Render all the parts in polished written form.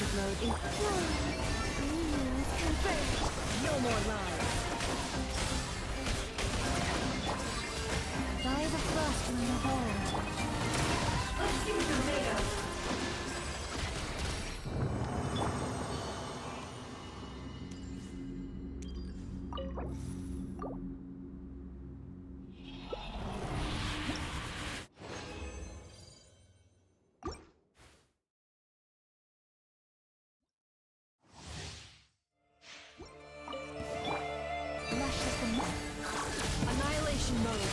Defensive mode in... Confirmed. No more lies. By the frost from the hold. Let's see what you're made of. Annihilation mode.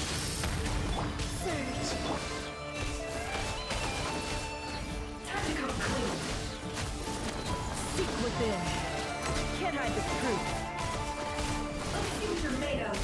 Surge. Time to come clean. Seek within. Can't hide the truth. Let's see what you're made of.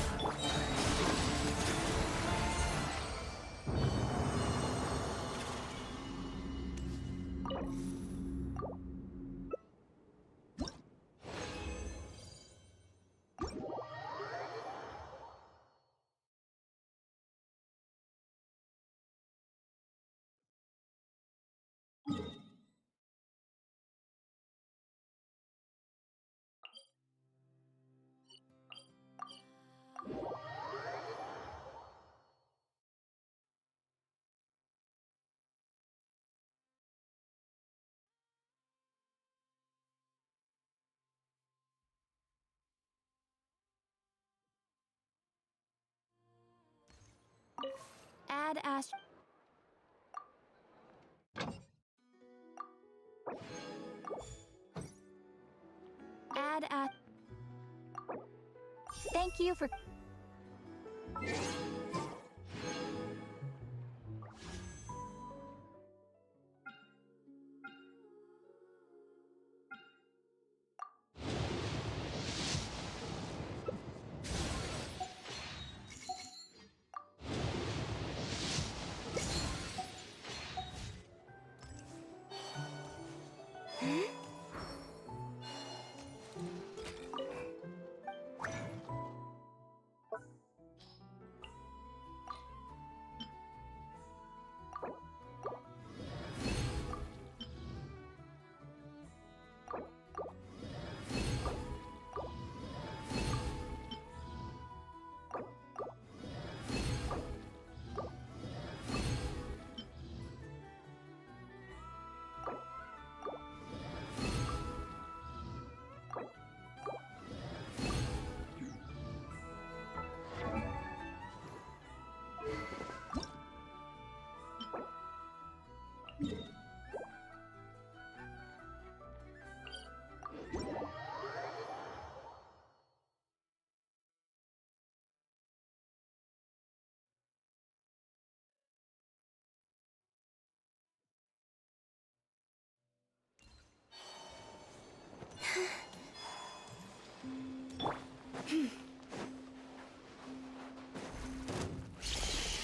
Add Ash. Add Ash. Thank you for...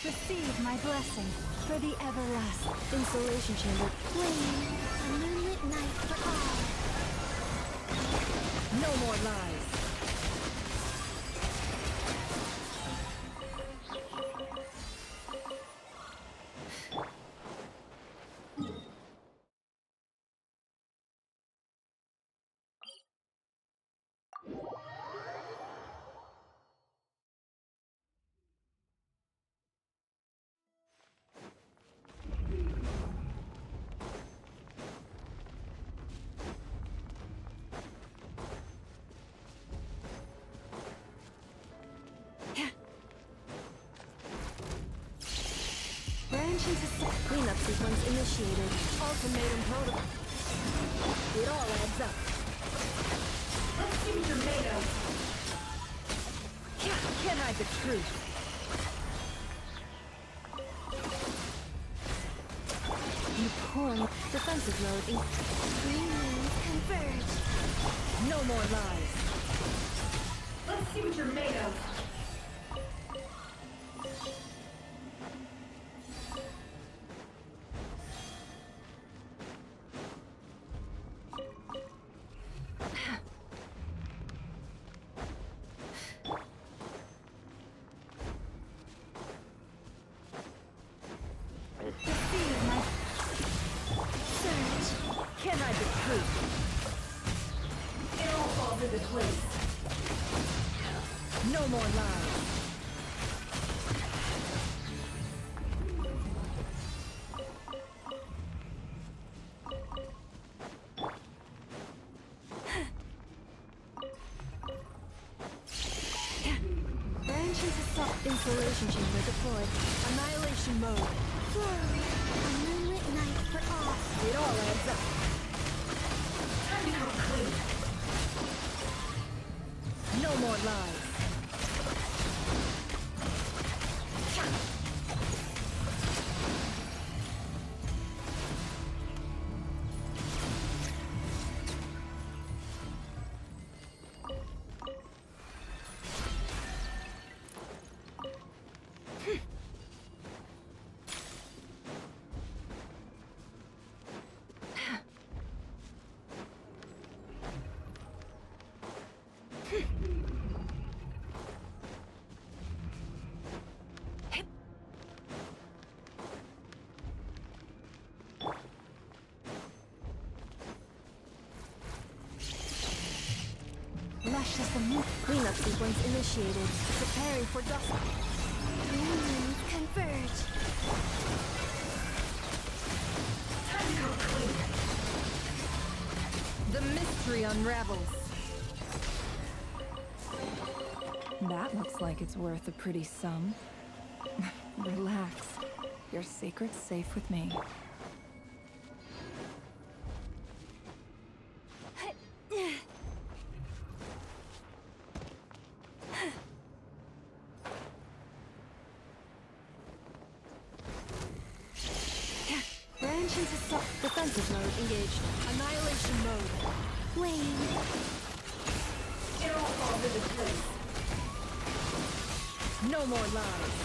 Receive my blessing for the everlasting insulation chamber. Flame, a moonlit night for all. No more lies. Cleanup sequence initiated. Ultimatum protocol. It all adds up. Let's see what you're made of. Can't hide the truth. You poor defensive mode. Green moons converge. No more lies. Let's see what you're made of. Can't hide the truth. more lies. Branches assault. Insulation chamber deployed. Annihilation mode. Flurry. A moonlit night for all. It all adds up. Time to come clean. No more lies. Lush system. Cleanup sequence initiated. Preparing for dusk. Green moons converge. Time to come clean. The mystery unravels. That looks like it's worth a pretty sum. Relax. Your secret's safe with me. Branches assault. Defensive mode engaged. Annihilation mode. Wane. It all falls into place. No more lies.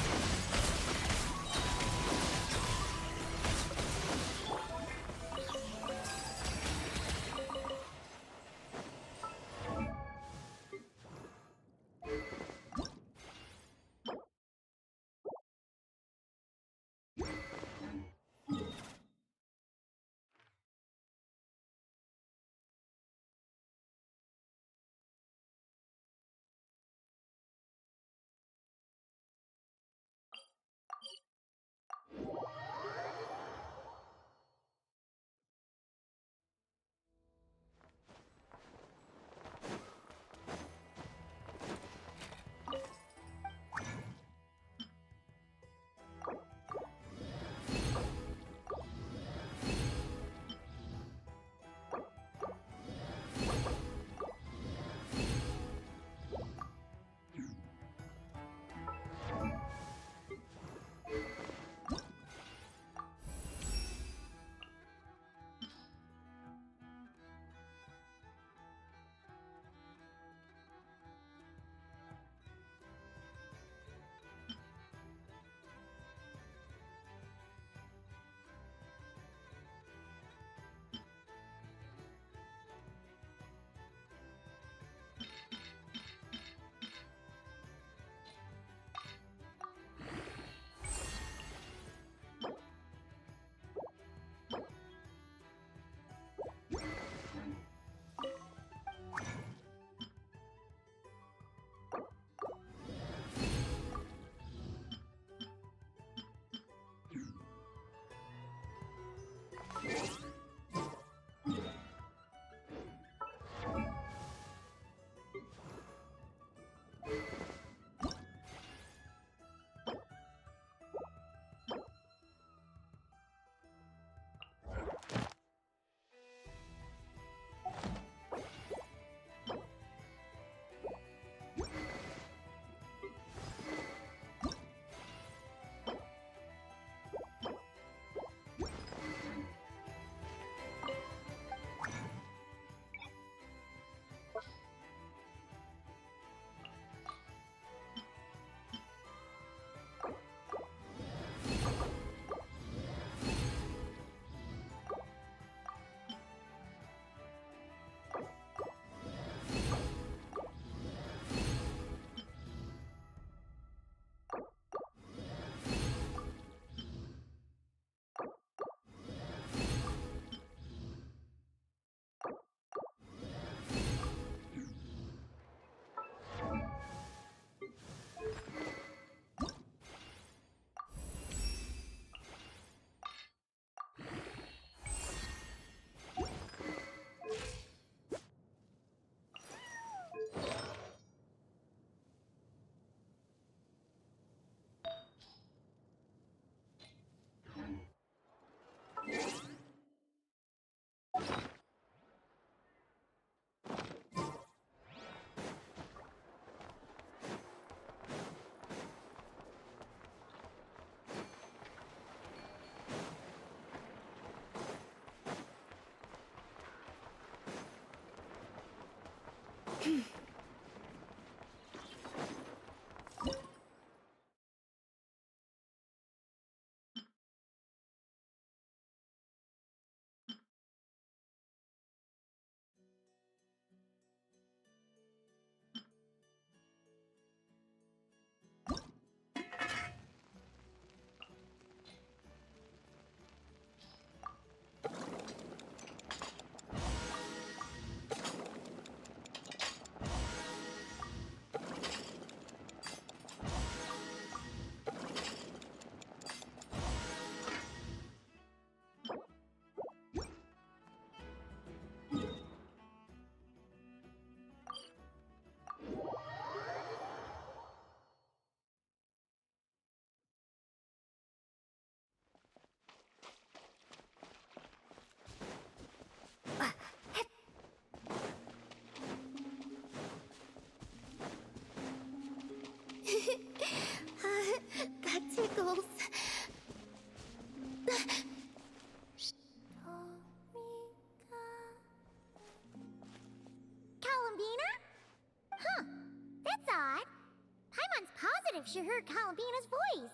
wish you heard Columbiana's voice.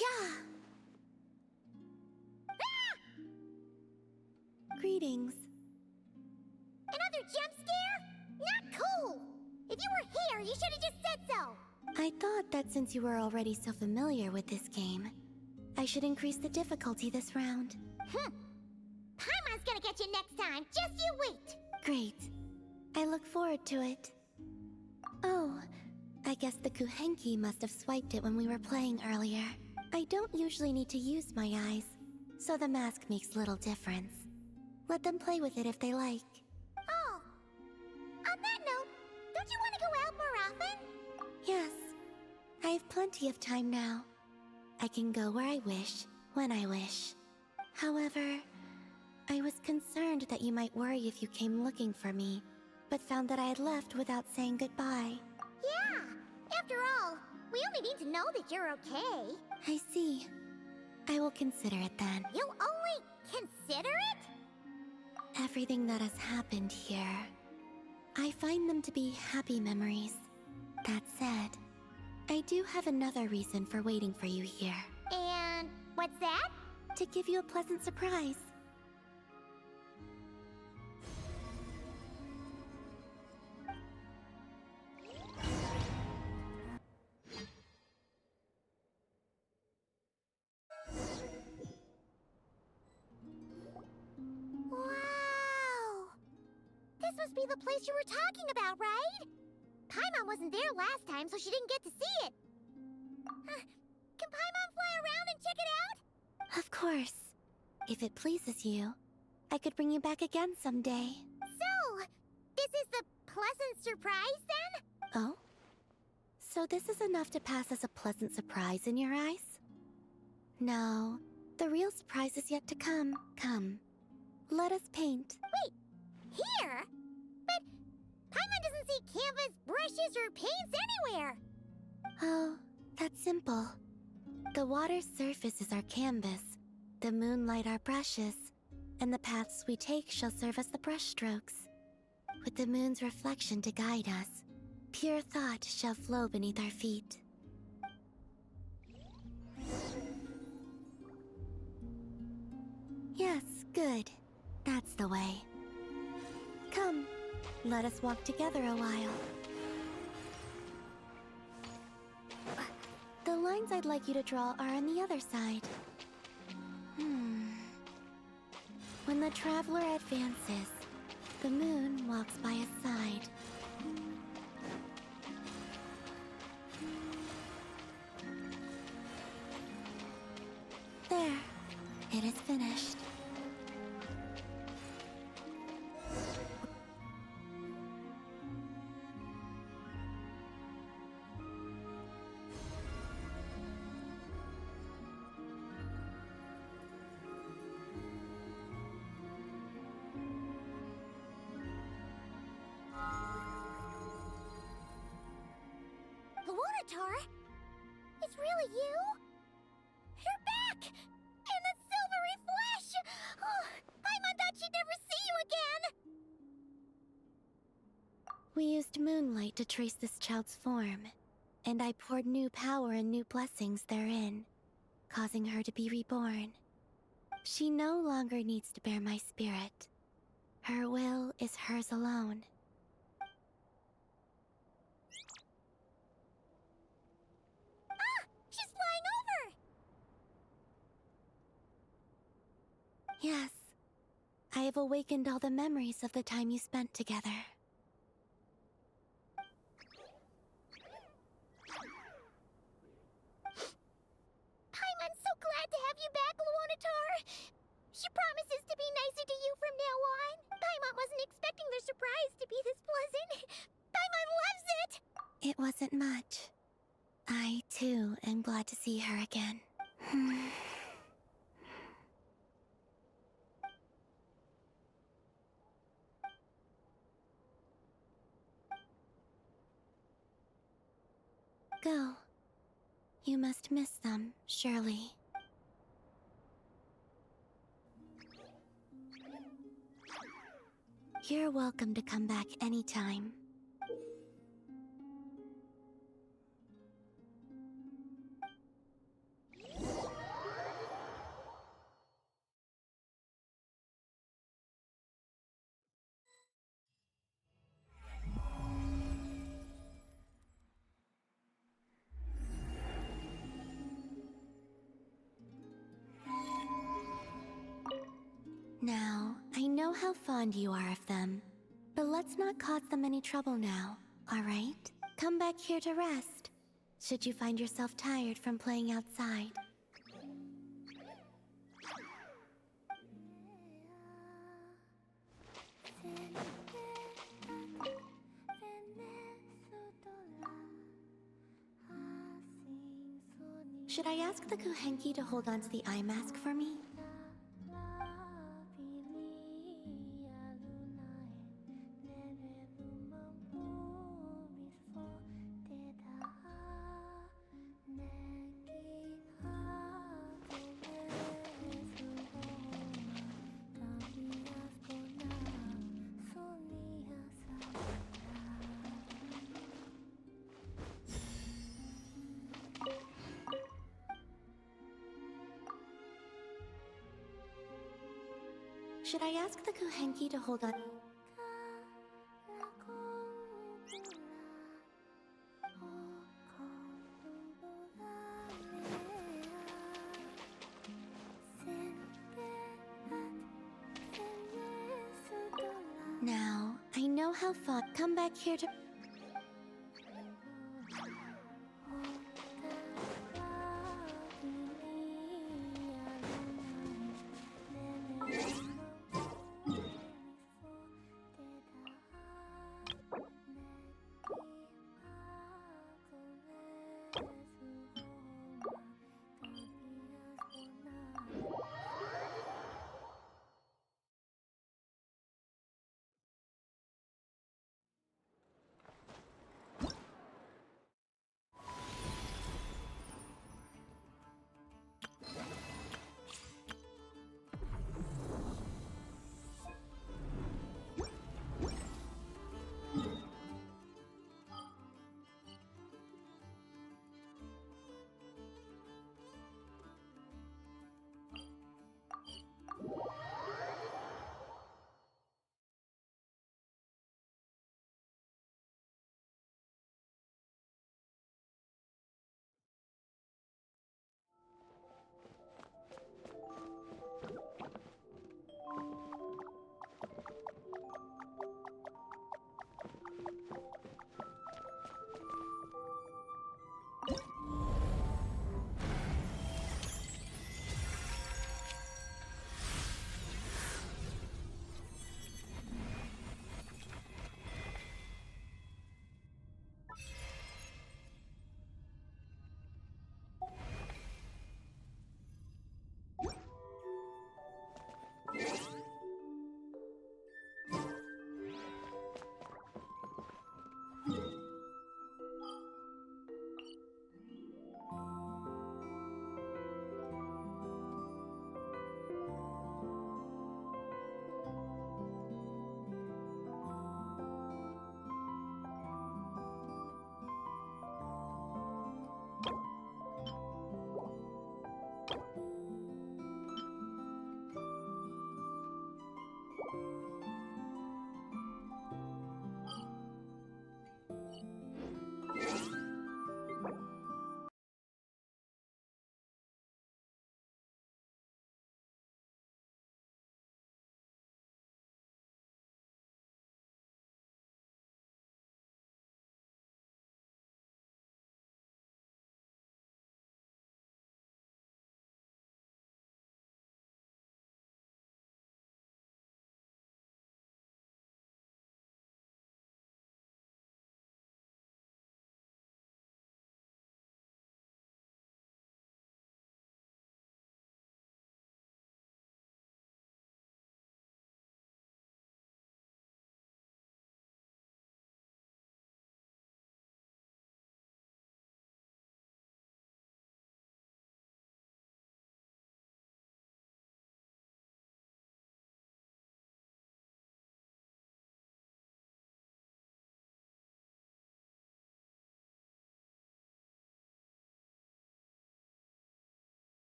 Yeah. Ah! Greetings. Another jump scare? Not cool! If you were here, you should have just said so! I thought that since you were already so familiar with this game, I should increase the difficulty this round. Paimon's gonna get you next time, just you wait! Great. I look forward to it. Oh, I guess the Kuhenki must have swiped it when we were playing earlier. I don't usually need to use my eyes, so the mask makes little difference. Let them play with it if they like. Oh, on that note, don't you want to go out more often? Yes, I have plenty of time now. I can go where I wish, when I wish. However, I was concerned that you might worry if you came looking for me, but found that I had left without saying goodbye. Yeah, after all, we only need to know that you're okay. I see. I will consider it then. You'll only consider it? Everything that has happened here, I find them to be happy memories. That said, I do have another reason for waiting for you here. And what's that? To give you a pleasant surprise. Wow! This must be the place you were talking about, right? Paimon wasn't there last time, so she didn't get to see it. Can Paimon fly around and check it out? Of course. If it pleases you, I could bring you back again someday. So, this is the pleasant surprise then? Oh? So this is enough to pass as a pleasant surprise in your eyes? No, the real surprise is yet to come. Come, let us paint. Wait, here? But Paimon doesn't see canvas, brushes, or paints anywhere. Oh, that's simple. The water's surface is our canvas, the moonlight our brushes, and the paths we take shall serve as the brushstrokes. With the moon's reflection to guide us, pure thought shall flow beneath our feet. Yes, good. That's the way. Come, let us walk together a while. The lines I'd like you to draw are on the other side. When the traveler advances, the moon walks by his side. There, it is finished. Luonatar? It's really you? You're back! In the silvery flesh! Oh, Paimon thought she'd never see you again! We used moonlight to trace this child's form, and I poured new power and new blessings therein, causing her to be reborn. She no longer needs to bear my spirit. Her will is hers alone. She's flying over! Yes. I have awakened all the memories of the time you spent together. Paimon's so glad to have you back, Luonatar! She promises to be nicer to you from now on. Paimon wasn't expecting their surprise to be this pleasant. Paimon loves it! It wasn't much. I, too, am glad to see her again. Go. You must miss them, surely. You're welcome to come back anytime. Now, I know how fond you are of them, but let's not cause them any trouble now, alright? Come back here to rest, should you find yourself tired from playing outside. Should I ask the Kuhenki to hold on to the eye mask for me? Should I ask the Kuhenki to hold on? Now, I know how fun. Come back here to...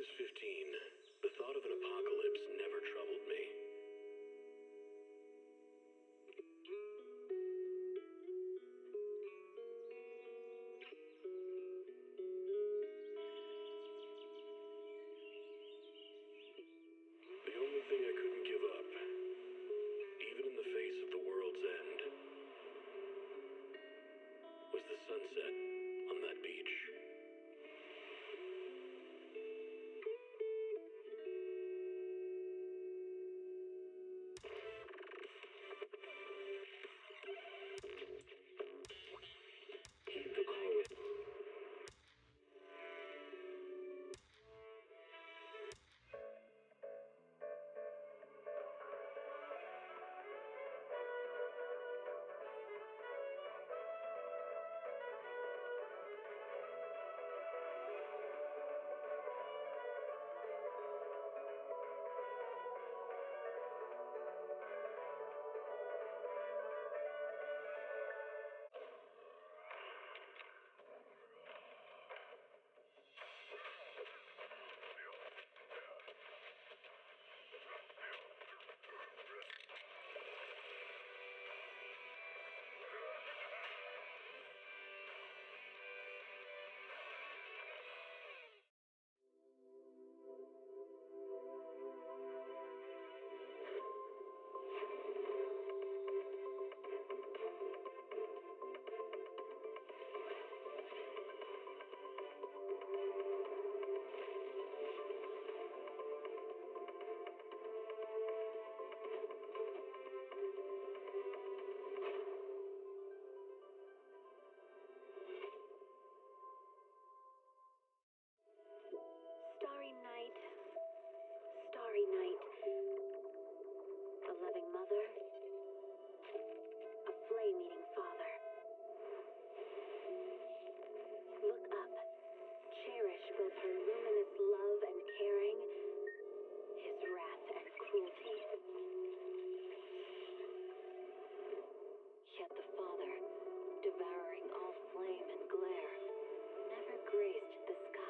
was 15, the thought of an apocalypse never troubled me. The only thing I couldn't give up, even in the face of the world's end, was the sunset on that beach. The car. Starry night, starry night. A loving mother, a flame-eating father. Look up, cherish both her luminous love and caring, his wrath and cruelty. Yet the father, devouring all flame and glare, never graced the sky.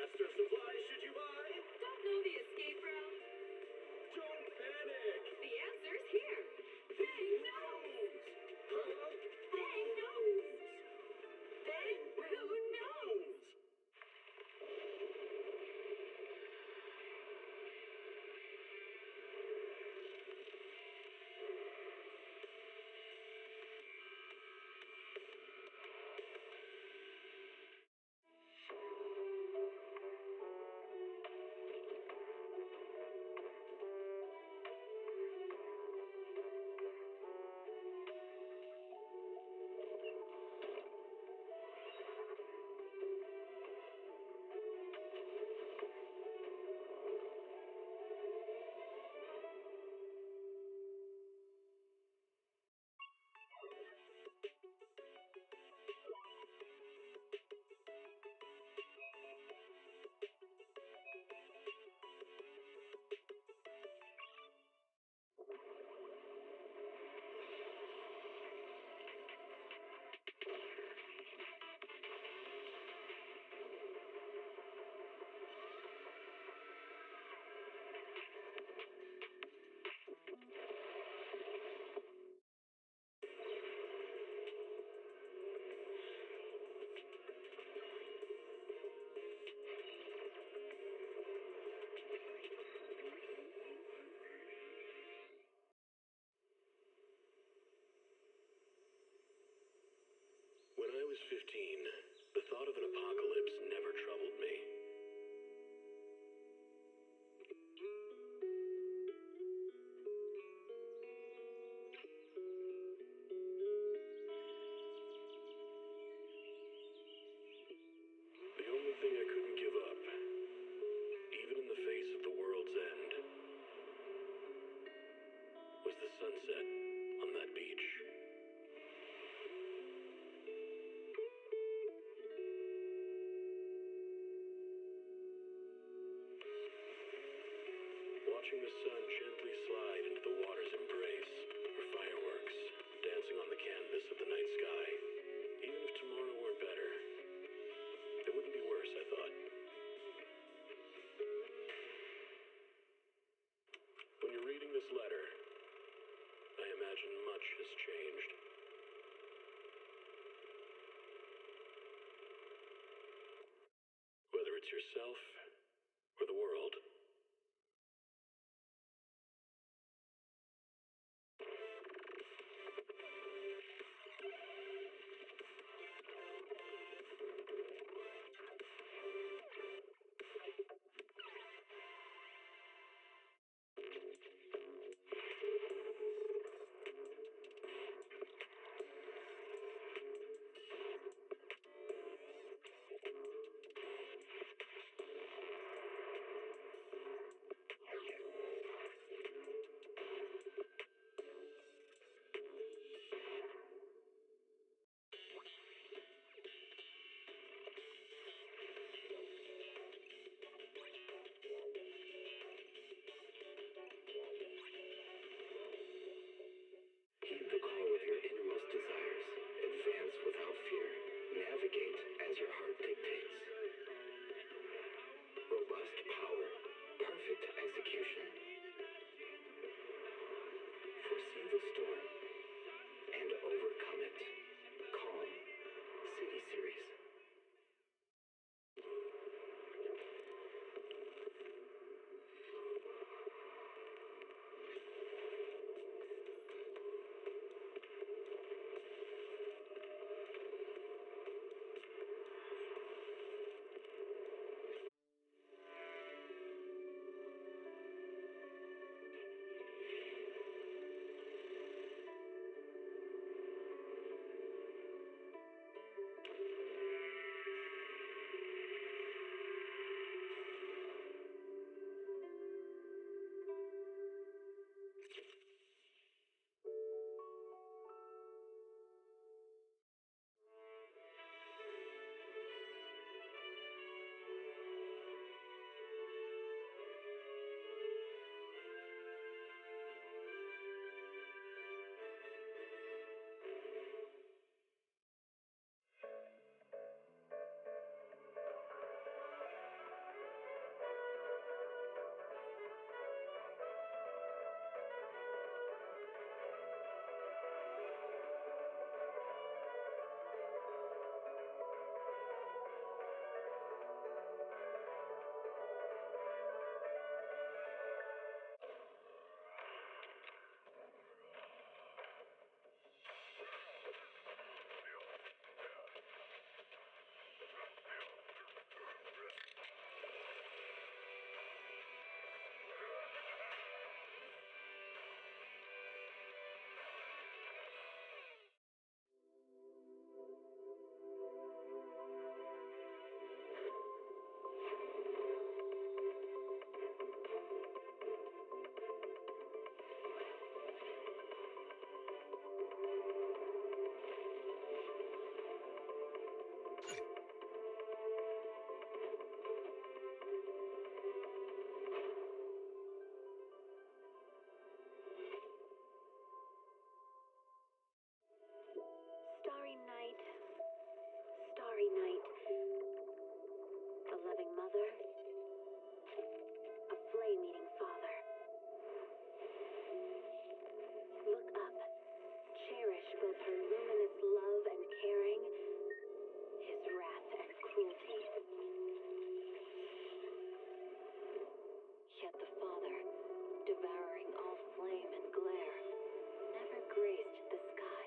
Extra supplies should you buy? Don't know the escape route? Don't panic! The answer's here. Bang knows! Huh? Bang knows! Bang who knows? When I was 15, the thought of an apocalypse never troubled me. The only thing I couldn't give up, even in the face of the world's end, was the sunset on that beach. Watching the sun gently slide into the water's embrace, or fireworks dancing on the canvas of the night sky. Even if tomorrow weren't better, it wouldn't be worse, I thought. When you're reading this letter, I imagine much has changed. Whether it's yourself or the world. Heed the call of your innermost desires. Advance without fear. Navigate as your heart dictates. Robust power. Perfect execution. Foresee the storm and overcome it. Calm. City Series. be meeting Father. Look up. Cherish both her luminous love and caring, his wrath and cruelty. Yet the Father, devouring all flame and glare, never graced the sky.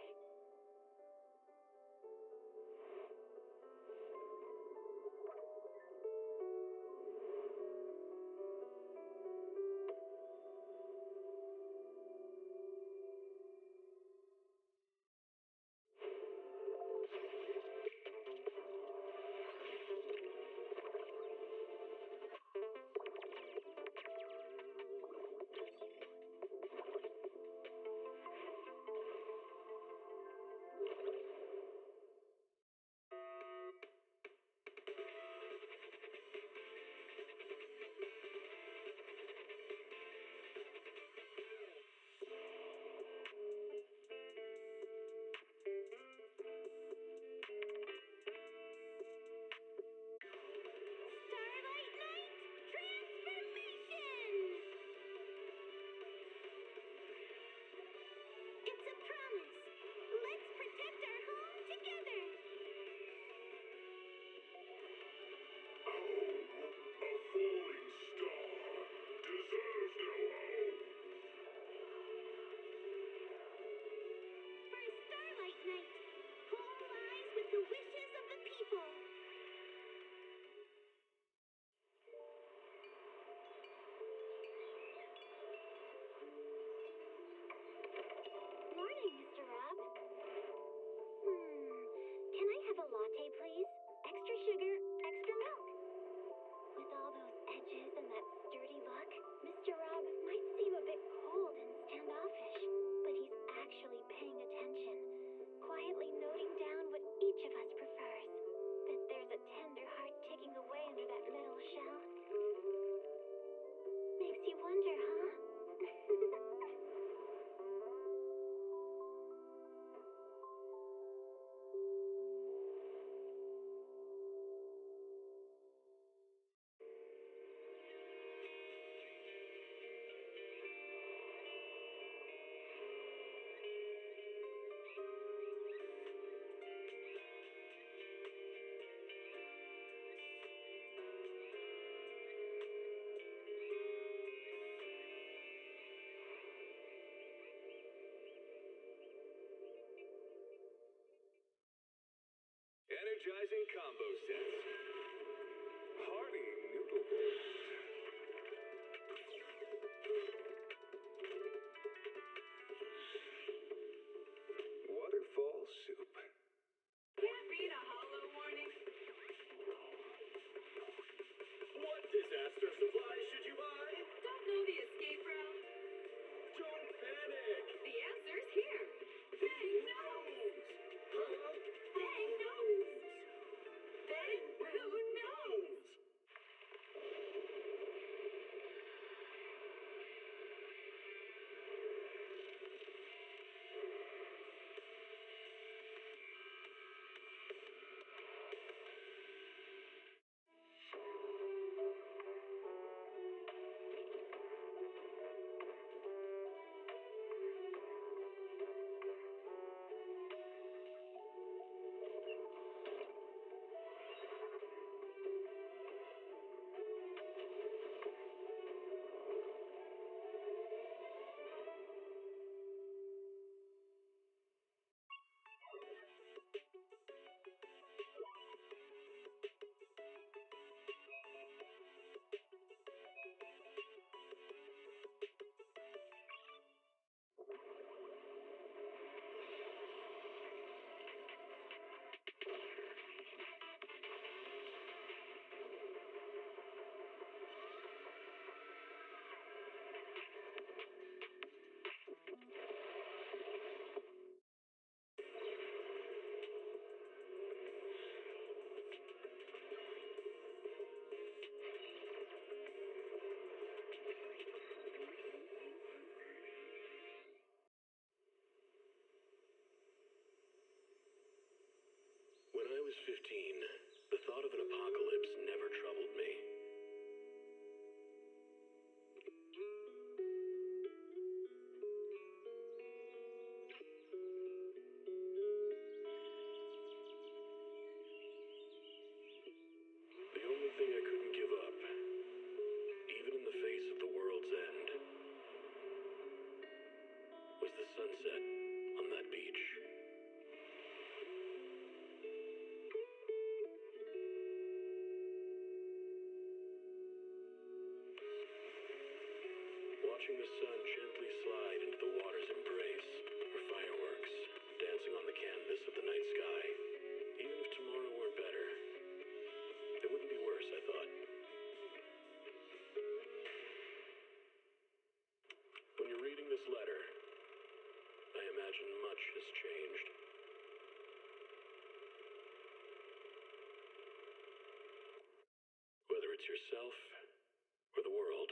Starlight Knight transformation! It's a promise. Let's protect our home together. A falling star deserves no home. For a Starlight Knight, home lies with the wishes of the people. Morning, Mr. Rob. Can I have a latte, please? Extra sugar, extra milk. With all those edges and that sturdy look, Mr. Rob might seem a bit cold and standoffish, but he's actually paying attention, quietly noting down what each of us prefers. Bet there's a tender heart ticking away under that metal shell. Makes you wonder, huh? Energizing combo sets. Hearty noodle bowls. Waterfall soup. Can't beat a hollow warning. What disaster supplies should you buy? Don't know the escape route? Don't panic. The answer's here. Bang nose! Huh? Bang nose! Bang blue nose! When I was 15, the thought of an apocalypse never troubled me. watching the sun gently slide into the water's embrace, or fireworks dancing on the canvas of the night sky. Even if tomorrow weren't better, it wouldn't be worse, I thought. When you're reading this letter, I imagine much has changed. Whether it's yourself or the world.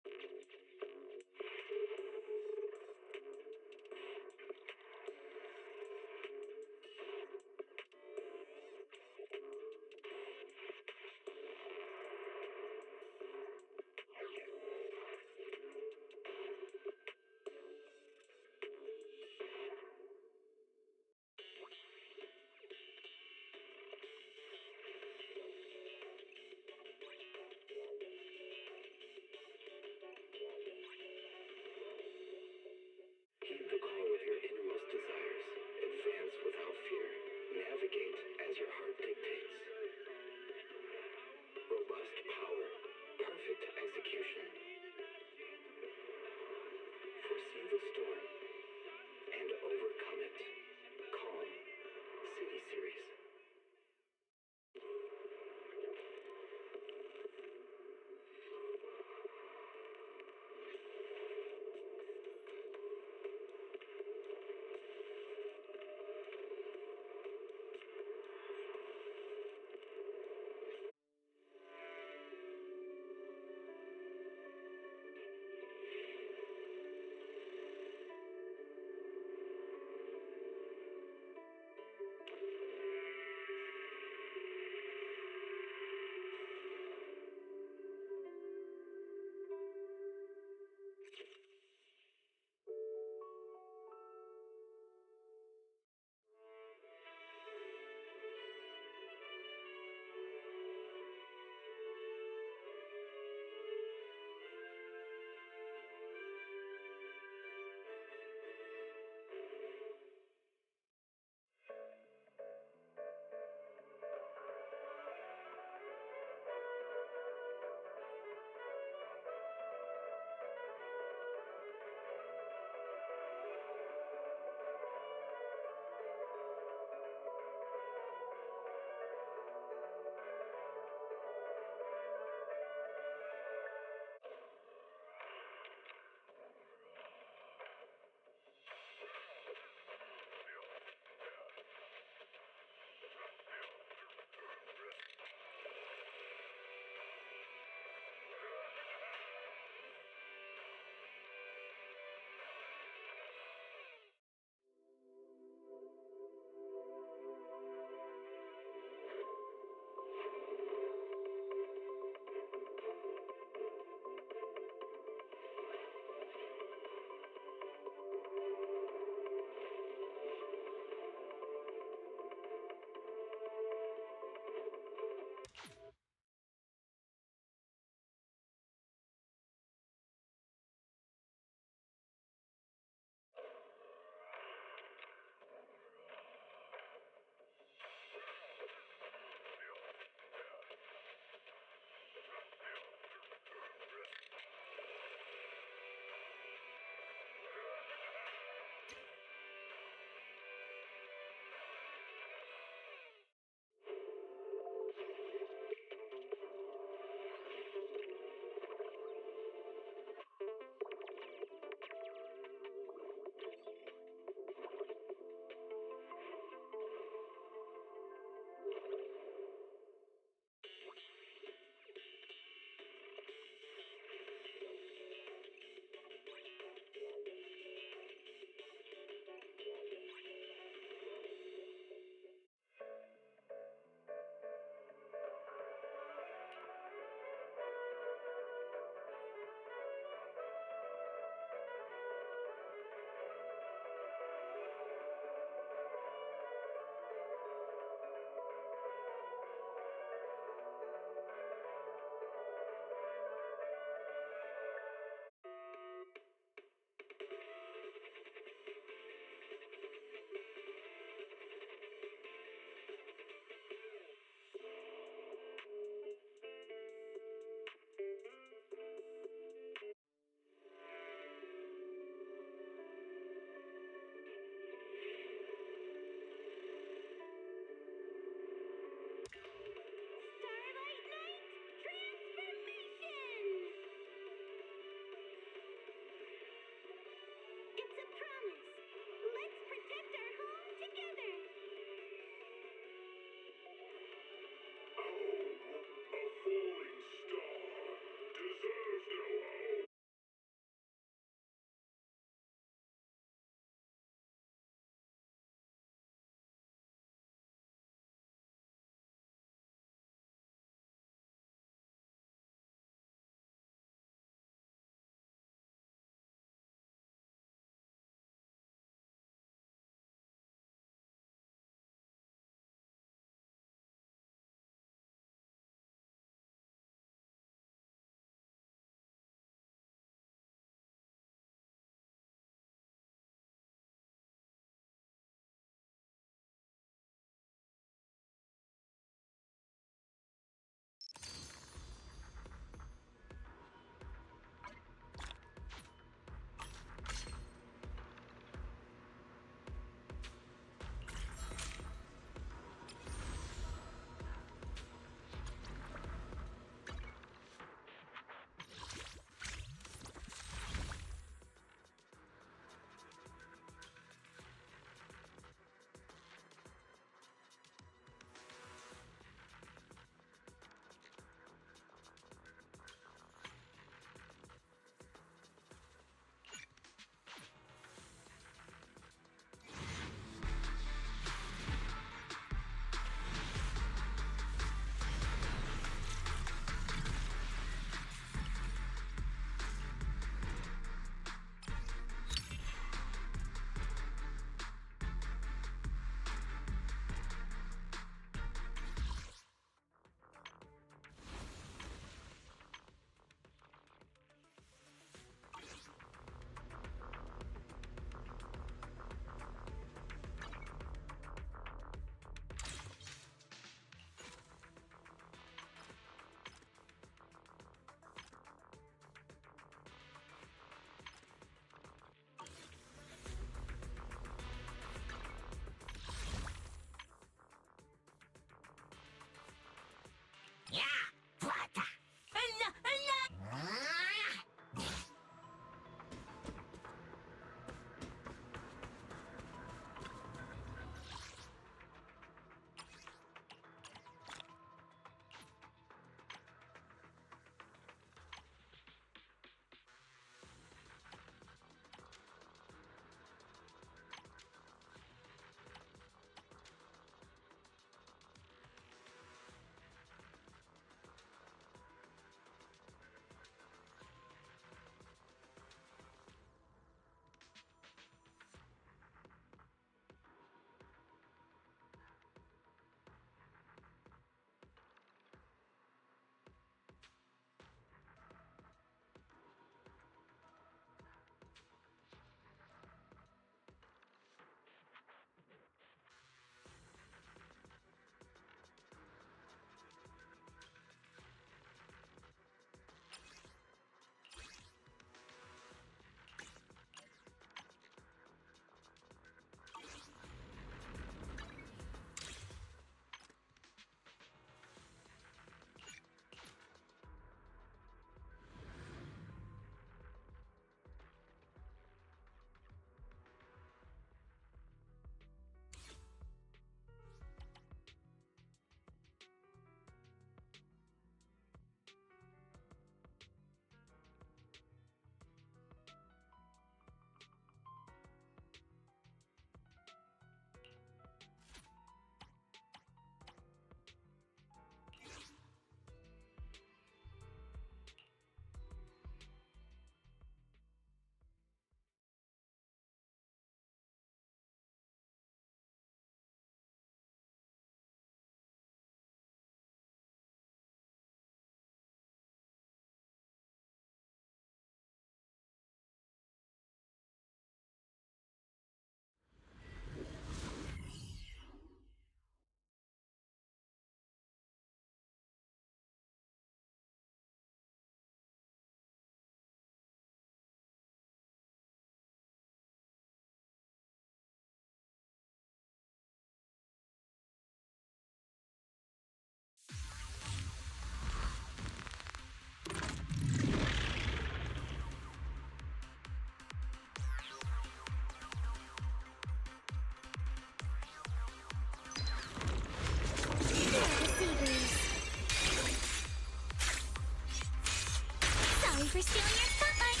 Sorry for stealing your spotlight.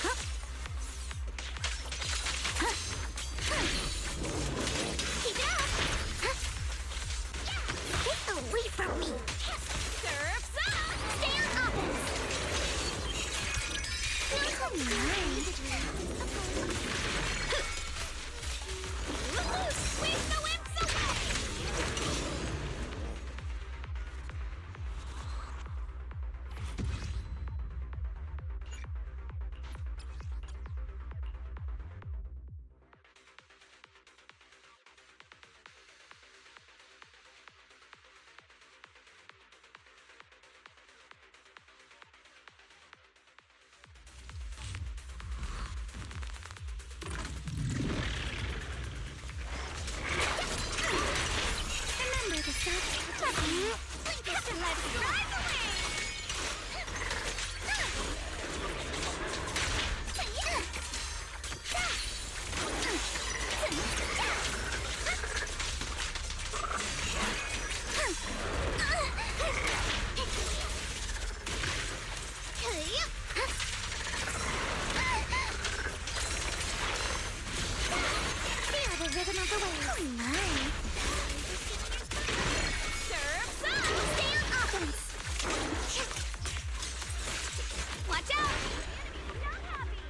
Huh. Huh. Huh. Keep it up. Huh. Yeah. Get away from me. Surf's up. Stay on offense. No, nice. Where's the wimps away? Remember the stuff. Blink us and let us drive away. Feel the rhythm of the waves. Oh, nice. Surf's up! Stay on offense! Watch out! Not happy!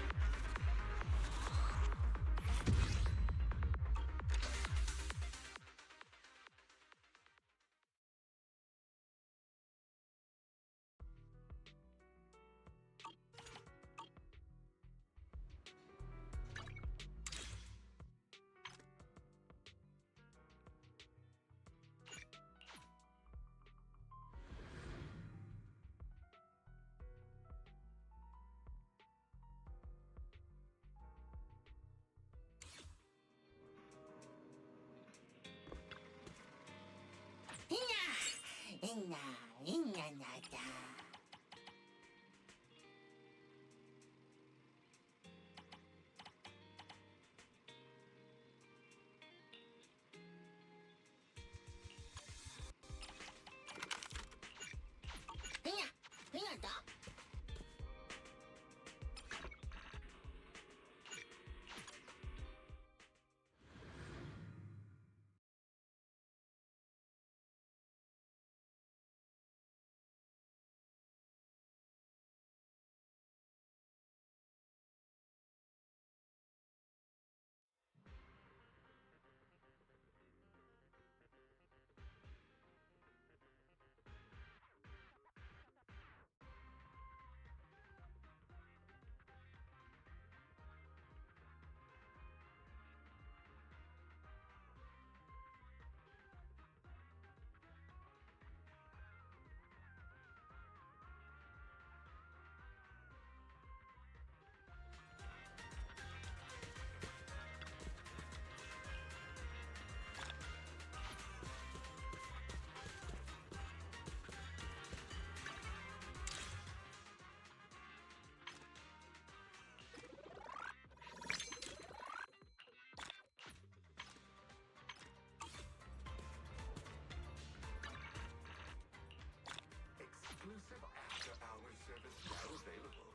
Exclusive after-hours service now available.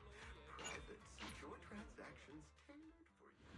Private, secure transactions tailored for you.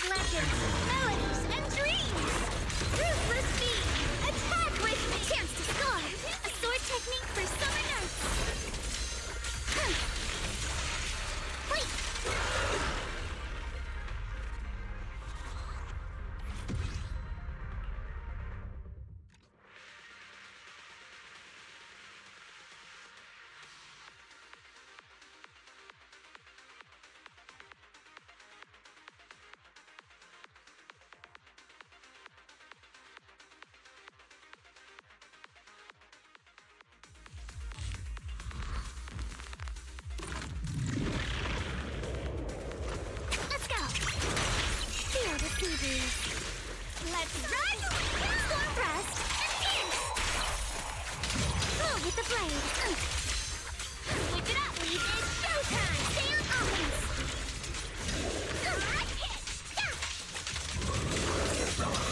legends, melodies, and dreams! Ruthless beam! Attack with me! Chance to score! A sword technique for summer nights! Wait! Let's go! Feel the sea breeze. Let's run! Storm thrust and pierce! Blow with the blade. Switch it up, Lee. It's showtime! Stay on offense!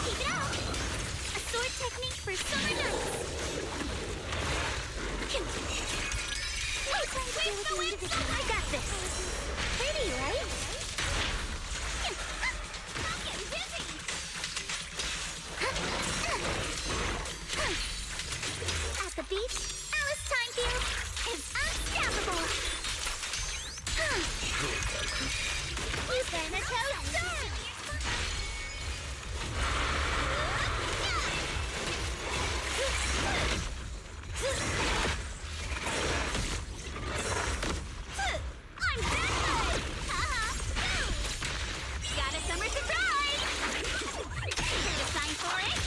Keep it up! A sword technique for summer nights! Wait, I got this! Pretty, right? I'm getting busy! At the beach, Alice Timefield is unstoppable! You Thanatos Storm! I'm back! Got a summer surprise! Here to sign for it?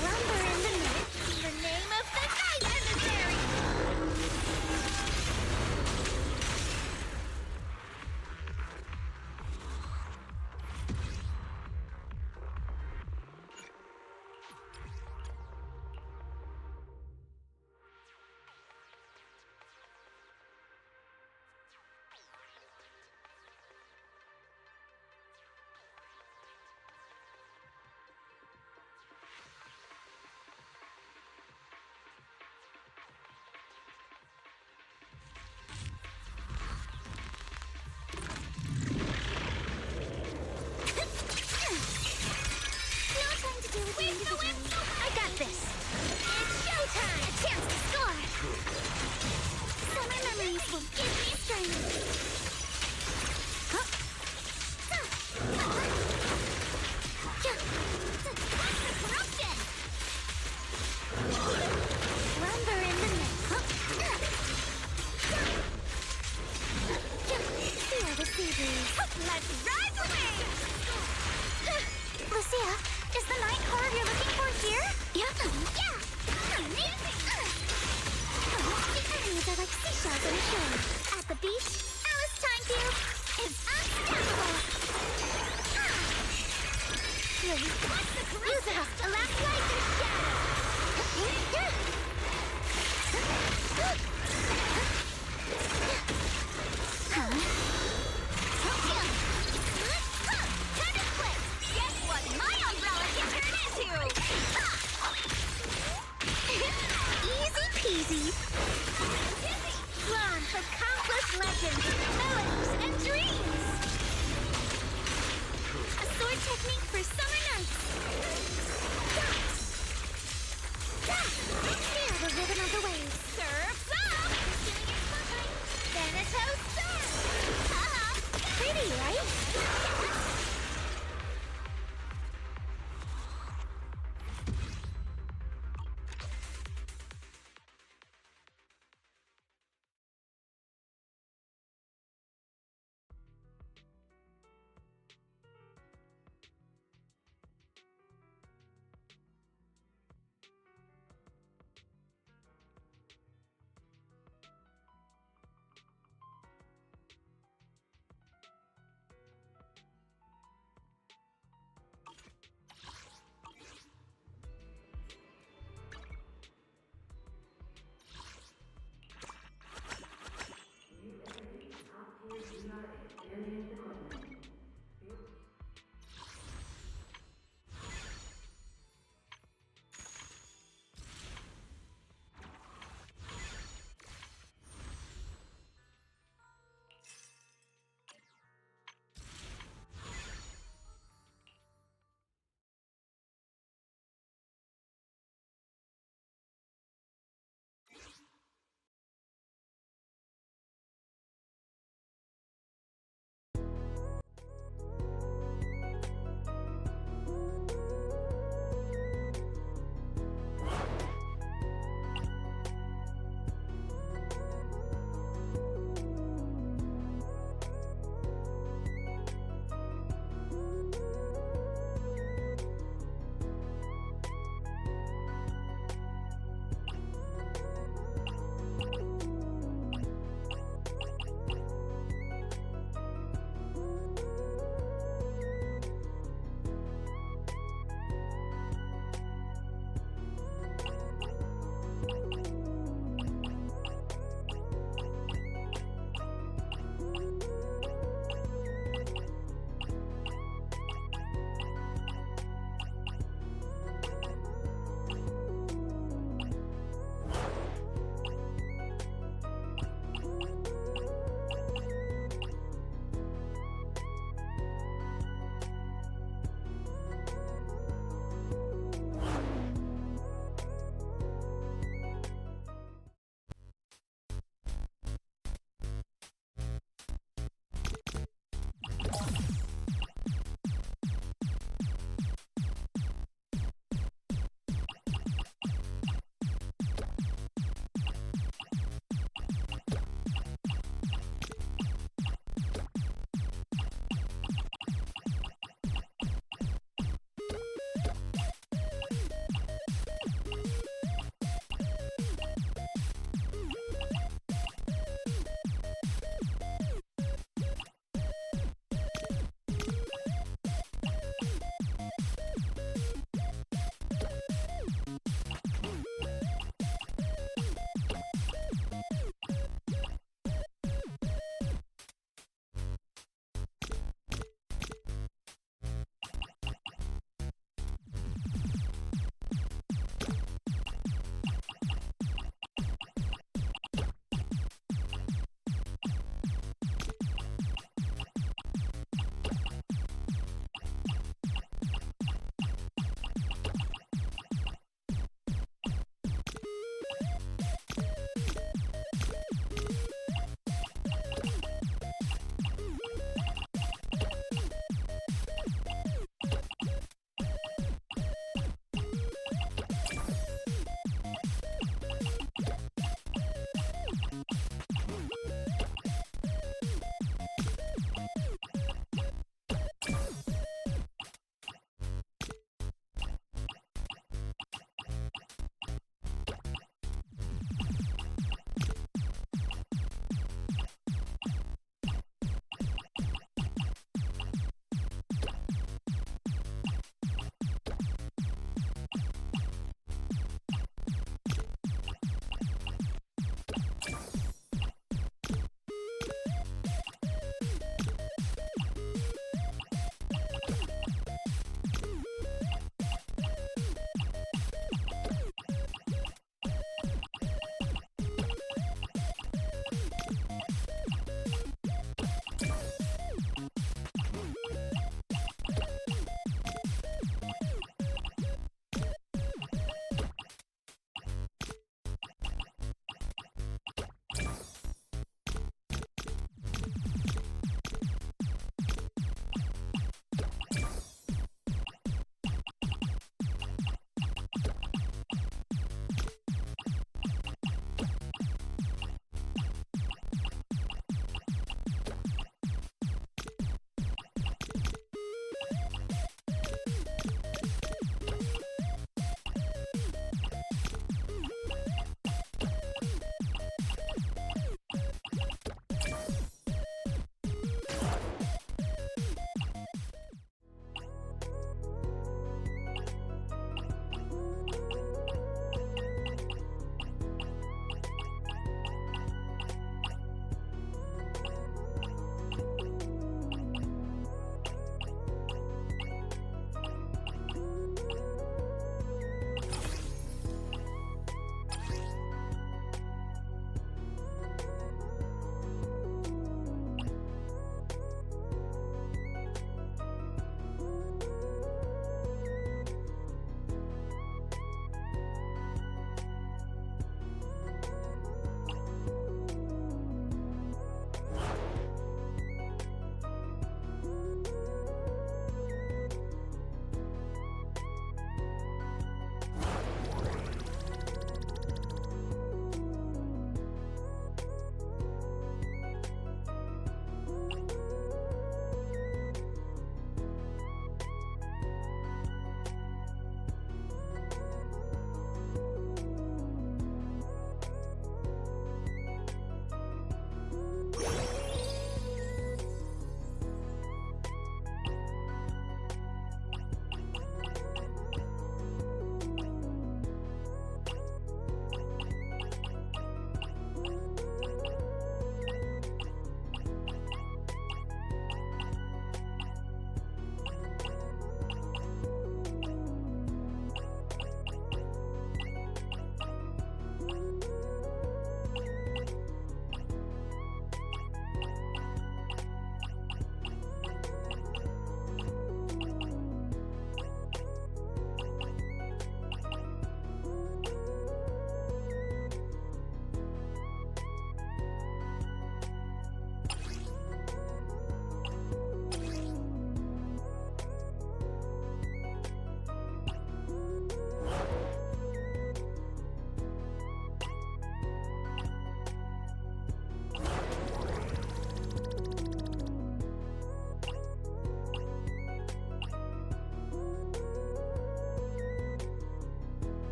Lumber in the mist, the name of the night emissary! I got this! It's showtime! A chance to score! Summer memories will give me strength! What's the corruption? Lumber in the mist. Feel the sea breeze. Let's ride away! Lucia, is the night horror you're looking for here? Yeah! Amazing! The enemies are like seashells on a shore. At the beach, Alice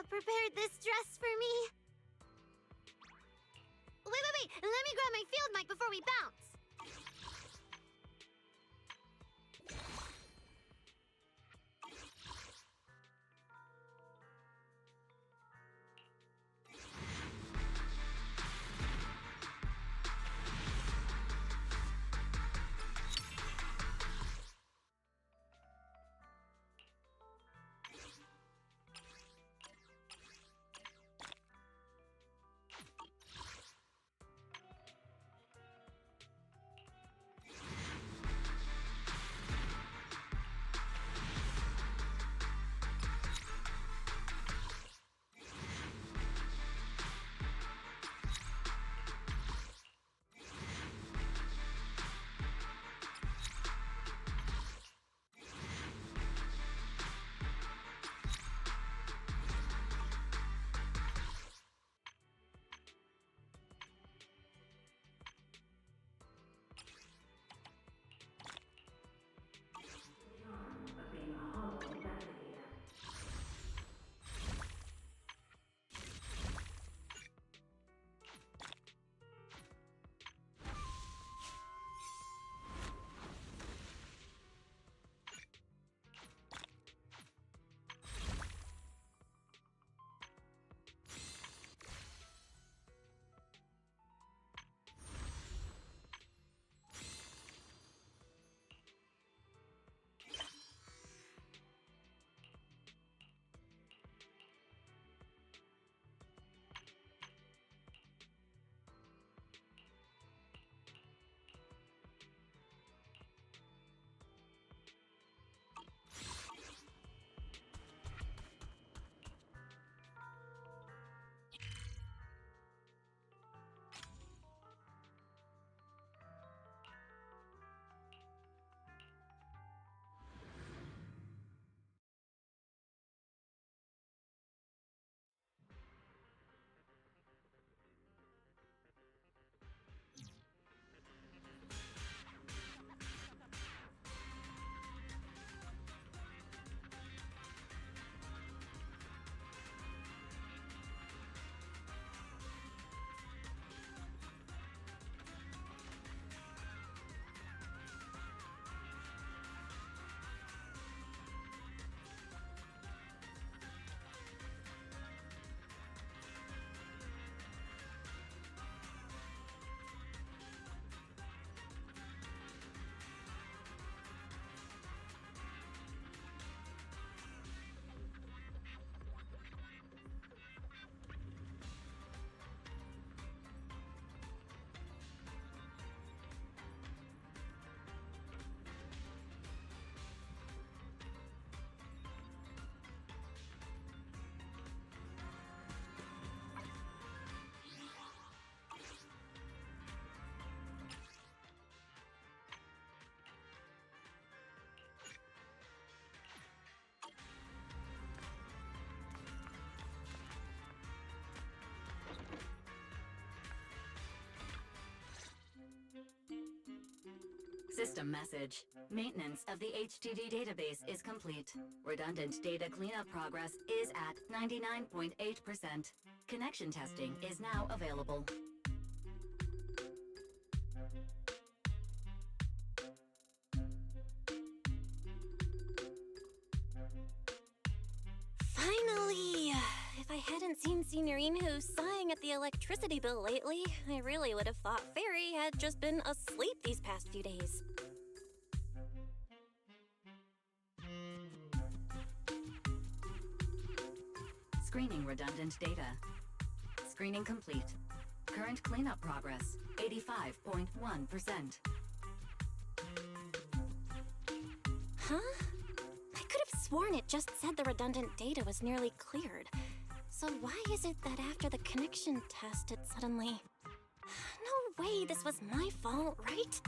prepared this dress for me. Wait. Let me grab my field mic before we bounce. System message. Maintenance of the HDD database is complete. Redundant data cleanup progress is at 99.8%. Connection testing is now available. Finally! If I hadn't seen Signorine sighing at the electricity bill lately, I really would have thought Fairy had just been asleep these past few days. Screening redundant data. Screening complete. Current cleanup progress, 85.1%. Huh? I could have sworn it just said the redundant data was nearly cleared. So why is it that after the connection test it suddenly... No way this was my fault, right?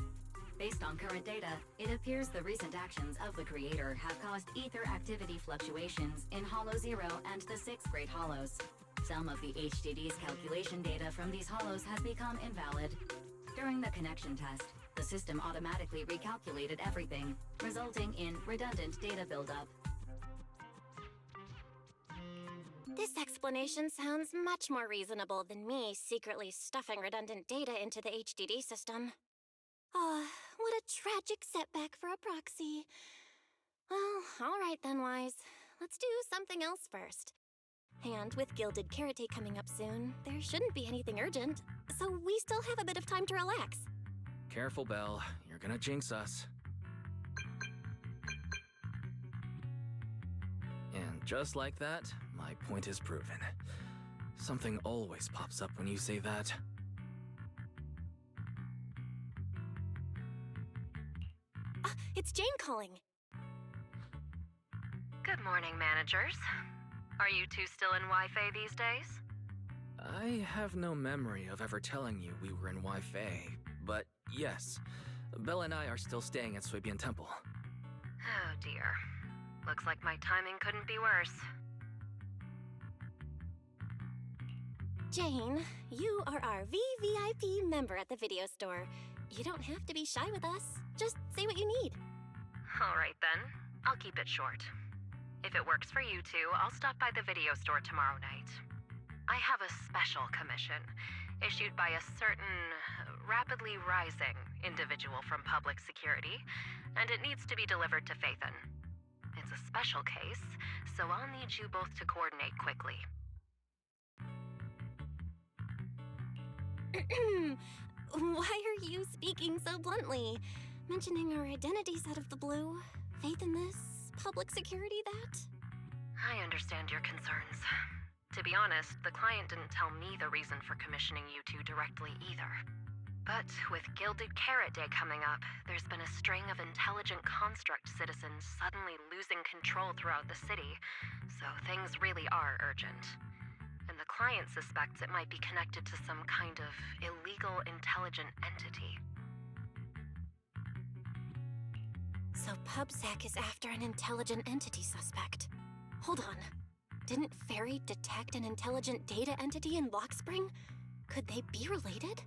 Based on current data, it appears the recent actions of the creator have caused ether activity fluctuations in Hollow 0 and the 6 Great Hollows. Some of the HDD's calculation data from these hollows has become invalid. During the connection test, the system automatically recalculated everything, resulting in redundant data buildup. This explanation sounds much more reasonable than me secretly stuffing redundant data into the HDD system. Ah, what a tragic setback for a proxy. Well, alright then, Wise. Let's do something else first. And with Gilded Carrot Day coming up soon, there shouldn't be anything urgent, so we still have a bit of time to relax. Careful, Belle. You're gonna jinx us. And just like that, my point is proven. Something always pops up when you say that. It's Jane calling. Good morning, managers. Are you two still in Wi-Fi these days? I have no memory of ever telling you we were in Wi-Fi, but yes, Belle and I are still staying at Suibian Temple. Oh dear. Looks like my timing couldn't be worse. Jane, you are our VVIP member at the video store. You don't have to be shy with us. Just say what you need. Alright then, I'll keep it short. If it works for you two, I'll stop by the video store tomorrow night. I have a special commission, issued by a certain rapidly rising individual from public security, and it needs to be delivered to Phaethon. It's a special case, so I'll need you both to coordinate quickly. Why are you speaking so bluntly? Mentioning our identities out of the blue? Faith in this? Public security that? I understand your concerns. To be honest, the client didn't tell me the reason for commissioning you two directly either. But with Gilded Carrot Day coming up, there's been a string of intelligent construct citizens suddenly losing control throughout the city, so things really are urgent. And the client suspects it might be connected to some kind of illegal intelligent entity. So PubSec is after an intelligent entity suspect. Hold on. Didn't Fairy detect an intelligent data entity in Lockspring? Could they be related?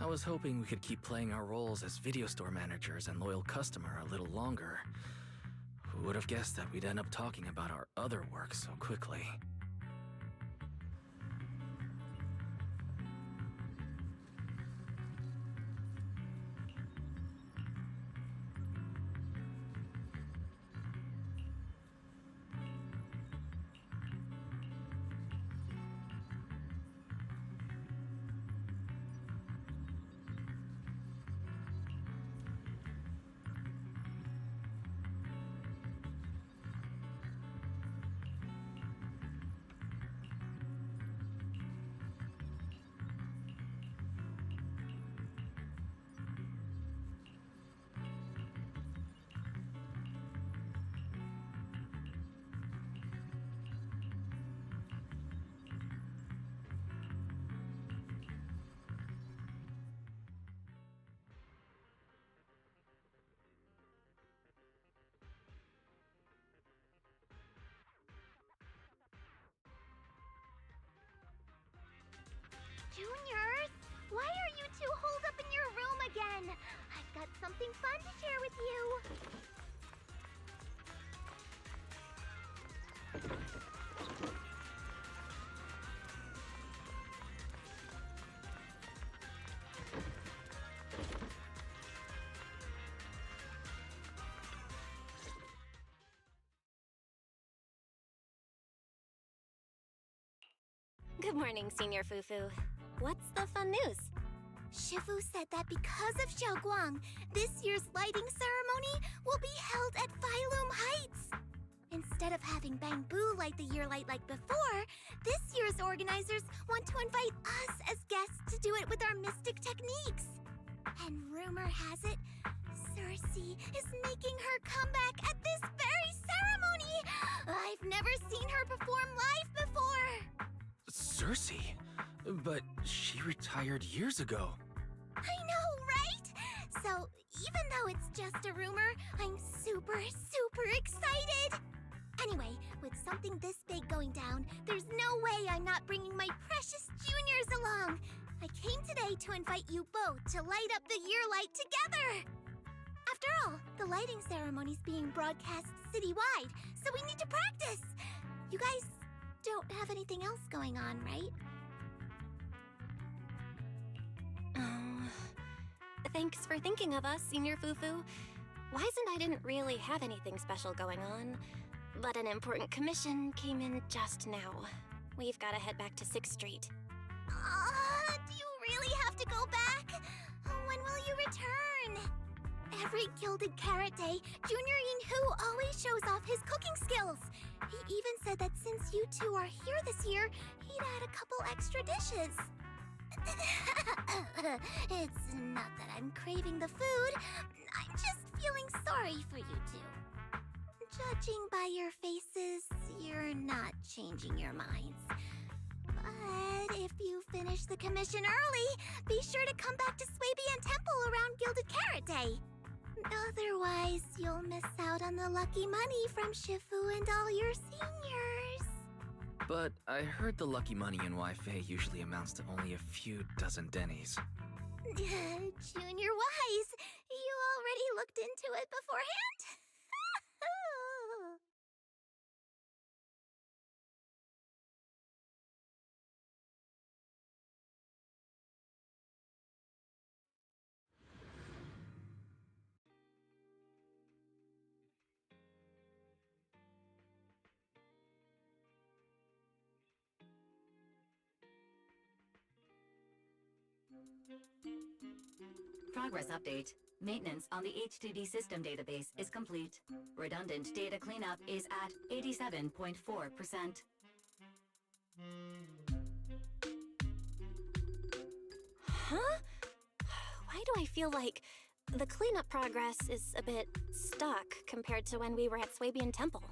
I was hoping we could keep playing our roles as video store managers and loyal customer a little longer. Who would have guessed that we'd end up talking about our other work so quickly? Juniors, why are you two holed up in your room again? I've got something fun to share with you. Good morning, Senior Fufu. What's the fun news? Shifu said that because of Xiaoguang, this year's lighting ceremony will be held at Phylum Heights. Instead of having Bamboo light the year light like before, this year's organizers want to invite us as guests to do it with our mystic techniques. And rumor has it, Cersei is making her comeback at this very ceremony. I've never seen her perform live before. Cersei? But she retired years ago. I know, right? So, even though it's just a rumor, I'm super excited! Anyway, with something this big going down, there's no way I'm not bringing my precious juniors along! I came today to invite you both to light up the year light together! After all, the lighting ceremony's being broadcast citywide, so we need to practice! You guys don't have anything else going on, right? Oh, thanks for thinking of us, Senior Fufu. Wise and I didn't really have anything special going on, but an important commission came in just now. We've got to head back to 6th Street. Do you really have to go back? When will you return? Every Gilded Carrot Day, Junior Yin-Hu always shows off his cooking skills. He even said that since you two are here this year, he'd add a couple extra dishes. It's not that I'm craving the food. I'm just feeling sorry for you two. Judging by your faces, you're not changing your minds. But if you finish the commission early, be sure to come back to Swabian Temple around Gilded Carrot Day. Otherwise, you'll miss out on the lucky money from Shifu and all your seniors. But I heard the lucky money in Wi-Fi usually amounts to only a few dozen dennies. Junior Wise, you already looked into it beforehand? Progress update. Maintenance on the HDD system database is complete. Redundant data cleanup is at 87.4%. Huh? Why do I feel like the cleanup progress is a bit stuck compared to when we were at Swabian Temple?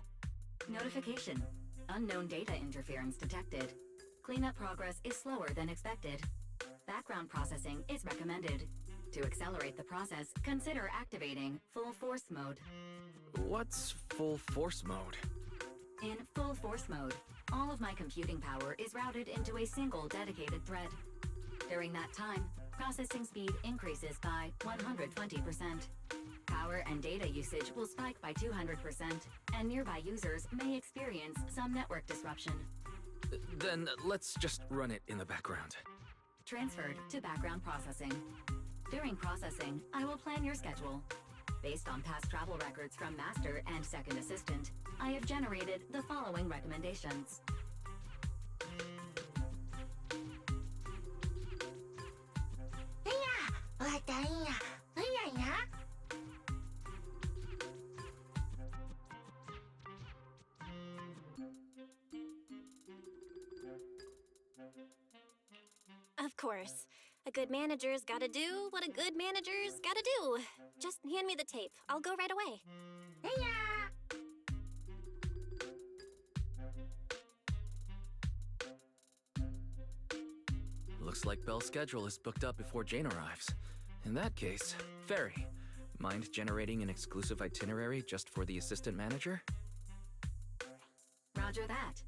Notification. Unknown data interference detected. Cleanup progress is slower than expected. Background processing is recommended. To accelerate the process, consider activating full force mode. What's full force mode? In full force mode, all of my computing power is routed into a single dedicated thread. During that time, processing speed increases by 120%. Power and data usage will spike by 200%, and nearby users may experience some network disruption. Then let's just run it in the background. Transferred to background processing. During processing, I will plan your schedule. Based on past travel records from Master and Second Assistant, I have generated the following recommendations. Of course. A good manager's gotta do what a good manager's gotta do. Just hand me the tape. I'll go right away. Looks like Belle's schedule is booked up before Jane arrives. In that case, Fairy, mind generating an exclusive itinerary just for the assistant manager? Roger that.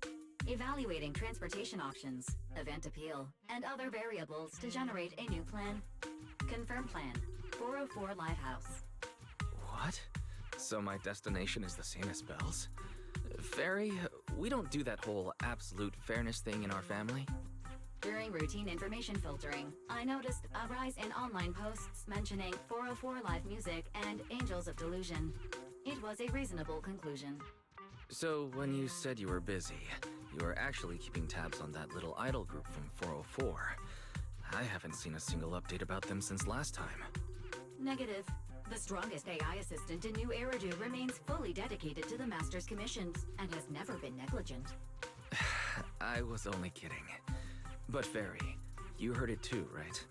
Evaluating transportation options, event appeal, and other variables to generate a new plan. Confirm plan. 404 Lighthouse. What? So my destination is the same as Belle's? Fairy, we don't do that whole absolute fairness thing in our family. During routine information filtering, I noticed a rise in online posts mentioning 404 Live Music and Angels of Delusion. It was a reasonable conclusion. So when you said you were busy, you were actually keeping tabs on that little idol group from 404. I haven't seen a single update about them since last time. Negative. The strongest AI assistant in New Eridu remains fully dedicated to the Master's commissions and has never been negligent. I was only kidding. But Fairy, you heard it too, right?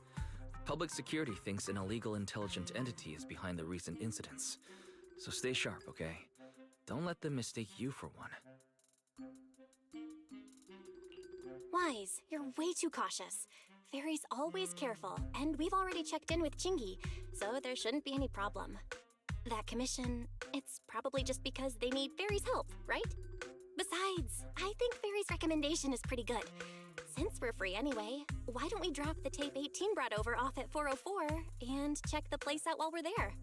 Public security thinks an illegal intelligent entity is behind the recent incidents. So stay sharp, okay? Don't let them mistake you for one. Wise, you're way too cautious. Fairy's always careful, and we've already checked in with Chingy, so there shouldn't be any problem. That commission, it's probably just because they need Fairy's help, right? Besides, I think Fairy's recommendation is pretty good. Since we're free anyway, why don't we drop the tape 18 brought over off at 404 and check the place out while we're there?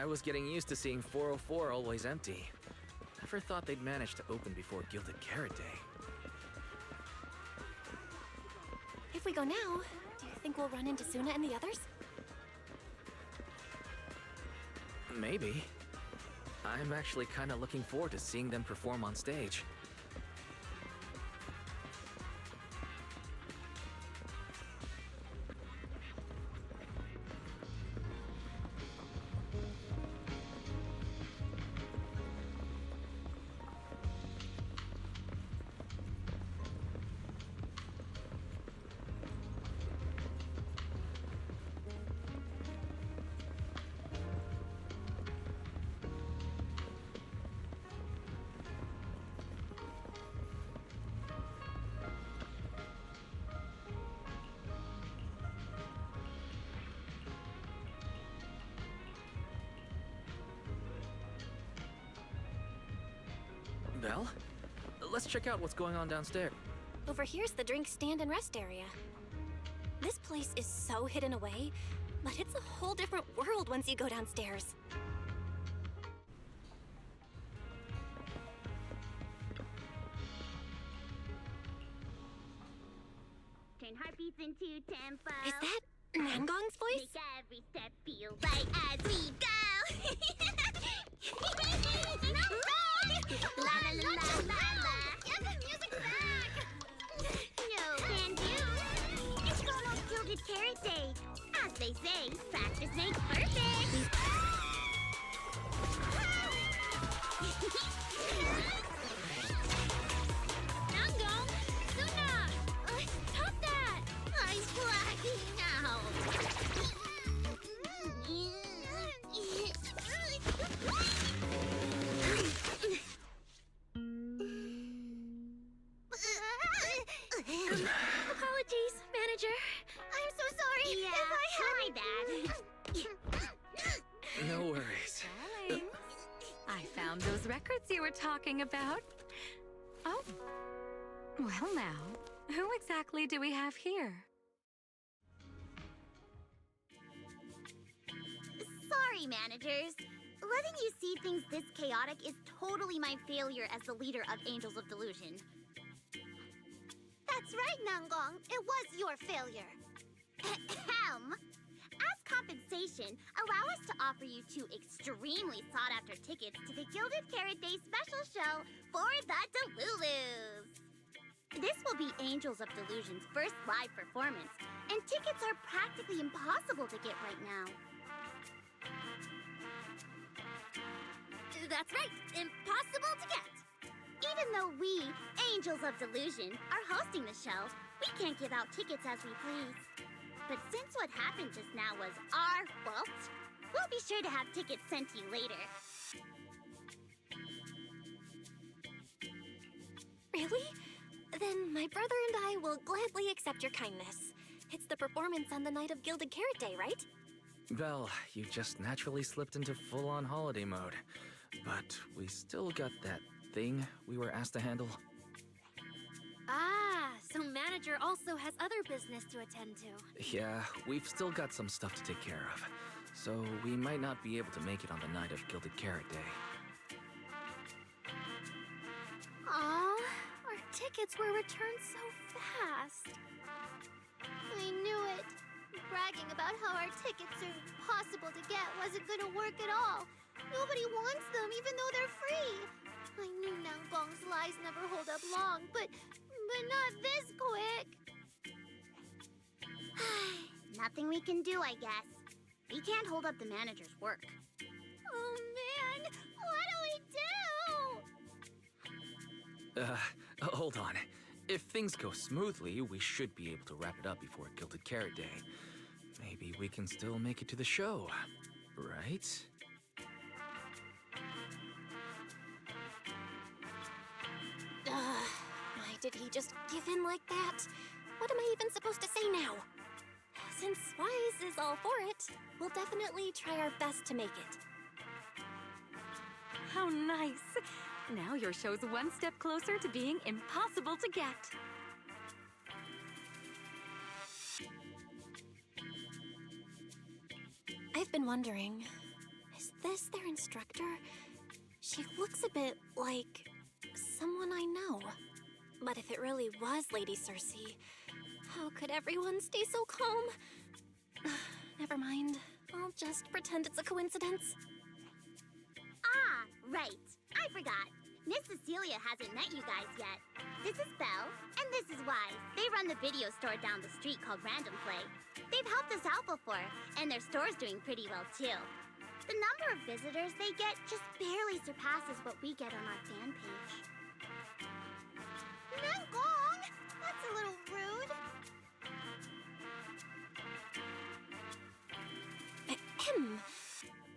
I was getting used to seeing 404 always empty. Never thought they'd manage to open before Gilded Carrot Day. If we go now, do you think we'll run into Suna and the others? Maybe. I'm actually kind of looking forward to seeing them perform on stage. Belle? Let's check out what's going on downstairs. Over here's the drink stand and rest area. This place is so hidden away, but it's a whole different world once you go downstairs. 10 heartbeats into tempo. Is that Nangong's voice? Make every step feel right as we go. La la la la la. Get the music back. No can do. It's almost Gilded Carrot Day. As they say, practice makes perfect. Nangong! Suna! Stop that! I'm blacking Apologies, manager. I'm so sorry if I had my bad. No worries. Darling, I found those records you were talking about. Oh. Well now, who exactly do we have here? Sorry, managers. Letting you see things this chaotic is totally my failure as the leader of Angels of Delusion. That's right, Nangong. It was your failure. Ahem. As compensation, allow us to offer you 2 extremely sought-after tickets to the Gilded Carrot Day special show for the Delulus. This will be Angels of Delusion's first live performance, and tickets are practically impossible to get right now. That's right, impossible to get. Even though we, Angels of Delusion, are hosting the show, we can't give out tickets as we please. But since what happened just now was our fault, we'll be sure to have tickets sent to you later. Really? Then my brother and I will gladly accept your kindness. It's the performance on the night of Gilded Carrot Day, right? Belle, you just naturally slipped into full-on holiday mode. But we still got that thing we were asked to handle. Ah, so manager also has other business to attend to. Yeah, we've still got some stuff to take care of. So we might not be able to make it on the night of Gilded Carrot Day. Aw, our tickets were returned so fast. I knew it. Bragging about how our tickets are impossible to get wasn't gonna work at all. Nobody wants them, even though they're free. I knew Nangong's lies never hold up long, but not this quick. Nothing we can do, I guess. We can't hold up the manager's work. Oh man, what do we do? Hold on. If things go smoothly, we should be able to wrap it up before Gilded Carrot Day. Maybe we can still make it to the show, right? Why did he just give in like that? What am I even supposed to say now? Since Wise is all for it, we'll definitely try our best to make it. How nice! Now your show's one step closer to being impossible to get. I've been wondering, is this their instructor? She looks a bit like someone I know. But if it really was Lady Cersei, how could everyone stay so calm? Never mind. I'll just pretend it's a coincidence. Ah, right. I forgot. Miss Cecilia hasn't met you guys yet. This is Belle, and this is Wise. They run the video store down the street called Random Play. They've helped us out before, and their store's doing pretty well too. The number of visitors they get just barely surpasses what we get on our fan page. Nangong! That's a little rude. Ahem.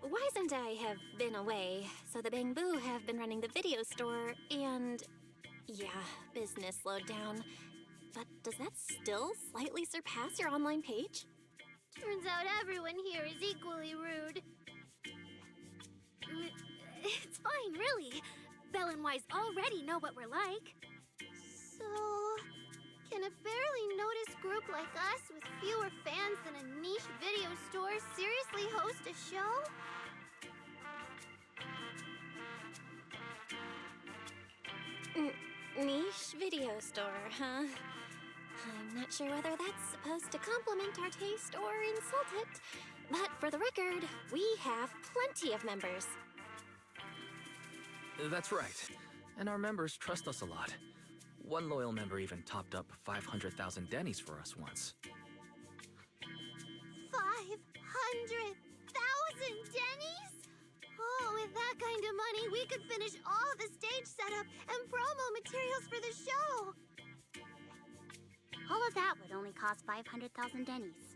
Wise and I have been away, so the Bamboo have been running the video store, and yeah, business slowed down. But does that still slightly surpass your online page? Turns out everyone here is equally rude. It's fine, really. Belle and Wise already know what we're like. So, can a barely noticed group like us with fewer fans than a niche video store seriously host a show? Niche video store, huh? I'm not sure whether that's supposed to compliment our taste or insult it, but for the record, we have plenty of members. That's right. And our members trust us a lot. One loyal member even topped up 500,000 dennies for us once. 500,000 dennies? Oh, with that kind of money, we could finish all of the stage setup and promo materials for the show. All of that would only cost 500,000 dennies.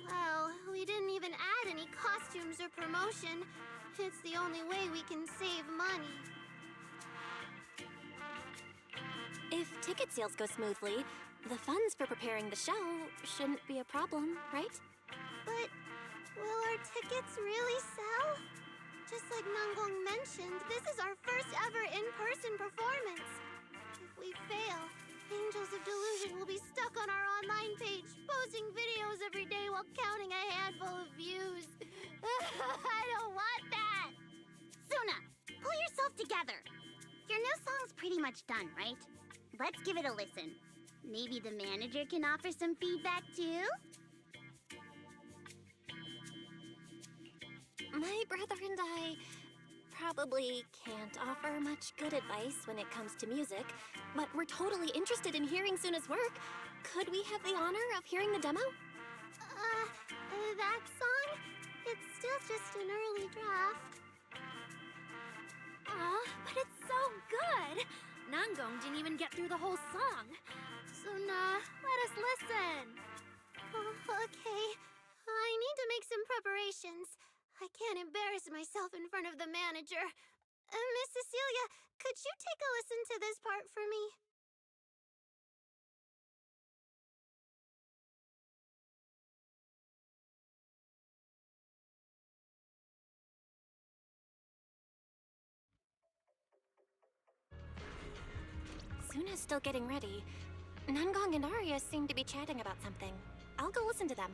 Well, we didn't even add any costumes or promotion. It's the only way we can save money. If ticket sales go smoothly, the funds for preparing the show shouldn't be a problem, right? But will our tickets really sell? Just like Nangong mentioned, this is our first ever in-person performance. If we fail, Angels of Delusion will be stuck on our online page, posting videos every day while counting a handful of views. I don't want that! Suna, pull yourself together. Your new song's pretty much done, right? Let's give it a listen. Maybe the manager can offer some feedback too? My brother and I probably can't offer much good advice when it comes to music, but we're totally interested in hearing Suna's work. Could we have the honor of hearing the demo? That song? It's still just an early draft. Aw, but it's so good! Nangong didn't even get through the whole song. Suna, let us listen. Okay. I need to make some preparations. I can't embarrass myself in front of the manager. Miss Cecilia, could you take a listen to this part for me? Suna's still getting ready. Nangong and Arya seem to be chatting about something. I'll go listen to them.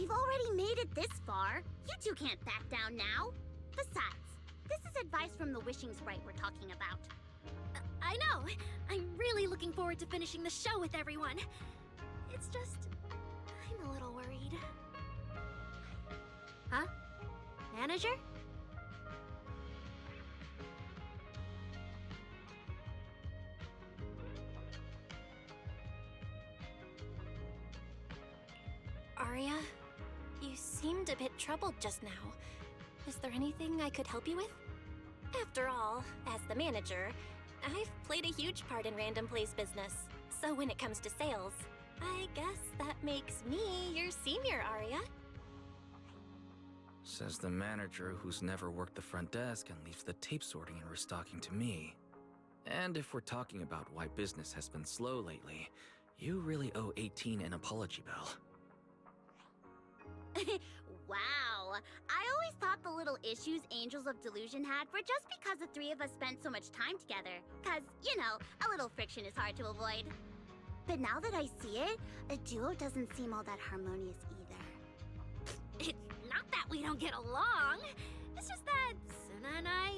We've already made it this far. You two can't back down now. Besides, this is advice from the wishing sprite we're talking about. I know! I'm really looking forward to finishing the show with everyone. It's just... I'm a little worried. Huh? Manager? Arya, you seemed a bit troubled just now. Is there anything I could help you with? After all, as the manager, I've played a huge part in Random Play's business. So when it comes to sales, I guess that makes me your senior, Arya. Says the manager who's never worked the front desk and leaves the tape sorting and restocking to me. And if we're talking about why business has been slow lately, you really owe 18 an apology, Belle. Wow. I always thought the little issues Angels of Delusion had were just because the three of us spent so much time together. Cause, you know, a little friction is hard to avoid. But now that I see it, a duo doesn't seem all that harmonious either. It's not that we don't get along. It's just that Suna and I,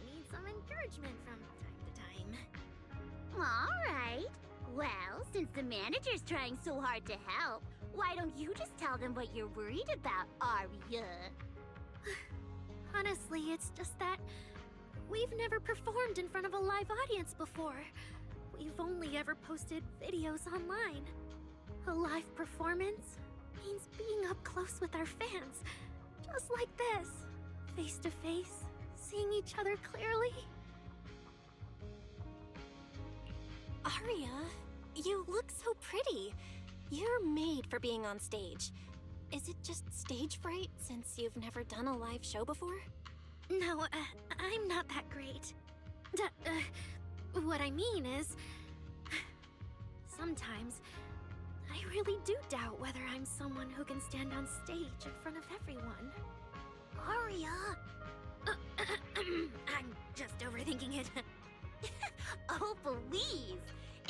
need some encouragement from time to time. Alright. Well, since the manager's trying so hard to help, why don't you just tell them what you're worried about, Arya? Honestly, it's just that we've never performed in front of a live audience before. We've only ever posted videos online. A live performance means being up close with our fans, just like this, face to face, seeing each other clearly. Arya, you look so pretty. You're made for being on stage. Is it just stage fright since you've never done a live show before? No, I'm not that great. What I mean is... Sometimes, I really do doubt whether I'm someone who can stand on stage in front of everyone. Arya! I'm just overthinking it. Oh, please!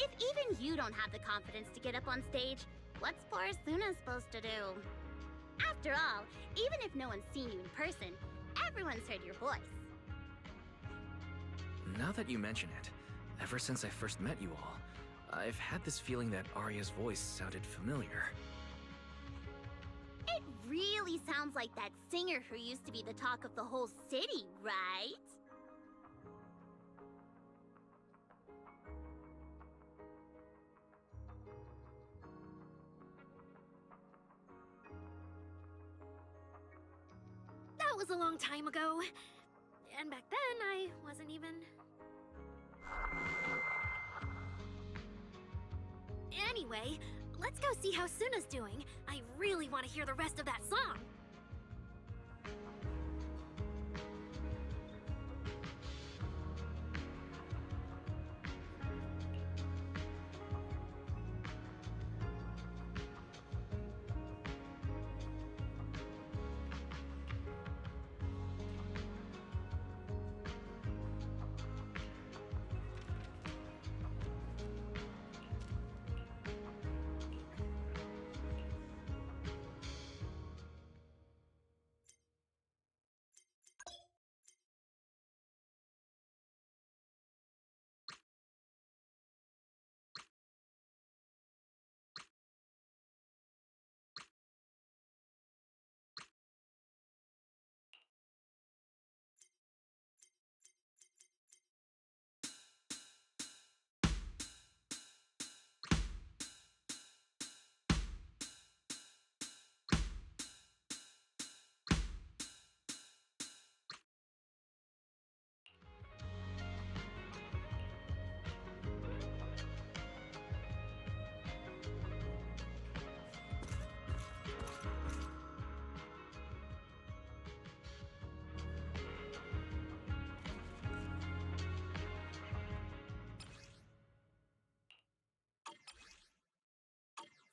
If even you don't have the confidence to get up on stage, what's poor Suna supposed to do? After all, even if no one's seen you in person, everyone's heard your voice. Now that you mention it, ever since I first met you all, I've had this feeling that Arya's voice sounded familiar. It really sounds like that singer who used to be the talk of the whole city, right? That was a long time ago. And back then, I wasn't even... Anyway, let's go see how Suna's doing. I really want to hear the rest of that song.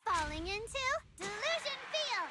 Falling into Delusion Field!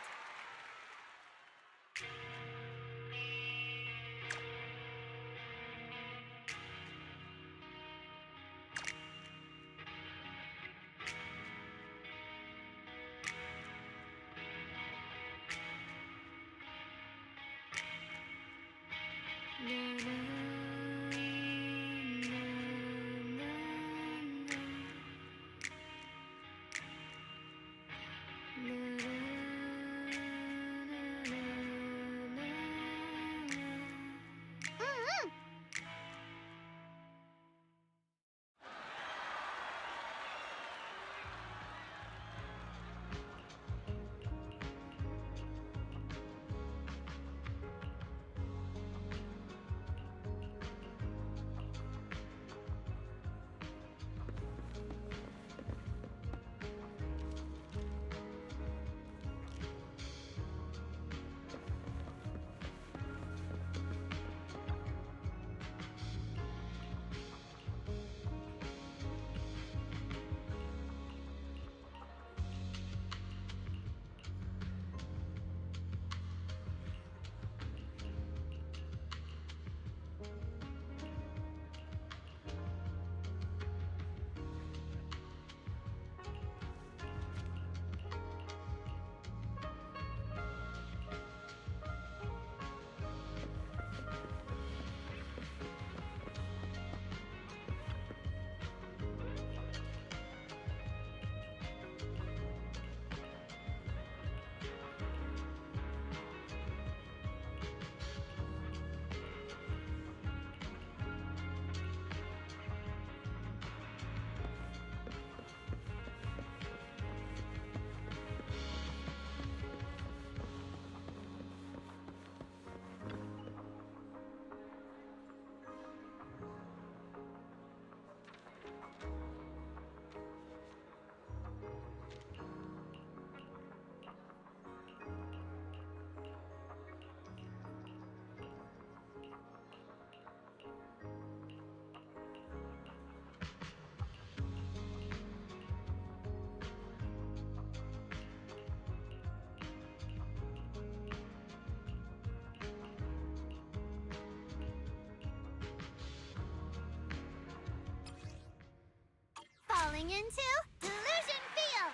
Falling into Delusion Field!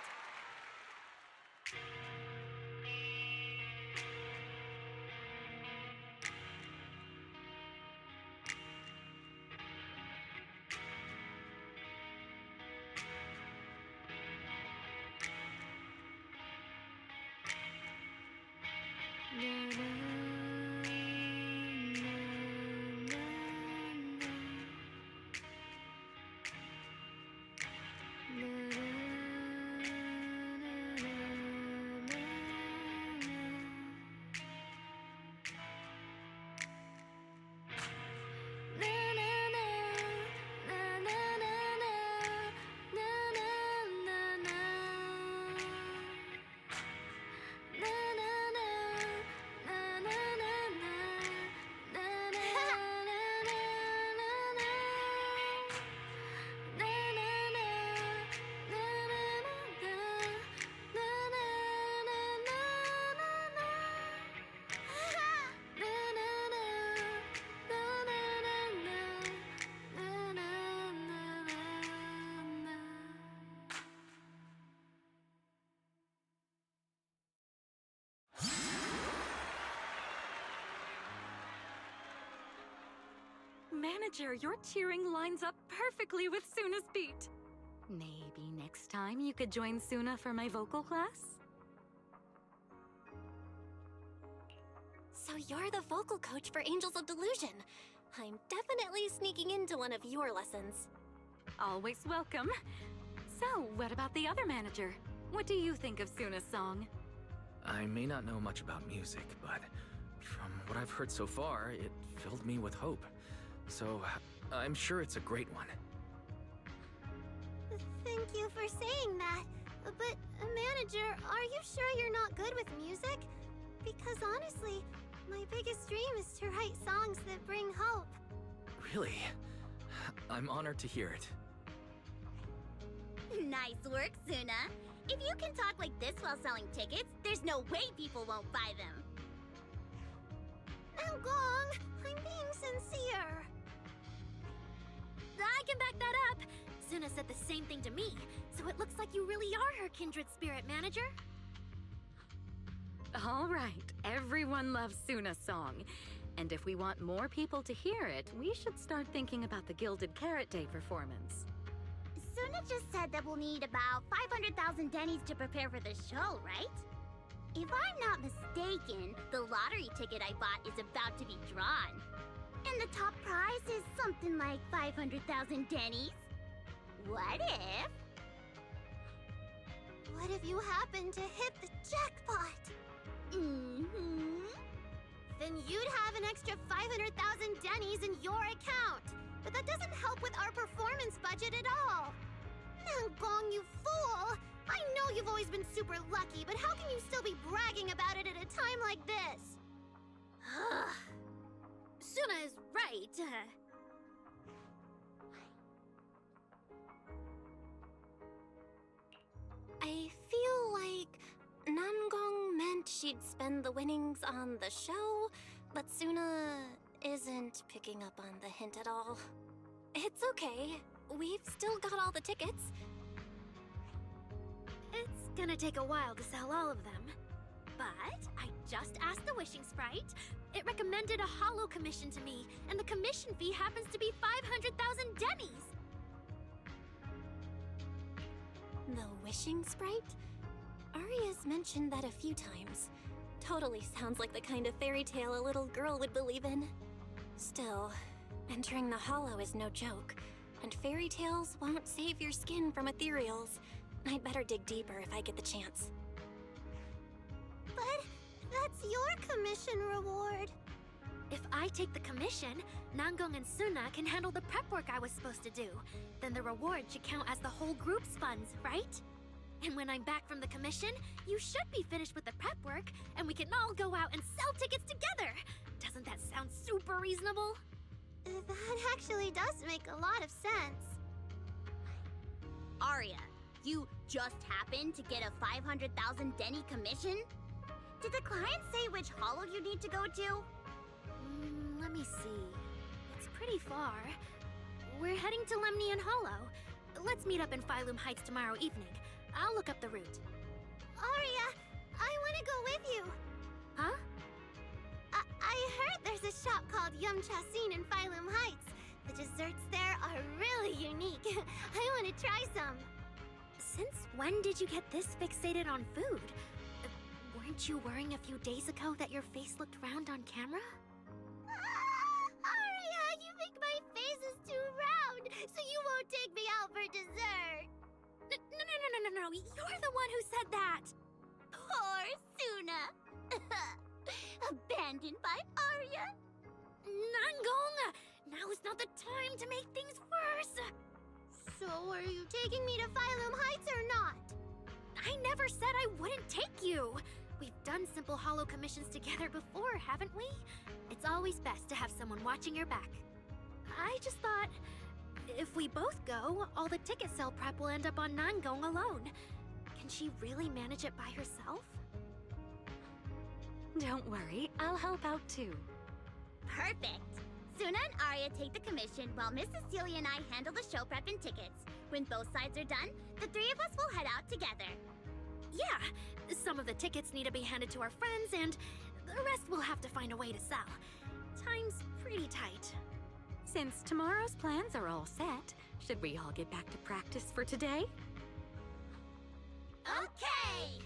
Manager, your cheering lines up perfectly with Suna's beat. Maybe next time you could join Suna for my vocal class? So you're the vocal coach for Angels of Delusion. I'm definitely sneaking into one of your lessons. Always welcome. So, what about the other manager? What do you think of Suna's song? I may not know much about music, but from what I've heard so far, it filled me with hope. So, I'm sure it's a great one. Thank you for saying that. But, manager, are you sure you're not good with music? Because honestly, my biggest dream is to write songs that bring hope. Really? I'm honored to hear it. Nice work, Suna. If you can talk like this while selling tickets, there's no way people won't buy them. Now, Gong, I'm being sincere. I can back that up. Suna said the same thing to me, so it looks like you really are her kindred spirit, manager. All right, everyone loves Suna's song. And if we want more people to hear it, we should start thinking about the Gilded Carrot Day performance. Suna just said that we'll need about 500,000 dennies to prepare for the show, right? If I'm not mistaken, the lottery ticket I bought is about to be drawn. And the top prize is something like 500,000 dennies. What if... What if you happen to hit the jackpot? Mm-hmm. Then you'd have an extra 500,000 dennies in your account. But that doesn't help with our performance budget at all. Nangong, you fool! I know you've always been super lucky, but how can you still be bragging about it at a time like this? Suna is right. I feel like Nangong meant she'd spend the winnings on the show, but Suna isn't picking up on the hint at all. It's okay. We've still got all the tickets. It's gonna take a while to sell all of them. But I just asked the Wishing Sprite. It recommended a holo commission to me, and the commission fee happens to be 500,000 dennies. The Wishing Sprite? Aria's mentioned that a few times. Totally sounds like the kind of fairy tale a little girl would believe in. Still, entering the holo is no joke, and fairy tales won't save your skin from ethereals. I'd better dig deeper if I get the chance. But that's your commission reward. If I take the commission, Nangong and Suna can handle the prep work I was supposed to do. Then the reward should count as the whole group's funds, right? And when I'm back from the commission, you should be finished with the prep work, and we can all go out and sell tickets together. Doesn't that sound super reasonable? That actually does make a lot of sense. Aria, you just happened to get a 500,000 denny commission? Did the client say which holo you need to go to? Let me see. It's pretty far. We're heading to Lemnian Hollow. Let's meet up in Phylum Heights tomorrow evening. I'll look up the route. Aria, I want to go with you. Huh? I heard there's a shop called Yum Chasin in Phylum Heights. The desserts there are really unique. I want to try some. Since when did you get this fixated on food? Weren't you worrying a few days ago that your face looked round on camera? Aria, you think my face is too round, so you won't take me out for dessert. No, you're the one who said that. Poor Suna. Abandoned by Aria. Nangong, now is not the time to make things worse. So are you taking me to Phylum Heights or not? I never said I wouldn't take you. We've done simple holo commissions together before, haven't we? It's always best to have someone watching your back. I just thought, if we both go, all the ticket sale prep will end up on Nangong alone. Can she really manage it by herself? Don't worry, I'll help out too. Perfect. Suna and Aria take the commission while Miss Cecilia and I handle the show prep and tickets. When both sides are done, the three of us will head out together. Yeah, some of the tickets need to be handed to our friends, and the rest we'll have to find a way to sell. Time's pretty tight. Since tomorrow's plans are all set, should we all get back to practice for today? Okay!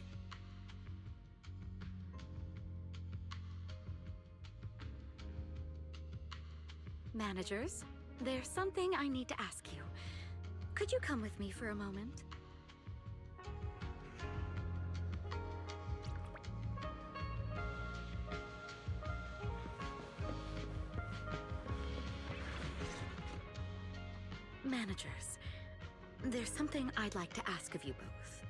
Managers, there's something I need to ask you. Could you come with me for a moment? Managers, there's something I'd like to ask of you both.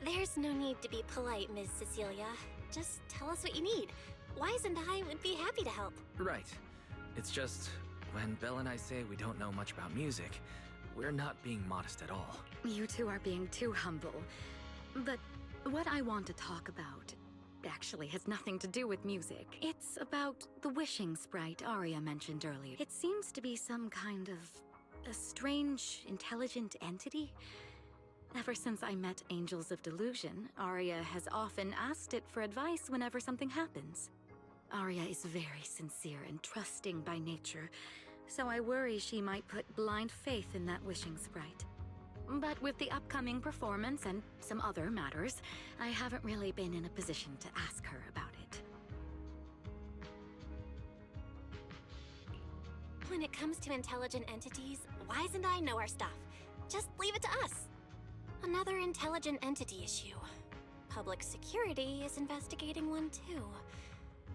There's no need to be polite, Ms. Cecilia. Just tell us what you need. Wise and I would be happy to help. Right. It's just, when Belle and I say we don't know much about music, we're not being modest at all. You two are being too humble. But what I want to talk about actually has nothing to do with music. It's about the wishing sprite Aria mentioned earlier. It seems to be some kind of a strange, intelligent entity. Ever since I met Angels of Delusion, Arya has often asked it for advice whenever something happens. Arya is very sincere and trusting by nature, so I worry she might put blind faith in that wishing sprite. But with the upcoming performance and some other matters, I haven't really been in a position to ask her about it. When it comes to intelligent entities, Wise and I know our stuff. Just leave it to us. Another intelligent entity issue. Public security is investigating one too.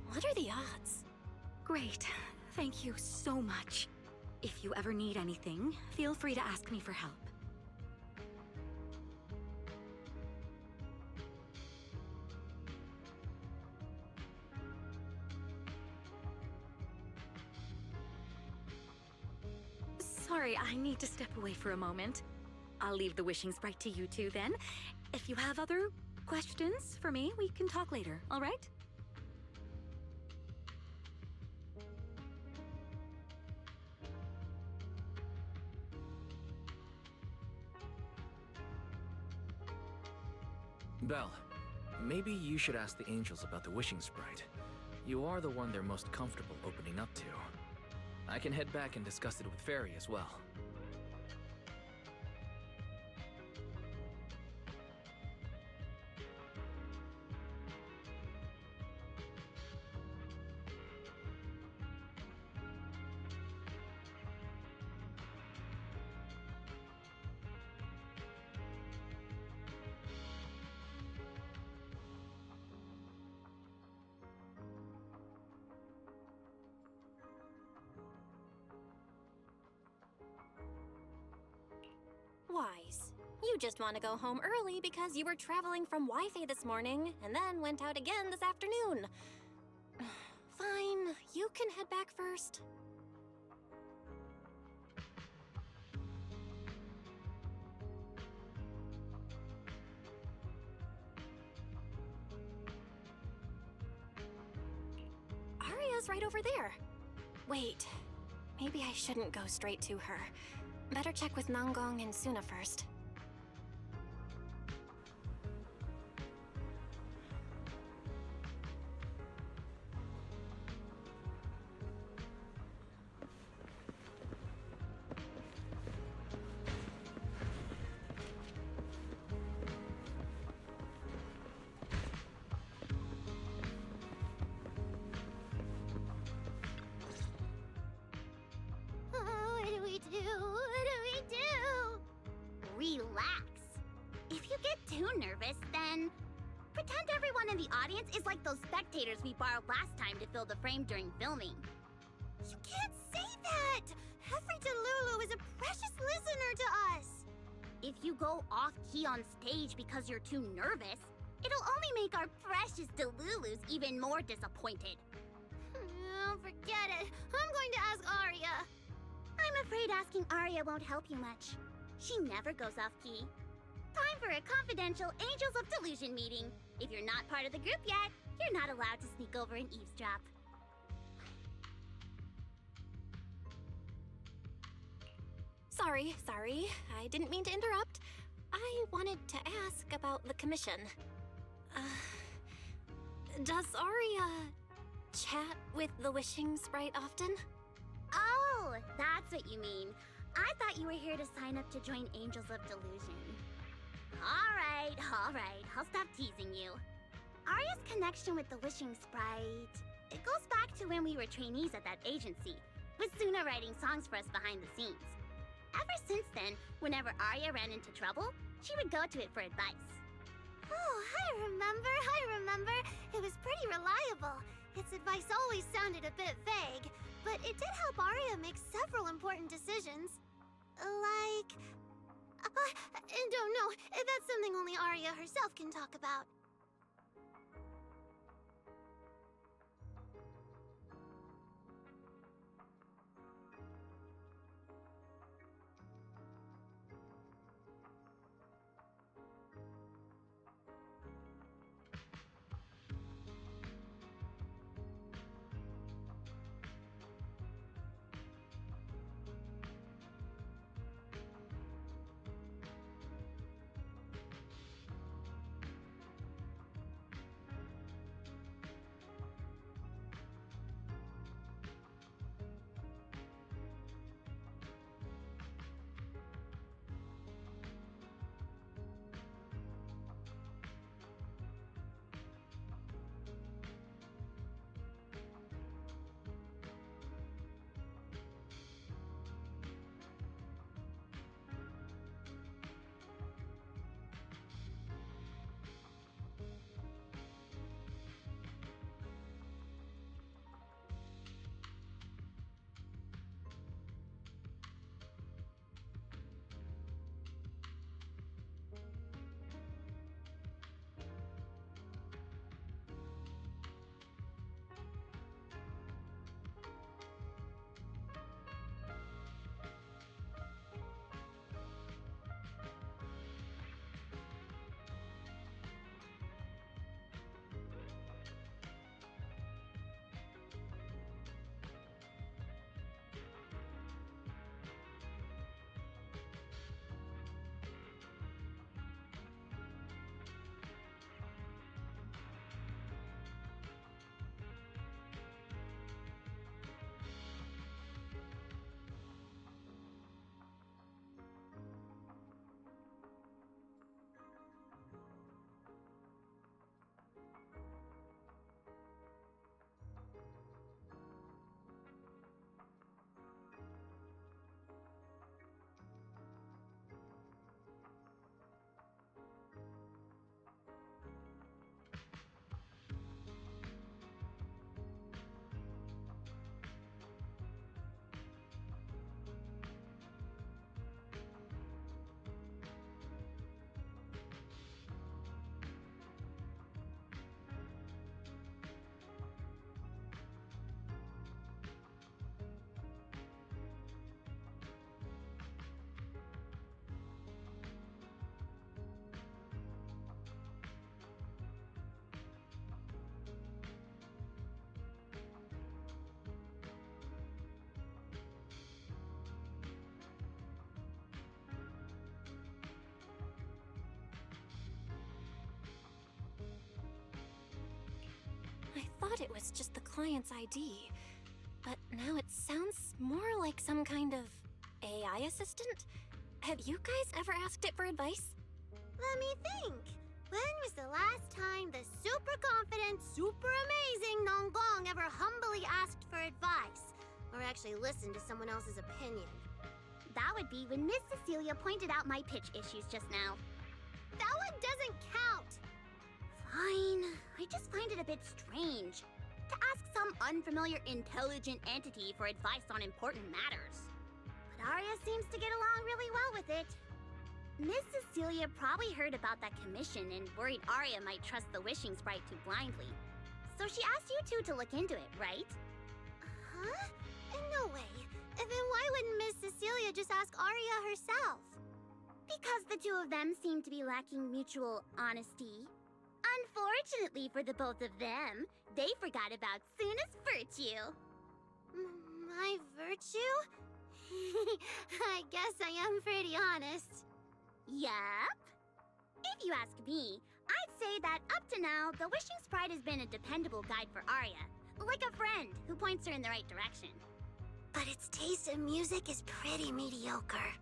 What are the odds? Great. Thank you so much. If you ever need anything, feel free to ask me for help. Sorry, I need to step away for a moment. I'll leave the wishing sprite to you two then. If you have other questions for me, we can talk later, all right? Belle, maybe you should ask the angels about the wishing sprite. You are the one they're most comfortable opening up to. I can head back and discuss it with Fairy as well. Wise, you just want to go home early because you were traveling from Wi-Fi this morning and then went out again this afternoon. Fine, you can head back first. Arya's right over there. Wait, maybe I shouldn't go straight to her. Better check with Nanggong and Suna first. Relax. If you get too nervous, then pretend everyone in the audience is like those spectators we borrowed last time to fill the frame during filming. You can't say that! Hefri Delulu is a precious listener to us! If you go off-key on stage because you're too nervous, it'll only make our precious Delulus even more disappointed. Oh, forget it. I'm going to ask Arya. I'm afraid asking Arya won't help you much. She never goes off-key. Time for a confidential Angels of Delusion meeting. If you're not part of the group yet, you're not allowed to sneak over and eavesdrop. Sorry. I didn't mean to interrupt. I wanted to ask about the commission. Does Arya chat with the wishing sprite often? Oh, that's what you mean. I thought you were here to sign up to join Angels of Delusion. All right. I'll stop teasing you. Arya's connection with the wishing sprite, it goes back to when we were trainees at that agency, with Suna writing songs for us behind the scenes. Ever since then, whenever Arya ran into trouble, she would go to it for advice. Oh, I remember. It was pretty reliable. Its advice always sounded a bit vague, but it did help Arya make several important decisions. Like... don't know. That's something only Arya herself can talk about. thought it was just the client's ID. But now it sounds more like some kind of AI assistant? Have you guys ever asked it for advice? Let me think. When was the last time the super confident, super amazing Nonggong ever humbly asked for advice? Or actually listened to someone else's opinion? That would be when Miss Cecilia pointed out my pitch issues just now. That one doesn't count! Fine. I just find it a bit strange to ask some unfamiliar intelligent entity for advice on important matters. But Arya seems to get along really well with it. Miss Cecilia probably heard about that commission and worried Arya might trust the wishing sprite too blindly. So she asked you two to look into it, right? Huh? No way. Then why wouldn't Miss Cecilia just ask Arya herself? Because the two of them seem to be lacking mutual honesty. Unfortunately for the both of them, they forgot about Suna's virtue. My virtue? I guess I am pretty honest. Yup. If you ask me, I'd say that up to now, the Wishing Sprite has been a dependable guide for Arya. Like a friend who points her in the right direction. But its taste in music is pretty mediocre.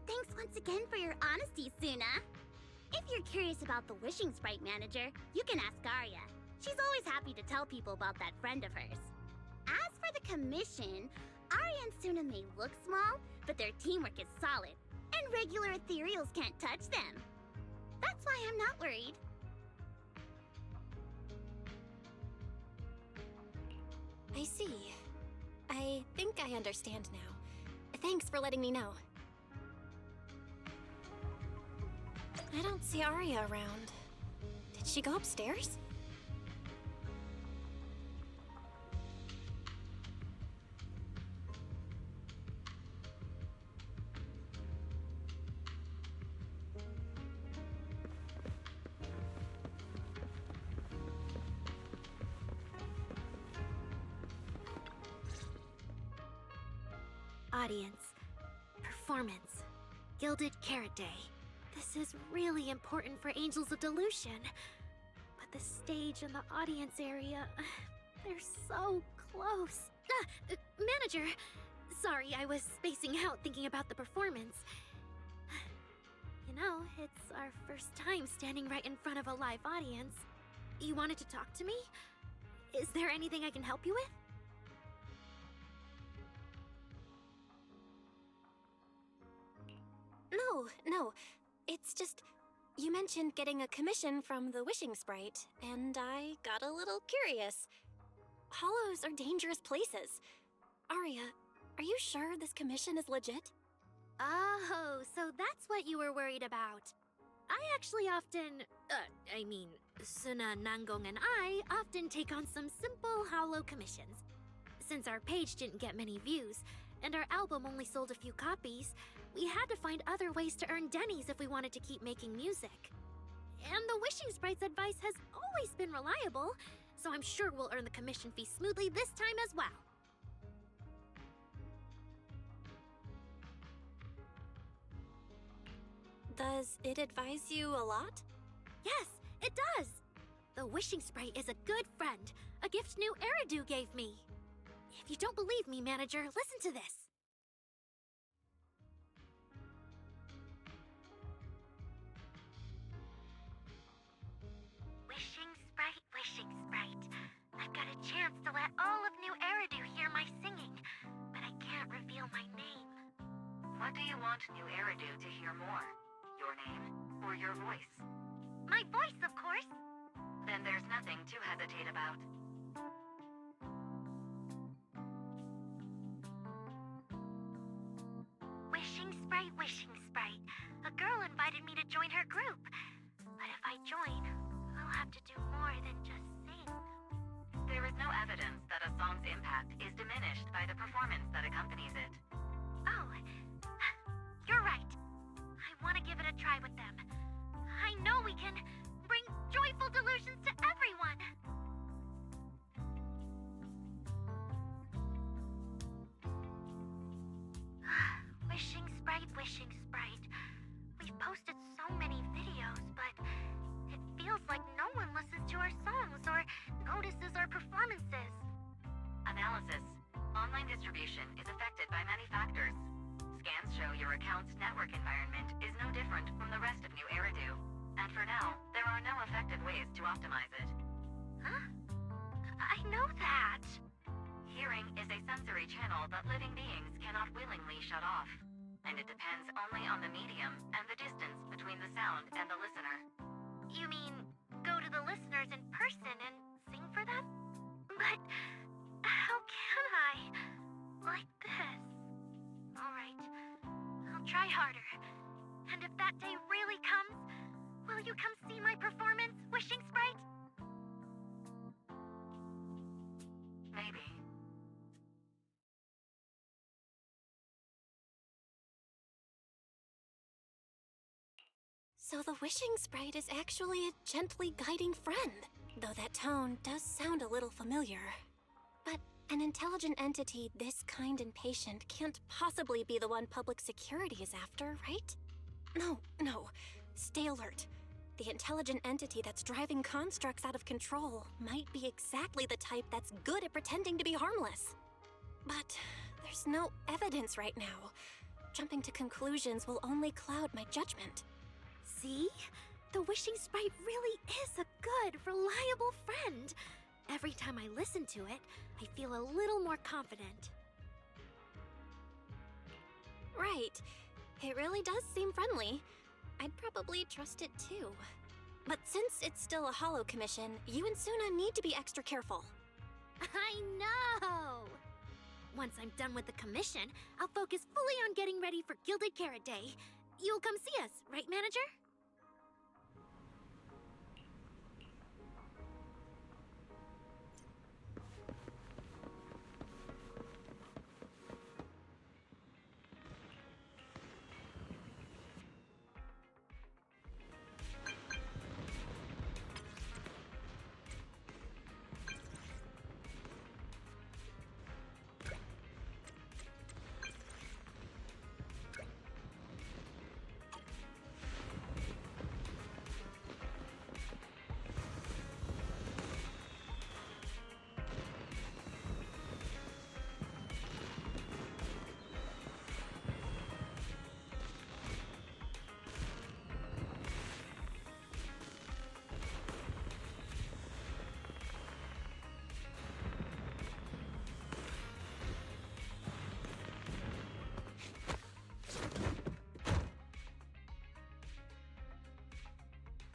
Thanks once again for your honesty, Suna. If you're curious about the Wishing Sprite manager, you can ask Arya. She's always happy to tell people about that friend of hers. As for the commission, Arya and Suna may look small, but their teamwork is solid, and regular ethereals can't touch them. That's why I'm not worried. I see. I think I understand now. Thanks for letting me know. I don't see Arya around. Did she go upstairs? Audience. Performance. Gilded Carrot Day. This is really important for Angels of Delusion. But the stage and the audience area, they're so close. Manager! Sorry, I was spacing out thinking about the performance. You know, it's our first time standing right in front of a live audience. You wanted to talk to me? Is there anything I can help you with? No. It's just, you mentioned getting a commission from the Wishing Sprite, and I got a little curious. Hollows are dangerous places. Arya, are you sure this commission is legit? Oh, so that's what you were worried about. I actually often, Suna, Nangong, and I often take on some simple hollow commissions. Since our page didn't get many views, and our album only sold a few copies, we had to find other ways to earn dennies if we wanted to keep making music. And the Wishing Sprite's advice has always been reliable, so I'm sure we'll earn the commission fee smoothly this time as well. Does it advise you a lot? Yes, it does! The Wishing Sprite is a good friend, a gift new Eridu gave me. If you don't believe me, manager, listen to this. Wishing Sprite. I've got a chance to let all of New Eridu hear my singing, but I can't reveal my name. What do you want New Eridu to hear more? Your name or your voice? My voice, of course. Then there's nothing to hesitate about. Wishing Sprite. A girl invited me to join her group. But if I join, I'll have to do more than just sing. There is no evidence that a song's impact is diminished by the performance that accompanies it. Oh, you're right. I want to give it a try with them. I know we can bring joyful delusions to everyone. Wishing Sprite. We've posted so many videos, but it feels like no one listens to our songs or notices your account's network environment is no different from the rest of New Eridu. And for now, there are no effective ways to optimize it. Huh? I know that. Hearing is a sensory channel that living beings cannot willingly shut off. And it depends only on the medium and the distance between the sound and the listener. You mean go to the listeners in person and sing for them? But how can I? Like this. Alright, I'll try harder. And if that day really comes, will you come see my performance, Wishing Sprite? Maybe. So the Wishing Sprite is actually a gently guiding friend, though that tone does sound a little familiar. But an intelligent entity this kind and patient can't possibly be the one public security is after, right? No. Stay alert. The intelligent entity that's driving constructs out of control might be exactly the type that's good at pretending to be harmless. But there's no evidence right now. Jumping to conclusions will only cloud my judgment. See? The Wishing Sprite really is a good, reliable friend. Every time I listen to it, I feel a little more confident. Right. It really does seem friendly. I'd probably trust it too. But since it's still a holo commission, you and Suna need to be extra careful. I know! Once I'm done with the commission, I'll focus fully on getting ready for Gilded Carrot Day. You'll come see us, right, Manager?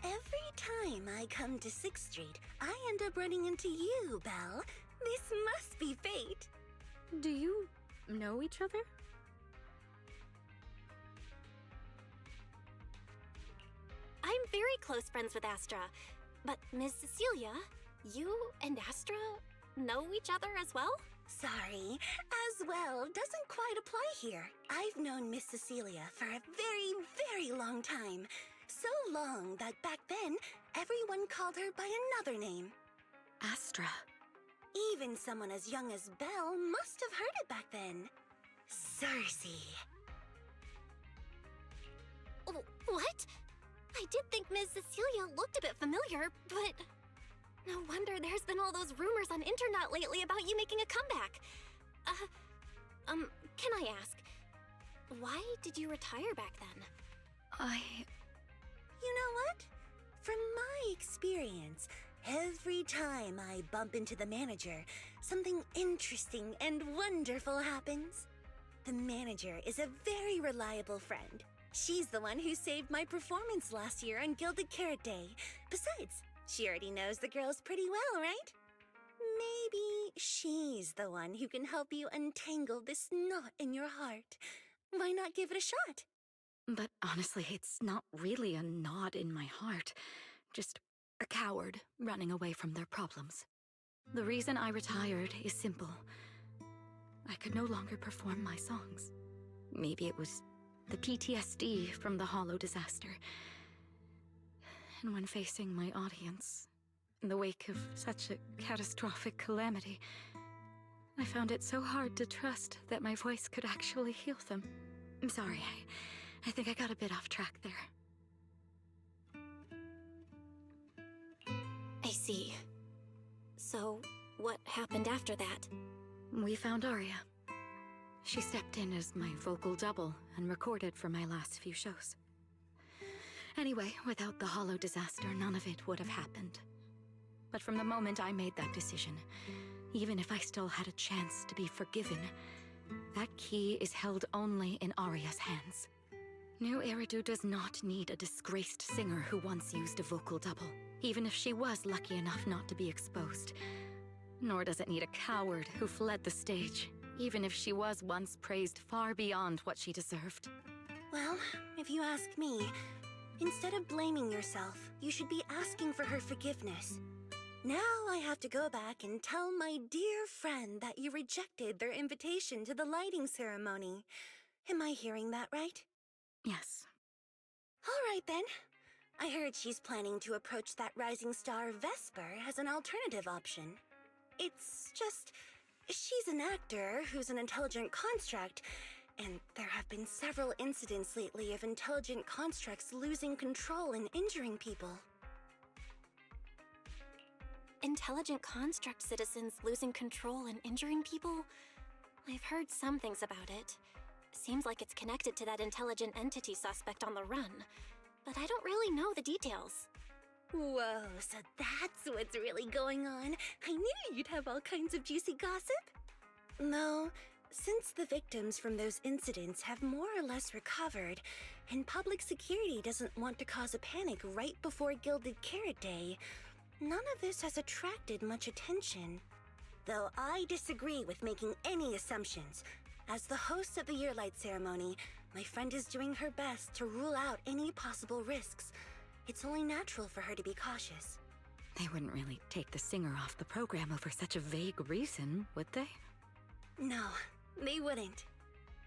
Every time I come to 6th Street, I end up running into you, Belle. This must be fate. Do you know each other? I'm very close friends with Astra. But Ms. Cecilia, you and Astra know each other as well? Sorry, as well doesn't quite apply here. I've known Miss Cecilia for a very, very long time. So long that back then, everyone called her by another name. Astra. Even someone as young as Belle must have heard it back then. Cersei. Oh, what? I did think Ms. Cecilia looked a bit familiar, but... No wonder there's been all those rumors on internet lately about you making a comeback. Can I ask, why did you retire back then? You know what? From my experience, every time I bump into the manager, something interesting and wonderful happens. The manager is a very reliable friend. She's the one who saved my performance last year on Gilded Carrot Day. Besides, she already knows the girls pretty well, right? Maybe she's the one who can help you untangle this knot in your heart. Why not give it a shot? But honestly, it's not really a knot in my heart. Just a coward running away from their problems. The reason I retired is simple. I could no longer perform my songs. Maybe it was the PTSD from the Hollow disaster. And when facing my audience, in the wake of such a catastrophic calamity, I found it so hard to trust that my voice could actually heal them. I'm sorry, I think I got a bit off track there. I see. So, what happened after that? We found Arya. She stepped in as my vocal double and recorded for my last few shows. Anyway, without the Hollow disaster, none of it would have happened. But from the moment I made that decision, even if I still had a chance to be forgiven, that key is held only in Aria's hands. New Eridu does not need a disgraced singer who once used a vocal double, even if she was lucky enough not to be exposed. Nor does it need a coward who fled the stage, even if she was once praised far beyond what she deserved. Well, if you ask me, instead of blaming yourself, you should be asking for her forgiveness. Now I have to go back and tell my dear friend that you rejected their invitation to the lighting ceremony. Am I hearing that right? Yes. All right then. I heard she's planning to approach that rising star Vesper as an alternative option. It's just, she's an actor who's an intelligent construct, and there have been several incidents lately of intelligent constructs losing control and injuring people. Intelligent construct citizens losing control and injuring people? I've heard some things about it. Seems like it's connected to that intelligent entity suspect on the run, but I don't really know the details. Whoa, so that's what's really going on. I knew you'd have all kinds of juicy gossip. No, since the victims from those incidents have more or less recovered, and public security doesn't want to cause a panic right before Gilded Carrot Day, none of this has attracted much attention. Though I disagree with making any assumptions. As the host of the Yearlight ceremony, my friend is doing her best to rule out any possible risks. It's only natural for her to be cautious. They wouldn't really take the singer off the program over such a vague reason, would they? No, they wouldn't.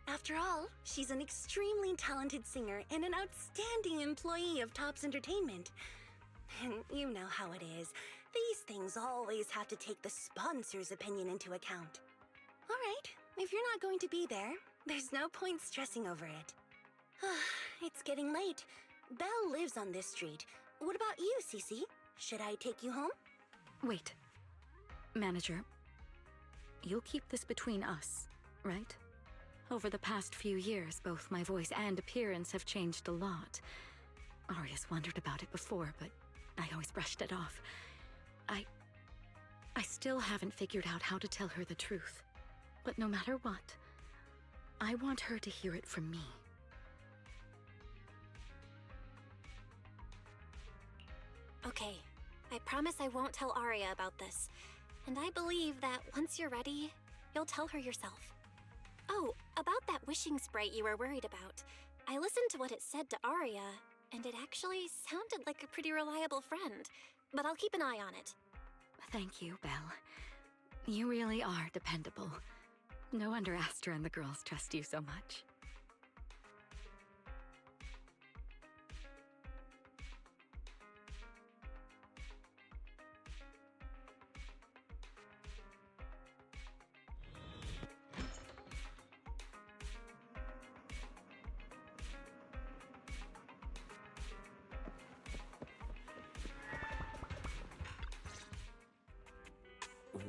After all, she's an extremely talented singer and an outstanding employee of Topps Entertainment. And you know how it is. These things always have to take the sponsor's opinion into account. All right, if you're not going to be there, there's no point stressing over it. It's getting late. Belle lives on this street. What about you, Cece? Should I take you home? Wait. Manager, you'll keep this between us, right? Over the past few years, both my voice and appearance have changed a lot. Aria's wondered about it before, but I always brushed it off. I still haven't figured out how to tell her the truth. But no matter what, I want her to hear it from me. Okay, I promise I won't tell Aria about this. And I believe that once you're ready, you'll tell her yourself. Oh, about that wishing sprite you were worried about. I listened to what it said to Aria, and it actually sounded like a pretty reliable friend. But I'll keep an eye on it. Thank you, Belle. You really are dependable. No wonder Astra and the girls trust you so much.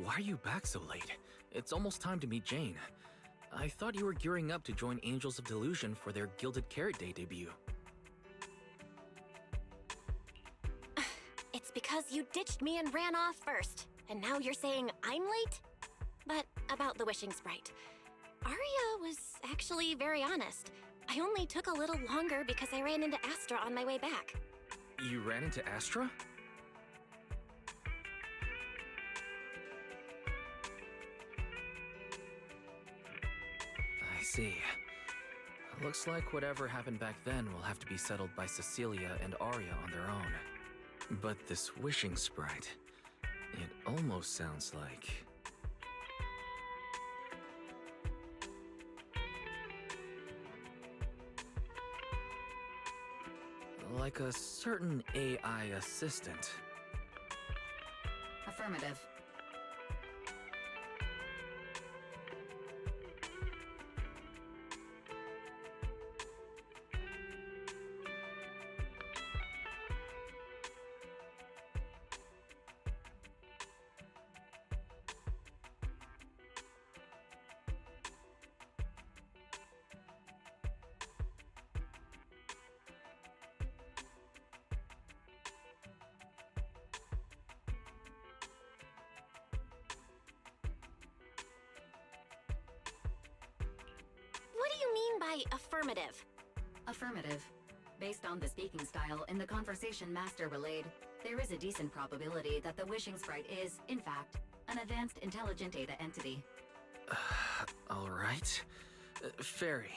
Why are you back so late? It's almost time to meet Jane. I thought you were gearing up to join Angels of Delusion for their Gilded Carrot Day debut. It's because you ditched me and ran off first, and now you're saying I'm late? But about the wishing sprite. Aria was actually very honest. I only took a little longer because I ran into Astra on my way back. You ran into Astra? I see. Looks like whatever happened back then will have to be settled by Cecilia and Aria on their own. But this wishing sprite, it almost sounds like... like a certain AI assistant. Affirmative. you mean by affirmative? Affirmative. Based on the speaking style in the conversation Master relayed, there is a decent probability that the Wishing Sprite is, in fact, an advanced intelligent data entity. Alright. Fairy,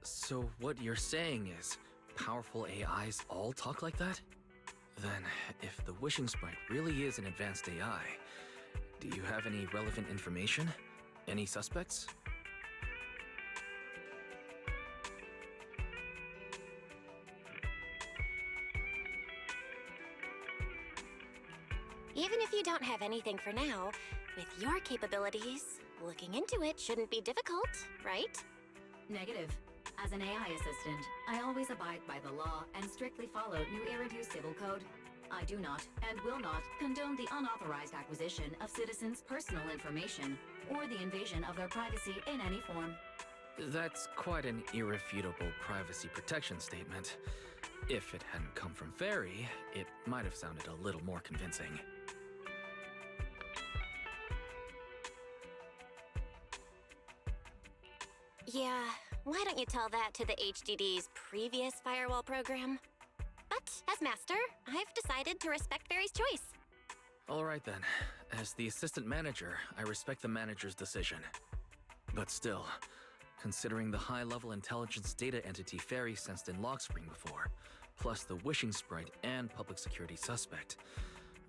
so what you're saying is powerful AIs all talk like that? Then, if the Wishing Sprite really is an advanced AI, do you have any relevant information? Any suspects? Even if you don't have anything for now, with your capabilities, looking into it shouldn't be difficult, right? Negative. As an AI assistant, I always abide by the law and strictly follow New Eridu Civil Code. I do not, and will not, condone the unauthorized acquisition of citizens' personal information, or the invasion of their privacy in any form. That's quite an irrefutable privacy protection statement. If it hadn't come from Fairy, it might have sounded a little more convincing. Yeah, why don't you tell that to the HDD's previous firewall program? But, as master, I've decided to respect Fairy's choice. Alright then. As the assistant manager, I respect the manager's decision. But still, considering the high-level intelligence data entity Fairy sensed in Lockspring before, plus the Wishing Sprite and public security suspect,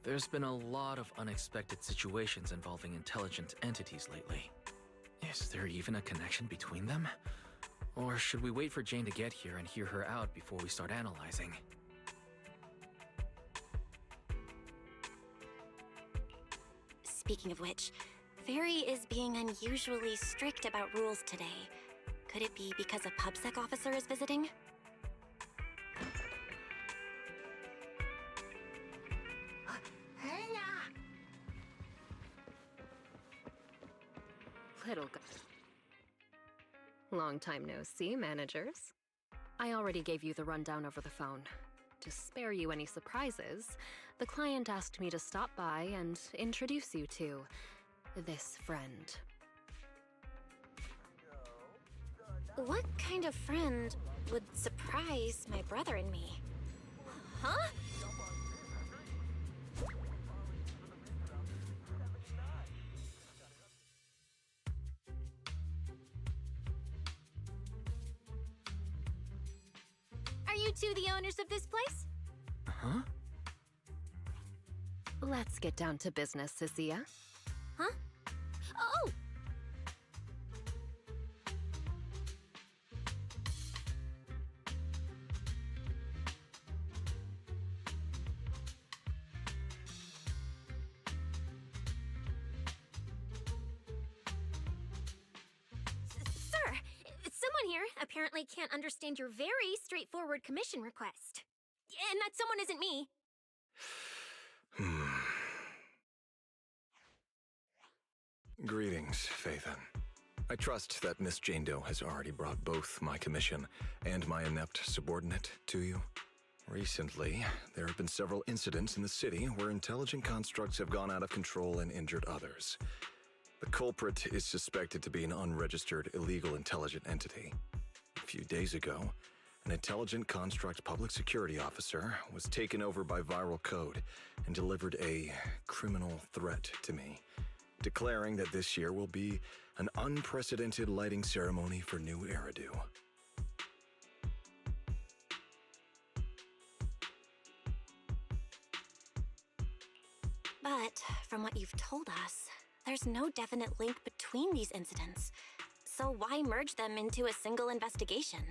there's been a lot of unexpected situations involving intelligent entities lately. Is there even a connection between them? Or should we wait for Jane to get here and hear her out before we start analyzing? Speaking of which, Fairy is being unusually strict about rules today. Could it be because a PubSec officer is visiting? Little Long time no see, managers. I already gave you the rundown over the phone. To spare you any surprises, the client asked me to stop by and introduce you to this friend. What kind of friend would surprise my brother and me? Huh? Are you two the owners of this place? Huh? Let's get down to business, Cecilia. Huh? Oh! Sir, someone here apparently can't understand your very straightforward commission request. And that someone isn't me. Greetings, Phaethon. I trust that Miss Jane Doe has already brought both my commission and my inept subordinate to you. Recently, there have been several incidents in the city where intelligent constructs have gone out of control and injured others. The culprit is suspected to be an unregistered illegal intelligent entity. A few days ago, an intelligent construct public security officer was taken over by viral code and delivered a criminal threat to me, declaring that this year will be an unprecedented lighting ceremony for New Eridu. But from what you've told us, there's no definite link between these incidents. So why merge them into a single investigation?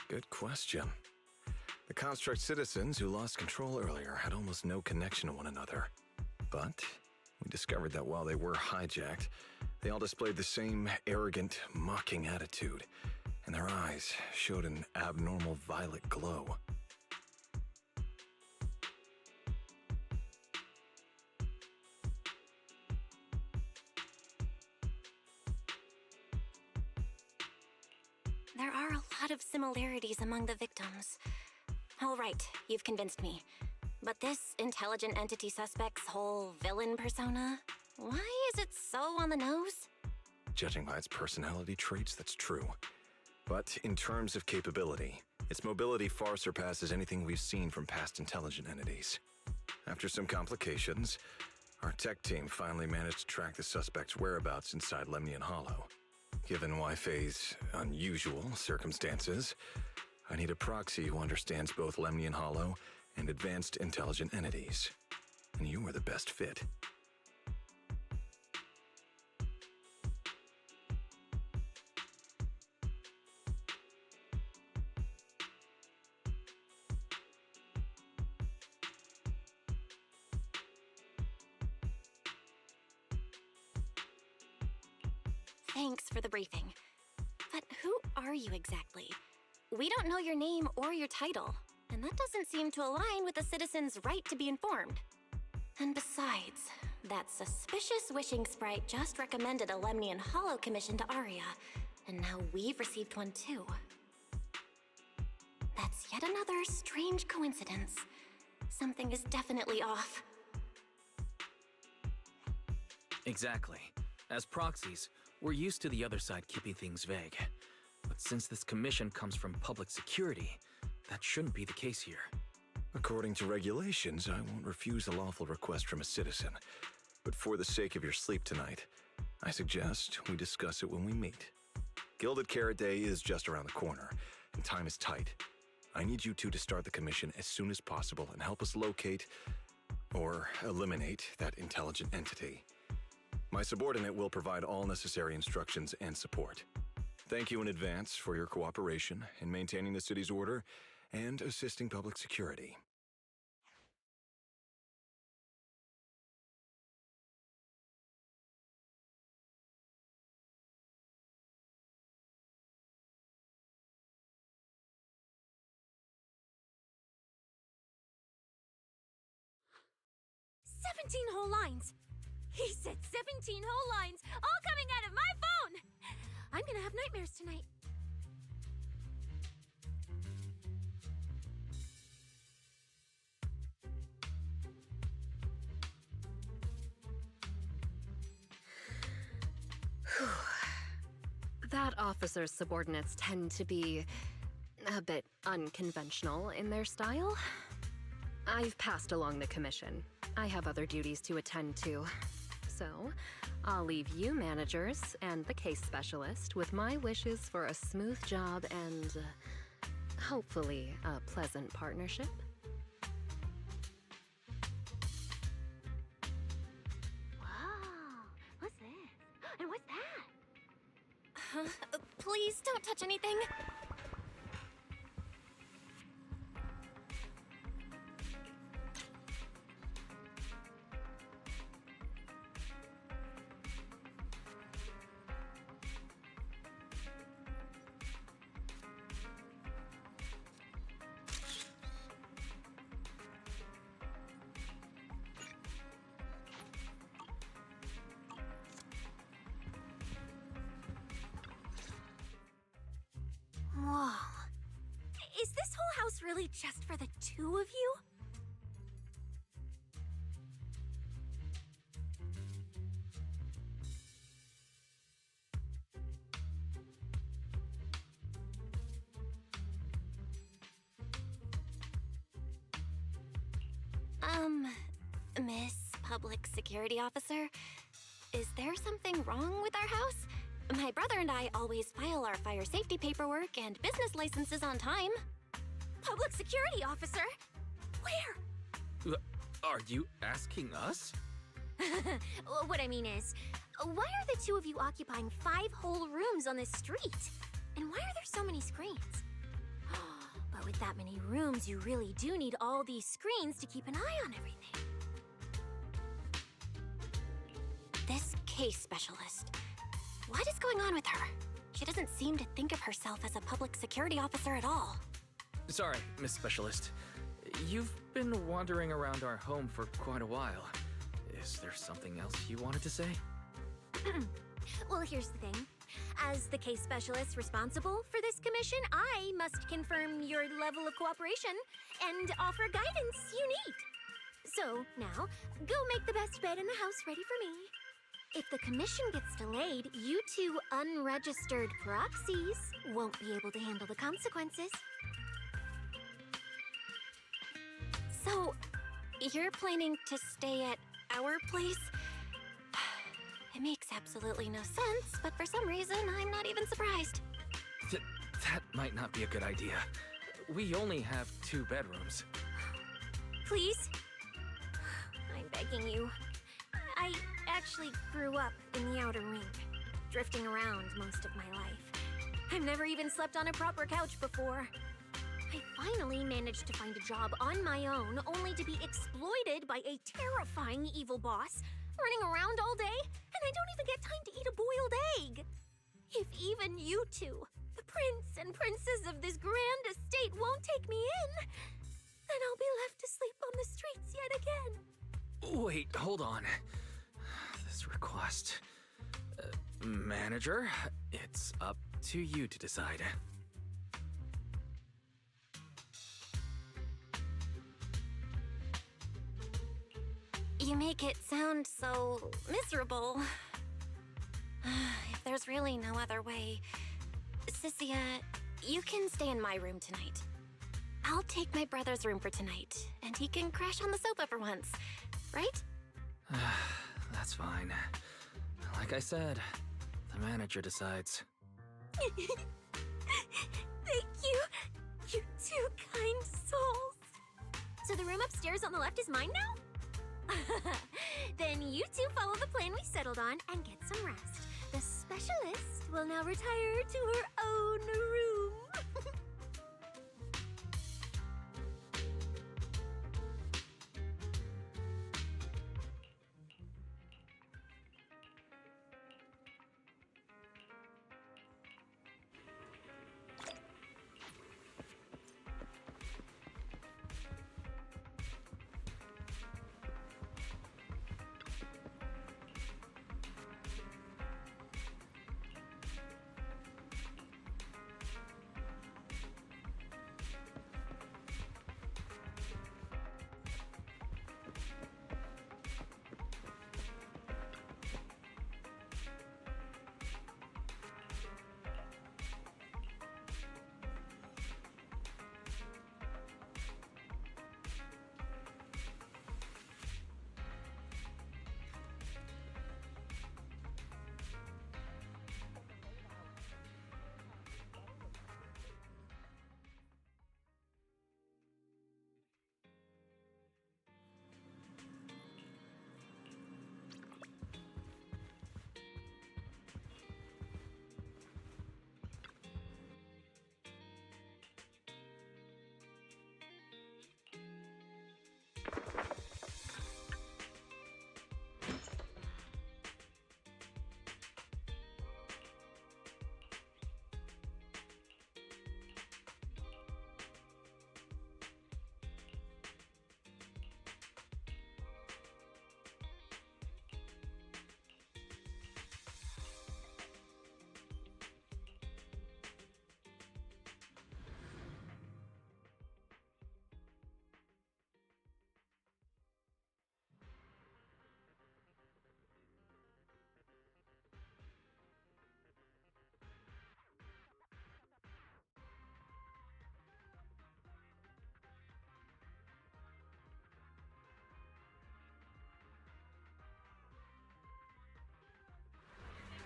Good question. The construct citizens who lost control earlier had almost no connection to one another. But we discovered that while they were hijacked, they all displayed the same arrogant, mocking attitude, and their eyes showed an abnormal violet glow. There are a lot of similarities among the victims. All right, you've convinced me. But this intelligent entity suspect's whole villain persona, why is it so on the nose? Judging by its personality traits, that's true. But in terms of capability, its mobility far surpasses anything we've seen from past intelligent entities. After some complications, our tech team finally managed to track the suspect's whereabouts inside Lemnian Hollow. Given Yfei's unusual circumstances, I need a proxy who understands both Lemnian Hollow and advanced intelligent entities. And you were the best fit. Thanks for the briefing. But who are you exactly? We don't know your name or your title, and that doesn't seem to align with the citizen's right to be informed. And besides, that suspicious wishing sprite just recommended a Lemnian Hollow commission to Arya, and now we've received one too. That's yet another strange coincidence. Something is definitely off. Exactly. As proxies, we're used to the other side keeping things vague. But since this commission comes from public security, that shouldn't be the case here. According to regulations, I won't refuse a lawful request from a citizen. But for the sake of your sleep tonight, I suggest we discuss it when we meet. Gilded Carrot Day is just around the corner, and time is tight. I need you two to start the commission as soon as possible and help us locate or eliminate that intelligent entity. My subordinate will provide all necessary instructions and support. Thank you in advance for your cooperation in maintaining the city's order and assisting public security. Whole lines. He said 17 whole lines, all coming out of my phone! I'm gonna have nightmares tonight. That officer's subordinates tend to be a bit unconventional in their style. I've passed along the commission. I have other duties to attend to. So, I'll leave you managers and the case specialist with my wishes for a smooth job and hopefully a pleasant partnership. Wow, what's this? And what's that? Please don't touch anything. Whoa. Is this whole house really just for the two of you? Miss Public Security Officer, is there something wrong with our house? My brother and I always file our fire safety paperwork and business licenses on time. Public Security Officer? Where? Are you asking us? What I mean is, why are the two of you occupying 5 whole rooms on this street? And why are there so many screens? But with that many rooms, you really do need all these screens to keep an eye on everything. This case specialist. What is going on with her? She doesn't seem to think of herself as a public security officer at all. Sorry, Miss Specialist. You've been wandering around our home for quite a while. Is there something else you wanted to say? Well, here's the thing. As the case specialist responsible for this commission, I must confirm your level of cooperation and offer guidance you need. So, now, go make the best bed in the house ready for me. If the commission gets delayed, you two unregistered proxies won't be able to handle the consequences. So, you're planning to stay at our place? It makes absolutely no sense, but for some reason, I'm not even surprised. That might not be a good idea. We only have 2 bedrooms. Please? I'm begging you. I actually grew up in the Outer Ring, drifting around most of my life. I've never even slept on a proper couch before. I finally managed to find a job on my own, only to be exploited by a terrifying evil boss, running around all day, and I don't even get time to eat a boiled egg. If even you two, the prince and princess of this grand estate, won't take me in, then I'll be left to sleep on the streets yet again. Wait, hold on. This request... manager, it's up to you to decide. You make it sound so miserable. If there's really no other way... Cynthia, you can stay in my room tonight. I'll take my brother's room for tonight, and he can crash on the sofa for once, right? That's fine. Like I said, the manager decides. Thank you, you two kind souls. So the room upstairs on the left is mine now? Then you two follow the plan we settled on and get some rest. The specialist will now retire to her own room.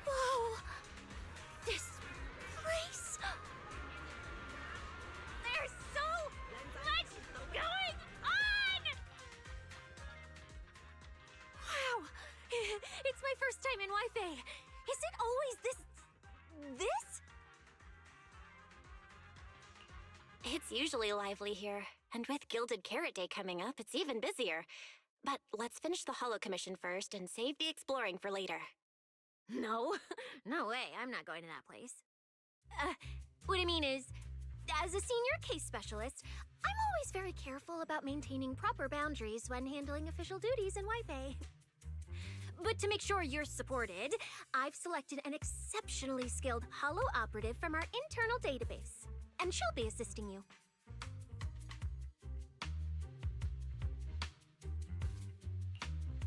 Whoa! This place... There's so much going on! Wow! It's my first time in Wi-Fi. Is it always this? It's usually lively here, and with Gilded Carrot Day coming up, it's even busier. But let's finish the Holo Commission first and save the exploring for later. No, no way, I'm not going to that place. What I mean is, as a senior case specialist, I'm always very careful about maintaining proper boundaries when handling official duties in Wi-Fi. But to make sure you're supported, I've selected an exceptionally skilled Holo operative from our internal database, and she'll be assisting you.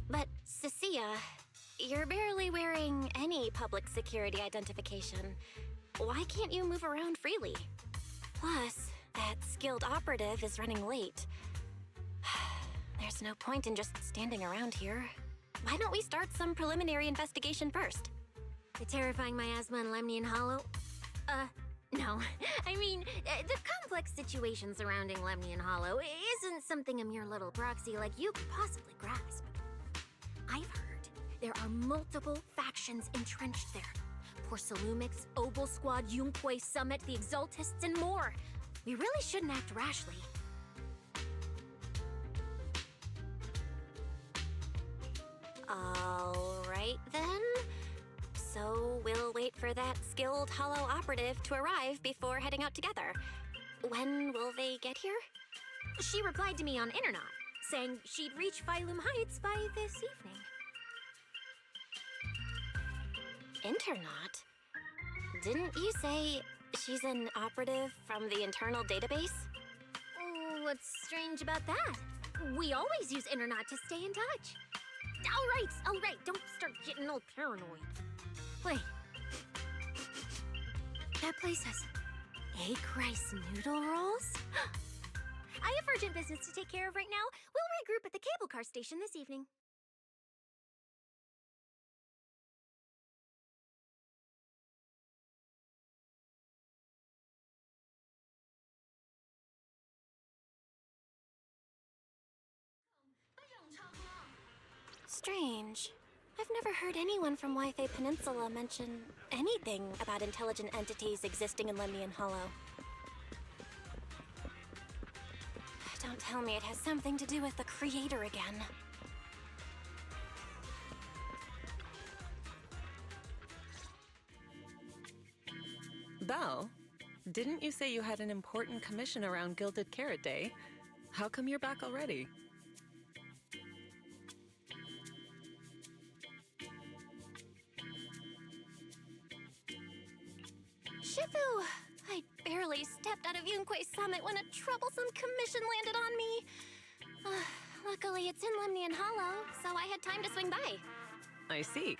But, Cynthia, You're barely wearing any public security identification. Why can't you move around freely? Plus, that skilled operative is running late. There's no point in just standing around here. Why don't we start some preliminary investigation first? The terrifying miasma in Lemnian Hollow? No. I mean, the complex situation surrounding Lemnian Hollow isn't something a mere little proxy like you could possibly grasp. I've heard there are multiple factions entrenched there. Porcelumix, Obel Squad, Yunque Summit, the Exaltists, and more. We really shouldn't act rashly. All right, then. So we'll wait for that skilled hollow operative to arrive before heading out together. When will they get here? She replied to me on Internet, saying she'd reach Phylum Heights by this evening. Internet? Didn't you say she's an operative from the internal database? What's strange about that? We always use Internet to stay in touch. All right, don't start getting all paranoid. Wait. That place has egg rice noodle rolls? I have urgent business to take care of right now. We'll regroup at the cable car station this evening. Strange. I've never heard anyone from Wi-Fi Peninsula mention anything about intelligent entities existing in Lemnian Hollow. Don't tell me it has something to do with the Creator again. Belle, didn't you say you had an important commission around Gilded Carrot Day? How come you're back already? Shifu! I barely stepped out of Yunque Summit when a troublesome commission landed on me. Luckily, it's in Lemnian Hollow, so I had time to swing by. I see.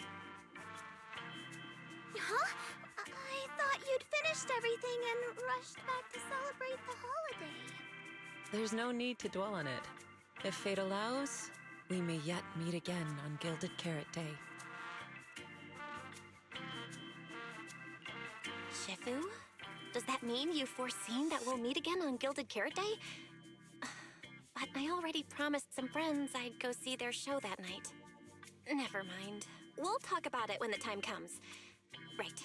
Huh? I thought you'd finished everything and rushed back to celebrate the holiday. There's no need to dwell on it. If fate allows, we may yet meet again on Gilded Carrot Day. Shifu? Does that mean you've foreseen that we'll meet again on Gilded Carrot Day? But I already promised some friends I'd go see their show that night. Never mind. We'll talk about it when the time comes. Right.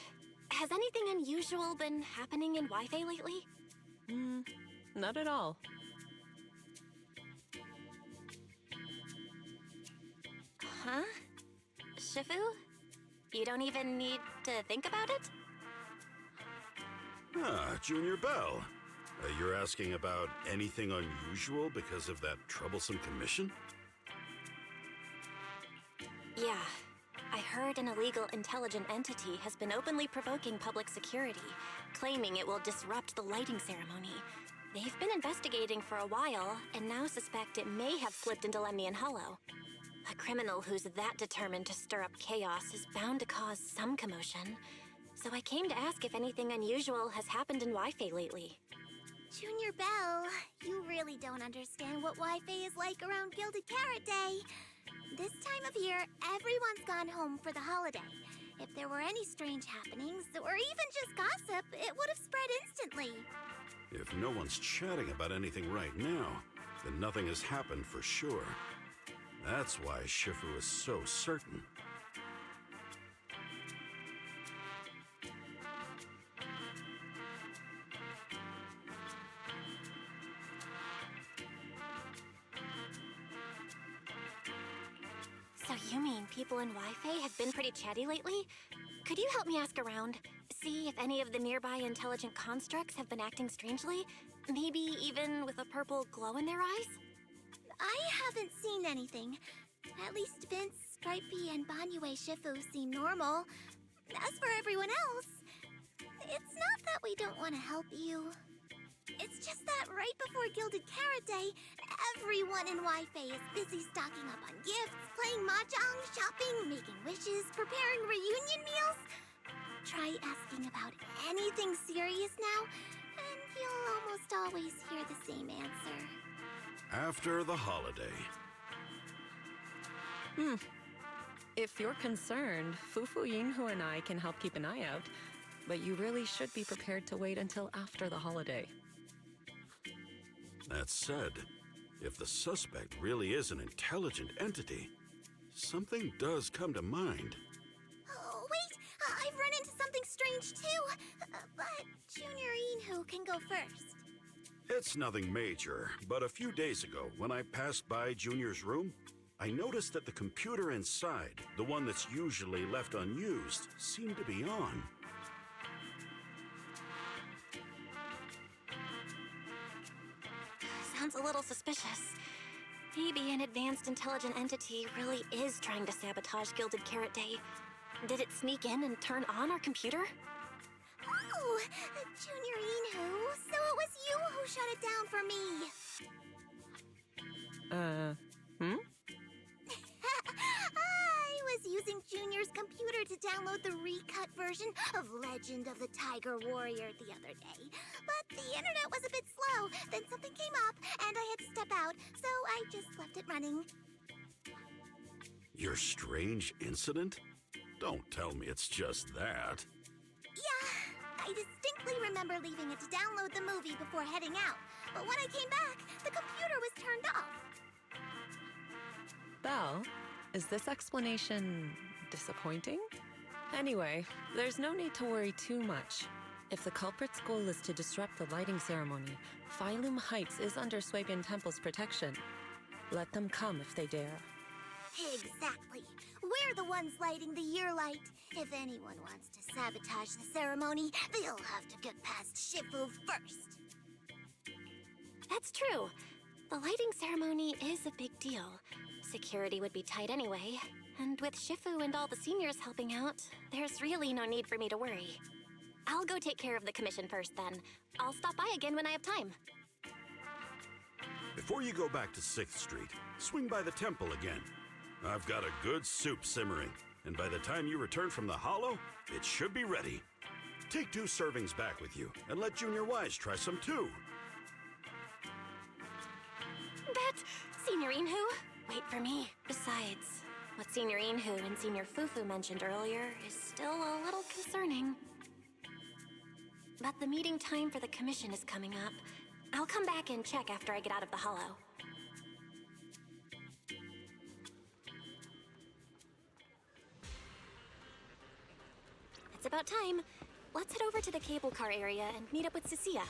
Has anything unusual been happening in Wi-Fi lately? Not at all. Huh? Shifu? You don't even need to think about it? Ah, Junior Belle. You're asking about anything unusual because of that troublesome commission? Yeah. I heard an illegal intelligent entity has been openly provoking public security, claiming it will disrupt the lighting ceremony. They've been investigating for a while, and now suspect it may have slipped into Lemnian Hollow. A criminal who's that determined to stir up chaos is bound to cause some commotion. So I came to ask if anything unusual has happened in Wi-Fi lately. Junior Belle, you really don't understand what Wi-Fi is like around Gilded Carrot Day. This time of year, everyone's gone home for the holiday. If there were any strange happenings, or even just gossip, it would have spread instantly. If no one's chatting about anything right now, then nothing has happened for sure. That's why Shifu is so certain. So you mean people in Wi-Fi have been pretty chatty lately? Could you help me ask around? See if any of the nearby intelligent constructs have been acting strangely? Maybe even with a purple glow in their eyes? I haven't seen anything. At least Vince, Stripey, and Banyue Shifu seem normal. As for everyone else, it's not that we don't want to help you. It's just that right before Gilded Carrot Day, everyone in Wi-Fi is busy stocking up on gifts, playing mahjong, shopping, making wishes, preparing reunion meals. Try asking about anything serious now, and you'll almost always hear the same answer. After the holiday. If you're concerned, Fufu Yinhu and I can help keep an eye out, but you really should be prepared to wait until after the holiday. That said, if the suspect really is an intelligent entity, something does come to mind. Oh, wait! I've run into something strange too! But Junior Inhu can go first. It's nothing major, but a few days ago, when I passed by Junior's room, I noticed that the computer inside, the one that's usually left unused, seemed to be on. Sounds a little suspicious. Maybe an advanced intelligent entity really is trying to sabotage Gilded Carrot Day. Did it sneak in and turn on our computer? Oh, Junior Inhu, so it was you who shut it down for me. I was using Junior's computer to download the recut version of Legend of the Tiger Warrior the other day. But the internet was a bit slow, then something came up, and I had to step out, so I just left it running. Your strange incident? Don't tell me it's just that. Yeah, I distinctly remember leaving it to download the movie before heading out. But when I came back, the computer was turned off. Belle, is this explanation disappointing? Anyway, there's no need to worry too much. If the culprit's goal is to disrupt the lighting ceremony, Phylum Heights is under Swabian Temple's protection. Let them come if they dare. Exactly. We're the ones lighting the year light. If anyone wants to sabotage the ceremony, they'll have to get past Shifu first. That's true. The lighting ceremony is a big deal. Security would be tight anyway. And with Shifu and all the seniors helping out, there's really no need for me to worry. I'll go take care of the commission first then. I'll stop by again when I have time. Before you go back to 6th Street, swing by the temple again. I've got a good soup simmering, and by the time you return from the Hollow, it should be ready. Take 2 servings back with you, and let Junior Wise try some too. That's Senior Inhu. Wait for me. Besides, what Senior Inhu and Senior Fufu mentioned earlier is still a little concerning. But the meeting time for the commission is coming up. I'll come back and check after I get out of the Hollow. It's about time. Let's head over to the cable car area and meet up with Cecilia.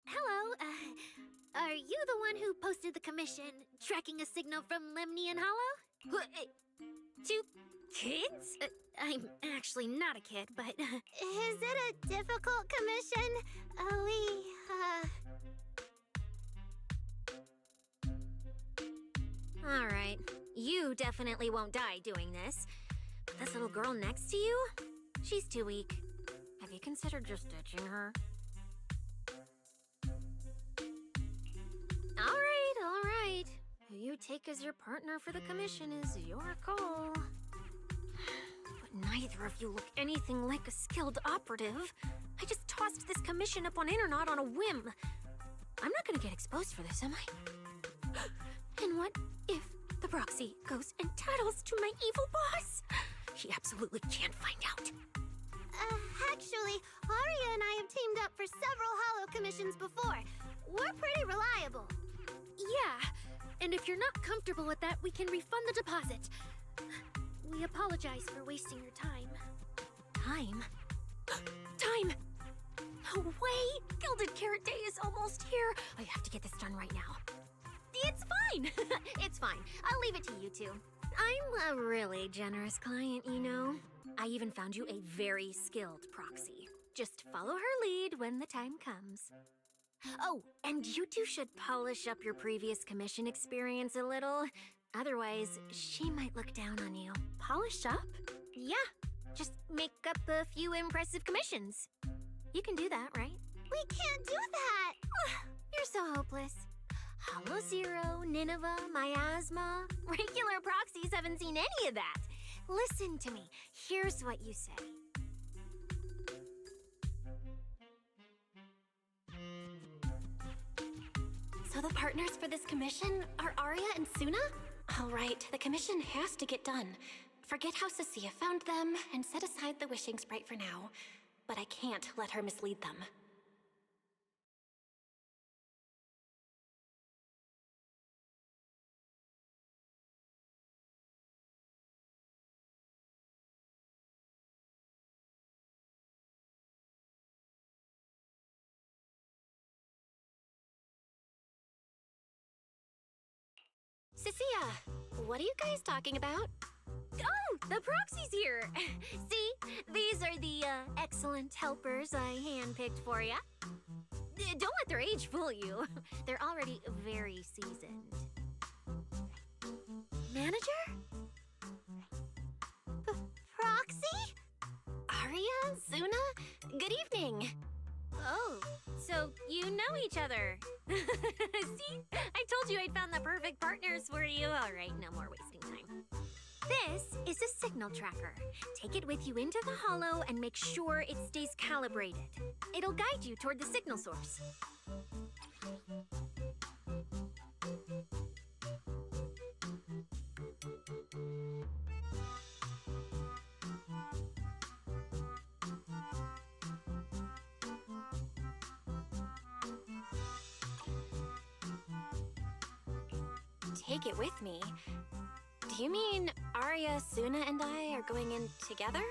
Hello, are you the one who posted the commission, tracking a signal from Lemnian Hollow? 2 kids? I'm actually not a kid, but... Is it a difficult commission? Alright, you definitely won't die doing this. But this little girl next to you? She's too weak. Have you considered just ditching her? Alright. Who you take as your partner for the commission is your call. But neither of you look anything like a skilled operative. I just tossed this commission up on Internet on a whim. I'm not gonna get exposed for this, am I? And what if the proxy goes and tattles to my evil boss? He absolutely can't find out. Actually, Arya and I have teamed up for several Hollow commissions before. We're pretty reliable. Yeah, and if you're not comfortable with that, we can refund the deposit. We apologize for wasting your time. Time? Time! No way! Gilded Carrot Day is almost here! I have to get this done right now. It's fine! It's fine. I'll leave it to you two. I'm a really generous client, you know. I even found you a very skilled proxy. Just follow her lead when the time comes. Oh, and you two should polish up your previous commission experience a little. Otherwise, she might look down on you. Polish up? Yeah, just make up a few impressive commissions. You can do that, right? We can't do that! You're so hopeless. Hollow Zero, Nineveh, Miasma. Regular proxies haven't seen any of that. Listen to me. Here's what you say. So the partners for this commission are Arya and Suna? All right, the commission has to get done. Forget how Cecilia found them and set aside the wishing sprite for now. But I can't let her mislead them. Cecilia, what are you guys talking about? Oh, the proxy's here. See, these are the excellent helpers I handpicked for ya. Don't let their age fool you. They're already very seasoned. Manager? Proxy? Arya? Suna? Good evening. Oh, so you know each other. See? I told you I'd found the perfect partners for you. All right, no more wasting time. This is a signal tracker. Take it with you into the hollow and make sure it stays calibrated. It'll guide you toward the signal source. Take it with me? Do you mean Arya, Suna, and I are going in together?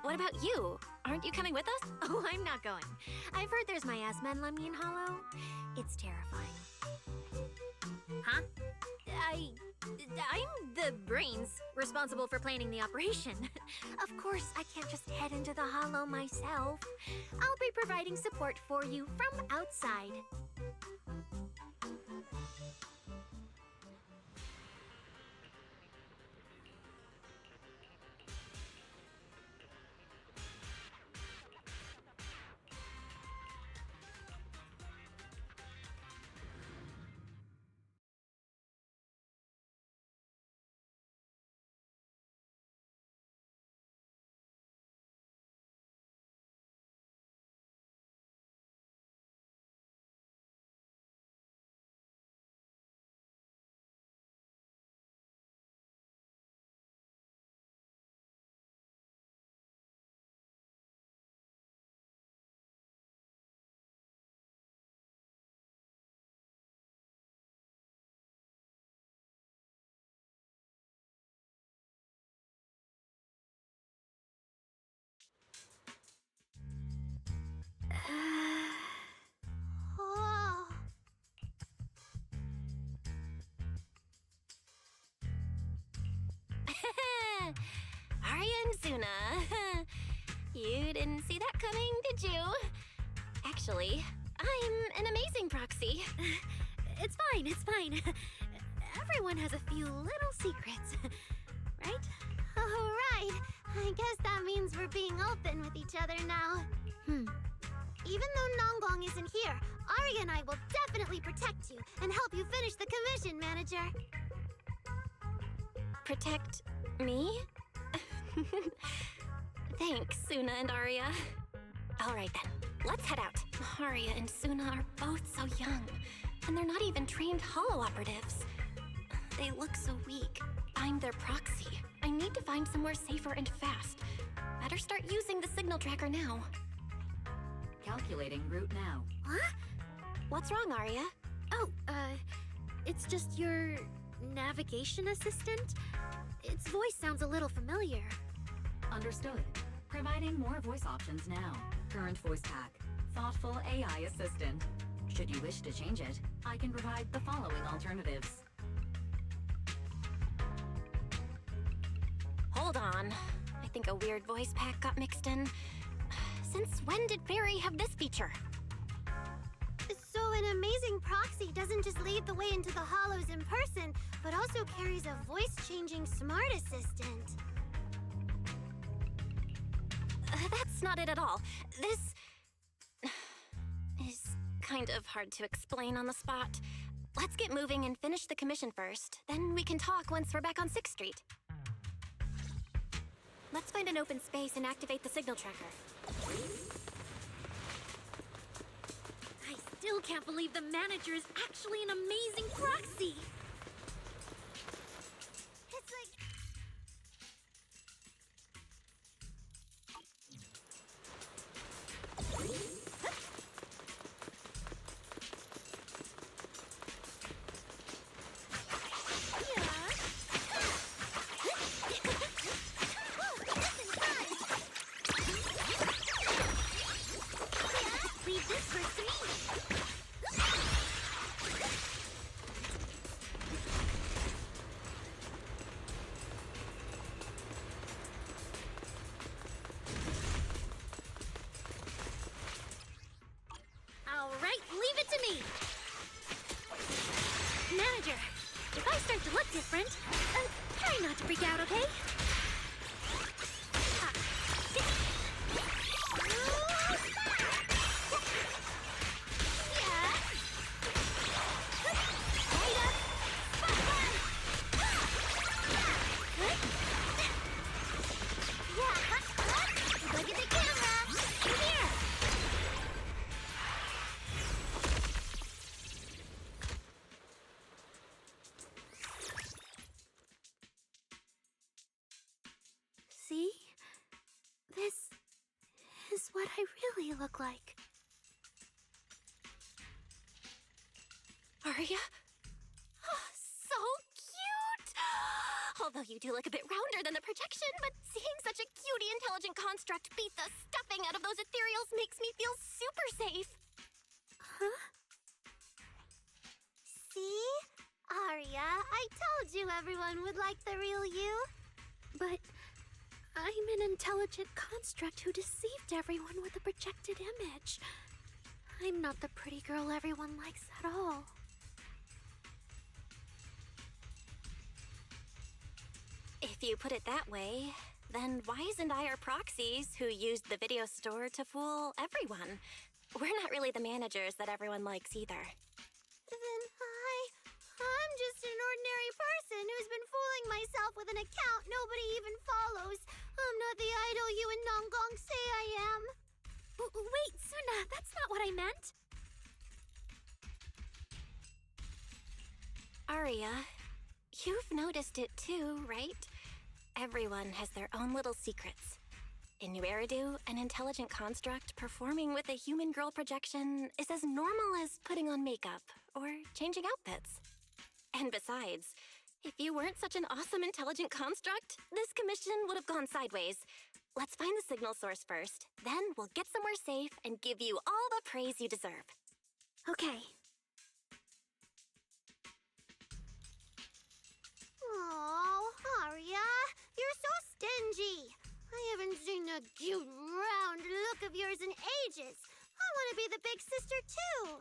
What about you? Aren't you coming with us? Oh, I'm not going. I've heard there's miasma in Lemnian Hollow. It's terrifying. Huh? I'm the brains responsible for planning the operation. Of course, I can't just head into the Hollow myself. I'll be providing support for you from outside. Oh. Arya and Suna. You didn't see that coming, did you? Actually, I'm an amazing proxy. It's fine, it's fine. Everyone has a few little secrets, right? Oh, right. I guess that means we're being open with each other now. Even though Nonggong isn't here, Arya and I will definitely protect you and help you finish the commission, Manager. Protect me? Thanks, Suna and Arya. All right then, let's head out. Arya and Suna are both so young, and they're not even trained hollow operatives. They look so weak. I'm their proxy. I need to find somewhere safer and fast. Better start using the signal tracker now. Calculating route now. Huh? What's wrong, Arya? Oh, it's just your navigation assistant? Its voice sounds a little familiar. Understood. Providing more voice options now. Current voice pack. Thoughtful AI assistant. Should you wish to change it, I can provide the following alternatives. Hold on. I think a weird voice pack got mixed in. Since when did Fairy have this feature? So, An amazing proxy doesn't just lead the way into the hollows in person, but also carries a voice-changing smart assistant. That's not it at all. This is kind of hard to explain on the spot. Let's get moving and finish the commission first. Then we can talk once we're back on 6th Street. Let's find an open space and activate the signal tracker. I still can't believe the manager is actually an amazing proxy! It's like... Leave this first to me! All right, leave it to me! Manager, if I start to look different, try not to freak out, okay? Look at the camera! Here! See? This is what I really look like. Aria? Oh, so cute! Although you do look a bit rounder than the projection, but seeing such a cutie intelligent construct beat the stuffing out of those ethereals makes me feel super safe. Huh? See? Aria, I told you everyone would like the real you. But I'm an intelligent construct who deceived everyone with a projected image. I'm not the pretty girl everyone likes at all. If you put it that way, then why isn't I our proxies who used the video store to fool everyone? We're not really the managers that everyone likes either. Then I'm just an ordinary person who's been fooling myself with an account nobody even follows. I'm not the idol you and Nonggong say I am. Wait, Suna, that's not what I meant. Aria, you've noticed it too, right? Everyone has their own little secrets. In New Eridu, an intelligent construct performing with a human girl projection is as normal as putting on makeup or changing outfits. And besides, if you weren't such an awesome intelligent construct, this commission would have gone sideways. Let's find the signal source first, then we'll get somewhere safe and give you all the praise you deserve. Okay. Oh, Aria, you're so stingy. I haven't seen a cute, round look of yours in ages. I want to be the big sister, too.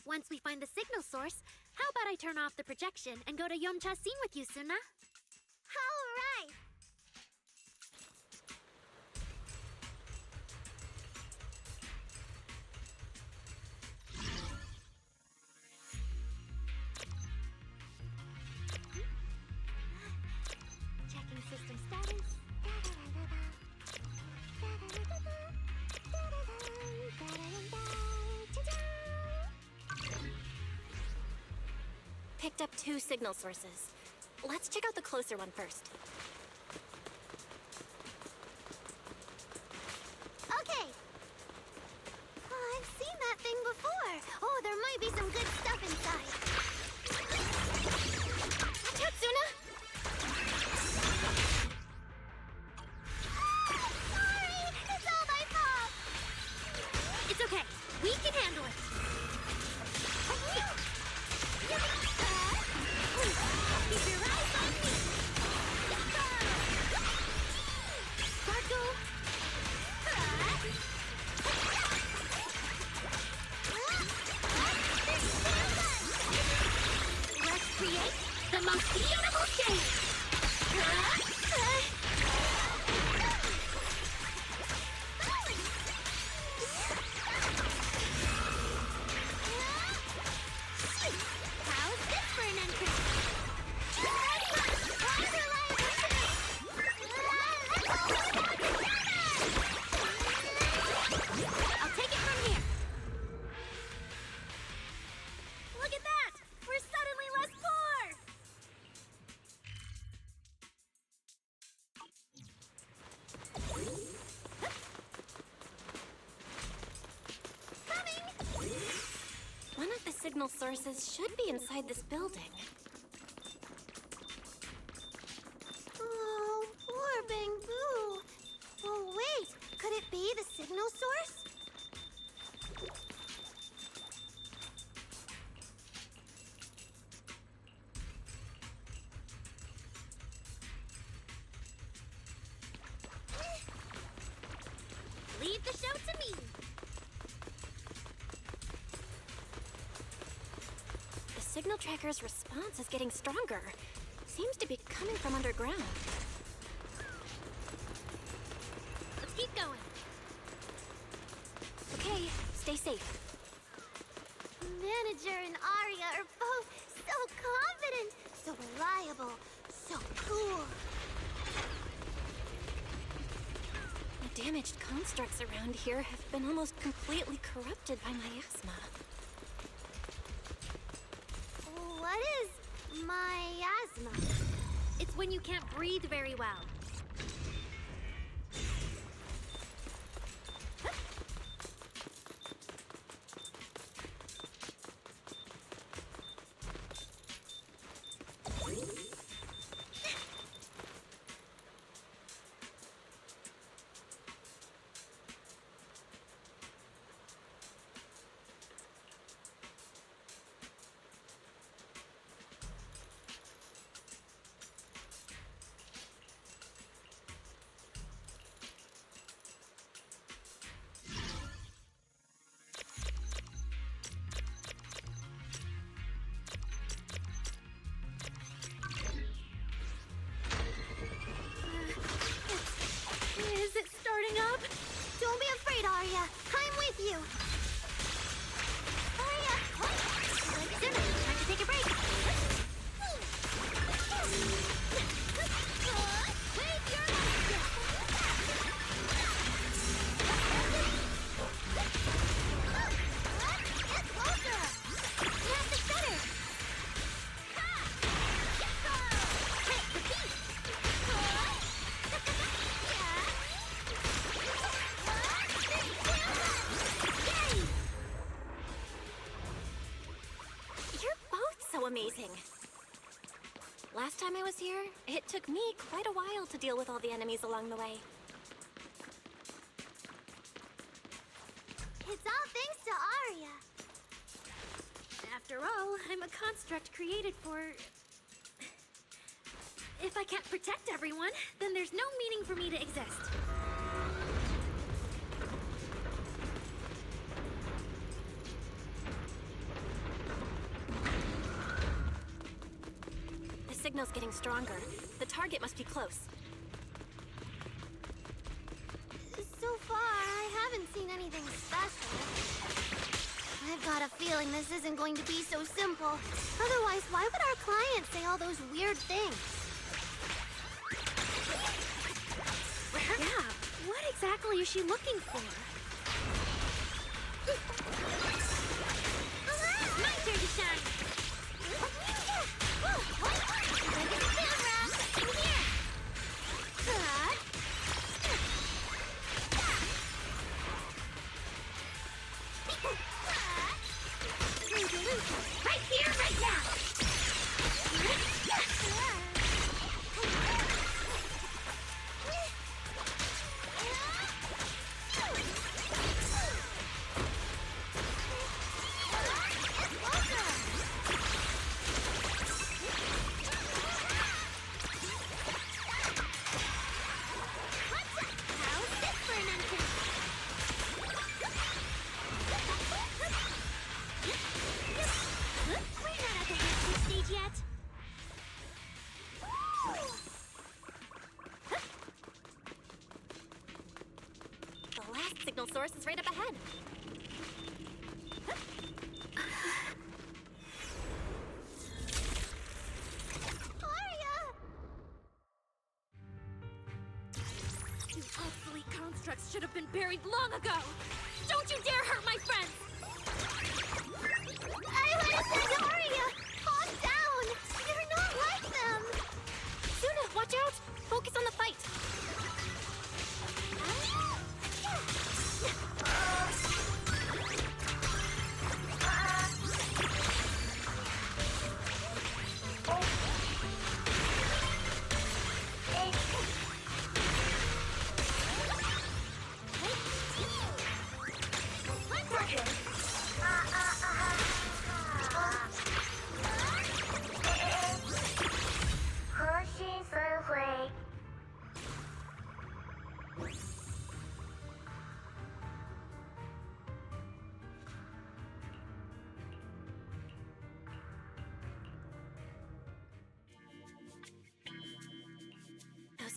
Once we find the signal source, how about I turn off the projection and go to Yomcha scene with you, Suna? All right. Checking system status. Picked up 2 signal sources. Let's check out the closer one first. Okay. Oh, I've seen that thing before. Oh, there might be some good stuff inside. Watch out, Suna! Sorry, it's all my fault. It's okay. We can handle it. Keep your eyes on me. Sparkle. This signal sources should be inside this building. Oh, poor Bangbu. Oh, wait. Could it be the signal source? Leave the show to me. The signal tracker's response is getting stronger. Seems to be coming from underground. Let's keep going. Okay, stay safe. Manager and Arya are both so confident, so reliable, so cool. The damaged constructs around here have been almost completely corrupted by miasma. What is miasma? It's when you can't breathe very well. Is it starting up? Don't be afraid, Arya. I'm with you. Arya! Time to take a break. Wave your Get closer! You have to stutter! Hey, repeat! You're both so amazing. Last time I was here, it took me quite a while to deal with all the enemies along the way. It's all thanks to Arya. After all, I'm a construct created for... If I can't protect everyone, then there's no meaning for me to exist. The signal's getting stronger. The target must be close. So far, I haven't seen anything special. I've got a feeling this isn't going to be so simple. Otherwise, why would our client say all those weird things? Yeah, what exactly is she looking for? My turn to shine! Look at the camera! In here! Right here, right now! Signal source is right up ahead. Arya! You obsolete constructs should have been buried long ago! Don't you dare hurt my friends! I listened to Arya! Calm down! You're not like them! Suna, watch out! Focus on the fight!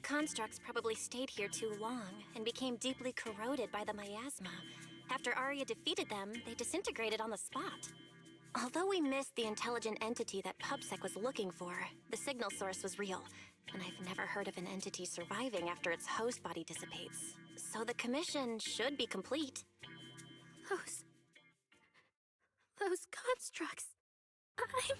constructs probably stayed here too long and became deeply corroded by the miasma. After Arya defeated them, they disintegrated on the spot. Although we missed the intelligent entity that PubSec was looking for, the signal source was real, and I've never heard of an entity surviving after its host body dissipates. So the commission should be complete. Those constructs. I'm...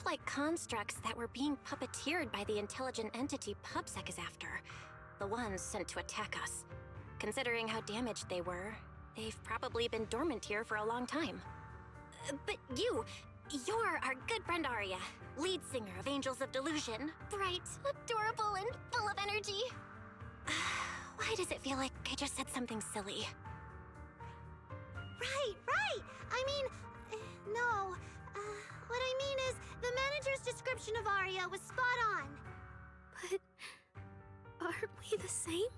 like constructs that were being puppeteered by the intelligent entity PubSec is after. The ones sent to attack us. Considering how damaged they were, they've probably been dormant here for a long time. But you're our good friend Arya, lead singer of Angels of Delusion. Bright, adorable, and full of energy. Why does it feel like I just said something silly? Right! I mean, no. What I mean is, the manager's description of Arya was spot on. But aren't we the same?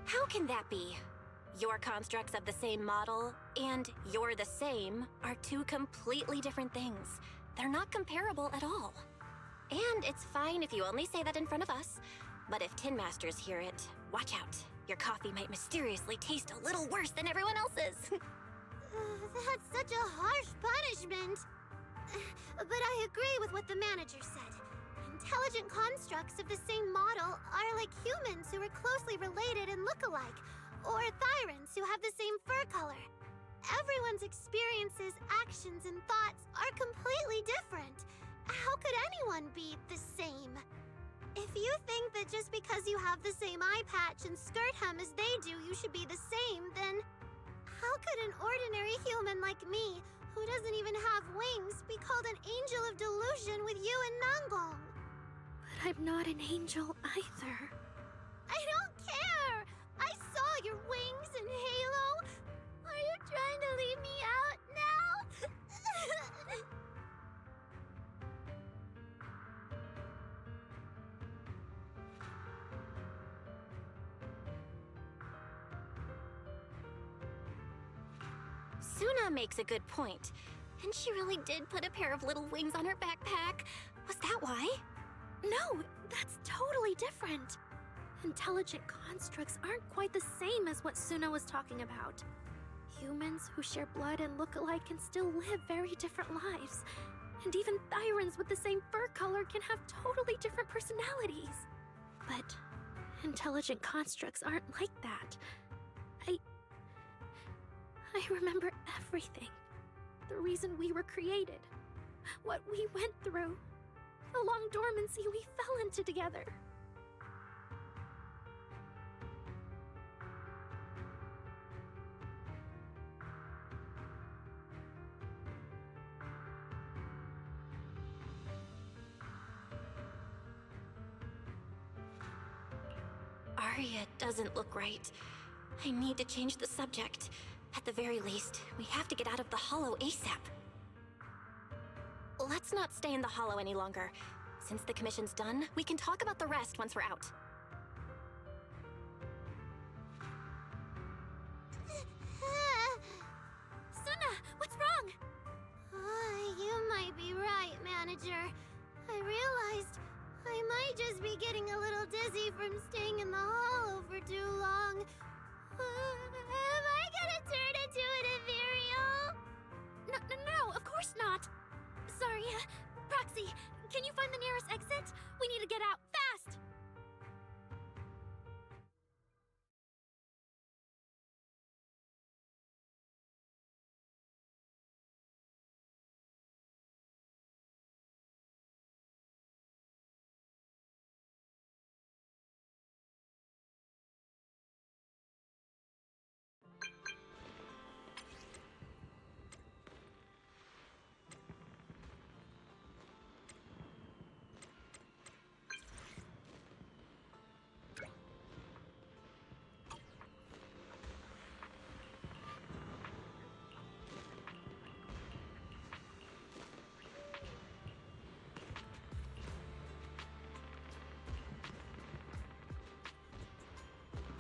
How can that be? Your constructs of the same model and you're the same are two completely different things. They're not comparable at all. And it's fine if you only say that in front of us. But if Tin Masters hear it, watch out. Your coffee might mysteriously taste a little worse than everyone else's. That's such a harsh punishment. But I agree with what the manager said. Intelligent constructs of the same model are like humans who are closely related and look alike, or Thyrans who have the same fur color. Everyone's experiences, actions, and thoughts are completely different. How could anyone be the same? If you think that just because you have the same eye patch and skirt hem as they do, you should be the same, then how could an ordinary human like me, who doesn't even have wings, be called an angel of delusion with you and Nangong? But I'm not an angel either. I don't care! I saw your wings and halo! Are you trying to leave me out now? Suna makes a good point. And she really did put a pair of little wings on her backpack. Was that why? No, that's totally different. Intelligent constructs aren't quite the same as what Suna was talking about. Humans who share blood and look alike can still live very different lives. And even Thyrans with the same fur color can have totally different personalities. But intelligent constructs aren't like that. I remember everything. The reason we were created. What we went through. The long dormancy we fell into together. Arya doesn't look right. I need to change the subject. At the very least, we have to get out of the Hollow ASAP. Let's not stay in the Hollow any longer. Since the commission's done, we can talk about the rest once we're out. Suna, right, manager. I realized I might just be getting a little dizzy from staying in the hollow for too long. Am I gonna turn into an ethereal? No, of course not. Sorry, Proxy, can you find the nearest exit? We need to get out fast.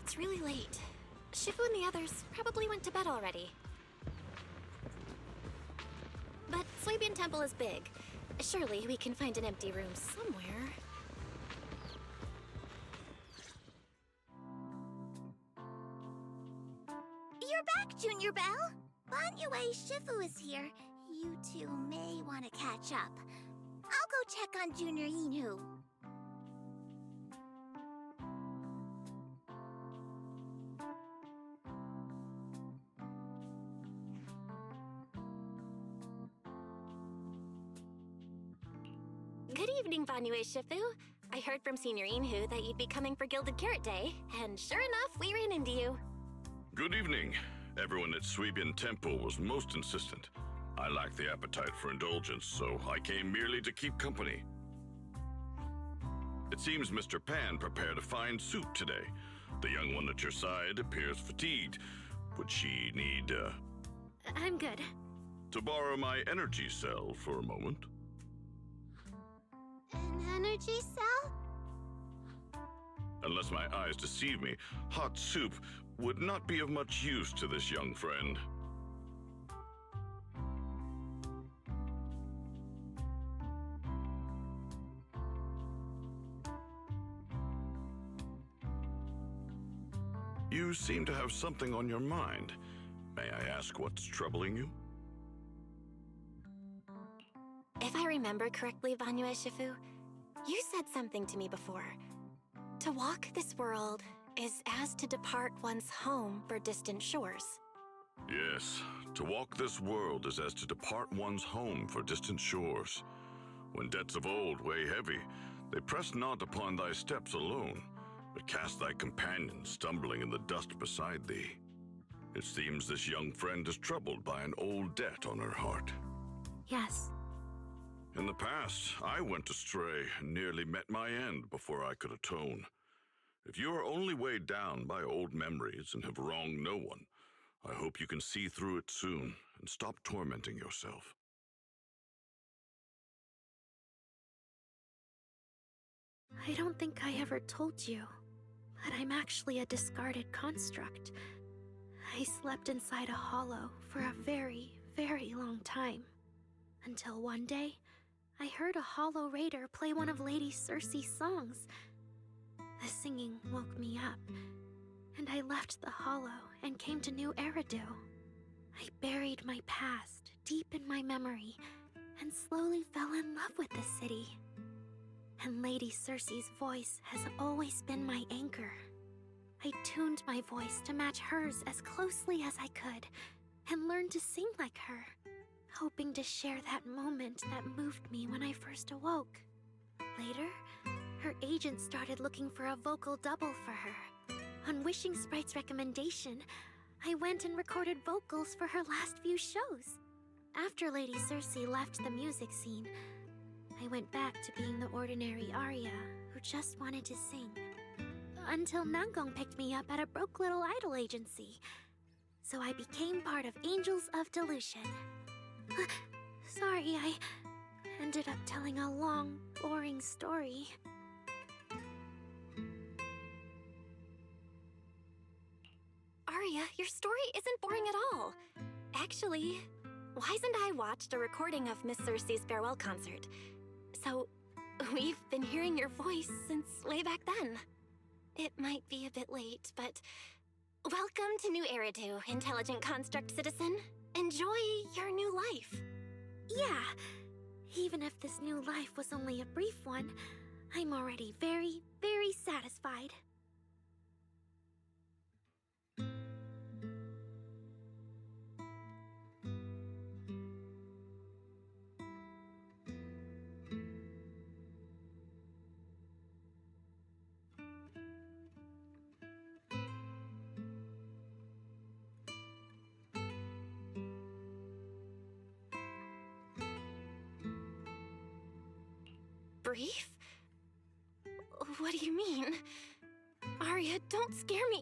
It's really late. Shifu and the others probably went to bed already. But Soybean Temple is big. Surely we can find an empty room somewhere. You're back, Junior Belle. Banyue Shifu is here. You two may want to catch up. I'll go check on Junior Inu. Good evening, Banyue Shifu. I heard from Senior Inhu that you'd be coming for Gilded Carrot Day, and sure enough, we ran into you. Good evening. Everyone at Suibian Temple was most insistent. I lack the appetite for indulgence, so I came merely to keep company. It seems Mr. Pan prepared a fine soup today. The young one at your side appears fatigued. Would she need, I'm good. to borrow my energy cell for a moment? An energy cell? Unless my eyes deceive me, hot soup would not be of much use to this young friend. You seem to have something on your mind. May I ask what's troubling you? If I remember correctly, Banyue Shifu, you said something to me before. To walk this world is as to depart one's home for distant shores. Yes, to walk this world is as to depart one's home for distant shores. When debts of old weigh heavy, they press not upon thy steps alone, but cast thy companion stumbling in the dust beside thee. It seems this young friend is troubled by an old debt on her heart. Yes. In the past, I went astray and nearly met my end before I could atone. If you are only weighed down by old memories and have wronged no one, I hope you can see through it soon and stop tormenting yourself. I don't think I ever told you, but I'm actually a discarded construct. I slept inside a hollow for a very, very long time. Until one day, I heard a hollow raider play one of Lady Circe's songs. The singing woke me up, and I left the hollow and came to New Eridu. I buried my past deep in my memory and slowly fell in love with the city. And Lady Circe's voice has always been my anchor. I tuned my voice to match hers as closely as I could and learned to sing like her, hoping to share that moment that moved me when I first awoke. Later, her agent started looking for a vocal double for her. On Wishing Sprite's recommendation, I went and recorded vocals for her last few shows. After Lady Circe left the music scene, I went back to being the ordinary Arya who just wanted to sing. Until Nangong picked me up at a broke little idol agency. So I became part of Angels of Delusion. Sorry, I ended up telling a long, boring story. Arya, your story isn't boring at all. Actually, Wise and I watched a recording of Miss Cersei's farewell concert. So, we've been hearing your voice since way back then. It might be a bit late, but welcome to New Eridu, intelligent construct citizen. Enjoy your new life. Yeah, even if this new life was only a brief one, I'm already very, very satisfied. Brief? What do you mean? Arya, don't scare me.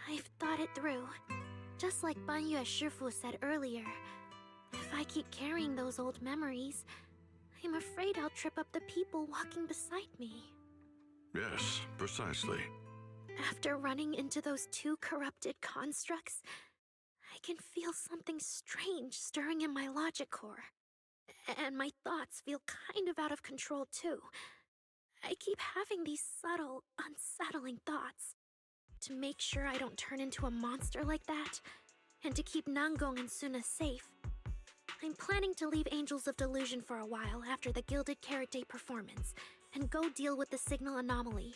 I've thought it through. Just like Banyu Shifu said earlier, if I keep carrying those old memories, I'm afraid I'll trip up the people walking beside me. Yes, precisely. After running into those two corrupted constructs, I can feel something strange stirring in my logic core. And my thoughts feel kind of out of control too. I keep having these subtle, unsettling thoughts. To make sure I don't turn into a monster like that, and to keep Nangong and Suna safe, I'm planning to leave Angels of Delusion for a while after the Gilded Carrot Day performance, and go deal with the signal anomaly.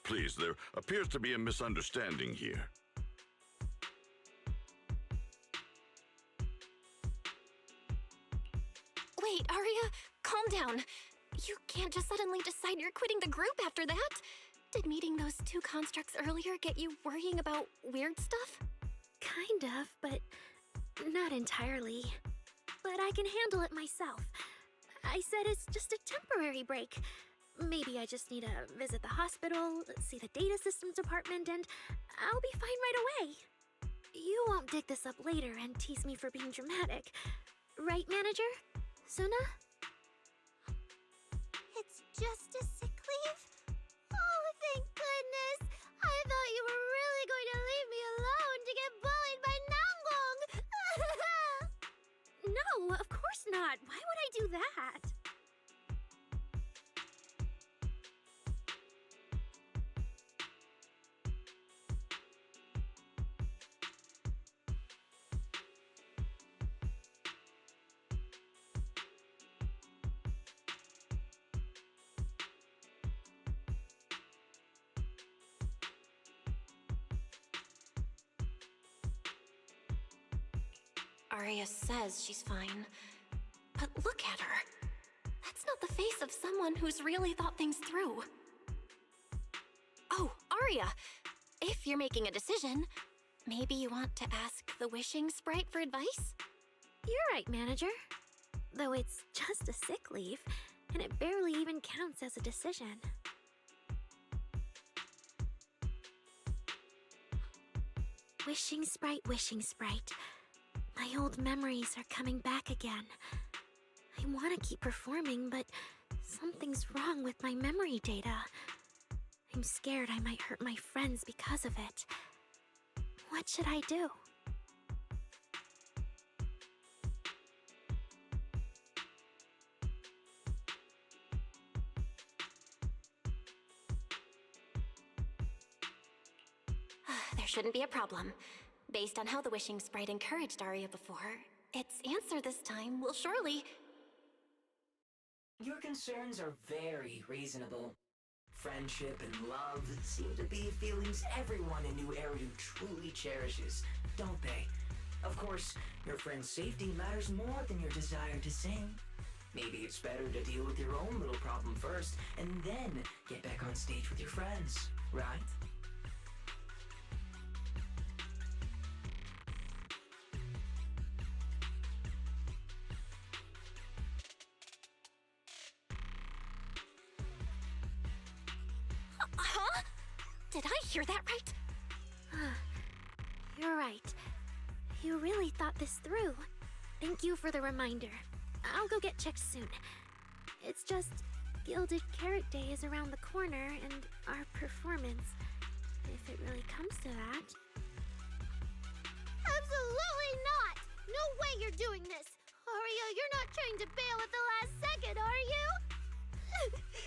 Please, there appears to be a misunderstanding here. Wait, Arya, calm down. You can't just suddenly decide you're quitting the group after that. Did meeting those two constructs earlier get you worrying about weird stuff? Kind of, but not entirely. But I can handle it myself. I said it's just a temporary break. Maybe I just need to visit the hospital, see the data systems department, and I'll be fine right away. You won't dig this up later and tease me for being dramatic. Right, manager? Suna? It's just a sick leave? Oh, thank goodness! I thought you were really going to leave me alone to get bullied by Nangong! No, of course not. Why would I do that? Arya says she's fine. But look at her. That's not the face of someone who's really thought things through. Oh, Arya! If you're making a decision, maybe you want to ask the Wishing Sprite for advice? You're right, manager. Though it's just a sick leave, and it barely even counts as a decision. Wishing Sprite, Wishing Sprite. My old memories are coming back again. I want to keep performing, but something's wrong with my memory data. I'm scared I might hurt my friends because of it. What should I do? There shouldn't be a problem. Based on how the Wishing Sprite encouraged Arya before, its answer this time will surely... Your concerns are very reasonable. Friendship and love seem to be feelings everyone in New Eridu truly cherishes, don't they? Of course, your friend's safety matters more than your desire to sing. Maybe it's better to deal with your own little problem first, and then get back on stage with your friends, right? Huh? Did I hear that right? You're right. You really thought this through. Thank you for the reminder. I'll go get checked soon. It's just, Gilded Carrot Day is around the corner, and our performance, if it really comes to that, Absolutely not! No way you're doing this! Aria, you're not trying to bail at the last second, are you?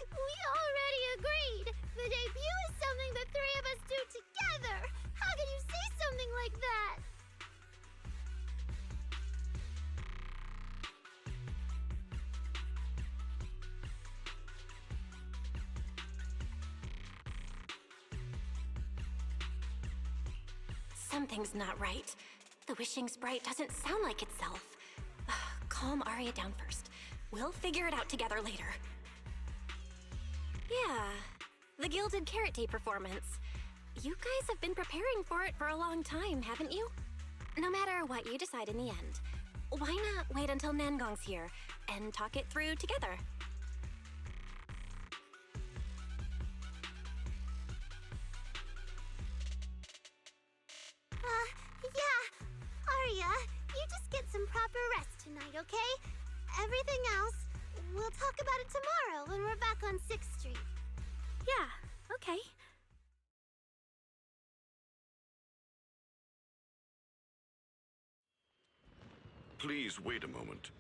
We already agreed! The debut is something the three of us do together! How can you say something like that? Something's not right. The wishing sprite doesn't sound like itself. Calm Aria down first. We'll figure it out together later. Yeah, the Gilded Carrot Day performance. You guys have been preparing for it for a long time, haven't you? No matter what you decide in the end, why not wait until Nangong's here and talk it through together? Yeah. Aria, you just get some proper rest tonight, okay? Everything else, we'll talk about it tomorrow when we're back on 6th Street. Yeah, okay. Please wait a moment.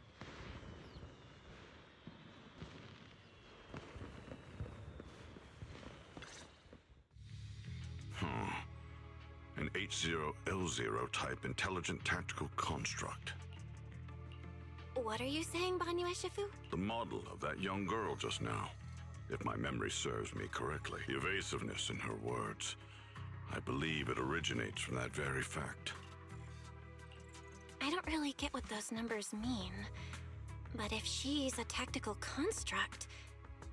An H0L0 type intelligent tactical construct. What are you saying, Banyu Shifu? The model of that young girl just now. If my memory serves me correctly. The evasiveness in her words. I believe it originates from that very fact. I don't really get what those numbers mean. But if she's a tactical construct,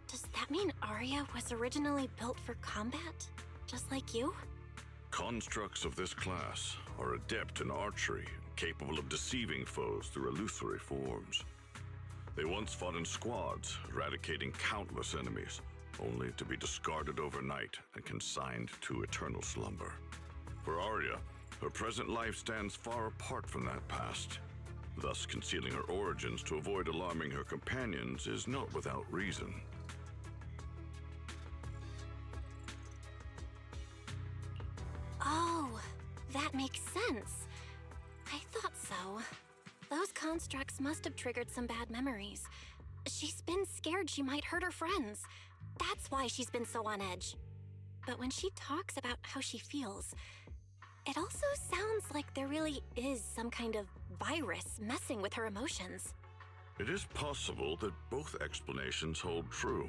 does that mean Aria was originally built for combat? Just like you? Constructs of this class are adept in archery, capable of deceiving foes through illusory forms. They once fought in squads, eradicating countless enemies, only to be discarded overnight and consigned to eternal slumber. For Aria, her present life stands far apart from that past. Thus, concealing her origins to avoid alarming her companions is not without reason. Oh, that makes sense. I thought so. Those constructs must have triggered some bad memories. She's been scared she might hurt her friends. That's why she's been so on edge. But when she talks about how she feels, it also sounds like there really is some kind of virus messing with her emotions. It is possible that both explanations hold true.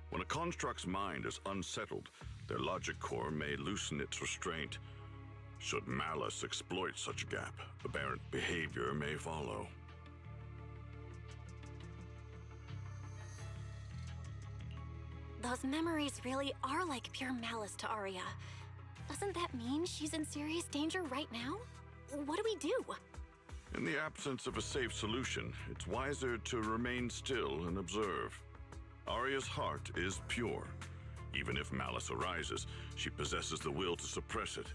When a construct's mind is unsettled, their logic core may loosen its restraint. Should malice exploit such a gap, aberrant behavior may follow. Those memories really are like pure malice to Aria. Doesn't that mean she's in serious danger right now? What do we do? In the absence of a safe solution, it's wiser to remain still and observe. Aria's heart is pure. Even if malice arises, she possesses the will to suppress it.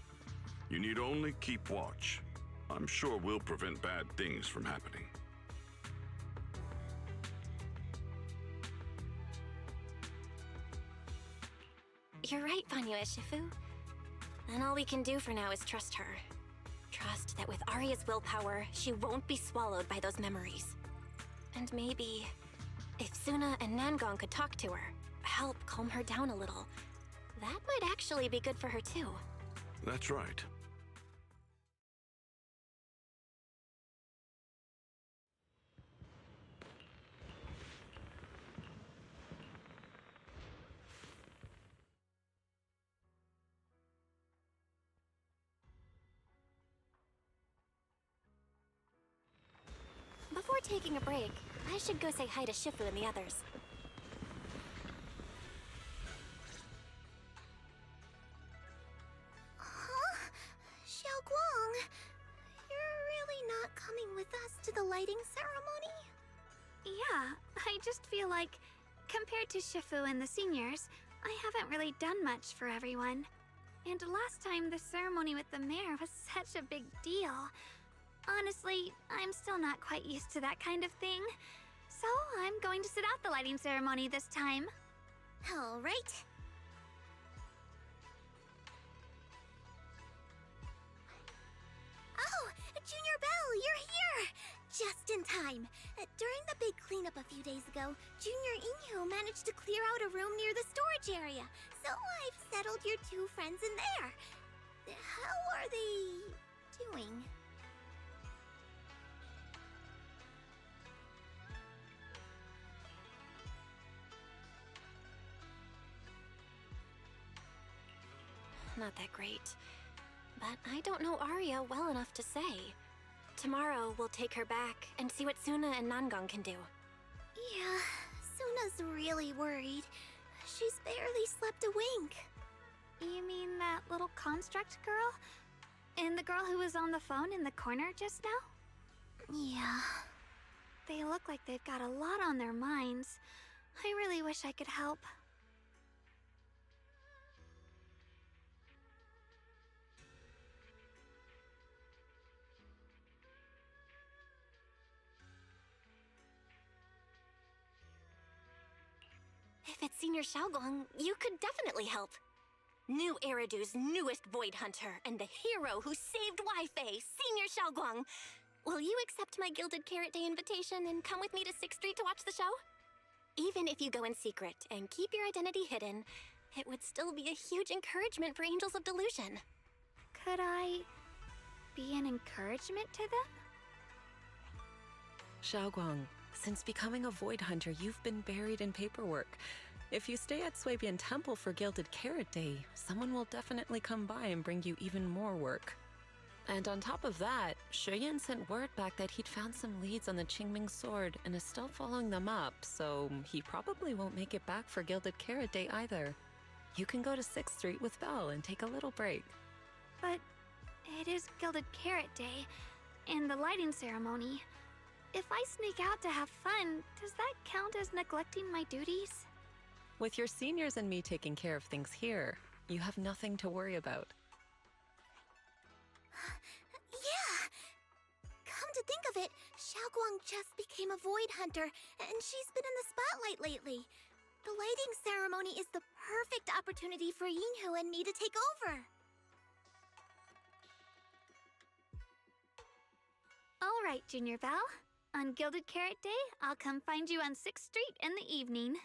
You need only keep watch. I'm sure we'll prevent bad things from happening. You're right, Banyu Shifu. And all we can do for now is trust her. Trust that with Aria's willpower, she won't be swallowed by those memories. And maybe, if Suna and Nangong could talk to her, help calm her down a little, that might actually be good for her too. That's right. Before taking a break, I should go say hi to Shifu and the others. Huh? Xiaoguang, you're really not coming with us to the lighting ceremony? Yeah, I just feel like, compared to Shifu and the seniors, I haven't really done much for everyone. And last time the ceremony with the mayor was such a big deal. Honestly, I'm still not quite used to that kind of thing. So I'm going to sit out the lighting ceremony this time. All right. Oh, Junior Belle, you're here! Just in time. During the big cleanup a few days ago, Junior Inyu managed to clear out a room near the storage area, so I've settled your two friends in there. How are they doing? Not that great. But I don't know Arya well enough to say. Tomorrow, we'll take her back and see what Suna and Nangang can do. Yeah, Suna's really worried. She's barely slept a wink. You mean that little construct girl? And the girl who was on the phone in the corner just now? Yeah. They look like they've got a lot on their minds. I really wish I could help. If it's Senior Xiaoguang, you could definitely help. New Eridu's newest Void Hunter and the hero who saved Wi-Fi, Senior Xiaoguang. Will you accept my Gilded Carrot Day invitation and come with me to 6th Street to watch the show? Even if you go in secret and keep your identity hidden, it would still be a huge encouragement for Angels of Delusion. Could I be an encouragement to them? Xiaoguang, since becoming a Void Hunter, you've been buried in paperwork. If you stay at Swabian Temple for Gilded Carrot Day, someone will definitely come by and bring you even more work. And on top of that, Shuyan sent word back that he'd found some leads on the Qingming sword and is still following them up, so he probably won't make it back for Gilded Carrot Day either. You can go to 6th Street with Belle and take a little break. But it is Gilded Carrot Day, and the lighting ceremony. If I sneak out to have fun, does that count as neglecting my duties? With your seniors and me taking care of things here, you have nothing to worry about. Yeah! Come to think of it, Xiaoguang just became a Void Hunter, and she's been in the spotlight lately. The lighting ceremony is the perfect opportunity for Yinhu and me to take over. All right, Junior Belle. On Gilded Carrot Day, I'll come find you on 6th Street in the evening.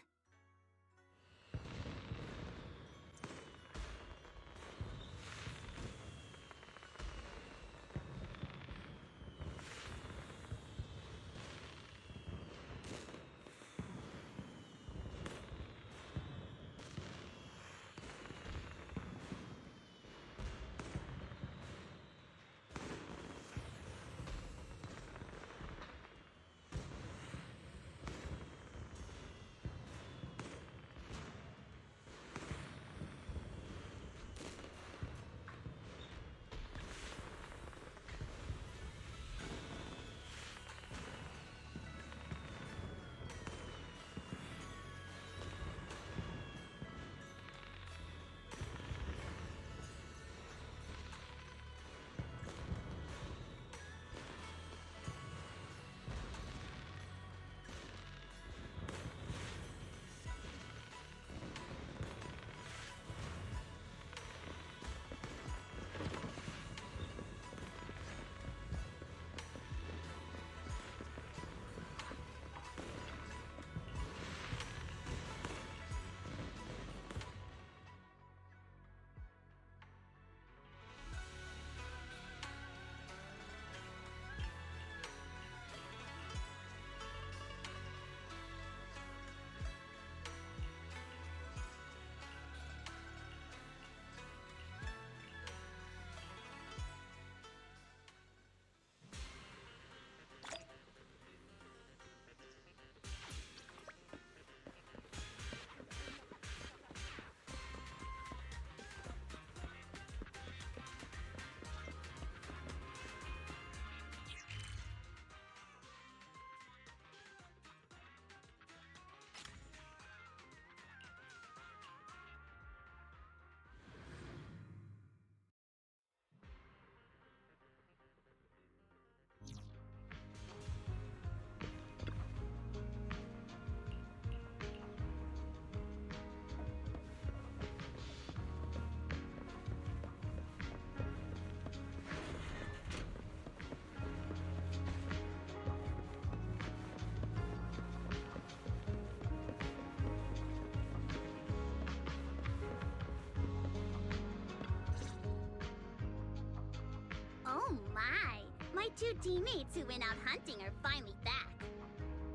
my 2 teammates who went out hunting are finally back.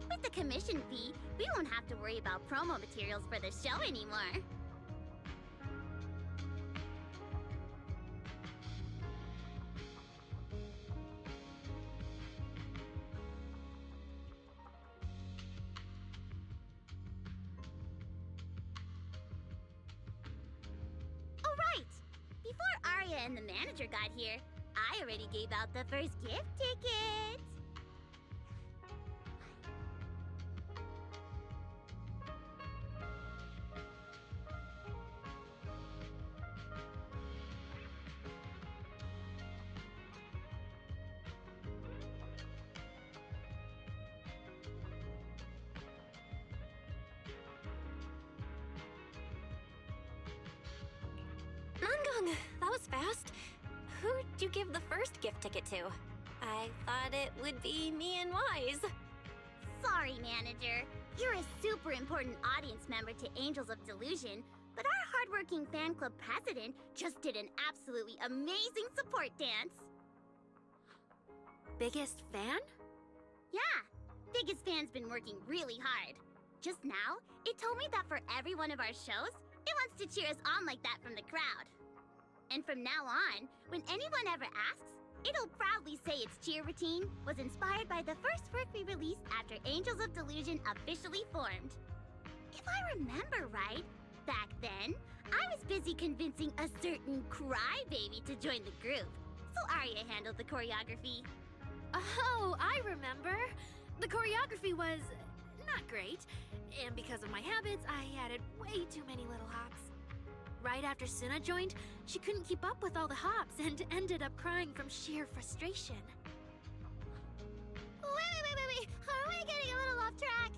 With the commission fee, we won't have to worry about promo materials for the show anymore. Alright! Before Arya and the manager got here, I already gave out the first gift ticket. Nangong, that was fast. Who'd you give the first gift ticket to? I thought it would be me and Wise. Sorry, manager. You're a super important audience member to Angels of Delusion, but our hardworking fan club president just did an absolutely amazing support dance. Biggest fan? Yeah, biggest fan's been working really hard. Just now, it told me that for every one of our shows, it wants to cheer us on like that from the crowd. And from now on, when anyone ever asks, it'll proudly say its cheer routine was inspired by the first work we released after Angels of Delusion officially formed. If I remember right, back then, I was busy convincing a certain crybaby to join the group, so Arya handled the choreography. Oh, I remember. The choreography was not great, and because of my habits, I added way too many little hops. Right after Suna joined, she couldn't keep up with all the hops and ended up crying from sheer frustration. Wait. Are we getting a little off track?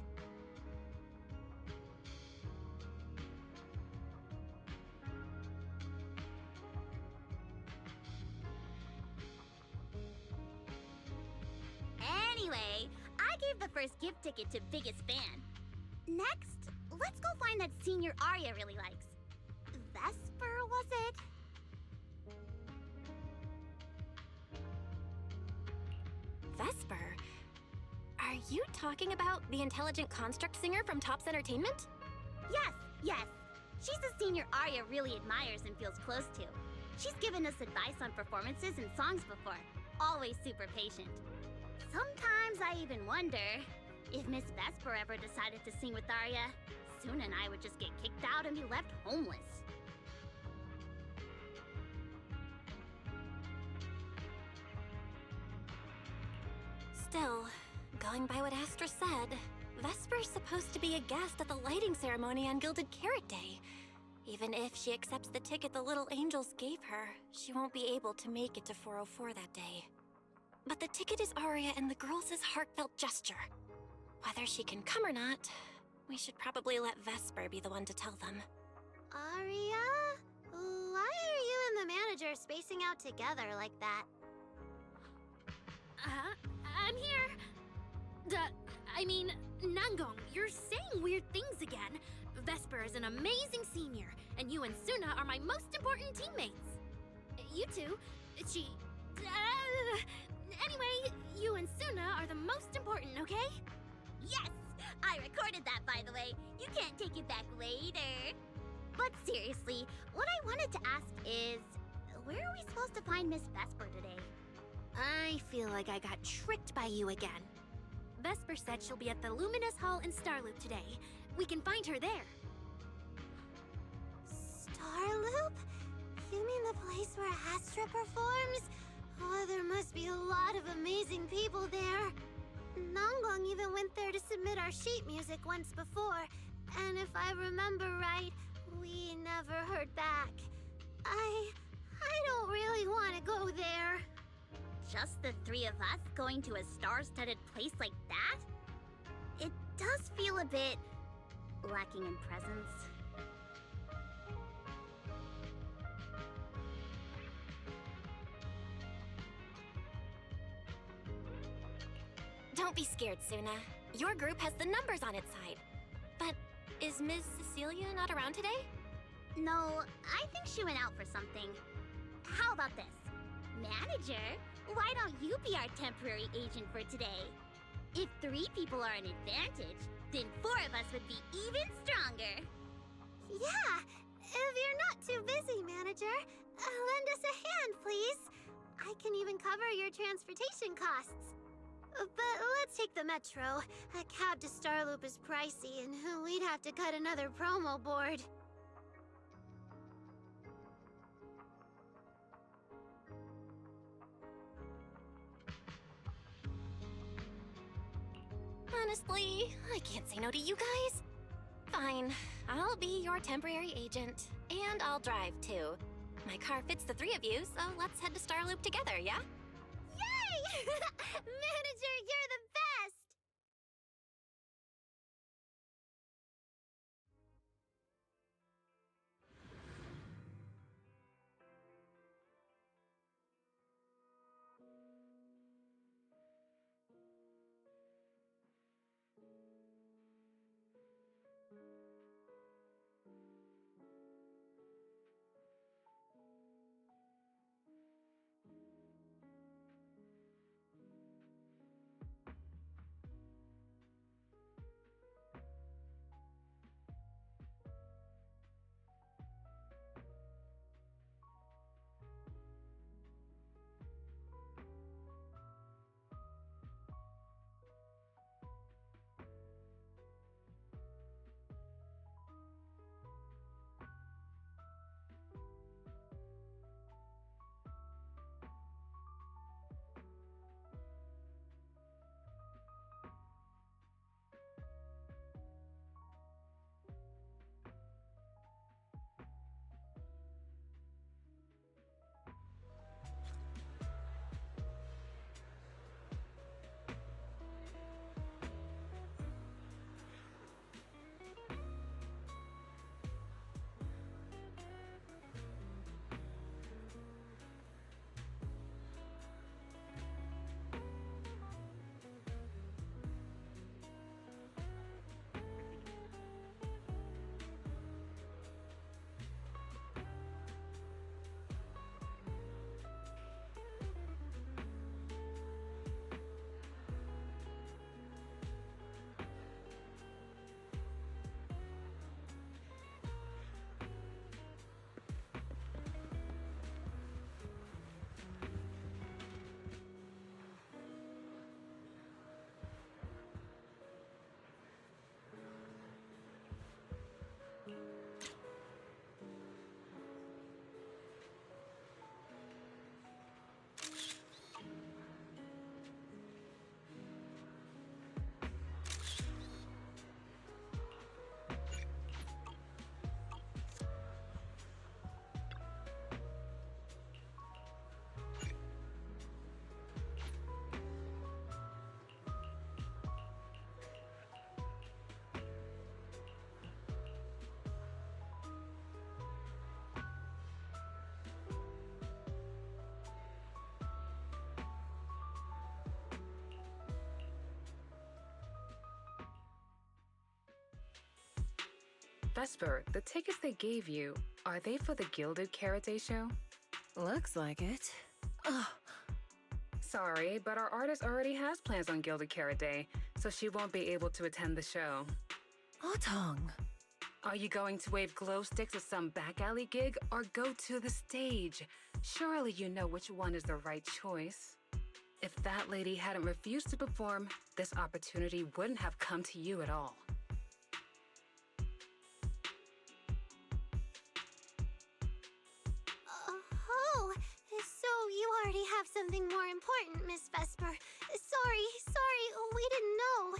Anyway, I gave the first gift ticket to biggest fan. Next, let's go find that senior Arya really likes. Vesper, was it? Vesper? Are you talking about the intelligent construct singer from Topps Entertainment? Yes. She's a senior Arya really admires and feels close to. She's given us advice on performances and songs before. Always super patient. Sometimes I even wonder if Miss Vesper ever decided to sing with Arya, Suna and I would just get kicked out and be left homeless. Still, going by what Astra said, Vesper's supposed to be a guest at the lighting ceremony on Gilded Carrot Day. Even if she accepts the ticket the little angels gave her, she won't be able to make it to 404 that day. But the ticket is Arya and the girls' heartfelt gesture. Whether she can come or not, we should probably let Vesper be the one to tell them. Arya? Why are you and the manager spacing out together like that? I'm here. Nangong, you're saying weird things again. Vesper is an amazing senior, and you and Suna are my most important teammates. You two, anyway, you and Suna are the most important, okay? Yes! I recorded that, by the way. You can't take it back later. But seriously, what I wanted to ask is, where are we supposed to find Miss Vesper today? I feel like I got tricked by you again. Vesper said she'll be at the Luminous Hall in Starloop today. We can find her there. Starloop? You mean the place where Astra performs? Oh, there must be a lot of amazing people there. Nangong even went there to submit our sheet music once before, and if I remember right, we never heard back. I don't really want to go there. Just the 3 of us going to a star-studded place like that? It does feel a bit lacking in presence. Don't be scared, Suna. Your group has the numbers on its side. But is Ms. Cecilia not around today? No, I think she went out for something. How about this? Manager, why don't you be our temporary agent for today? If 3 people are an advantage, then 4 of us would be even stronger. Yeah, if you're not too busy, manager, lend us a hand, please. I can even cover your transportation costs. But let's take the metro. A cab to Starloop is pricey, and we'd have to cut another promo board. Honestly, I can't say no to you guys. Fine, I'll be your temporary agent, and I'll drive too. My car fits the 3 of you, so let's head to Starloop together, yeah? Yay! Manager, you're the best! Vesper, the tickets they gave you, are they for the Gilded Karate show? Looks like it. Ugh. Sorry, but our artist already has plans on Gilded Karate, so she won't be able to attend the show. Otong. Are you going to wave glow sticks at some back alley gig or go to the stage? Surely you know which one is the right choice. If that lady hadn't refused to perform, this opportunity wouldn't have come to you at all. Oh, so you already have something more important, Miss Vesper. Sorry, we didn't know.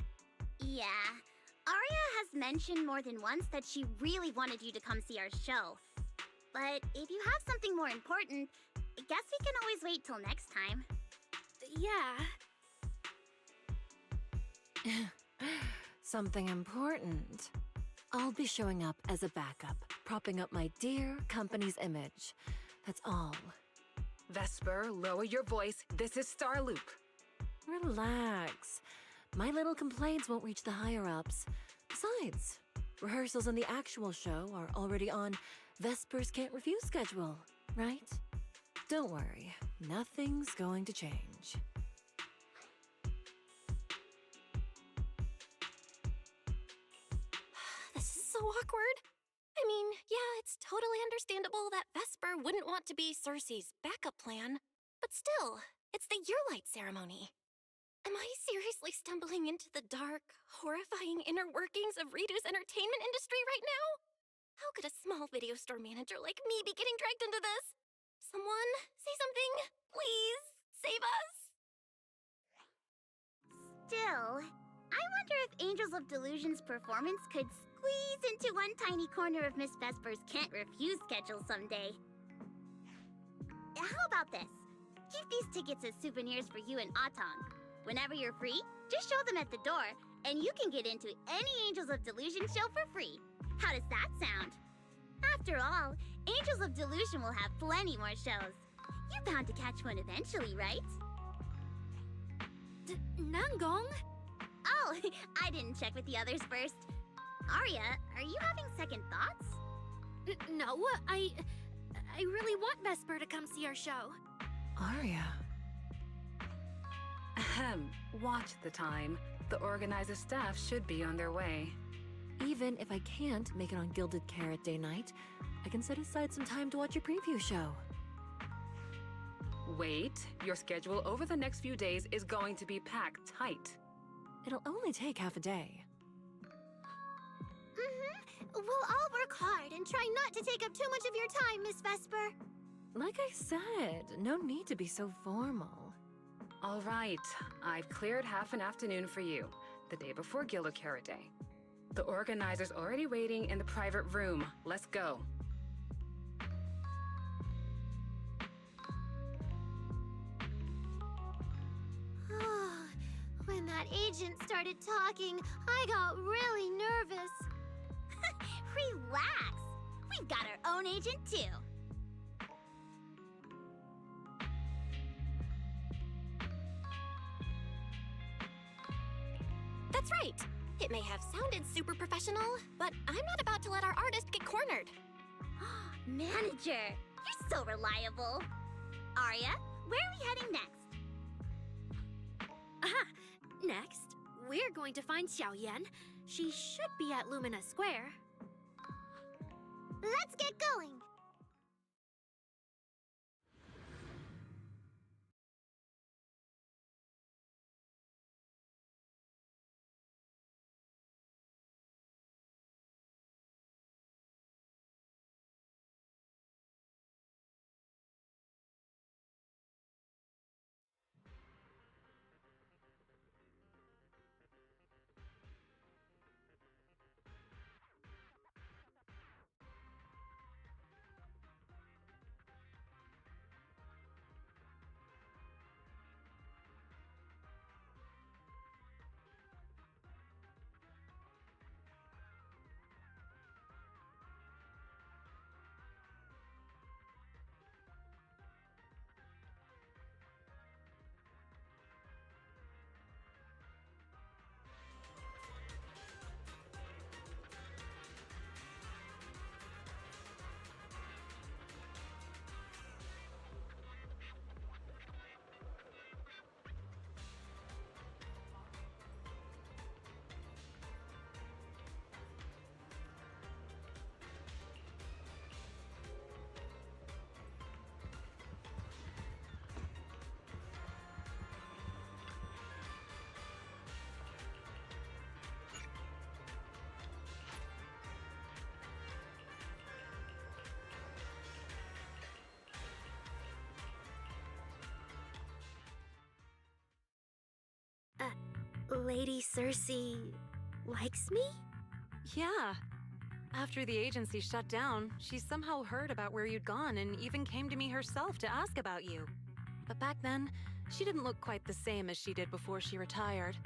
Yeah, Arya has mentioned more than once that she really wanted you to come see our show. But if you have something more important, I guess we can always wait till next time. Yeah. Something important. I'll be showing up as a backup, propping up my dear company's image. That's all. Vesper, lower your voice. This is Starloop. Relax. My little complaints won't reach the higher-ups. Besides, rehearsals and the actual show are already on Vesper's Can't Refuse schedule, right? Don't worry. Nothing's going to change. This is so awkward. I mean, yeah, it's totally understandable that Vesper wouldn't want to be Cersei's backup plan. But still, it's the yearlight ceremony. Am I seriously stumbling into the dark, horrifying inner workings of Ridu's entertainment industry right now? How could a small video store manager like me be getting dragged into this? Someone, say something. Please, save us. Still, I wonder if Angels of Delusion's performance could squeeze into one tiny corner of Miss Vesper's can't refuse schedule someday. How about this? Keep these tickets as souvenirs for you and Atong. Whenever you're free, just show them at the door, and you can get into any Angels of Delusion show for free. How does that sound? After all, Angels of Delusion will have plenty more shows. You're bound to catch one eventually, right? Nangong? Oh, I didn't check with the others first. Arya, are you having second thoughts? No, I really want Vesper to come see our show. Arya. Ahem. Watch the time. The organizer staff should be on their way. Even if I can't make it on Gilded Carrot Day night, I can set aside some time to watch a preview show. Wait, your schedule over the next few days is going to be packed tight. It'll only take half a day. We'll all work hard and try not to take up too much of your time, Miss Vesper. Like I said, no need to be so formal. All right, I've cleared half an afternoon for you, the day before Gilded Carrot Day. The organizer's already waiting in the private room. Let's go. When that agent started talking, I got really nervous. Relax. We've got our own agent, too. That's right. It may have sounded super professional, but I'm not about to let our artist get cornered. Manager, you're so reliable. Arya, where are we heading next? Aha! Next, we're going to find Xiaoyan. She should be at Lumina Square. Let's get going. Lady Cersei likes me? Yeah. After the agency shut down, she somehow heard about where you'd gone and even came to me herself to ask about you. But back then, she didn't look quite the same as she did before she retired.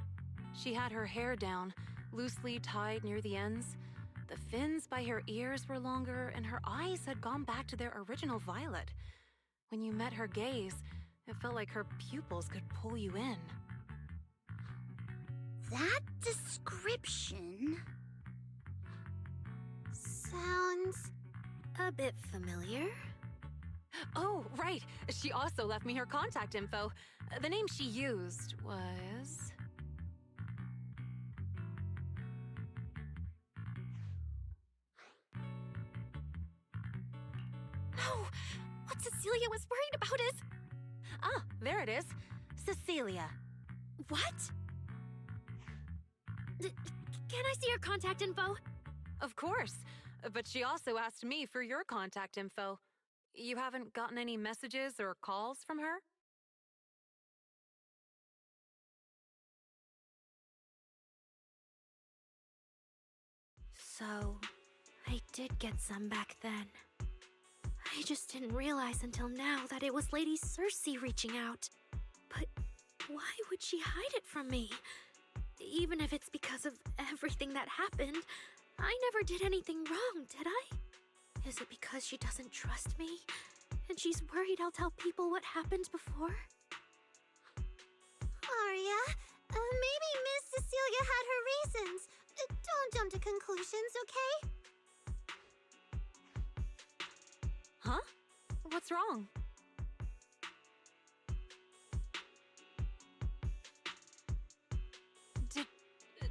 She had her hair down, loosely tied near the ends. The fins by her ears were longer, and her eyes had gone back to their original violet. When you met her gaze, it felt like her pupils could pull you in. That description Sounds a bit familiar. Oh, right. right. She also left me her contact info. The name she used was... No! What Cecilia was worried about is... Ah, there it is. Cecilia. What? Can I see your contact info? Of course. But she also asked me for your contact info. You haven't gotten any messages or calls from her? So, I did get some back then. I just didn't realize until now that it was Lady Cersei reaching out. But why would she hide it from me? Even if it's because of everything that happened, I never did anything wrong, did I? Is it because she doesn't trust me? And she's worried I'll tell people what happened before? Arya, maybe Miss Cecilia had her reasons. Don't jump to conclusions, okay? Huh? What's wrong?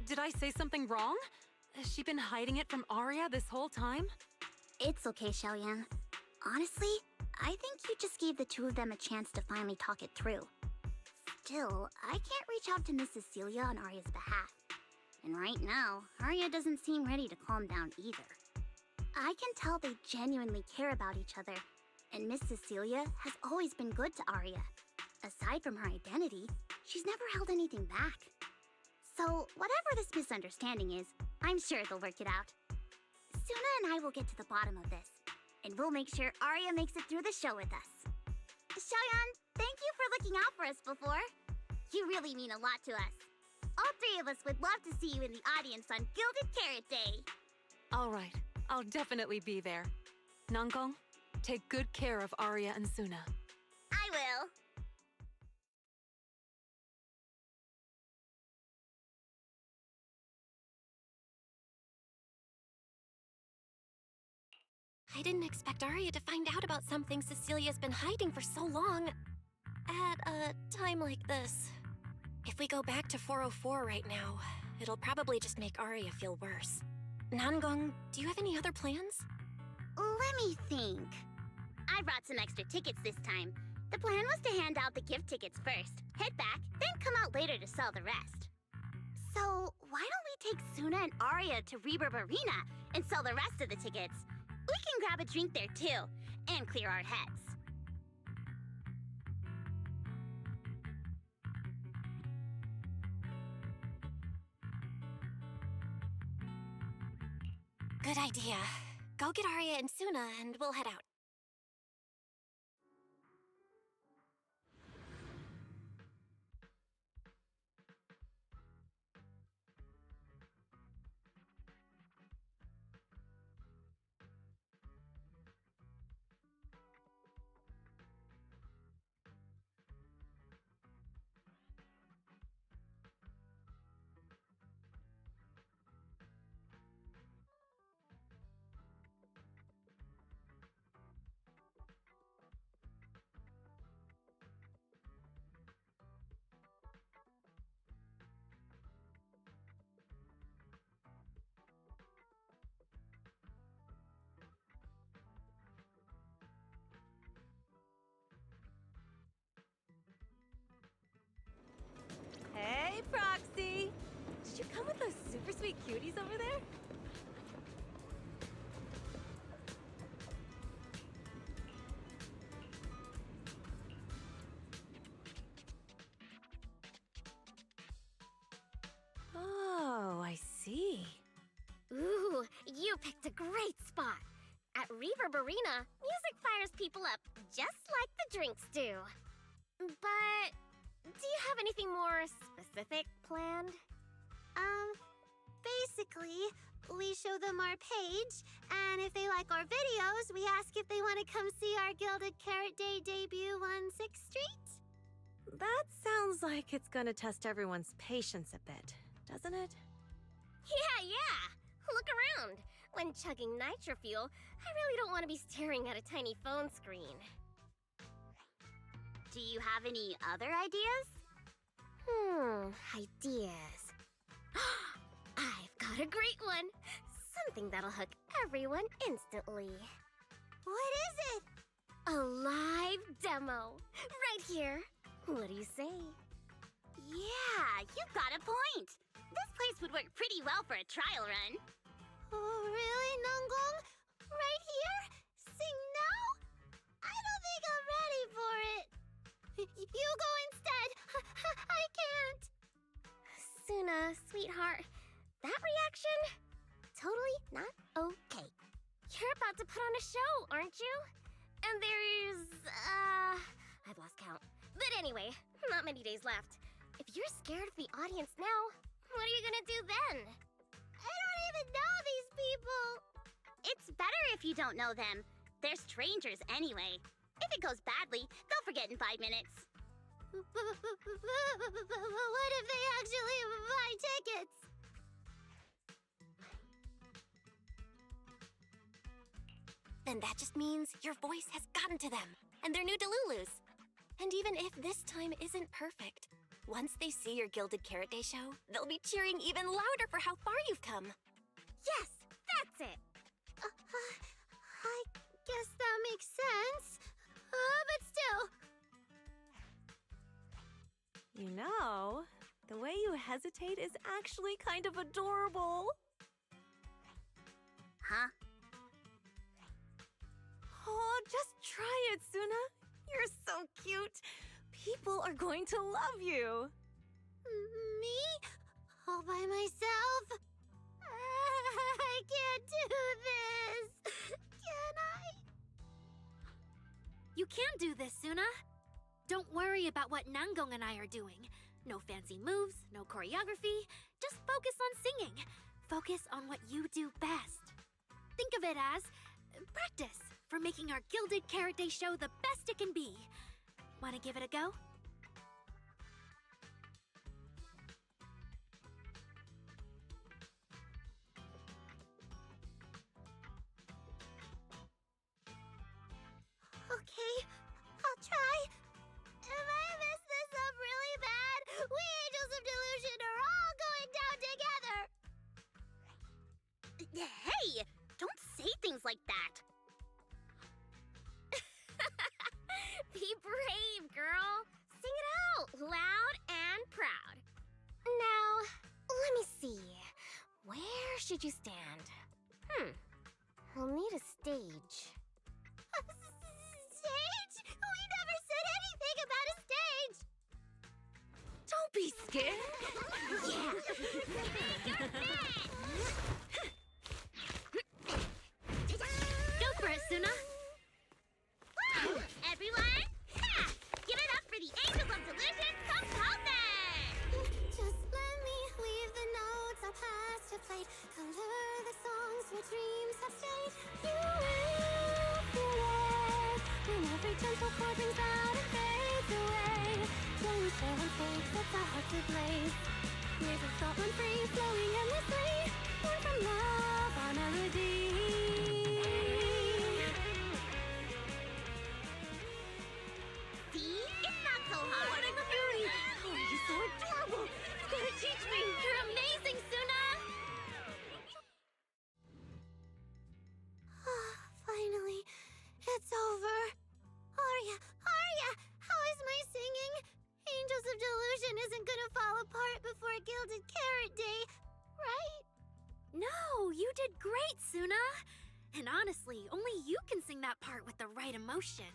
Did I say something wrong? Has she been hiding it from Arya this whole time? It's okay, Xiaoyan. Honestly, I think you just gave the two of them a chance to finally talk it through. Still, I can't reach out to Miss Cecilia on Arya's behalf. And right now, Arya doesn't seem ready to calm down either. I can tell they genuinely care about each other, and Miss Cecilia has always been good to Arya. Aside from her identity, she's never held anything back. So, whatever this misunderstanding is, I'm sure they'll work it out. Suna and I will get to the bottom of this, and we'll make sure Arya makes it through the show with us. Xiaoyan, thank you for looking out for us before. You really mean a lot to us. All three of us would love to see you in the audience on Gilded Carrot Day. All right, I'll definitely be there. Nangong, take good care of Arya and Suna. I will. I didn't expect Arya to find out about something Cecilia's been hiding for so long. At a time like this. If we go back to 404 right now, it'll probably just make Arya feel worse. Nangong, do you have any other plans? Let me think. I brought some extra tickets this time. The plan was to hand out the gift tickets first, head back, then come out later to sell the rest. So, why don't we take Suna and Arya to Reverb Arena and sell the rest of the tickets? We can grab a drink there too, and clear our heads. Good idea. Go get Arya and Suna and we'll head out. Hey, Proxy! Did you come with those super sweet cuties over there? Oh, I see. Ooh, you picked a great spot. At Reverb Arena, music fires people up just like the drinks do. But do you have anything more specific planned? Basically, we show them our page, and if they like our videos, we ask if they want to come see our Gilded Carrot Day debut on 6th Street. That sounds like it's gonna test everyone's patience a bit, doesn't it? Yeah. Look around. When chugging nitro fuel, I really don't want to be staring at a tiny phone screen. Do you have any other ideas? Ideas. I've got a great one. Something that'll hook everyone instantly. What is it? A live demo. Right here. What do you say? Yeah, you got a point. This place would work pretty well for a trial run. Oh, really, Nanggong? Right here? Sing now? I don't think I'm ready for it. You go instead. I can't. Suna, sweetheart, that reaction? Totally not okay. You're about to put on a show, aren't you? And there's, I've lost count. But anyway, not many days left. If you're scared of the audience now, what are you gonna do then? I don't even know these people. It's better if you don't know them. They're strangers anyway. If it goes badly, they'll forget in 5 minutes. What if they actually buy tickets? Then that just means your voice has gotten to them, and they're new Delulus. And even if this time isn't perfect, once they see your Gilded Carrot Day show, they'll be cheering even louder for how far you've come. Yes, that's it. I guess that makes sense. But still. You know, the way you hesitate is actually kind of adorable. Huh? Oh, just try it, Suna. You're so cute. People are going to love you. Me? All by myself? I can't do this. Can I? You can do this, Suna. Don't worry about what Nanggong and I are doing. No fancy moves, no choreography. Just focus on singing. Focus on what you do best. Think of it as practice for making our Gilded Carrot Day show the best it can be. Wanna give it a go? Okay, I'll try. If I mess this up really bad, we Angels of Delusion are all going down together. Hey, don't say things like that. Be brave, girl. Sing it out, loud and proud. Now, let me see. Where should you stand? We'll need a stage. Stage? We never said anything about a stage. Don't be scared. Go for it, Suna. Everyone, give it up for the Angels of Delusion's composer! Just let me leave the notes I'll pass to plate. Color the songs where dreams have stayed. You will feel it when every gentle chord rings out and fades away. When we share one stage sets our hearts ablaze. Music thought run free, flowing endlessly. Born from love, our melody. See? It's not so hard. What a beauty! Oh, you're so adorable! You gotta teach me! You're amazing, Suna! Finally, it's over. Arya, how is my singing? Angels of Delusion isn't gonna fall apart before Gilded Carrot Day, right? No, you did great, Suna! And honestly, only you can sing that part with the right emotion.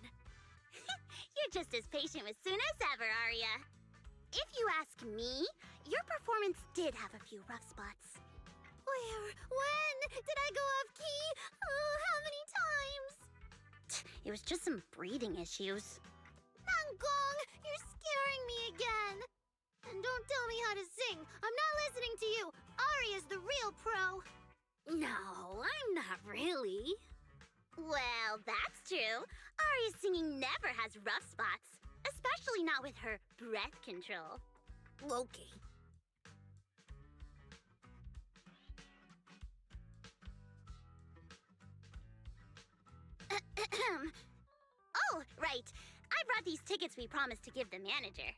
You're just as patient with Suna as ever, Arya. If you ask me, your performance did have a few rough spots. Where? When? Did I go off key? Oh, how many times? It was just some breathing issues. Nanggong, you're scaring me again. And don't tell me how to sing. I'm not listening to you. Arya's the real pro. No, I'm not really. Well, that's true. Arya's singing never has rough spots, especially not with her breath control. Okay. Oh, right. I brought these tickets we promised to give the manager.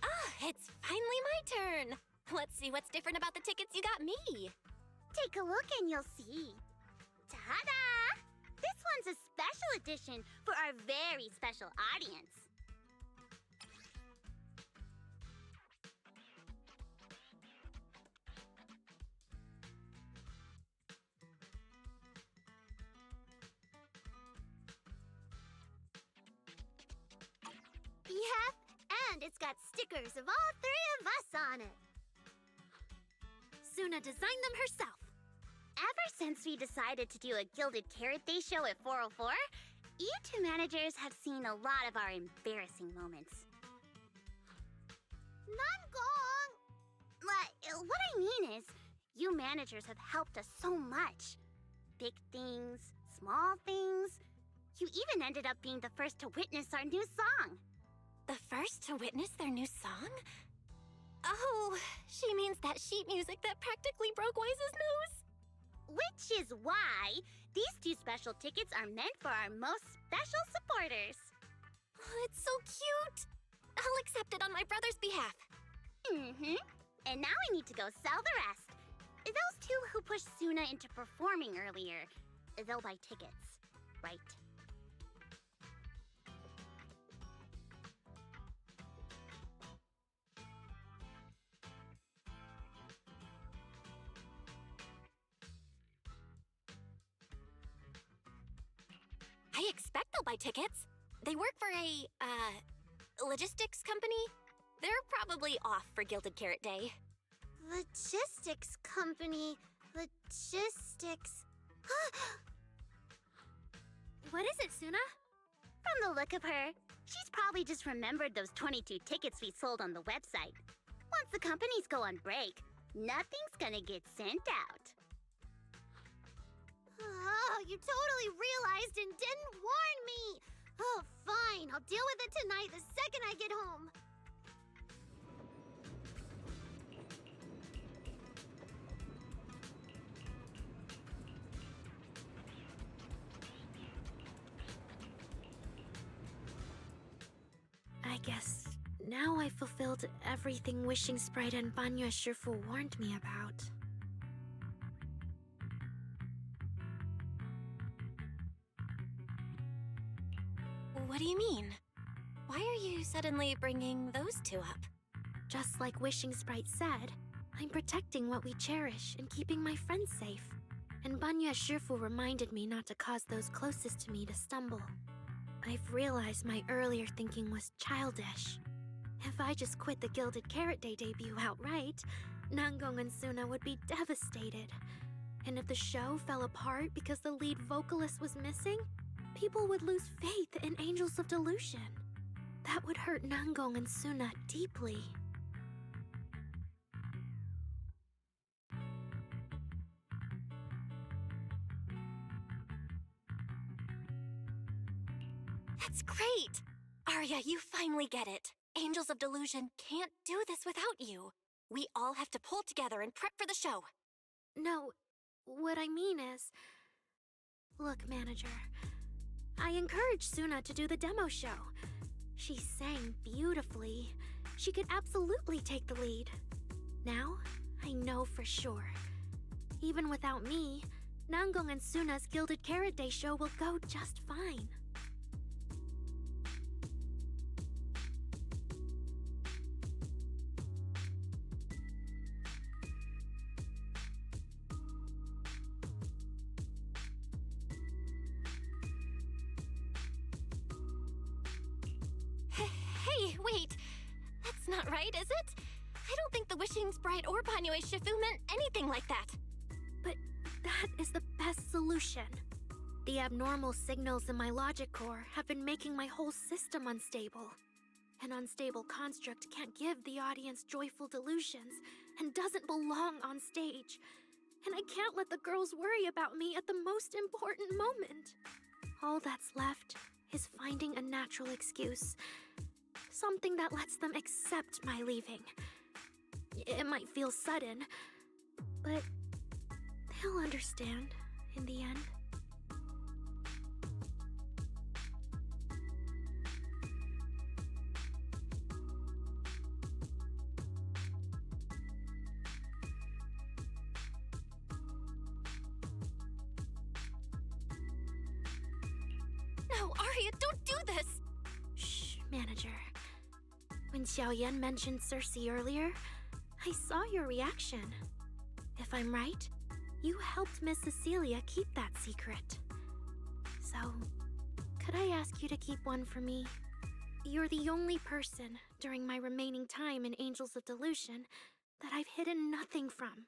Ah, it's finally my turn. Let's see what's different about the tickets you got me. Take a look and you'll see. Ta-da! This one's a special edition for our very special audience. Yep, and it's got stickers of all three of us on it. Suna designed them herself. Ever since we decided to do a Gilded Carrot Day show at 404, you two managers have seen a lot of our embarrassing moments. Nangong! What I mean is, you managers have helped us so much. Big things, small things. You even ended up being the first to witness our new song. The first to witness their new song? Oh, she means that sheet music that practically broke Wise's nose. Which is why these two special tickets are meant for our most special supporters. Oh, it's so cute. I'll accept it on my brother's behalf. Mm-hmm. And now we need to go sell the rest. Those two who pushed Suna into performing earlier, they'll buy tickets, right? I expect they'll buy tickets. They work for a, logistics company. They're probably off for Gilded Carrot Day. Logistics company. Logistics. What is it, Suna? From the look of her, she's probably just remembered those 22 tickets we sold on the website. Once the companies go on break, nothing's gonna get sent out. Oh, you totally realized and didn't warn me! Oh, fine. I'll deal with it tonight the second I get home. I guess now I fulfilled everything Wishing Sprite and Banya Shifu warned me about. What do you mean? Why are you suddenly bringing those two up? Just like Wishing Sprite said, I'm protecting what we cherish and keeping my friends safe. And Banya Shifu reminded me not to cause those closest to me to stumble. I've realized my earlier thinking was childish. If I just quit the Gilded Carrot Day debut outright, Nangong and Suna would be devastated. And if the show fell apart because the lead vocalist was missing, people would lose faith in Angels of Delusion. That would hurt Nangong and Suna deeply. That's great! Arya, you finally get it. Angels of Delusion can't do this without you. We all have to pull together and prep for the show. No, what I mean is... Look, manager, I encouraged Suna to do the demo show. She sang beautifully. She could absolutely take the lead. Now, I know for sure. Even without me, Nangong and Suna's Gilded Carrot Day show will go just fine. Hey, wait! That's not right, is it? I don't think the Wishing Sprite or Banyue Shifu meant anything like that. But that is the best solution. The abnormal signals in my logic core have been making my whole system unstable. An unstable construct can't give the audience joyful delusions and doesn't belong on stage. And I can't let the girls worry about me at the most important moment. All that's left is finding a natural excuse. Something that lets them accept my leaving. It might feel sudden, but He'll understand in the end. No, Arya, don't do this! Shh, manager. When Xiaoyan mentioned Cersei earlier, I saw your reaction. If I'm right, you helped Miss Cecilia keep that secret. So, could I ask you to keep one for me? You're the only person during my remaining time in Angels of Delusion that I've hidden nothing from.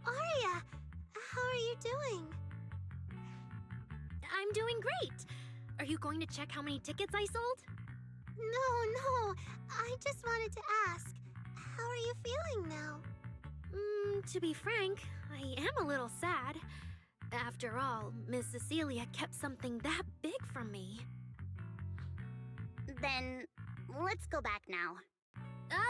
Arya, how are you doing? I'm doing great! Are you going to check how many tickets I sold? No, I just wanted to ask, how are you feeling now? To be frank, I am a little sad. After all, Miss Cecilia kept something that big from me. Then, let's go back now.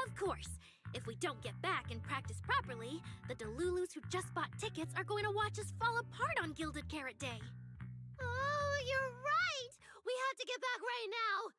Of course! If we don't get back and practice properly, the Delulus who just bought tickets are going to watch us fall apart on Gilded Carrot Day. Oh, you're right! We have to get back right now!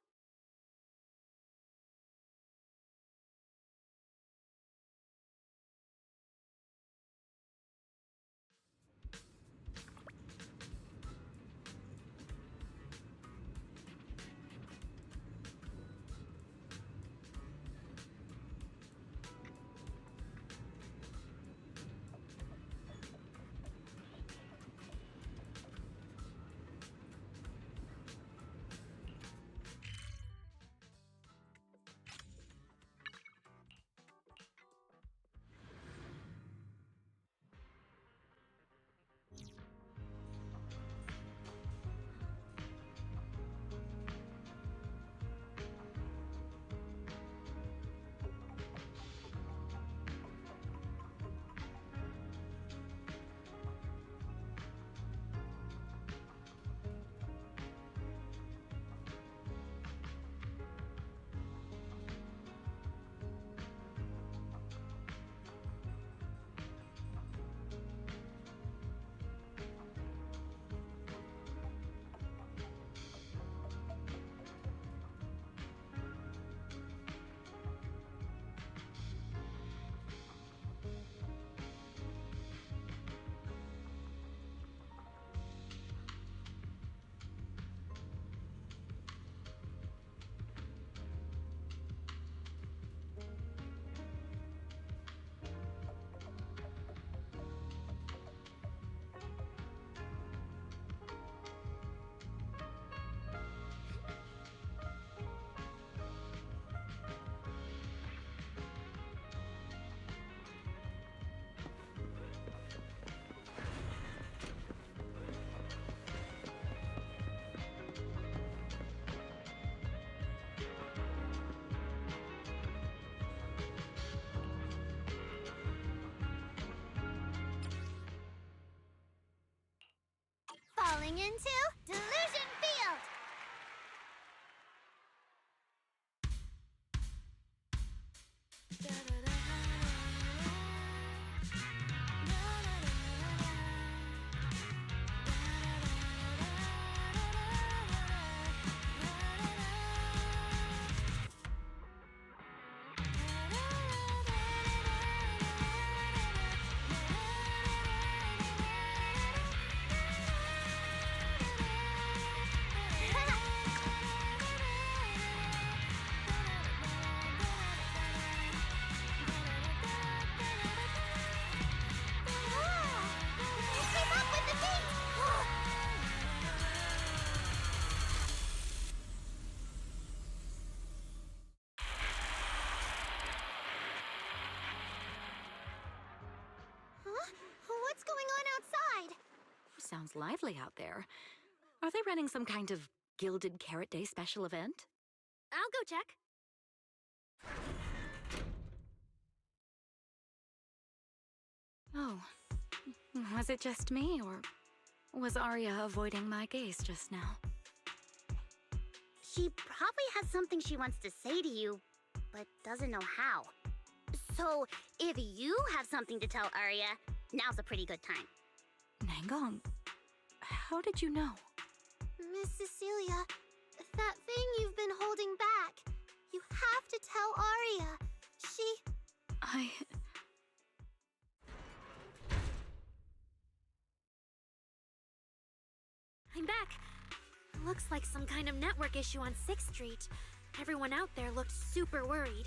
Falling into Delusion Field! What's going on outside? Sounds lively out there. Are they running some kind of Gilded Carrot Day special event? I'll go check. Oh, was it just me, or was Arya avoiding my gaze just now? She probably has something she wants to say to you, but doesn't know how. So, if you have something to tell Arya, now's a pretty good time. Nangong, how did you know? Miss Cecilia, that thing you've been holding back, you have to tell Arya. I'm back. Looks like some kind of network issue on 6th Street. Everyone out there looked super worried.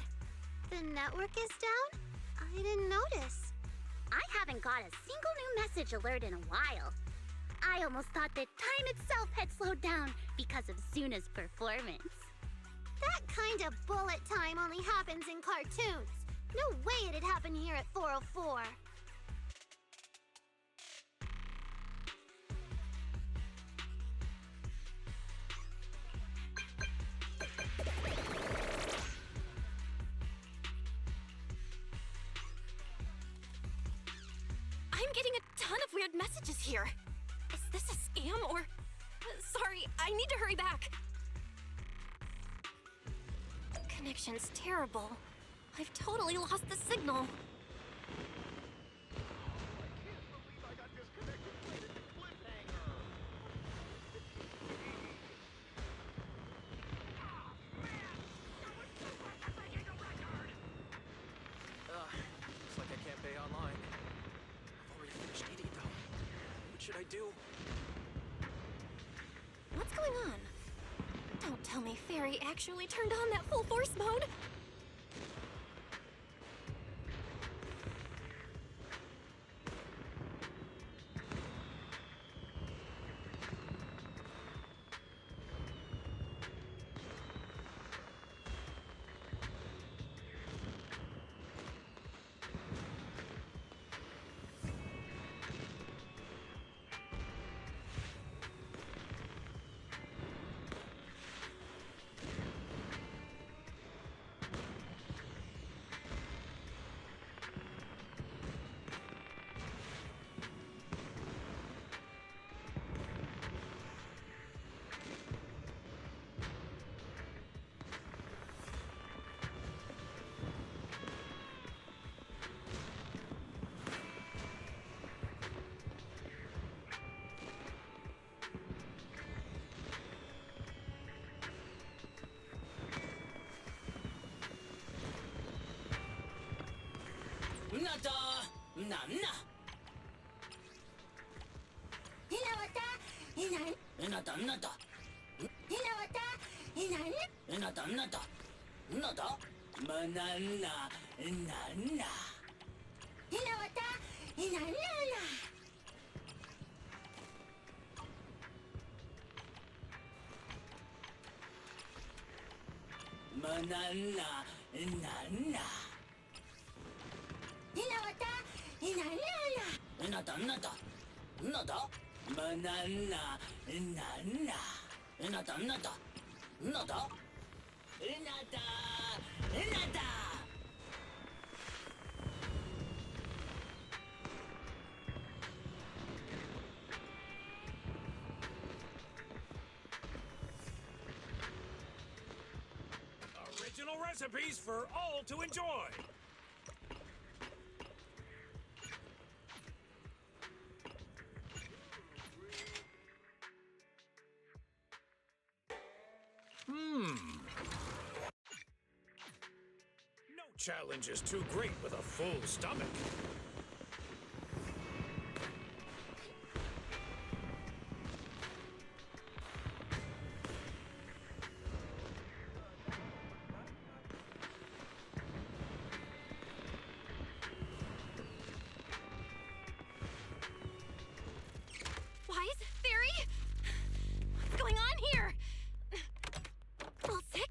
The network is down? I didn't notice. I haven't got a single new message alert in a while. I almost thought that time itself had slowed down because of Zuna's performance. That kind of bullet time only happens in cartoons. No way it'd happen here at 404. I'm getting a ton of weird messages here. Is this a scam or... Sorry, I need to hurry back. The connection's terrible. I've totally lost the signal. Looks like I can't pay online. I've already finished eating though. What should I do? What's going on? Don't tell me Fairy actually turned on that full force mode. Nada! Nanna! Hinawata! Hinan! Nada, nada! Hinawata! Hinan! Nada, nada! Nada! Banana! Nana! Hinawata! Hinan! Nana! Banana! Nana! Hinawata! Hinan! Nana! Nada, nada! Nada! Banana! Nana! Nada, nada! Nada! Nada! Nada! Original recipes for all to enjoy. No challenge is too great with a full stomach. Wise? Fairy? What's going on here? Well, 6,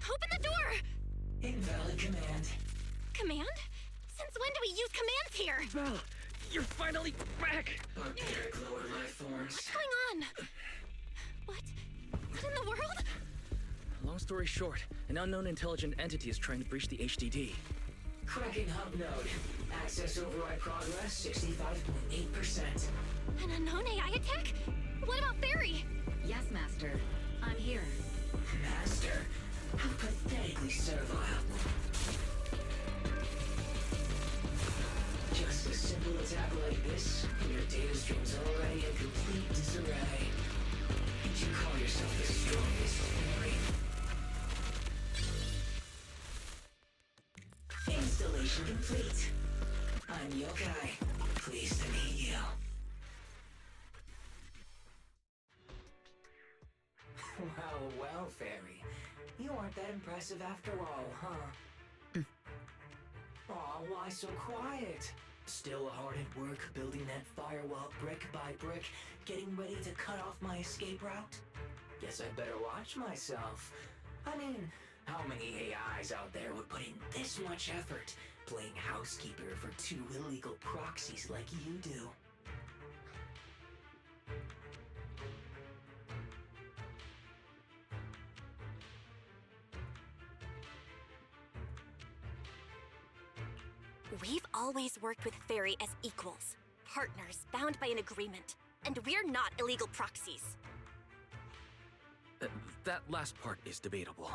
open the door! Invalid command. Command? Since when do we use commands here? Val, you're finally back! Barbaric lower life forms. What's going on? What in the world? Long story short, an unknown intelligent entity is trying to breach the HDD. Cracking hub node. Access override progress 65.8%. An unknown AI attack? What about Fairy? Yes, Master. I'm here. Master, how pathetically servile. Just a simple attack like this, and your data stream's already in complete disarray. Did you call yourself the strongest fairy? Installation complete. I'm Yokai. Pleased to meet you. Well, Fairy. You aren't that impressive after all, huh? Aw, why so quiet? Still hard at work building that firewall brick by brick, getting ready to cut off my escape route? Guess I'd better watch myself. I mean, how many AIs out there would put in this much effort playing housekeeper for two illegal proxies like you do? We've always worked with Fairy as equals, partners bound by an agreement, and we're not illegal proxies. That last part is debatable,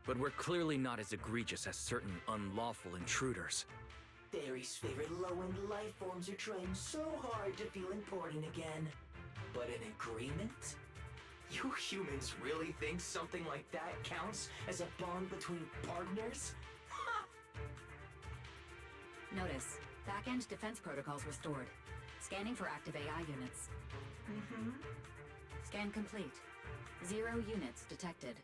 but we're clearly not as egregious as certain unlawful intruders. Fairy's favorite low-end life forms are trying so hard to feel important again. But an agreement? You humans really think something like that counts as a bond between partners? Notice, back-end defense protocols restored. Scanning for active AI units. Scan complete. 0 units detected.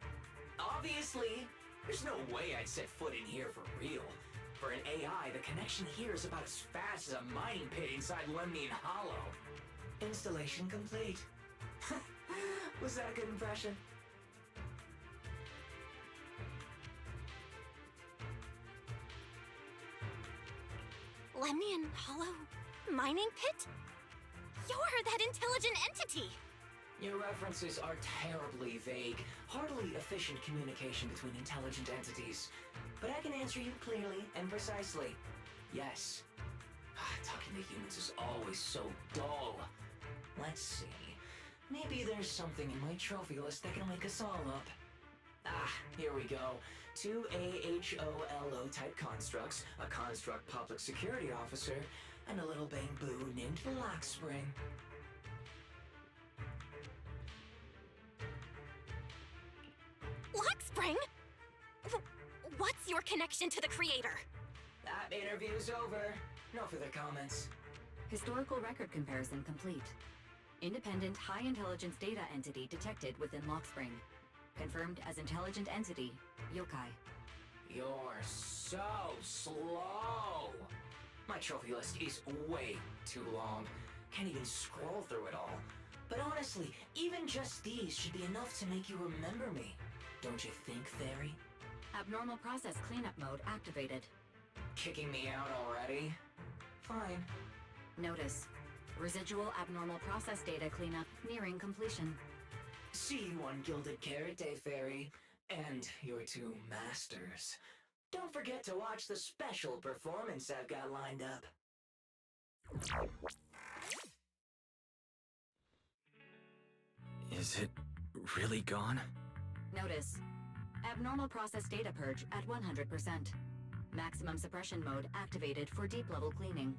Obviously! There's no way I'd set foot in here for real. For an AI, the connection here is about as fast as a mining pit inside Lemnian Hollow. Installation complete. Was that a good impression? Lemnian Hollow mining pit? You're that intelligent entity! Your references are terribly vague, hardly efficient communication between intelligent entities. But I can answer you clearly and precisely. Yes. Talking to humans is always so dull. Let's see. Maybe there's something in my trophy list that can wake us all up. Here we go. 2 AHOLO type constructs, a construct public security officer, and a little bamboo named Lockspring. Lockspring? What's your connection to the creator? That interview's over. No further comments. Historical record comparison complete. Independent high-intelligence data entity detected within Lockspring. Confirmed as intelligent entity, Yokai. You're so slow! My trophy list is way too long. Can't even scroll through it all. But honestly, even just these should be enough to make you remember me. Don't you think, Fairy? Abnormal process cleanup mode activated. Kicking me out already? Fine. Notice. Residual abnormal process data cleanup nearing completion. See you on Gilded Carrot Day, Fairy. And your 2 masters. Don't forget to watch the special performance I've got lined up. Is it really gone? Notice. Abnormal process data purge at 100%. Maximum suppression mode activated for deep level cleaning.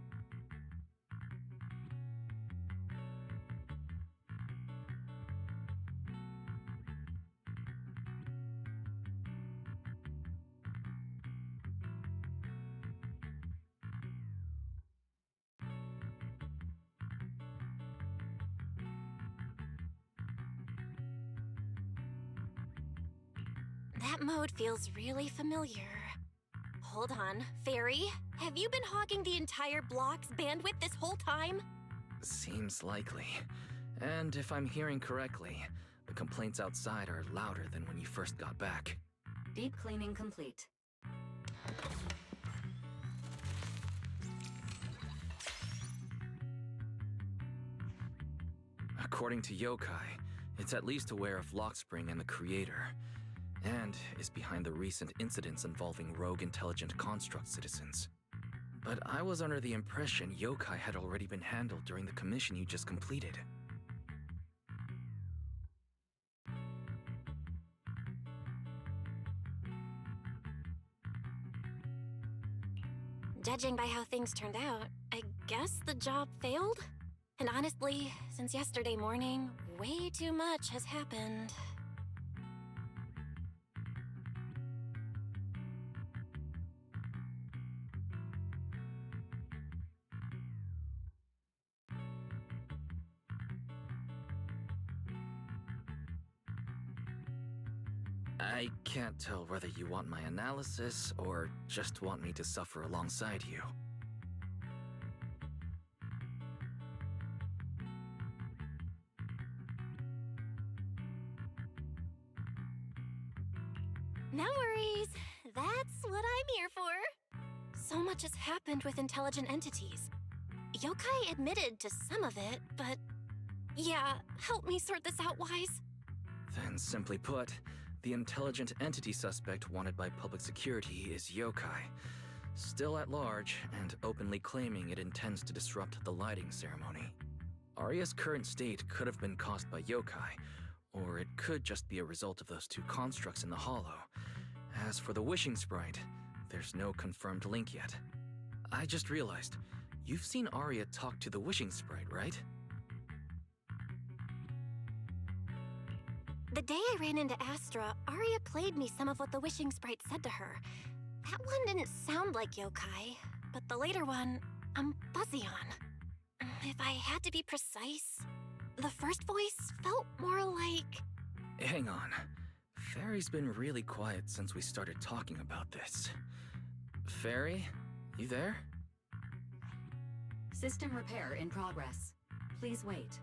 That mode feels really familiar. Hold on, Fairy, have you been hogging the entire block's bandwidth this whole time? Seems likely. And if I'm hearing correctly, the complaints outside are louder than when you first got back. Deep cleaning complete. According to Yokai, it's at least aware of Lockspring and the Creator, and is behind the recent incidents involving rogue intelligent construct citizens. But I was under the impression Yokai had already been handled during the commission you just completed. Judging by how things turned out, I guess the job failed? And honestly, since yesterday morning, way too much has happened. I can't tell whether you want my analysis or just want me to suffer alongside you. No worries. That's what I'm here for. So much has happened with intelligent entities. Yokai admitted to some of it, but... Yeah, help me sort this out, Wise. Then simply put, the intelligent entity suspect wanted by public security is Yokai, still at large and openly claiming it intends to disrupt the lighting ceremony. Arya's current state could have been caused by Yokai, or it could just be a result of those two constructs in the hollow. As for the wishing sprite, there's no confirmed link yet. I just realized, you've seen Arya talk to the wishing sprite, right? The day I ran into Astra, Arya played me some of what the wishing sprite said to her. That one didn't sound like Yokai, but the later one, I'm fuzzy on. If I had to be precise, the first voice felt more like... Hang on. Fairy's been really quiet since we started talking about this. Fairy, you there? System repair in progress. Please wait.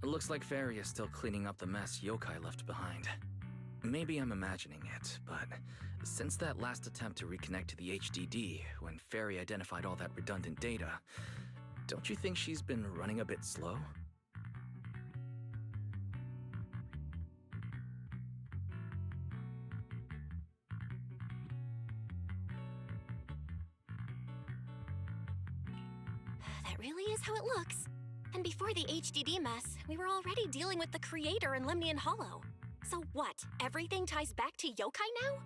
It looks like Fairy is still cleaning up the mess Yokai left behind. Maybe I'm imagining it, but since that last attempt to reconnect to the HDD, when Fairy identified all that redundant data, don't you think she's been running a bit slow? That really is how it looks. And before the HDD mess, we were already dealing with the Creator in Lemnian Hollow. So what, everything ties back to Yokai now?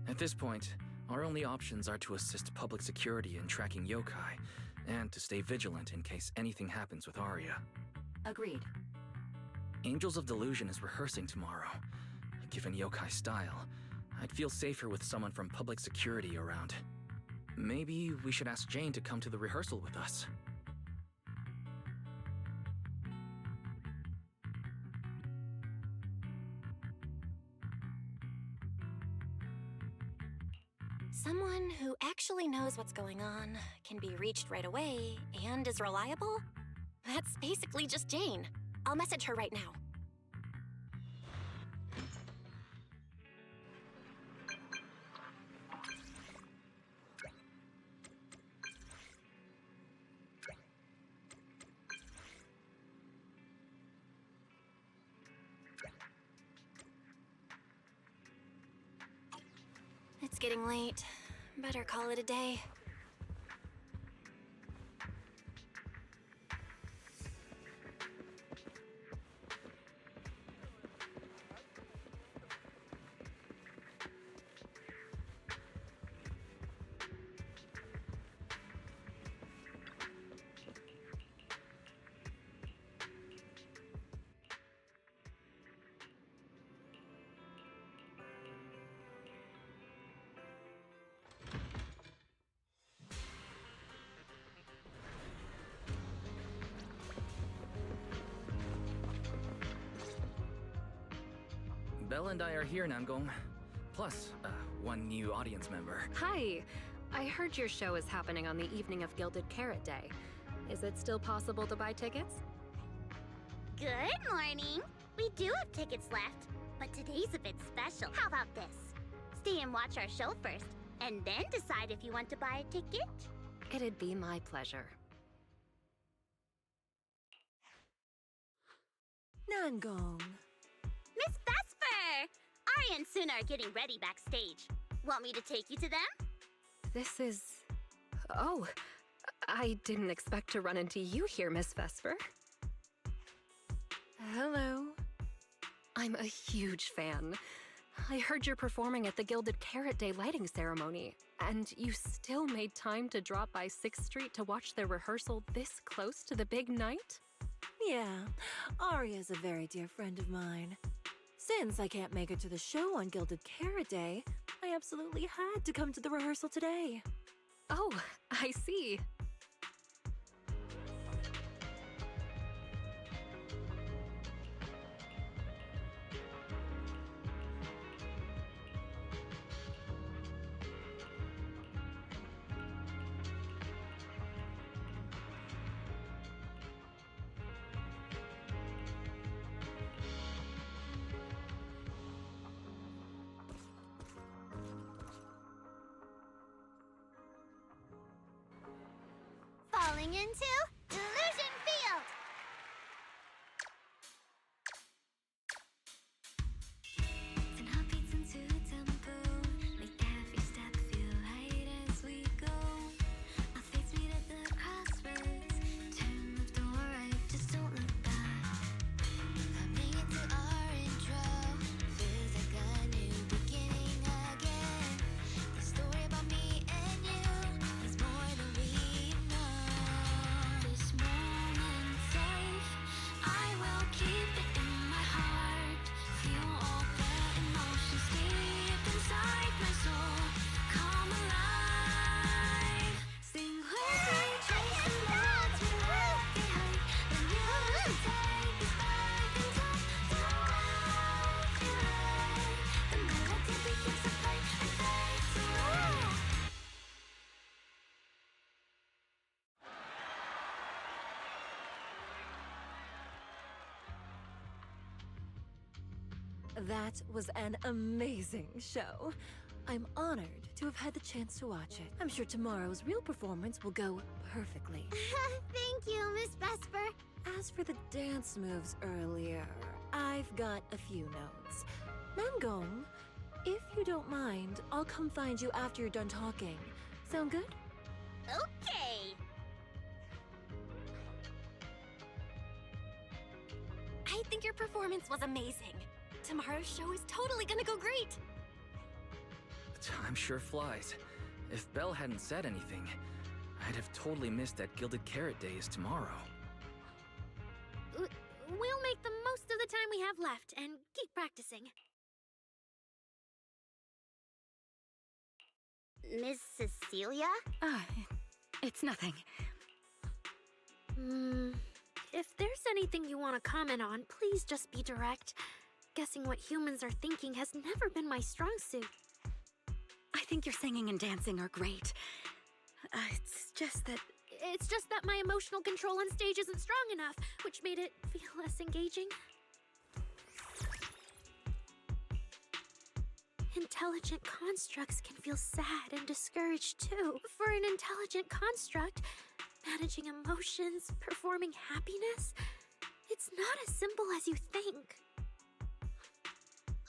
At this point, our only options are to assist public security in tracking Yokai, and to stay vigilant in case anything happens with Arya. Agreed. Angels of Delusion is rehearsing tomorrow. Given Yokai's style, I'd feel safer with someone from public security around. Maybe we should ask Jane to come to the rehearsal with us. Someone who actually knows what's going on, can be reached right away, and is reliable? That's basically just Jane. I'll message her right now. It's getting late. Better call it a day. Bella and I are here, Namgong. Plus, one new audience member. Hi. I heard your show is happening on the evening of Gilded Carrot Day. Is it still possible to buy tickets? Good morning. We do have tickets left, but today's a bit special. How about this? Stay and watch our show first, and then decide if you want to buy a ticket. It'd be my pleasure. Namgong. Miss Vesper! Arya and Suna are getting ready backstage. Want me to take you to them? This is... Oh, I didn't expect to run into you here, Miss Vesper. Hello. I'm a huge fan. I heard you're performing at the Gilded Carrot Day lighting ceremony, and you still made time to drop by 6th Street to watch their rehearsal this close to the big night? Yeah, Aria's a very dear friend of mine. Since I can't make it to the show on Gilded Carrot Day, I absolutely had to come to the rehearsal today. Oh, I see. Falling into Delusion Field! That was an amazing show. I'm honored to have had the chance to watch it. I'm sure tomorrow's real performance will go perfectly. Thank you, Miss Vesper. As for the dance moves earlier, I've got a few notes. Namgong, if you don't mind, I'll come find you after you're done talking. Sound good? Okay. I think your performance was amazing. Tomorrow's show is totally gonna go great. Time sure flies. If Belle hadn't said anything, I'd have totally missed that Gilded Carrot Day is tomorrow. We'll make the most of the time we have left and keep practicing. Miss Cecilia? It's nothing. If there's anything you want to comment on, please just be direct. Guessing what humans are thinking has never been my strong suit. I think your singing and dancing are great. It's just that my emotional control on stage isn't strong enough, which made it feel less engaging. Intelligent constructs can feel sad and discouraged too. For an intelligent construct, managing emotions, performing happiness, it's not as simple as you think.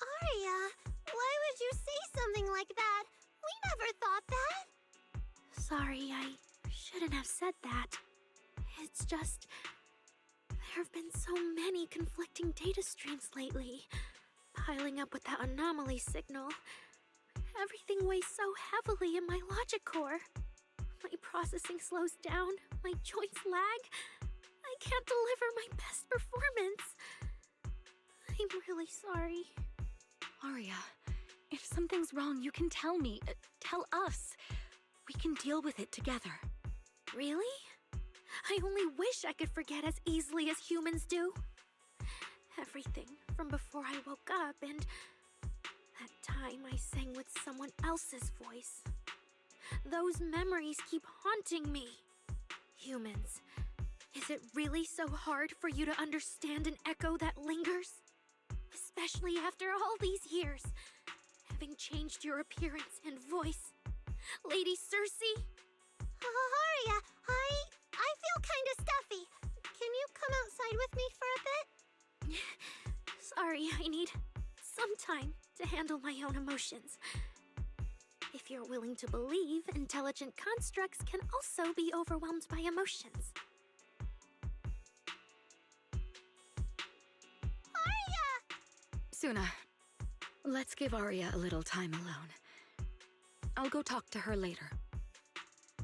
Aria, why would you say something like that? We never thought that. Sorry, I shouldn't have said that. It's just... there have been so many conflicting data streams lately. Piling up with that anomaly signal. Everything weighs so heavily in my logic core. My processing slows down, my joints lag. I can't deliver my best performance. I'm really sorry. Aria, if something's wrong, you can tell me. Tell us. We can deal with it together. Really? I only wish I could forget as easily as humans do. Everything from before I woke up and that time I sang with someone else's voice. Those memories keep haunting me. Humans, is it really so hard for you to understand an echo that lingers? Especially after all these years, having changed your appearance and voice. Lady Circe? Aria, I feel kinda stuffy. Can you come outside with me for a bit? Sorry, I need some time to handle my own emotions. you're willing to believe, intelligent constructs can also be overwhelmed by emotions. Suna, let's give Arya a little time alone. I'll go talk to her later.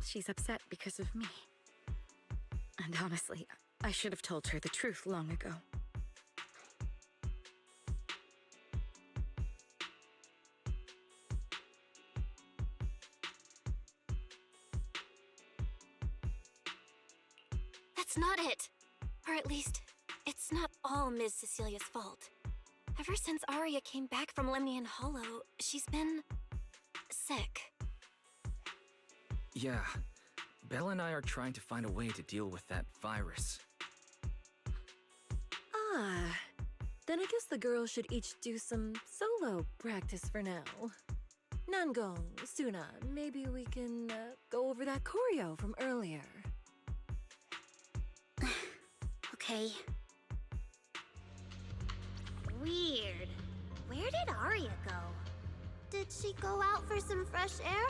She's upset because of me. And honestly, I should have told her the truth long ago. That's not it. Or at least, it's not all Ms. Cecilia's fault. Ever since Arya came back from Lemnian Hollow, she's been... sick. Yeah. Bella and I are trying to find a way to deal with that virus. Ah, then I guess the girls should each do some solo practice for now. Nangong, Suna, maybe we can go over that choreo from earlier. Okay. Weird. Where did Arya go? Did she go out for some fresh air?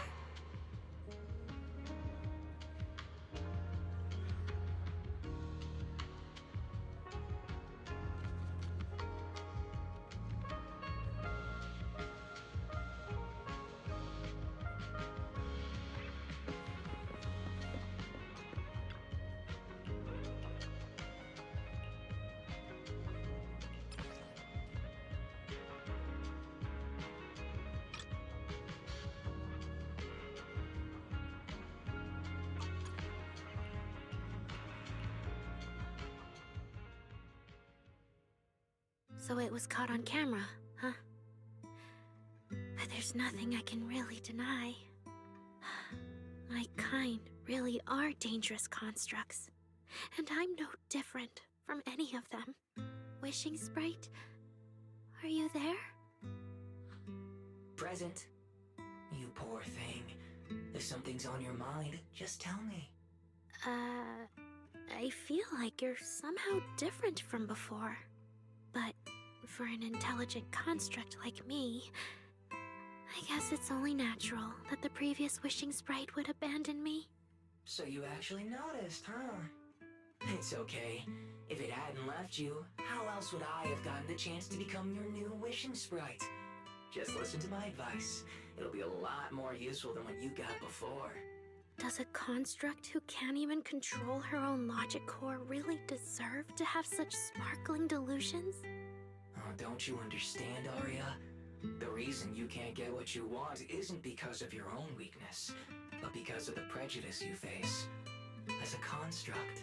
So it was caught on camera, huh? But there's nothing I can really deny. My kind really are dangerous constructs. And I'm no different from any of them. Wishing Sprite, are you there? Present. You poor thing. If something's on your mind, just tell me. I feel like you're somehow different from before. But for an intelligent construct like me, I guess it's only natural that the previous Wishing Sprite would abandon me. So you actually noticed, huh? It's okay. If it hadn't left you, how else would I have gotten the chance to become your new Wishing Sprite? Just listen to my advice. It'll be a lot more useful than what you got before. Does a construct who can't even control her own logic core really deserve to have such sparkling delusions? Oh, don't you understand, Arya? The reason you can't get what you want isn't because of your own weakness, but because of the prejudice you face. As a construct.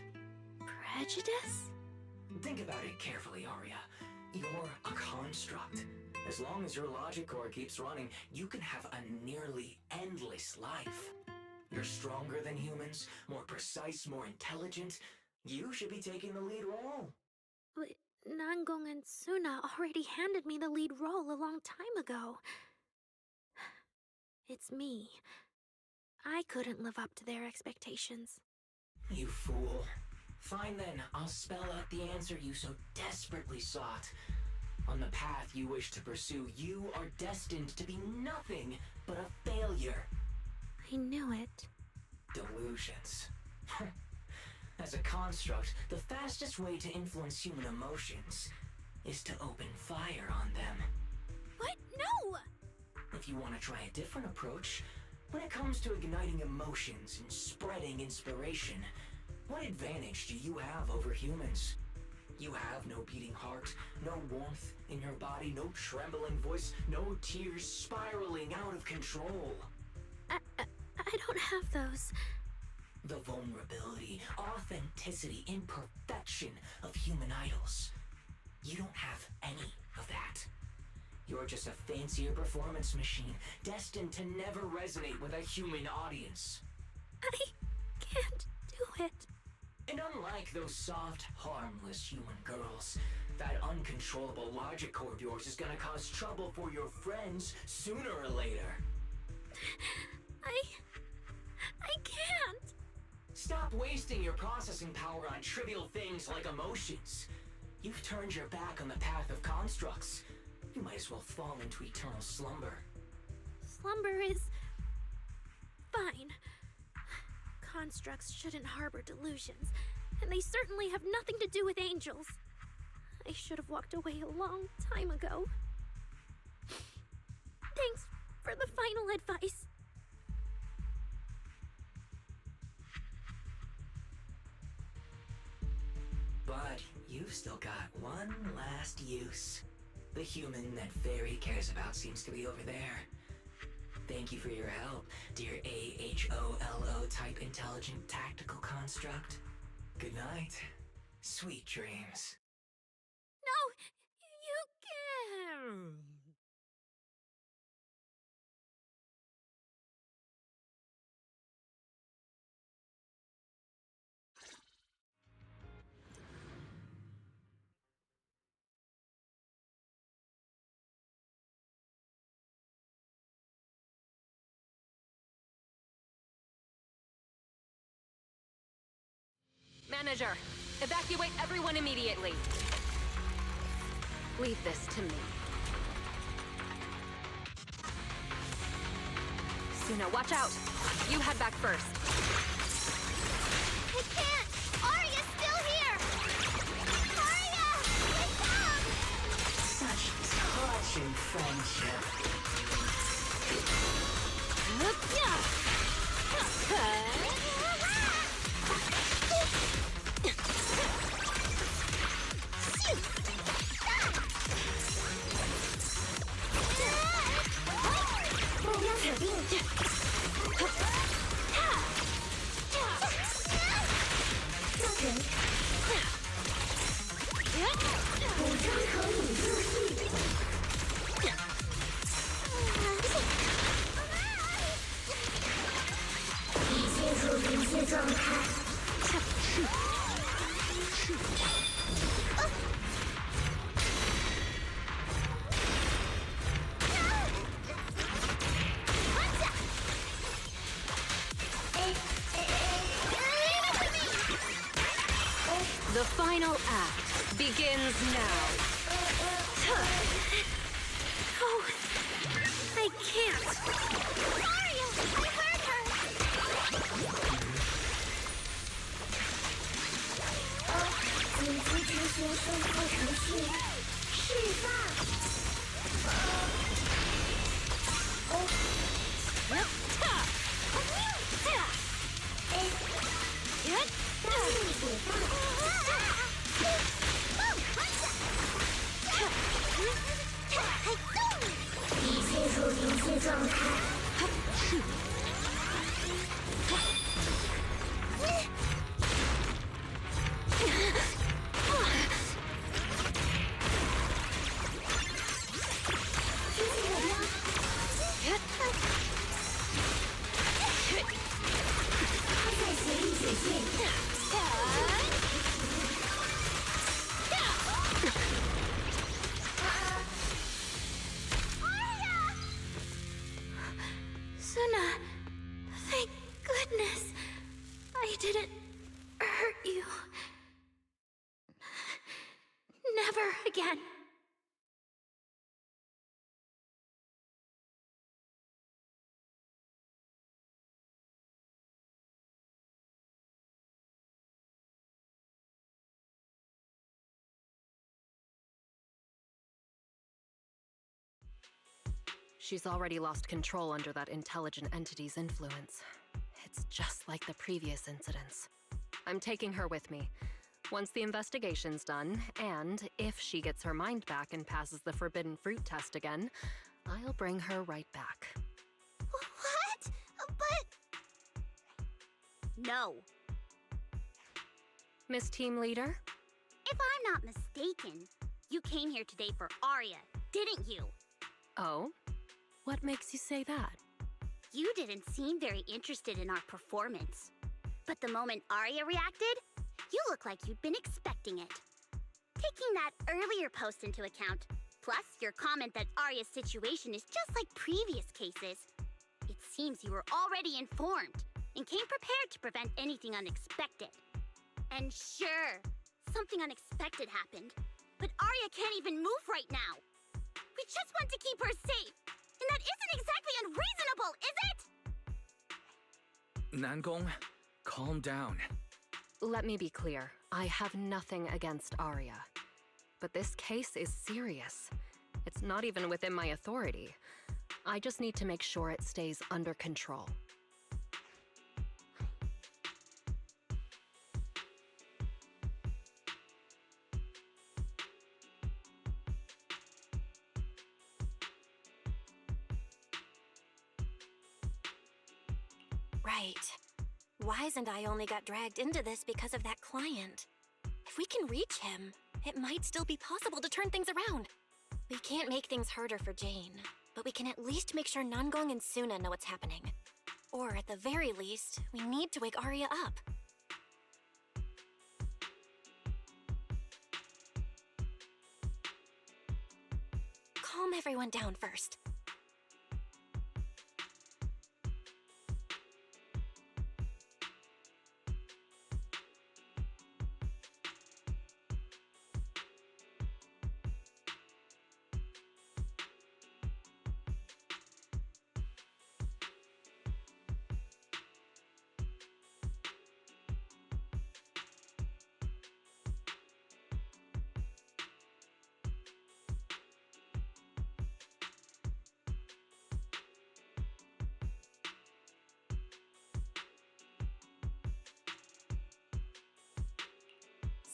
Prejudice? Think about it carefully, Arya. You're a construct. As long as your logic core keeps running, you can have a nearly endless life. You're stronger than humans, more precise, more intelligent. You should be taking the lead role. But Nangong and Suna already handed me the lead role a long time ago. It's me. I couldn't live up to their expectations. You fool. Fine then, I'll spell out the answer you so desperately sought. On the path you wish to pursue, you are destined to be nothing but a failure. I knew it. Delusions. As a construct, the fastest way to influence human emotions is to open fire on them. What? No! If you want to try a different approach, when it comes to igniting emotions and spreading inspiration, what advantage do you have over humans? You have no beating heart, no warmth in your body, no trembling voice, no tears spiraling out of control. I don't have those. The vulnerability, authenticity, imperfection of human idols. You don't have any of that. You're just a fancier performance machine, destined to never resonate with a human audience. I can't do it. And unlike those soft, harmless human girls, that uncontrollable logic core of yours is gonna cause trouble for your friends sooner or later. I can't. Stop wasting your processing power on trivial things like emotions. You've turned your back on the path of constructs. You might as well fall into eternal slumber. Slumber is constructs shouldn't harbor delusions, and they certainly have nothing to do with angels. I should have walked away a long time ago. Thanks for the final advice. But you've still got one last use. The human that Fairy cares about seems to be over there. Thank you for your help, dear AHOLO type intelligent tactical construct. Good night. Sweet dreams. No, you can't. Manager, evacuate everyone immediately. Leave this to me. Suna, watch out! You head back first. I can't! Arya's still here! Arya! Wake up! Such touching friendship. The final act begins now. Oh, I can't. Arya! I heard her! Suna, thank goodness I didn't hurt you. Never again. She's already lost control under that intelligent entity's influence. It's just like the previous incidents. I'm taking her with me. Once the investigation's done, and if she gets her mind back and passes the forbidden fruit test again, I'll bring her right back. What? But... No. Miss Team Leader? If I'm not mistaken, you came here today for Arya, didn't you? Oh? What makes you say that? You didn't seem very interested in our performance. But the moment Arya reacted, you look like you'd been expecting it. Taking that earlier post into account, plus your comment that Arya's situation is just like previous cases, it seems you were already informed and came prepared to prevent anything unexpected. And sure, something unexpected happened, but Arya can't even move right now. We just want to keep her safe, and that isn't exactly unreasonable, is it? Nangong, calm down. Let me be clear. I have nothing against Arya. But this case is serious. It's not even within my authority. I just need to make sure it stays under control. Right. Wise and I only got dragged into this because of that client. If we can reach him, it might still be possible to turn things around. We can't make things harder for Jane, but we can at least make sure Nangong and Suna know what's happening. Or at the very least, we need to wake Arya up. Calm everyone down first.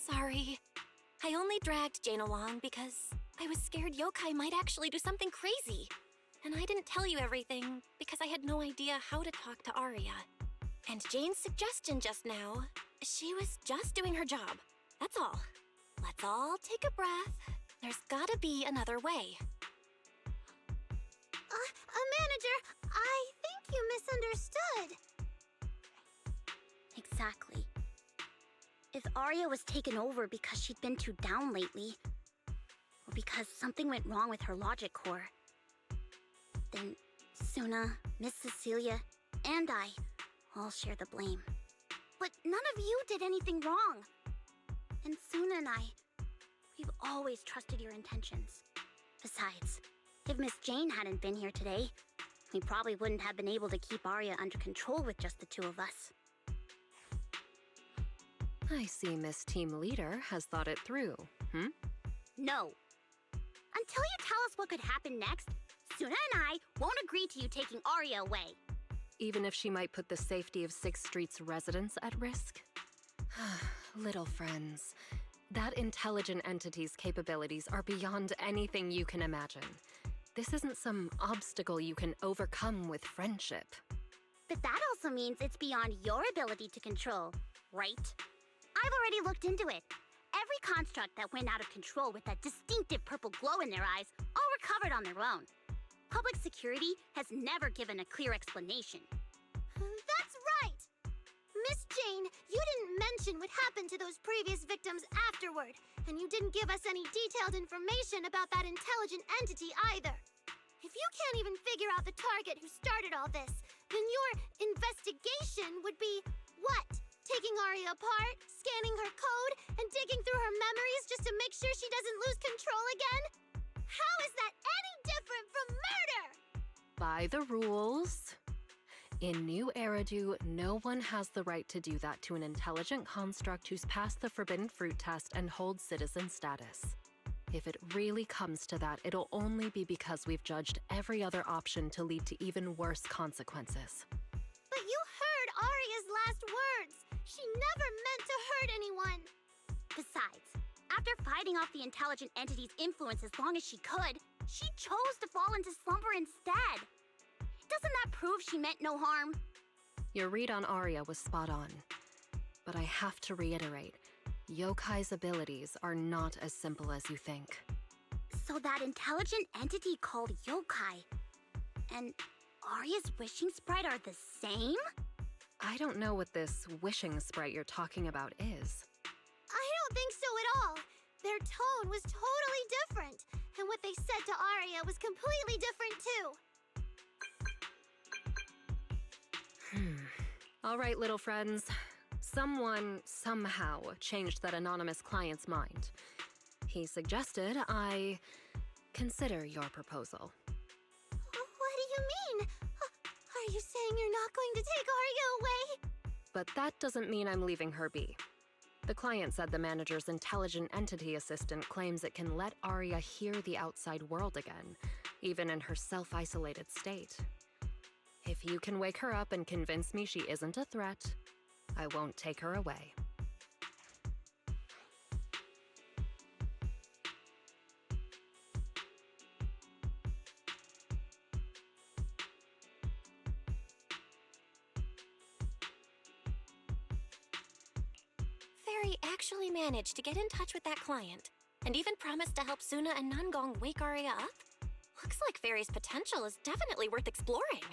Sorry. I only dragged Jane along because I was scared yokai might actually do something crazy. And I didn't tell you everything because I had no idea how to talk to Arya. And Jane's suggestion just now, she was just doing her job. That's all. Let's all take a breath. There's gotta be another way. Manager, I think you misunderstood. Exactly. If Arya was taken over because she'd been too down lately, or because something went wrong with her logic core, then Suna, Miss Cecilia, and I all share the blame. But none of you did anything wrong. And Suna and I, we've always trusted your intentions. Besides, if Miss Jane hadn't been here today, we probably wouldn't have been able to keep Arya under control with just the two of us. I see Miss Team Leader has thought it through, No. Until you tell us what could happen next, Suna and I won't agree to you taking Arya away. Even if she might put the safety of 6th Street's residents at risk? Little friends, that intelligent entity's capabilities are beyond anything you can imagine. This isn't some obstacle you can overcome with friendship. But that also means it's beyond your ability to control, right? I've already looked into it. Every construct that went out of control with that distinctive purple glow in their eyes all recovered on their own. Public security has never given a clear explanation. That's right! Miss Jane, you didn't mention what happened to those previous victims afterward, and you didn't give us any detailed information about that intelligent entity either. If you can't even figure out the target who started all this, then your investigation would be what? Taking Arya apart, scanning her code, and digging through her memories just to make sure she doesn't lose control again? How is that any different from murder? By the rules. In New Eridu, no one has the right to do that to an intelligent construct who's passed the Forbidden Fruit test and holds citizen status. If it really comes to that, it'll only be because we've judged every other option to lead to even worse consequences. But you heard Arya's last words. She never meant to hurt anyone. Besides, after fighting off the intelligent entity's influence as long as she could, she chose to fall into slumber instead. Doesn't that prove she meant no harm? Your read on Arya was spot on. But I have to reiterate, yokai's abilities are not as simple as you think. So that intelligent entity called yokai and Arya's wishing sprite are the same? I don't know what this wishing sprite you're talking about is. I don't think so at all. Their tone was totally different, and what they said to Arya was completely different too. All right, little friends. Someone, somehow, changed that anonymous client's mind. He suggested I consider your proposal. What do you mean? Are you saying you're not going to take Arya away? but that doesn't mean I'm leaving her be. The client said the manager's intelligent entity assistant claims it can let Arya hear the outside world again, even in her self-isolated state. If you can wake her up and convince me she isn't a threat, I won't take her away. Fairy actually managed to get in touch with that client, and even promised to help Suna and Nangong wake Arya up? Looks like Fairy's potential is definitely worth exploring.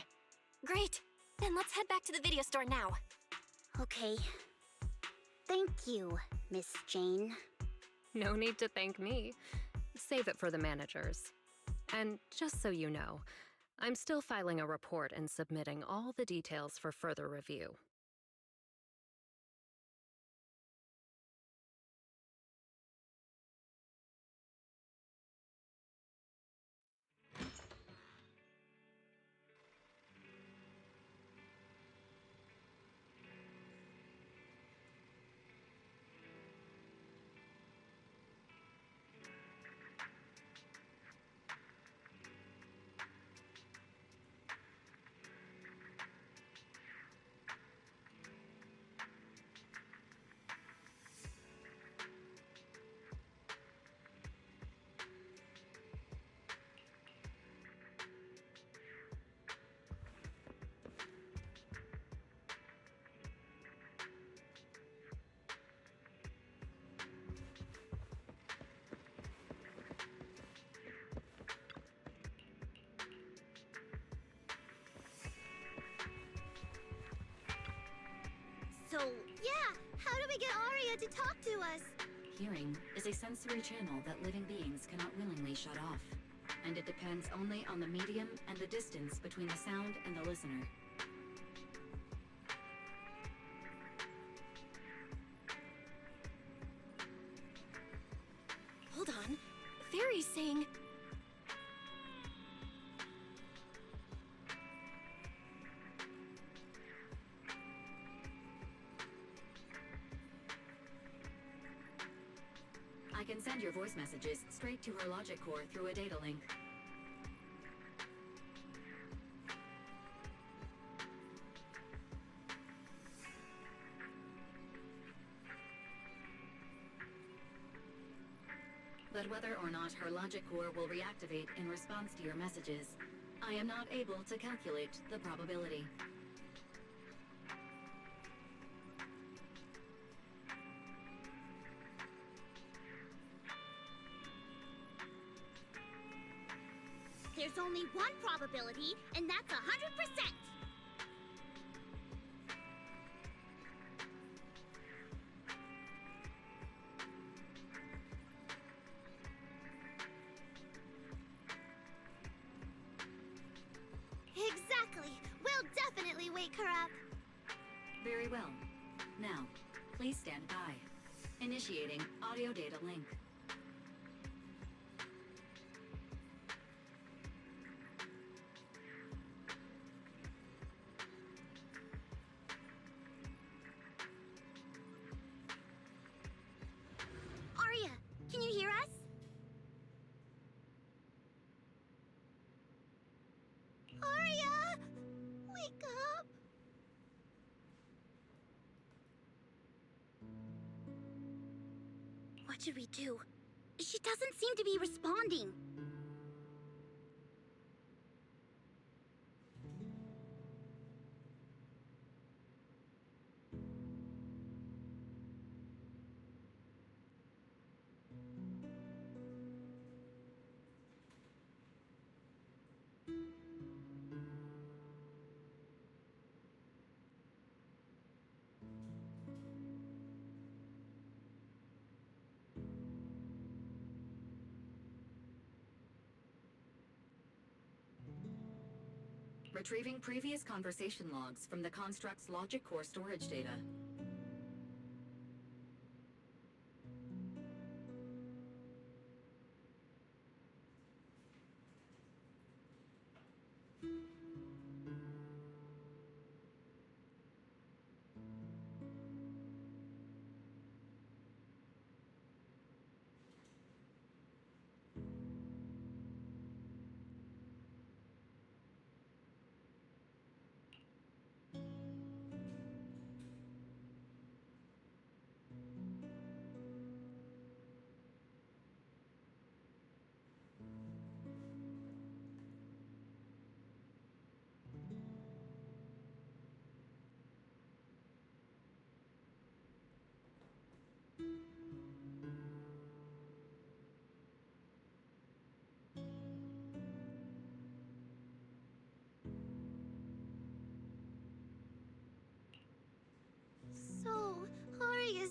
Great, then let's head back to the video store now. Okay. Thank you, Miss Jane. No need to thank me. Save it for the managers. And just so you know, I'm still filing a report and submitting all the details for further review. So, yeah, how do we get Arya to talk to us? Hearing is a sensory channel that living beings cannot willingly shut off, and it depends only on the medium and the distance between the sound and the listener. Hold on, Fairy's saying... I can send your voice messages straight to her logic core through a data link. But whether or not her logic core will reactivate in response to your messages, I am not able to calculate the probability. There's only one probability, and that's 100%! Exactly! We'll definitely wake her up! Very well. Now, please stand by. Initiating audio data link. Arya, can you hear us? Arya! Wake up! What should we do? She doesn't seem to be responding. Retrieving previous conversation logs from the construct's logic core storage data.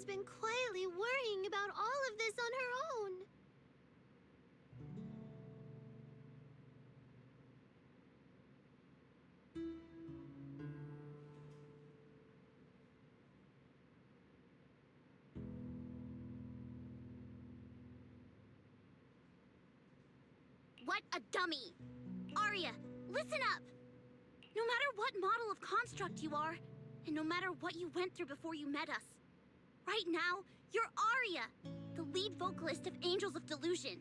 been quietly worrying about all of this on her own. What a dummy! Arya, listen up! No matter what model of construct you are, and no matter what you went through before you met us, right now, you're Arya, the lead vocalist of Angels of Delusion.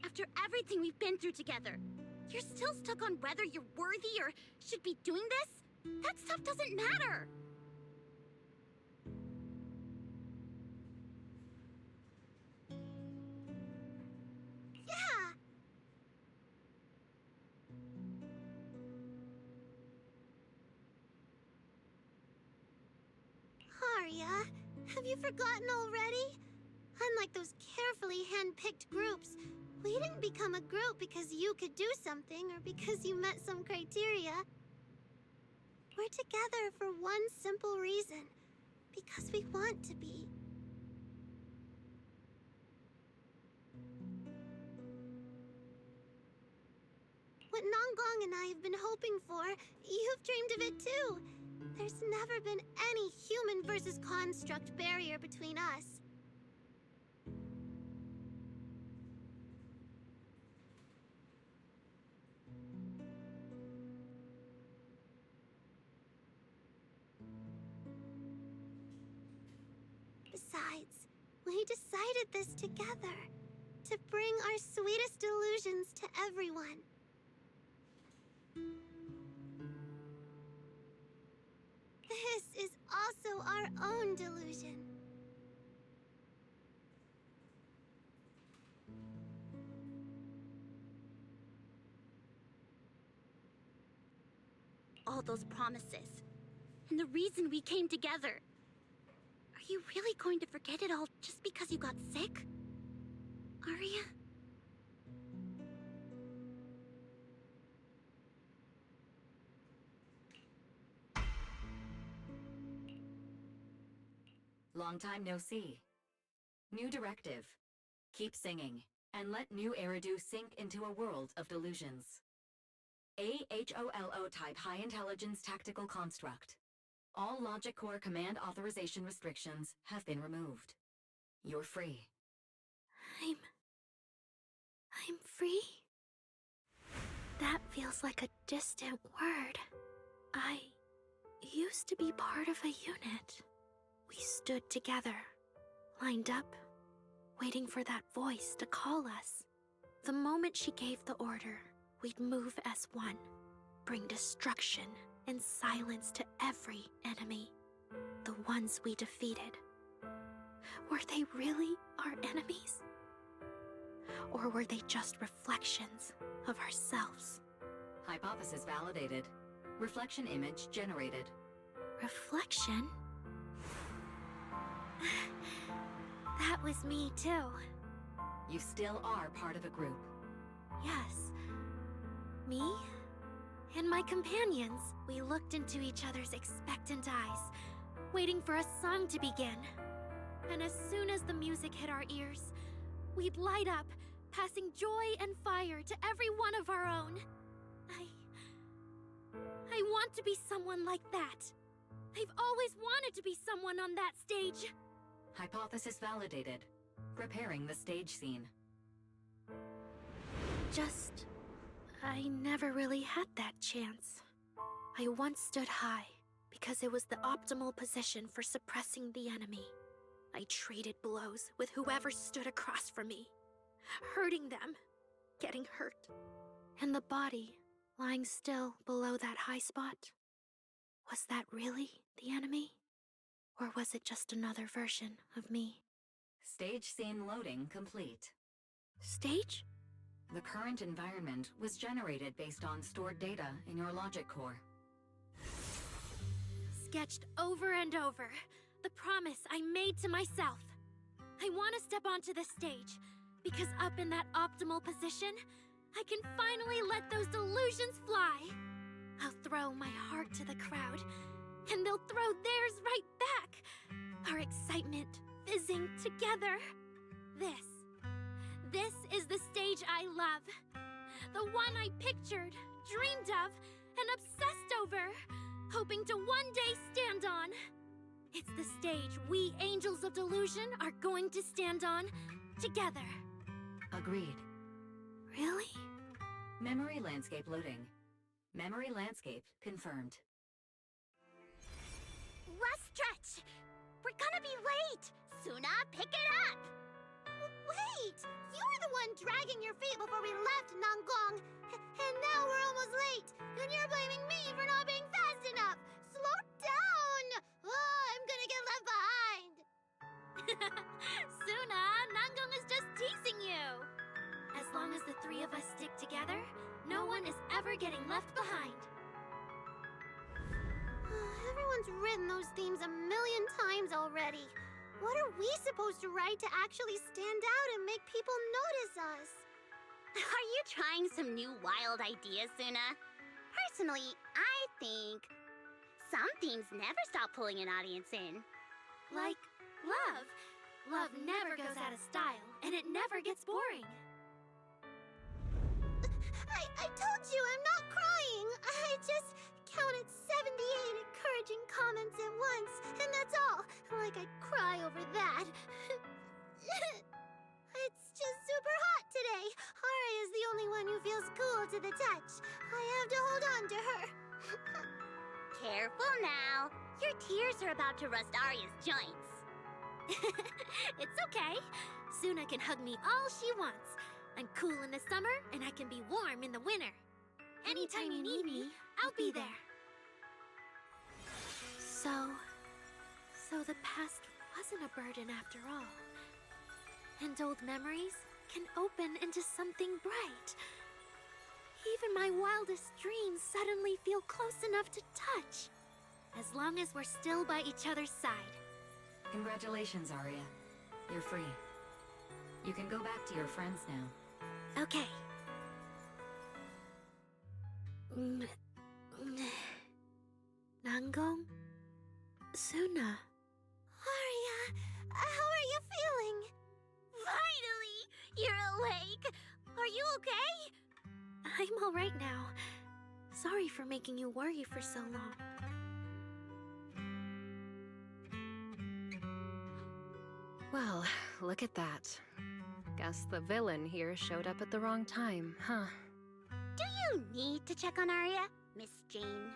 After everything we've been through together, you're still stuck on whether you're worthy or should be doing this? That stuff doesn't matter! Yeah! Arya, have you forgotten already? Unlike those carefully hand-picked groups, we didn't become a group because you could do something or because you met some criteria. We're together for one simple reason. Because we want to be. What Nanggong and I have been hoping for, you've dreamed of it too. There's never been any human versus construct barrier between us. Besides, we decided this together. To bring our sweetest delusions to everyone. This is also our own delusion. All those promises. And the reason we came together. Are you really going to forget it all just because you got sick? Arya? Long time no see. New directive. Keep singing, and let new Eridu sink into a world of delusions. AHOLO type high intelligence tactical construct. All logic core command authorization restrictions have been removed. You're free. I'm free? That feels like a distant word. I used to be part of a unit. We stood together, lined up, waiting for that voice to call us. The moment she gave the order, we'd move as one, bring destruction and silence to every enemy. The ones we defeated. Were they really our enemies? Or were they just reflections of ourselves? Hypothesis validated. Reflection image generated. Reflection? That was me too. You still are part of a group. Yes. Me and my companions. We looked into each other's expectant eyes, waiting for a song to begin. And as soon as the music hit our ears, we'd light up, passing joy and fire to every one of our own. I want to be someone like that. I've always wanted to be someone on that stage. Hypothesis validated. Preparing the stage scene. I never really had that chance. I once stood high because it was the optimal position for suppressing the enemy. I traded blows with whoever stood across from me, hurting them, getting hurt. And the body, lying still below that high spot, was that really the enemy? Or was it just another version of me? Stage scene loading complete. Stage? The current environment was generated based on stored data in your logic core. Sketched over and over, the promise I made to myself. I want to step onto the stage, because up in that optimal position, I can finally let those delusions fly. I'll throw my heart to the crowd, and they'll throw theirs right back. Our excitement fizzing together. This is the stage I love. The one I pictured, dreamed of, and obsessed over, hoping to one day stand on. It's the stage we Angels of Delusion are going to stand on together. Agreed. Really? Memory landscape loading. Memory landscape confirmed. Last stretch! We're gonna be late! Suna, pick it up! Wait! You were the one dragging your feet before we left Nangong! And now we're almost late! And you're blaming me for not being fast enough! Slow down! Oh, I'm gonna get left behind! Suna, Nangong is just teasing you! As long as the three of us stick together, no one is ever getting left behind. Everyone's written those themes a million times already. What are we supposed to write to actually stand out and make people notice us? Are you trying some new wild ideas, Suna? Personally, I think some themes never stop pulling an audience in. Like love. Love never goes out of style, and it never gets boring. I told you I'm not crying. I just counted 78 encouraging comments at once, and that's all. Like I'd cry over that. It's just super hot today. Aria is the only one who feels cool to the touch. I have to hold on to her. Careful now. Your tears are about to rust Arya's joints. It's okay. Suna can hug me all she wants. I'm cool in the summer, and I can be warm in the winter. Anytime you need me, I'll be there. So the past wasn't a burden after all. And old memories can open into something bright. Even my wildest dreams suddenly feel close enough to touch. As long as we're still by each other's side. Congratulations, Arya. You're free. You can go back to your friends now. Okay. Nangong? Suna? Aria, how are you feeling? Finally! You're awake! Are you okay? I'm all right now. Sorry for making you worry for so long. Well, look at that. Guess the villain here showed up at the wrong time, huh? Do you need to check on Arya, Miss Jane?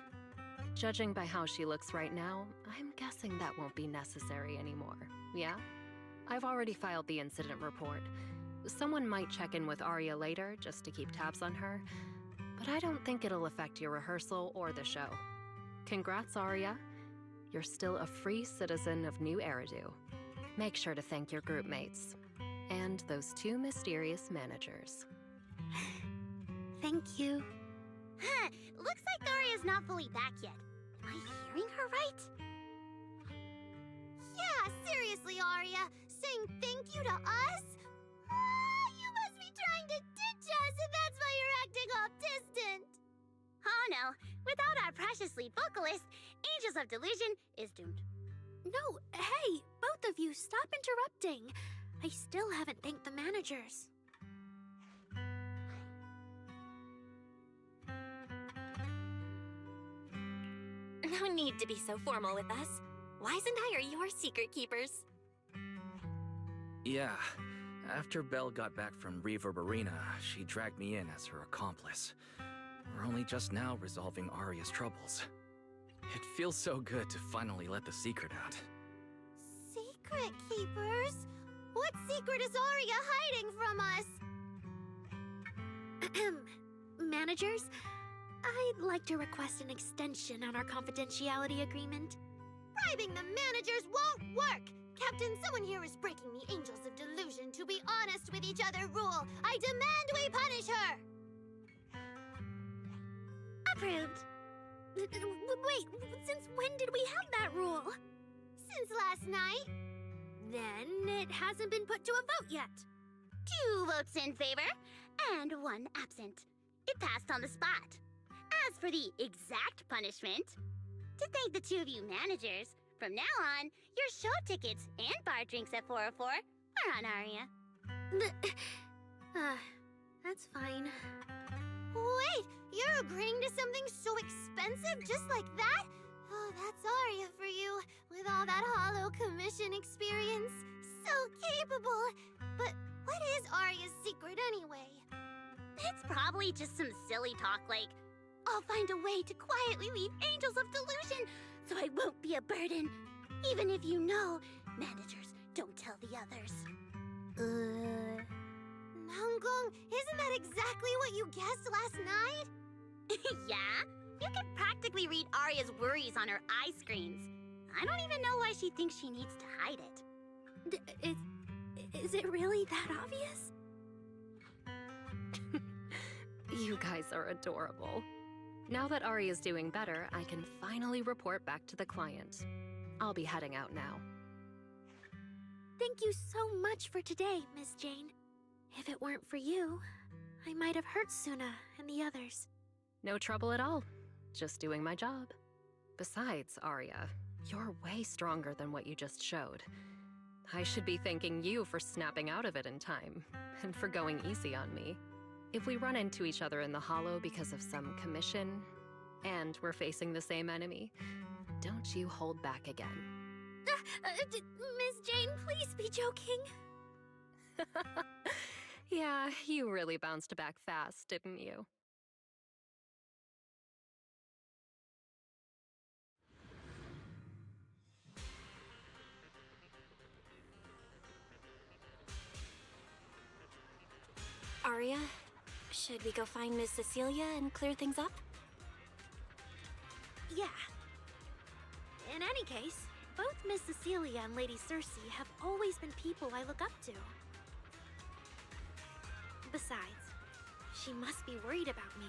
Judging by how she looks right now, I'm guessing that won't be necessary anymore, yeah? I've already filed the incident report. Someone might check in with Arya later, just to keep tabs on her, but I don't think it'll affect your rehearsal or the show. Congrats, Arya. You're still a free citizen of New Eridu. Make sure to thank your group mates. And those two mysterious managers. Thank you. Huh, looks like Arya's not fully back yet. Am I hearing her right? Yeah, seriously, Arya. Saying thank you to us? You must be trying to ditch us, and that's why you're acting all distant. Oh no, without our precious lead vocalist, Angels of Delusion is doomed. No, hey, both of you, stop interrupting. I still haven't thanked the managers. No need to be so formal with us. Wise and I are your secret keepers. Yeah. After Belle got back from Reverb Arena, she dragged me in as her accomplice. We're only just now resolving Arya's troubles. It feels so good to finally let the secret out. Secret keepers? What secret is Arya hiding from us? Managers, I'd like to request an extension on our confidentiality agreement. Bribing the managers won't work! Captain, someone here is breaking the Angels of Delusion to be honest with each other rule. I demand we punish her! Approved. Wait, since when did we have that rule? Since last night. Then it hasn't been put to a vote yet. 2 votes in favor, and 1 absent. It passed on the spot. As for the exact punishment, to thank the 2 of you managers, from now on, your show tickets and bar drinks at 404 are on Aria. That's fine. Wait, you're agreeing to something so expensive just like that? Oh, that's Aria for you, with all that hollow commission experience. So capable. But what is Aria's secret anyway? It's probably just some silly talk like, I'll find a way to quietly lead Angels of Delusion so I won't be a burden. Even if you know, managers don't tell the others. Namgong, isn't that exactly what you guessed last night? Yeah? You can practically read Aria's worries on her eye screens. I don't even know why she thinks she needs to hide it. Is it really that obvious? You guys are adorable. Now that Aria's doing better, I can finally report back to the client. I'll be heading out now. Thank you so much for today, Miss Jane. If it weren't for you, I might have hurt Suna and the others. No trouble at all. Just doing my job. Besides, Aria, you're way stronger than what you just showed. I should be thanking you for snapping out of it in time, and for going easy on me. If we run into each other in the Hollow because of some commission, and we're facing the same enemy, don't you hold back again. Miss Jane, please be joking. Yeah, you really bounced back fast, didn't you? Aria, should we go find Miss Cecilia and clear things up? Yeah. In any case, both Miss Cecilia and Lady Cersei have always been people I look up to. Besides, she must be worried about me.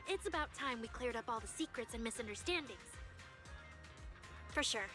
It's about time we cleared up all the secrets and misunderstandings. For sure.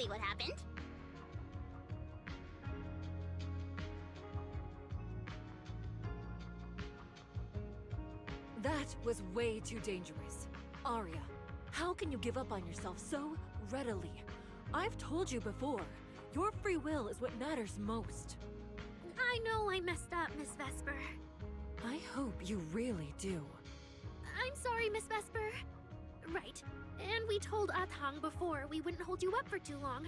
What happened? That was way too dangerous. Aria, how can you give up on yourself so readily? I've told you before, your free will is what matters most. I know I messed up, Miss Vesper. I hope you really do. I'm sorry, Miss Vesper. Right. And we told Atang before we wouldn't hold you up for too long,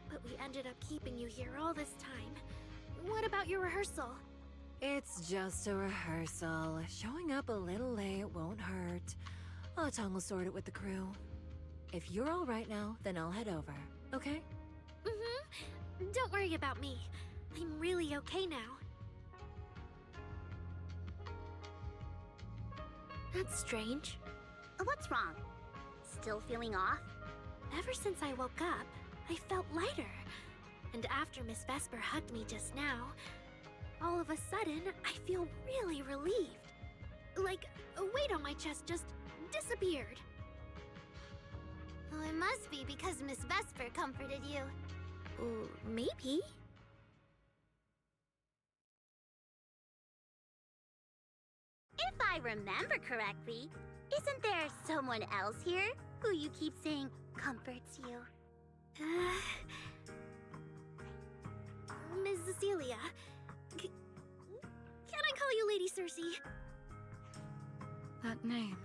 but we ended up keeping you here all this time. What about your rehearsal? It's just a rehearsal. Showing up a little late won't hurt. Atang will sort it with the crew. If you're all right now, then I'll head over, okay? Mm-hmm. Don't worry about me. I'm really okay now. That's strange. What's wrong? Still feeling off? Ever since I woke up, I felt lighter. And after Miss Vesper hugged me just now, all of a sudden, I feel really relieved. Like a weight on my chest just disappeared. Oh, it must be because Miss Vesper comforted you. Maybe. If I remember correctly, isn't there someone else here who you keep saying comforts you? Miss Cecilia. Can I call you Lady Cersei? That name.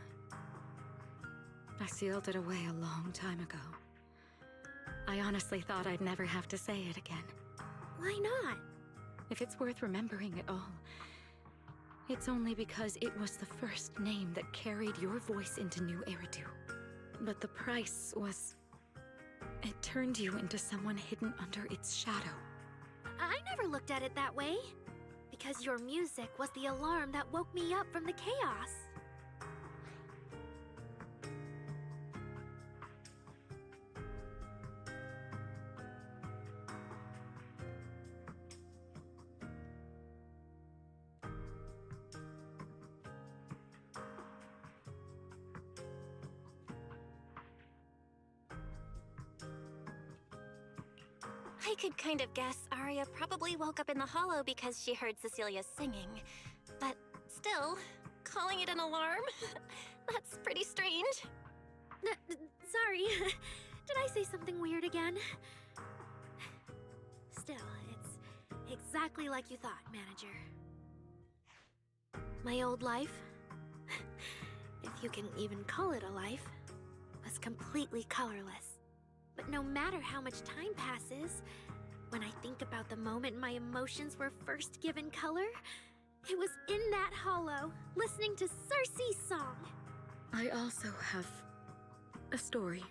I sealed it away a long time ago. I honestly thought I'd never have to say it again. Why not? If it's worth remembering at all, It's only because it was the first name that carried your voice into New Eridu. But the price was... it turned you into someone hidden under its shadow. I never looked at it that way. Because your music was the alarm that woke me up from the chaos. I could kind of guess Arya probably woke up in the hollow because she heard Cecilia's singing. But still, calling it an alarm? That's pretty strange. Sorry. Did I say something weird again? Still, it's exactly like you thought, Manager. My old life, if you can even call it a life, was completely colorless. But no matter how much time passes, when I think about the moment my emotions were first given color, it was in that hollow, listening to Circe's song. I also have a story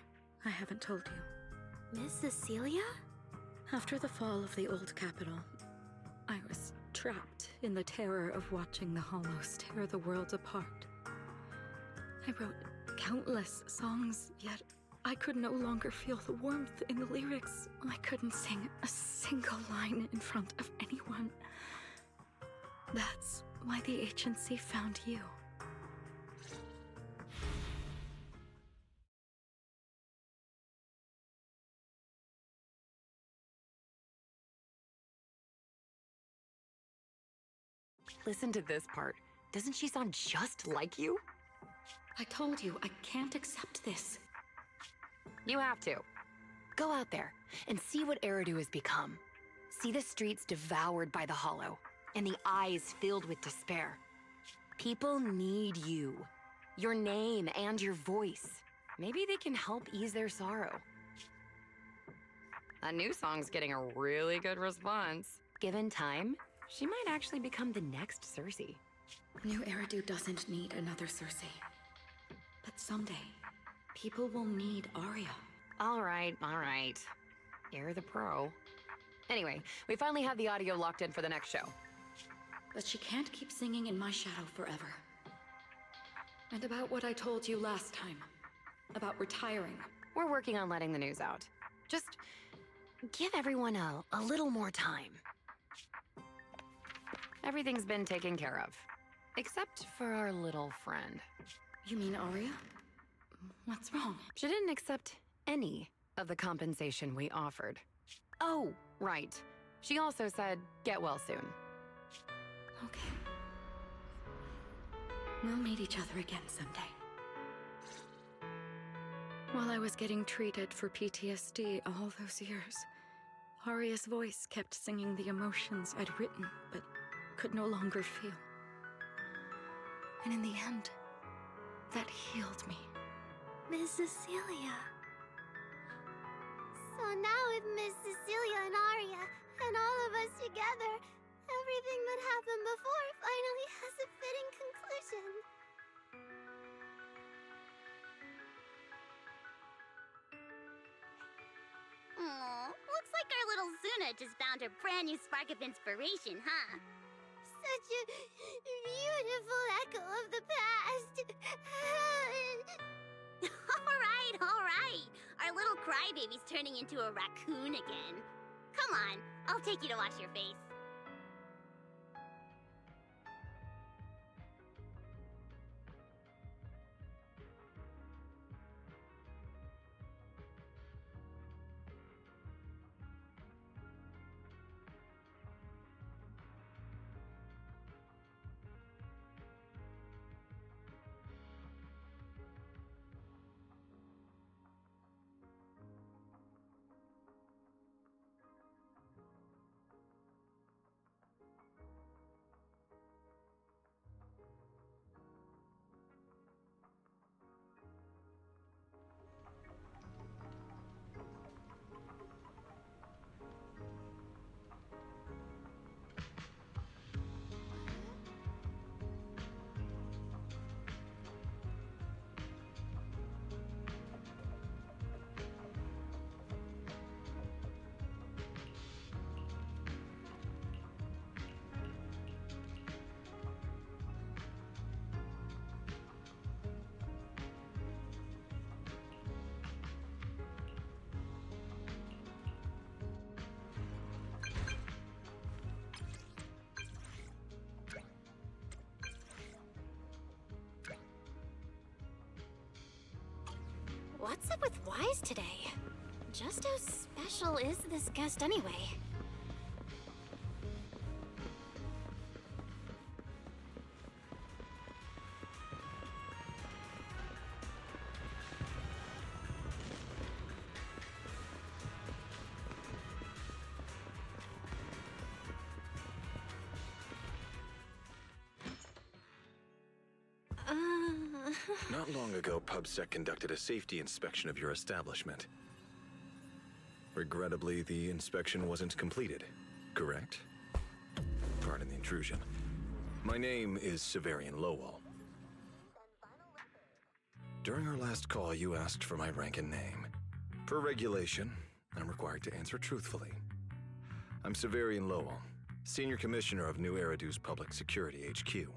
I haven't told you. Miss Cecilia? After the fall of the old capital, I was trapped in the terror of watching the hollows tear the world apart. I wrote countless songs, yet I could no longer feel the warmth in the lyrics. I couldn't sing a single line in front of anyone. That's why the agency found you. Listen to this part. Doesn't she sound just like you? I told you, I can't accept this. You have to. Go out there and see what Eridu has become. See the streets devoured by the hollow, and the eyes filled with despair. People need you. Your name and your voice. Maybe they can help ease their sorrow. A new song's getting a really good response. Given time, she might actually become the next Circe. New Eridu doesn't need another Circe. But someday, people will need Arya. All right. You're the pro. Anyway, we finally have the audio locked in for the next show. But she can't keep singing in my shadow forever. And about what I told you last time. About retiring. We're working on letting the news out. Just give everyone a little more time. Everything's been taken care of. Except for our little friend. You mean Arya? What's wrong? She didn't accept any of the compensation we offered. Oh, right. She also said, get well soon. Okay. We'll meet each other again someday. While I was getting treated for PTSD all those years, Arya's voice kept singing the emotions I'd written, but could no longer feel. And in the end, that healed me. Miss Cecilia. So now with Miss Cecilia and Arya, and all of us together, everything that happened before finally has a fitting conclusion. Aw, looks like our little Zuna just found her brand new spark of inspiration, huh? Such a beautiful echo of the past. All right. Our little crybaby's turning into a raccoon again. Come on, I'll take you to wash your face. What's up with Wise today? Just how special is this guest anyway? Not long ago, PubSec conducted a safety inspection of your establishment. Regrettably, the inspection wasn't completed, correct? Pardon the intrusion. My name is Severian Lowell. During our last call, you asked for my rank and name. Per regulation, I'm required to answer truthfully. I'm Severian Lowell, Senior Commissioner of New Eridu's Public Security HQ,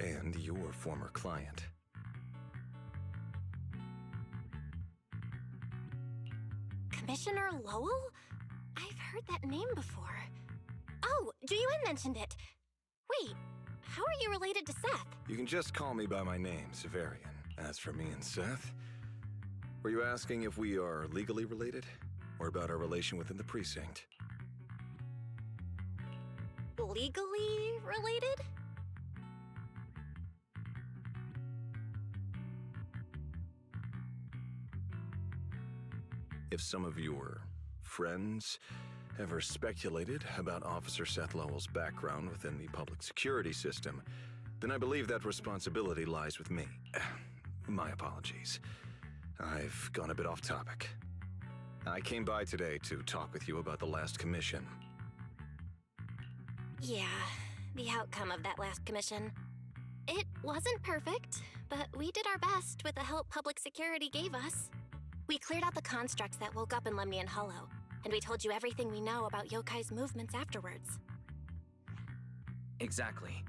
and your former client. Commissioner Lowell? I've heard that name before. Oh, Juyuan mentioned it. Wait, how are you related to Seth? You can just call me by my name, Severian. As for me and Seth, were you asking if we are legally related? Or about our relation within the precinct? Legally related? If some of your friends ever speculated about Officer Seth Lowell's background within the public security system, then I believe that responsibility lies with me. My apologies. I've gone a bit off topic. I came by today to talk with you about the last commission. Yeah, the outcome of that last commission. It wasn't perfect, but we did our best with the help public security gave us. We cleared out the constructs that woke up in Lemnian Hollow, and we told you everything we know about Yokai's movements afterwards. Exactly.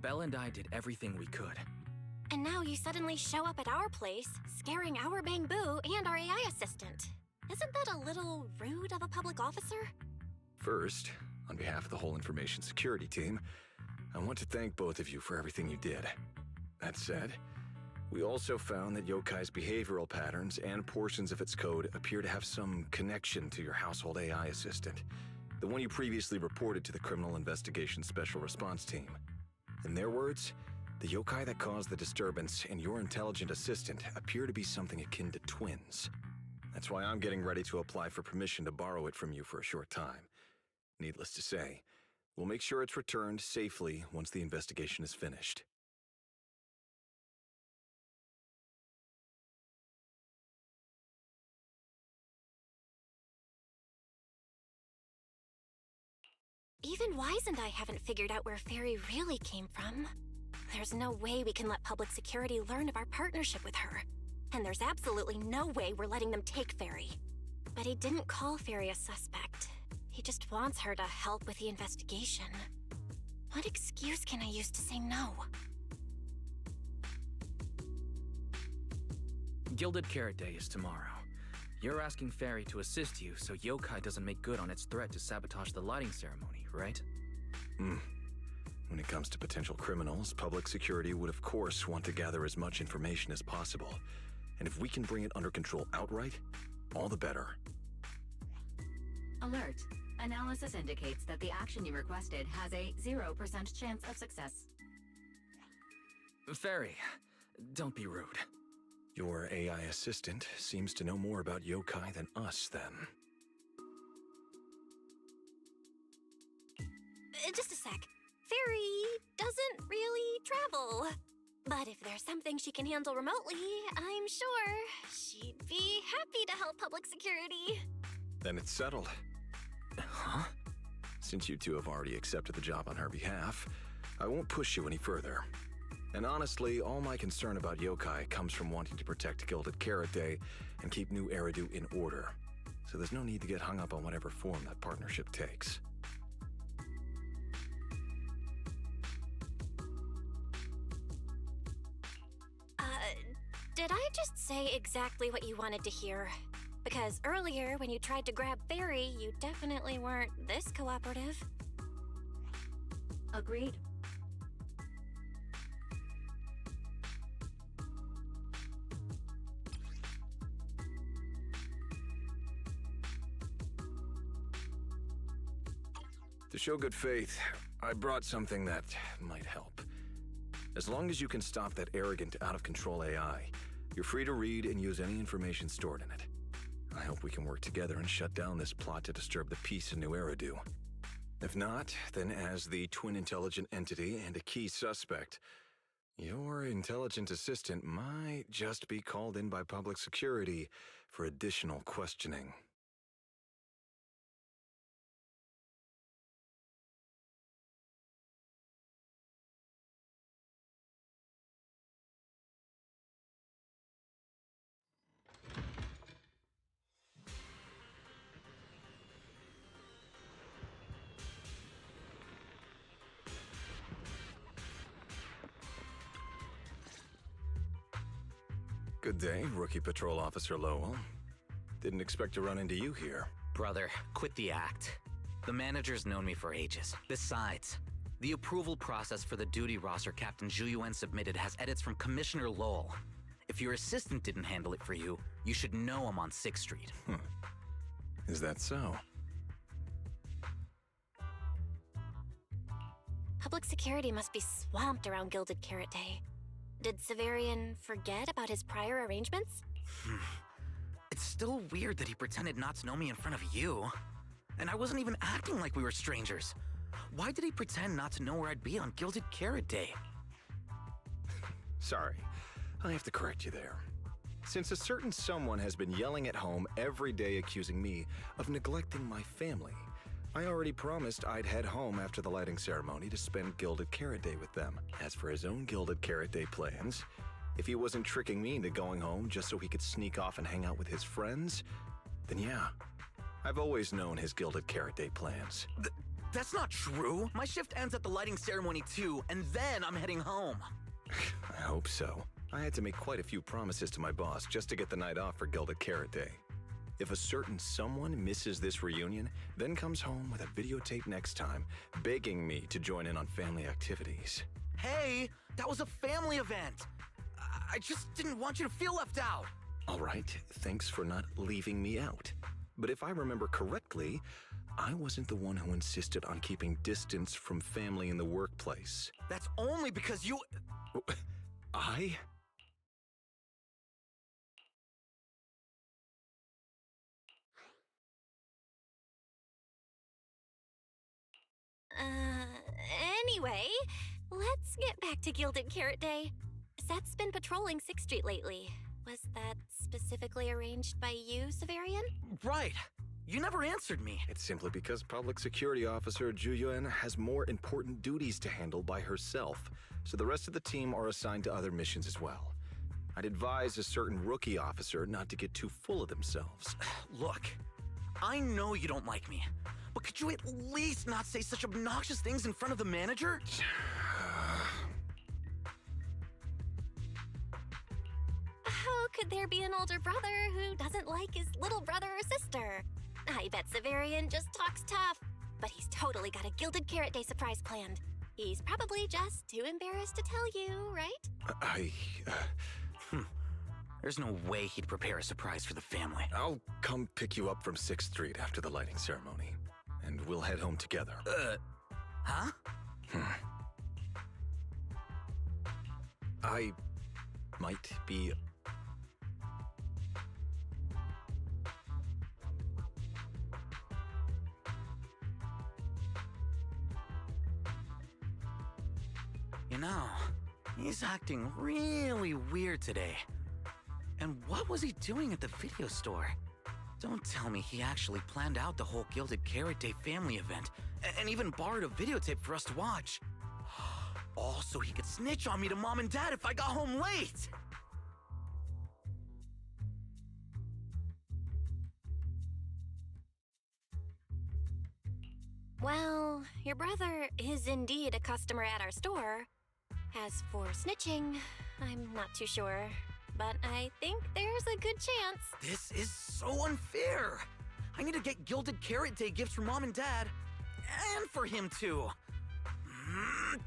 Belle and I did everything we could. And now you suddenly show up at our place, scaring our Bangbu and our AI assistant. Isn't that a little rude of a public officer? First, on behalf of the whole information security team, I want to thank both of you for everything you did. That said, we also found that Yokai's behavioral patterns and portions of its code appear to have some connection to your household AI assistant, the one you previously reported to the Criminal Investigation Special Response Team. In their words, the yokai that caused the disturbance and your intelligent assistant appear to be something akin to twins. That's why I'm getting ready to apply for permission to borrow it from you for a short time. Needless to say, we'll make sure it's returned safely once the investigation is finished. Even Wise and I haven't figured out where Fairy really came from. There's no way we can let public security learn of our partnership with her. And there's absolutely no way we're letting them take Fairy. But he didn't call Fairy a suspect. He just wants her to help with the investigation. What excuse can I use to say no? Gilded Carrot Day is tomorrow. You're asking Fairy to assist you so Yokai doesn't make good on its threat to sabotage the lighting ceremony, right? When it comes to potential criminals, public security would of course want to gather as much information as possible. And if we can bring it under control outright, all the better. Alert. Analysis indicates that the action you requested has a 0% chance of success. Fairy, don't be rude. Your AI assistant seems to know more about yokai than us, then. Just a sec. Fairy doesn't really travel. But if there's something she can handle remotely, I'm sure she'd be happy to help public security. Then it's settled. Huh? Since you two have already accepted the job on her behalf, I won't push you any further. And honestly, all my concern about yokai comes from wanting to protect Gilded Carrot Day and keep New Eridu in order. So there's no need to get hung up on whatever form that partnership takes. Did I just say exactly what you wanted to hear? Because earlier, when you tried to grab Fairy, you definitely weren't this cooperative. Agreed. To show good faith, I brought something that might help. As long as you can stop that arrogant, out-of-control AI, you're free to read and use any information stored in it. I hope we can work together and shut down this plot to disturb the peace in New Eridu. If not, then as the twin intelligent entity and a key suspect, your intelligent assistant might just be called in by public security for additional questioning. Good day, Rookie Patrol Officer Lowell. Didn't expect to run into you here. Brother, quit the act. The manager's known me for ages. Besides, the approval process for the duty roster Captain Zhu submitted has edits from Commissioner Lowell. If your assistant didn't handle it for you, you should know I'm on 6th Street. Is that so? Public security must be swamped around Gilded Carrot Day. Did Severian forget about his prior arrangements? It's still weird that he pretended not to know me in front of you. And I wasn't even acting like we were strangers. Why did he pretend not to know where I'd be on Gilded Carrot Day? Sorry, I have to correct you there. Since a certain someone has been yelling at home every day accusing me of neglecting my family, I already promised I'd head home after the lighting ceremony to spend Gilded Carrot Day with them. As for his own Gilded Carrot Day plans, if he wasn't tricking me into going home just so he could sneak off and hang out with his friends, then yeah, I've always known his Gilded Carrot Day plans. That's not true. My shift ends at the lighting ceremony too, and then I'm heading home. I hope so. I had to make quite a few promises to my boss just to get the night off for Gilded Carrot Day. If a certain someone misses this reunion, then comes home with a videotape next time, begging me to join in on family activities. Hey, that was a family event. I just didn't want you to feel left out. All right, thanks for not leaving me out. But if I remember correctly, I wasn't the one who insisted on keeping distance from family in the workplace. That's only because you... I? Anyway, let's get back to Gilded Carrot Day. Seth's been patrolling 6th Street lately. Was that specifically arranged by you, Severian? Right. You never answered me. It's simply because Public Security Officer Zhu Yuan has more important duties to handle by herself, so the rest of the team are assigned to other missions as well. I'd advise a certain rookie officer not to get too full of themselves. Look, I know you don't like me, but could you at least not say such obnoxious things in front of the manager? How could there be an older brother who doesn't like his little brother or sister? I bet Severian just talks tough, but he's totally got a Gilded Carrot Day surprise planned. He's probably just too embarrassed to tell you, right? There's no way he'd prepare a surprise for the family. I'll come pick you up from 6th Street after the lighting ceremony, and we'll head home together. Huh? I might be... You know, he's acting really weird today. And what was he doing at the video store? Don't tell me he actually planned out the whole Gilded Carrot Day family event, and even borrowed a videotape for us to watch. All so he could snitch on me to Mom and Dad if I got home late! Well, your brother is indeed a customer at our store. As for snitching, I'm not too sure. But I think there's a good chance. This is so unfair! I need to get Gilded Carrot Day gifts for Mom and Dad. And for him, too.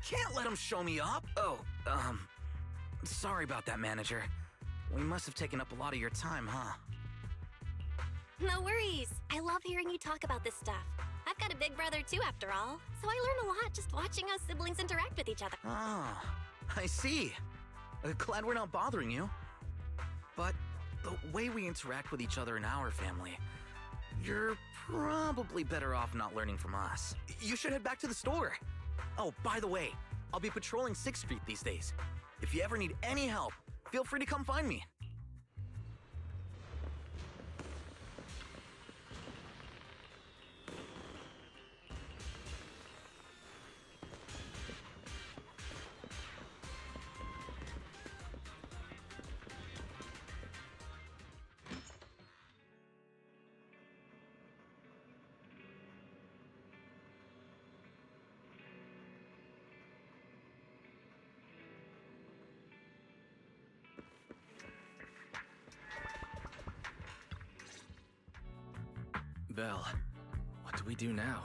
Can't let him show me up. Oh, sorry about that, manager. We must have taken up a lot of your time, huh? No worries. I love hearing you talk about this stuff. I've got a big brother too, after all, so I learn a lot just watching how siblings interact with each other. Ah, I see. Glad we're not bothering you. But the way we interact with each other in our family, you're probably better off not learning from us. You should head back to the store. Oh, by the way, I'll be patrolling 6th Street these days. If you ever need any help, feel free to come find me. Belle, what do we do now?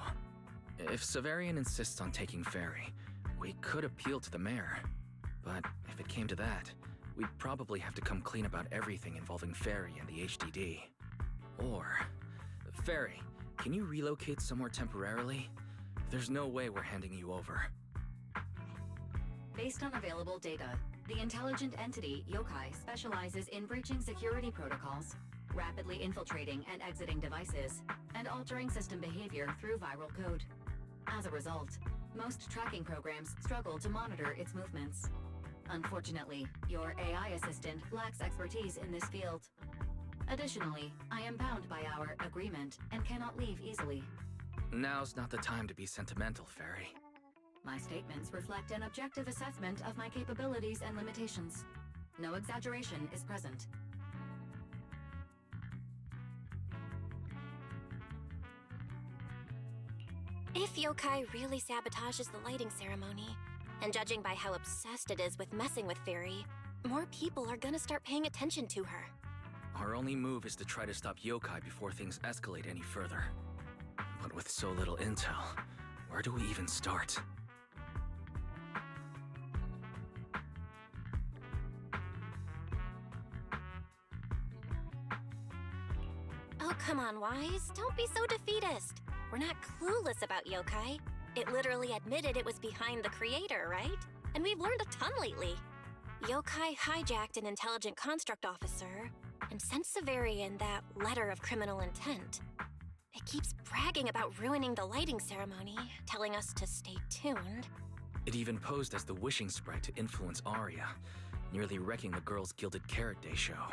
If Severian insists on taking Ferry, we could appeal to the mayor. But if it came to that, we'd probably have to come clean about everything involving Ferry and the HDD. Or, Ferry, can you relocate somewhere temporarily? There's no way we're handing you over. Based on available data, the intelligent entity, Yokai, specializes in breaching security protocols, rapidly infiltrating and exiting devices, and altering system behavior through viral code. As a result, most tracking programs struggle to monitor its movements. Unfortunately, your AI assistant lacks expertise in this field. Additionally, I am bound by our agreement and cannot leave easily. Now's not the time to be sentimental, Ferry. My statements reflect an objective assessment of my capabilities and limitations. No exaggeration is present. If Yokai really sabotages the lighting ceremony, and judging by how obsessed it is with messing with Fairy, more people are gonna start paying attention to her. Our only move is to try to stop Yokai before things escalate any further. But with so little intel, where do we even start? Oh, come on, Wise. Don't be so defeatist. We're not clueless about Yokai. It literally admitted it was behind the creator, right? And we've learned a ton lately. Yokai hijacked an intelligent construct officer and sent Severian that letter of criminal intent. It keeps bragging about ruining the lighting ceremony, telling us to stay tuned. It even posed as the wishing sprite to influence Arya, nearly wrecking the girls' Gilded Carrot Day show.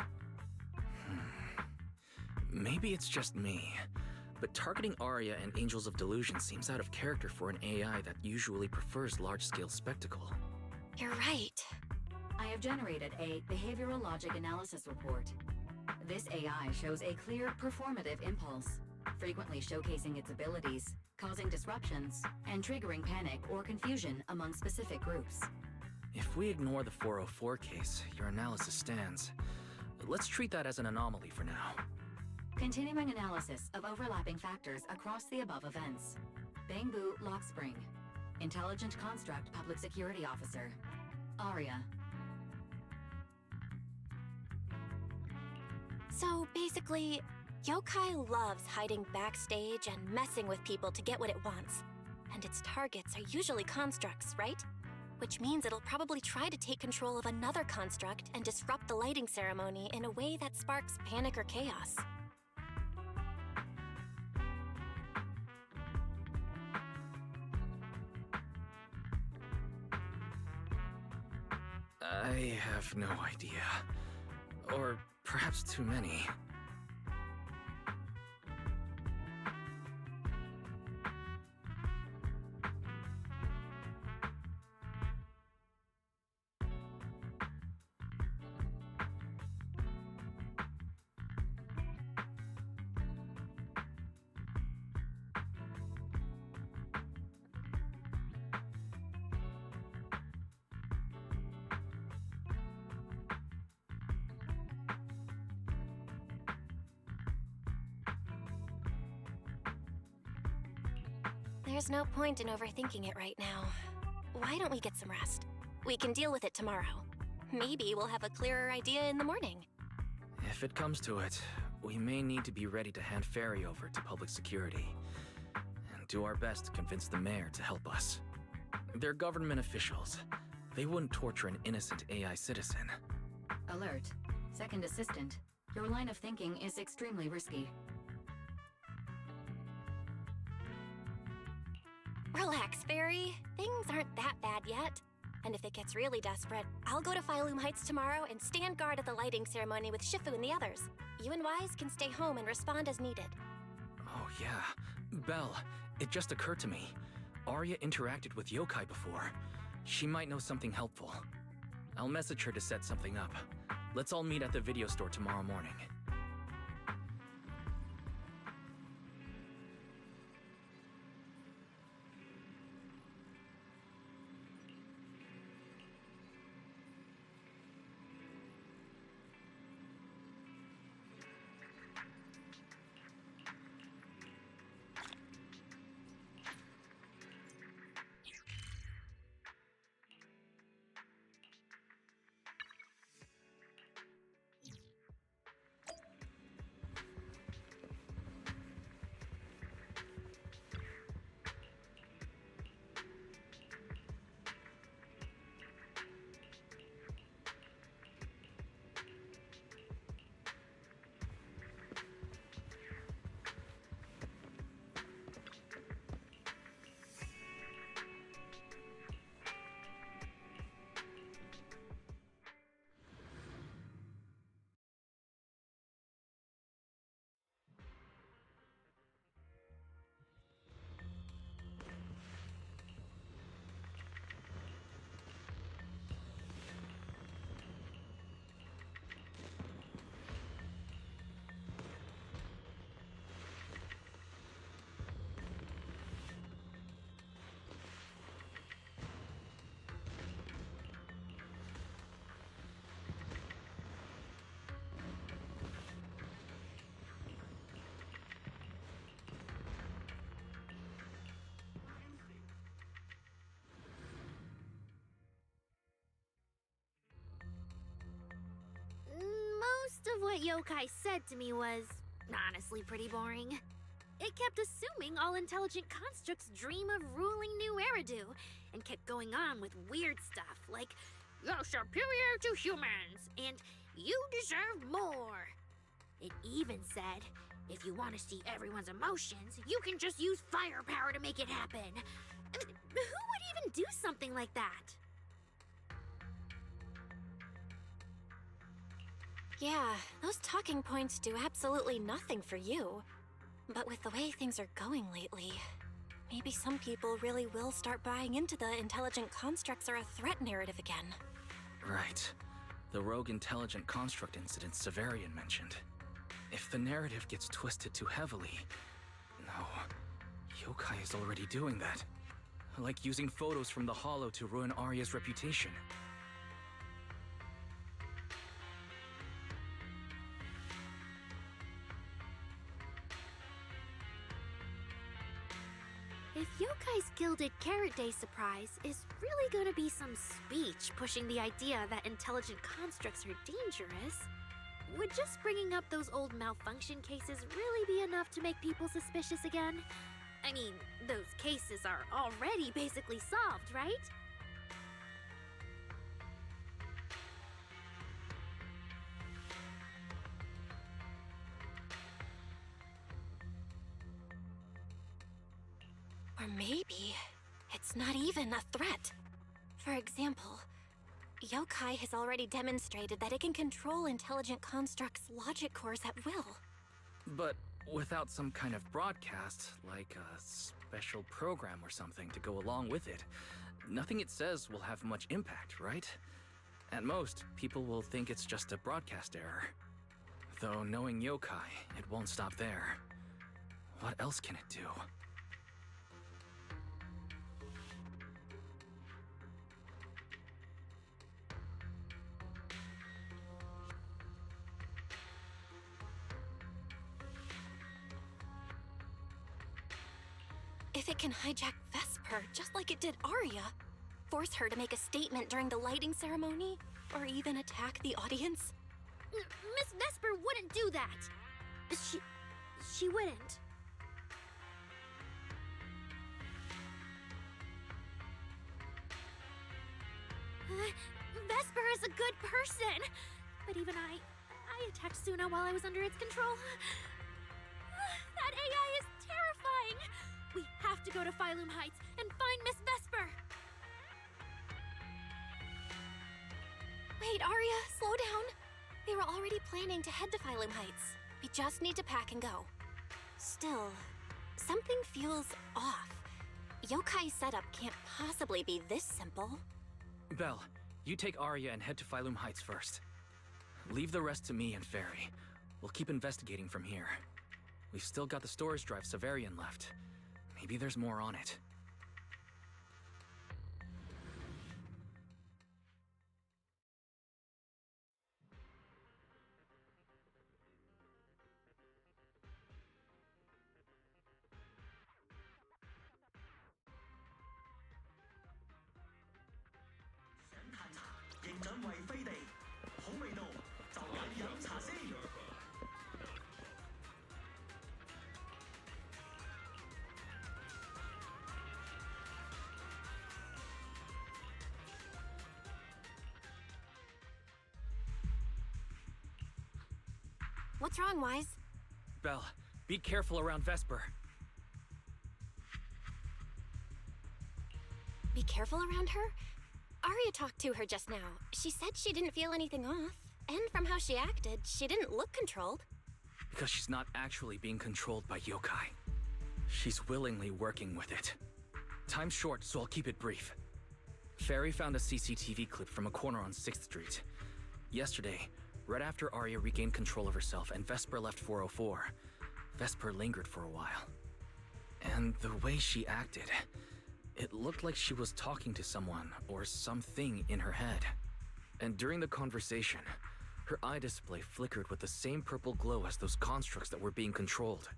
Maybe it's just me, but targeting Arya and Angels of Delusion seems out of character for an AI that usually prefers large-scale spectacle. You're right. I have generated a behavioral logic analysis report. This AI shows a clear performative impulse, frequently showcasing its abilities, causing disruptions, and triggering panic or confusion among specific groups. If we ignore the 404 case, your analysis stands. Let's treat that as an anomaly for now. Continuing analysis of overlapping factors across the above events. Bangbu Lock Spring. Intelligent Construct Public Security Officer. Arya. So basically, Yokai loves hiding backstage and messing with people to get what it wants. And its targets are usually constructs, right? Which means it'll probably try to take control of another construct and disrupt the lighting ceremony in a way that sparks panic or chaos. I have no idea. Or perhaps too many. There's no point in overthinking it right now. Why don't we get some rest? We can deal with it tomorrow. Maybe we'll have a clearer idea in the morning. If it comes to it, we may need to be ready to hand Ferry over to public security. And do our best to convince the mayor to help us. They're government officials. They wouldn't torture an innocent AI citizen. Alert. Second assistant. Your line of thinking is extremely risky. Relax, Fairy. Things aren't that bad yet. And if it gets really desperate, I'll go to Phylum Heights tomorrow and stand guard at the lighting ceremony with Shifu and the others. You and Wise can stay home and respond as needed. Oh yeah. Belle, it just occurred to me. Arya interacted with yokai before. She might know something helpful. I'll message her to set something up. Let's all meet at the video store tomorrow morning. Most of what Yokai said to me was honestly pretty boring. It kept assuming all intelligent constructs dream of ruling New Eridu, and kept going on with weird stuff like, "You're superior to humans," and "You deserve more." It even said, if you want to see everyone's emotions, you can just use firepower to make it happen. I mean, who would even do something like that? Yeah, those talking points do absolutely nothing for you. But with the way things are going lately, maybe some people really will start buying into the intelligent constructs are a threat narrative again. Right. The rogue intelligent construct incident Severian mentioned. If the narrative gets twisted too heavily... No. Yokai is already doing that. Like using photos from the Hollow to ruin Arya's reputation. If Yokai's Gilded Carrot Day surprise is really gonna be some speech pushing the idea that intelligent constructs are dangerous, would just bringing up those old malfunction cases really be enough to make people suspicious again? I mean, those cases are already basically solved, right? Or maybe it's not even a threat. For example, Yokai has already demonstrated that it can control intelligent constructs' logic cores at will. But without some kind of broadcast, like a special program or something to go along with it, nothing it says will have much impact, right? At most, people will think it's just a broadcast error. Though knowing Yokai, it won't stop there. What else can it do? If it can hijack Vesper just like it did Arya, force her to make a statement during the lighting ceremony, or even attack the audience? Miss Vesper wouldn't do that! She wouldn't. Vesper is a good person. But even I attacked Suna while I was under its control. That AI is terrifying. We have to go to Phylum Heights and find Miss Vesper. Wait, Arya, slow down. They were already planning to head to Phylum Heights. We just need to pack and go. Still, something feels off. Yokai's setup can't possibly be this simple. Belle, you take Arya and head to Phylum Heights first. Leave the rest to me and Fairy. We'll keep investigating from here. We've still got the storage drive Severian left. Maybe there's more on it. What's wrong, Wise? Belle, be careful around Vesper. Be careful around her? Arya talked to her just now. She said she didn't feel anything off. And from how she acted, she didn't look controlled. Because she's not actually being controlled by yokai. She's willingly working with it. Time's short, so I'll keep it brief. Fairy found a CCTV clip from a corner on 6th Street. Yesterday, right after Arya regained control of herself and Vesper left 404, Vesper lingered for a while. And the way she acted, it looked like she was talking to someone or something in her head. And during the conversation, her eye display flickered with the same purple glow as those constructs that were being controlled.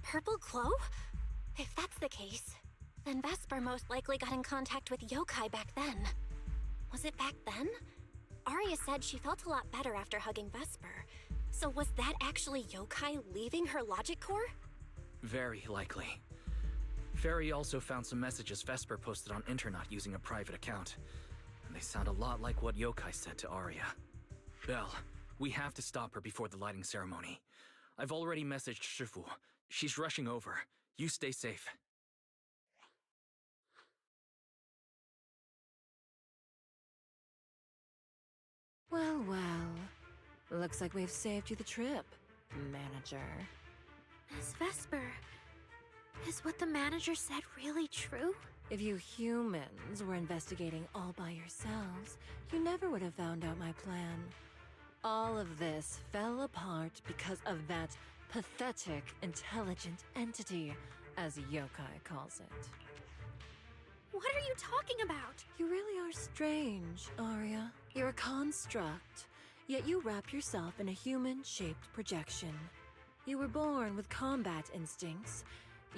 Purple glow? If that's the case, then Vesper most likely got in contact with yokai back then. Was it back then? Arya said she felt a lot better after hugging Vesper. So was that actually yokai leaving her logic core? Very likely. Fairy also found some messages Vesper posted on Internet using a private account. And they sound a lot like what yokai said to Arya. Belle, we have to stop her before the lighting ceremony. I've already messaged Shifu. She's rushing over. You stay safe. Well, well. Looks like we've saved you the trip, manager. Miss Vesper, is what the manager said really true? If you humans were investigating all by yourselves, you never would have found out my plan. All of this fell apart because of that pathetic, intelligent entity, as yokai calls it. What are you talking about? You really are strange, Arya. You're a construct, yet you wrap yourself in a human-shaped projection. You were born with combat instincts,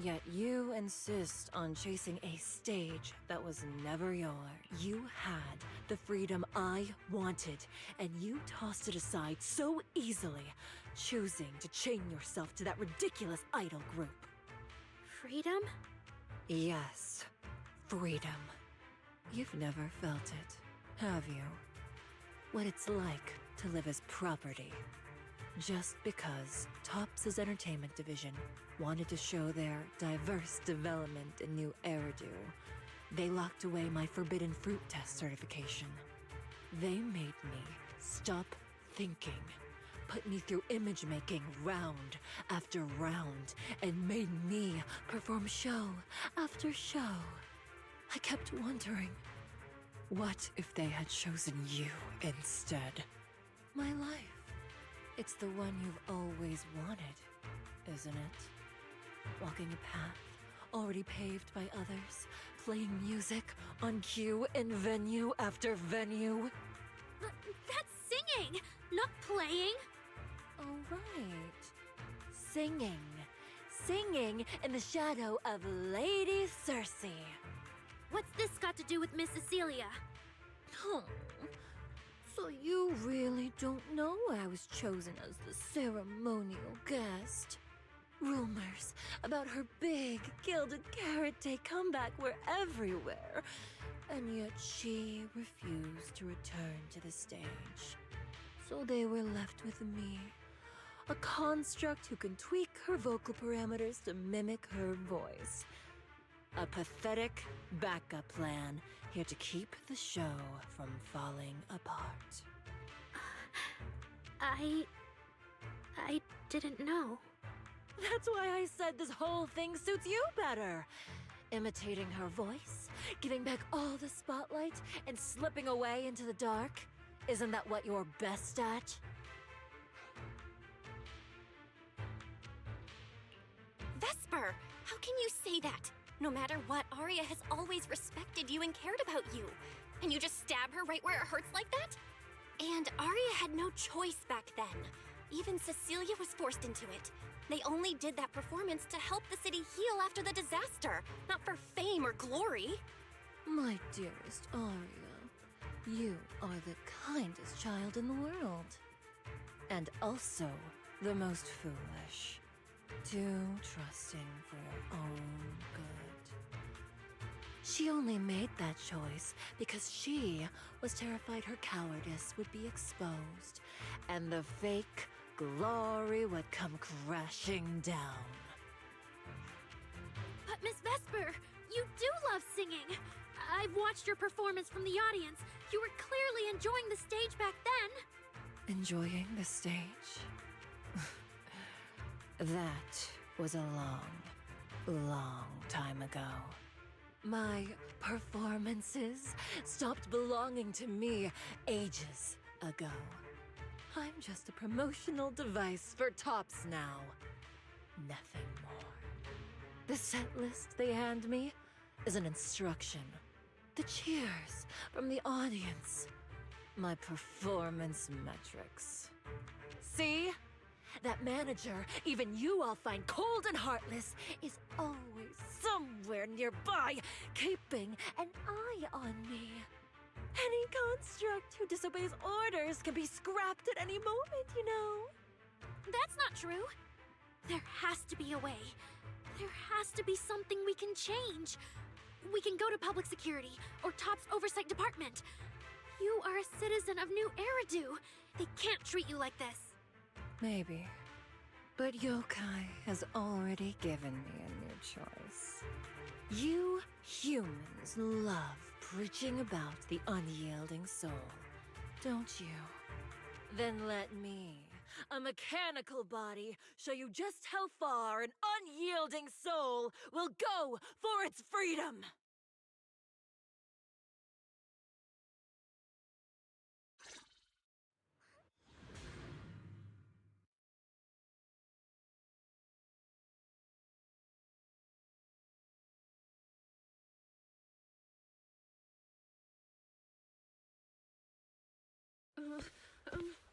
yet you insist on chasing a stage that was never yours. You had the freedom I wanted, and you tossed it aside so easily, choosing to chain yourself to that ridiculous idol group. Freedom? Yes, freedom. You've never felt it, have you? What it's like to live as property. Just because Topps' entertainment division wanted to show their diverse development in new Eridu, they locked away my forbidden fruit test certification. They made me stop thinking, put me through image making round after round, and made me perform show after show. I kept wondering, what if they had chosen you instead? My life. It's the one you've always wanted, isn't it? Walking a path already paved by others, playing music on cue in venue after venue. That's singing, not playing. Oh, right. Singing. Singing in the shadow of Lady Cersei. What's this got to do with Miss Cecilia? Oh, so you really don't know I was chosen as the ceremonial guest? Rumors about her big Gilded Carrot Day comeback were everywhere, and yet she refused to return to the stage. So they were left with me, a construct who can tweak her vocal parameters to mimic her voice. A pathetic backup plan here to keep the show from falling apart. I didn't know. That's why I said this whole thing suits you better. Imitating her voice, giving back all the spotlight, and slipping away into the dark. Isn't that what you're best at? Vesper, how can you say that? No matter what, Arya has always respected you and cared about you. And you just stab her right where it hurts like that? And Arya had no choice back then. Even Cecilia was forced into it. They only did that performance to help the city heal after the disaster, not for fame or glory. My dearest Arya, you are the kindest child in the world. And also the most foolish. Too trusting for your own good. She only made that choice because she was terrified her cowardice would be exposed, and the fake glory would come crashing down. But Miss Vesper, you do love singing. I've watched your performance from the audience. You were clearly enjoying the stage back then. Enjoying the stage? That was a long time ago. My performances stopped belonging to me ages ago. I'm just a promotional device for tops now. Nothing more. The set list they hand me is an instruction. The cheers from the audience. My performance metrics. See? That manager, even you all find cold and heartless, is always somewhere nearby, keeping an eye on me. Any construct who disobeys orders can be scrapped at any moment, you know. That's not true. There has to be a way. There has to be something we can change. We can go to public security or Top's oversight department. You are a citizen of New Eridu. They can't treat you like this. Maybe. But Yokai has already given me a new choice. You humans love preaching about the unyielding soul, don't you? Then let me, a mechanical body, show you just how far an unyielding soul will go for its freedom!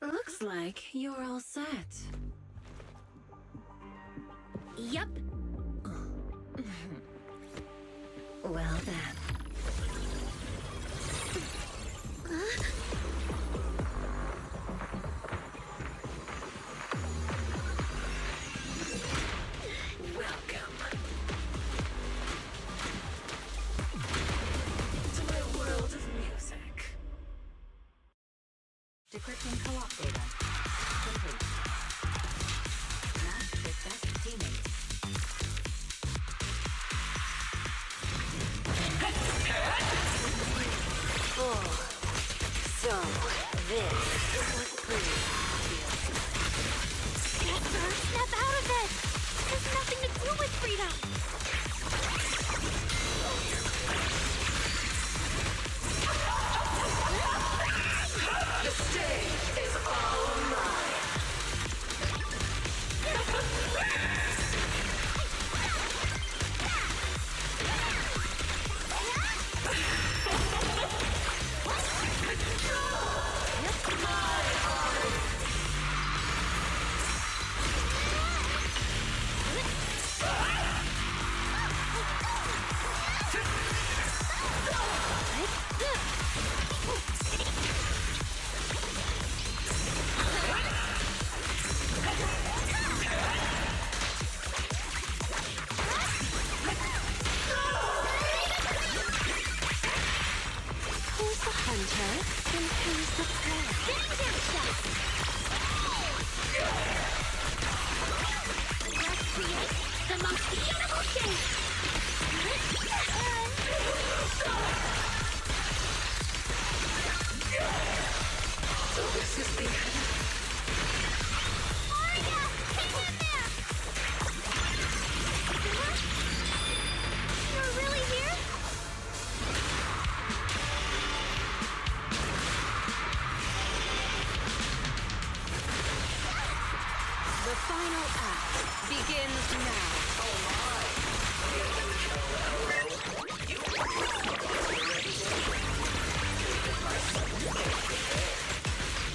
Looks like you're all set. Yup. Well then. Welcome to my world of music. Decrypting co-op data. Complete. Match with best teammate. Oh, so this is what freedom feels like. Vesper, snap out of it! It has nothing to do with freedom! The stage is all mine. Carrot? Then here's the carrot. Danger shot! Let's create the most beautiful shape! So this is the end. Arya! Hang in there! You're really here? The final act begins now.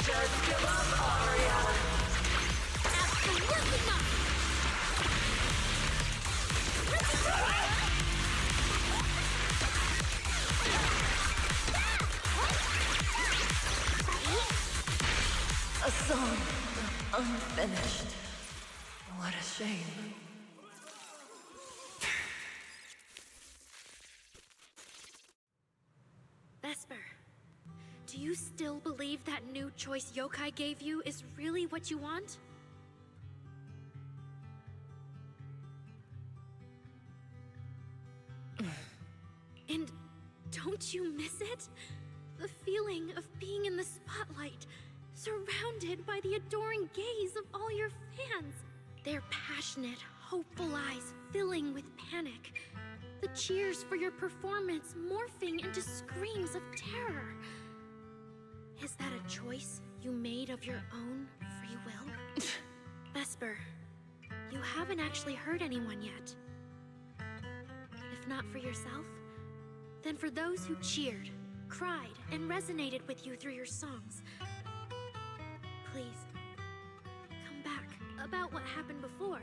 Just give up, Arya. Absolutely not! A song unfinished. What a shame. Vesper, do you still believe that new choice Yokai gave you is really what you want? And don't you miss it? The feeling of being in the spotlight, surrounded by the adoring gaze of all your fans. Their passionate, hopeful eyes filling with panic. The cheers for your performance morphing into screams of terror. Is that a choice you made of your own free will? Vesper, you haven't actually hurt anyone yet. If not for yourself, then for those who cheered, cried, and resonated with you through your songs. Please, come back. About what happened before,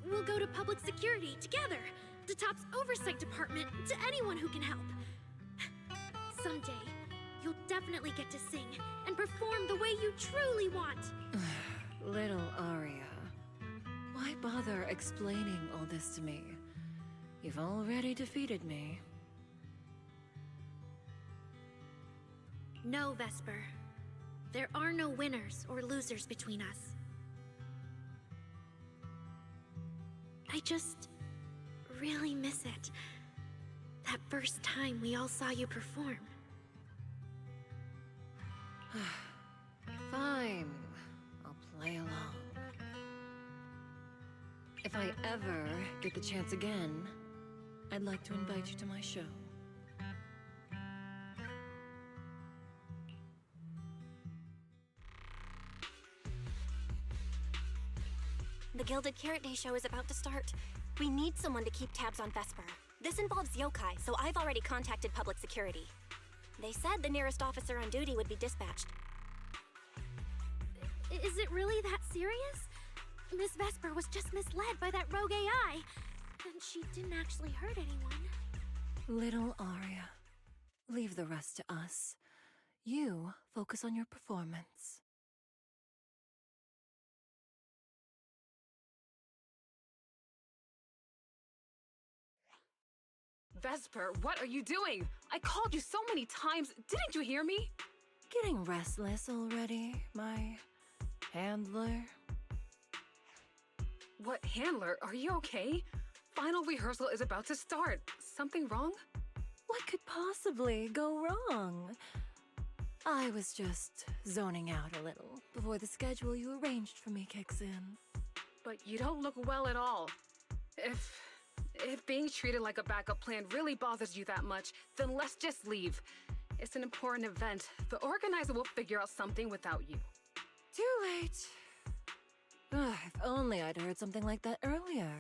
we'll go to public security together, to TOP's oversight department, to anyone who can help. Someday, you'll definitely get to sing and perform the way you truly want. Little Arya, why bother explaining all this to me? You've already defeated me. No, Vesper. There are no winners or losers between us. I just really miss it. That first time we all saw you perform. Fine. I'll play along. If I ever get the chance again, I'd like to invite you to my show. The Gilded Carrot Day show is about to start. We need someone to keep tabs on Vesper. This involves yokai, so I've already contacted public security. They said the nearest officer on duty would be dispatched. Is it really that serious? Miss Vesper was just misled by that rogue AI, and she didn't actually hurt anyone. Little Arya, leave the rest to us. You focus on your performance. Vesper, what are you doing? I called you so many times. Didn't you hear me? Getting restless already, my handler? What handler? Are you okay? Final rehearsal is about to start. Something wrong? What could possibly go wrong? I was just zoning out a little before the schedule you arranged for me kicks in. But you don't look well at all. If being treated like a backup plan really bothers you that much, then let's just leave. It's an important event. The organizer will figure out something without you. Too late. If only I'd heard something like that earlier.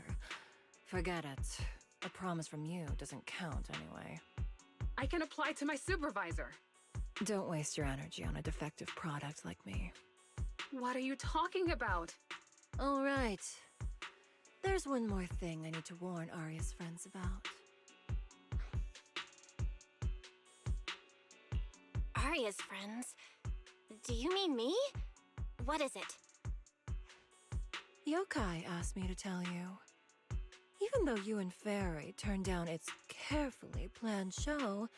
Forget it. A promise from you doesn't count anyway. I can apply to my supervisor. Don't waste your energy on a defective product like me. What are you talking about? All right. There's one more thing I need to warn Arya's friends about. Arya's friends? Do you mean me? What is it? Yokai asked me to tell you. Even though you and Fairy turned down its carefully planned show,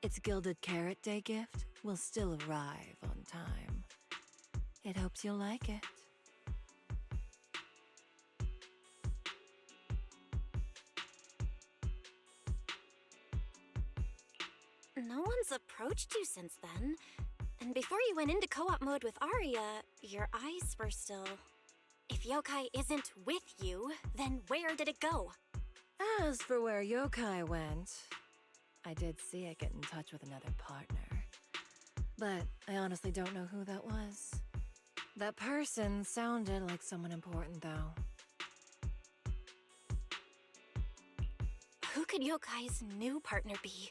Its Gilded Carrot Day gift will still arrive on time. It hopes you'll like it. No one's approached you since then. And before you went into co-op mode with Arya, your eyes were still... If yokai isn't with you, then where did it go? As for where yokai went, I did see it get in touch with another partner. But I honestly don't know who that was. That person sounded like someone important, though. Who could yokai's new partner be?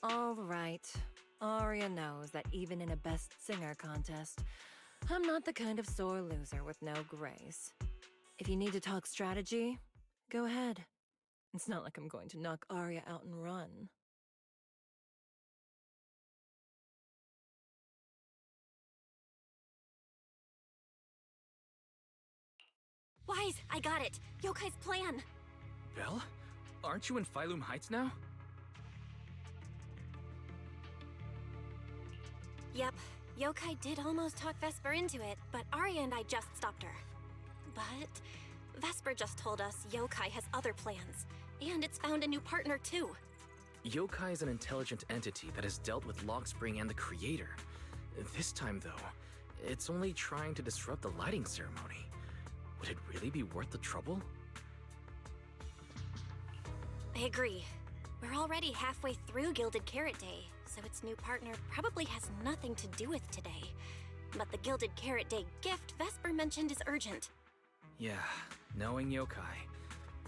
All right. Arya knows that even in a best singer contest, I'm not the kind of sore loser with no grace. If you need to talk strategy, go ahead. It's not like I'm going to knock Arya out and run. Wise, I got it. Yokai's plan. Belle? Aren't you in Phylum Heights now? Yep, yokai did almost talk Vesper into it, but Arya and I just stopped her. But Vesper just told us yokai has other plans, and it's found a new partner too. Yokai is an intelligent entity that has dealt with Logspring and the Creator. This time, though, it's only trying to disrupt the lighting ceremony. Would it really be worth the trouble? I agree. We're already halfway through Gilded Carrot Day, so its new partner probably has nothing to do with today. But the Gilded Carrot Day gift Vesper mentioned is urgent. Yeah, knowing yokai,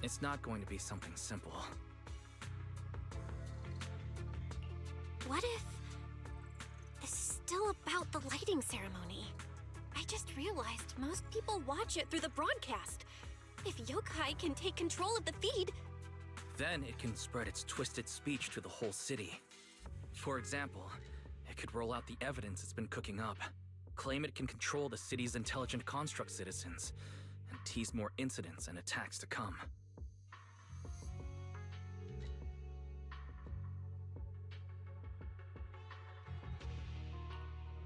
it's not going to be something simple. What if this is still about the lighting ceremony? I just realized most people watch it through the broadcast. If yokai can take control of the feed... Then it can spread its twisted speech to the whole city. For example, it could roll out the evidence it's been cooking up, claim it can control the city's intelligent construct citizens, and tease more incidents and attacks to come.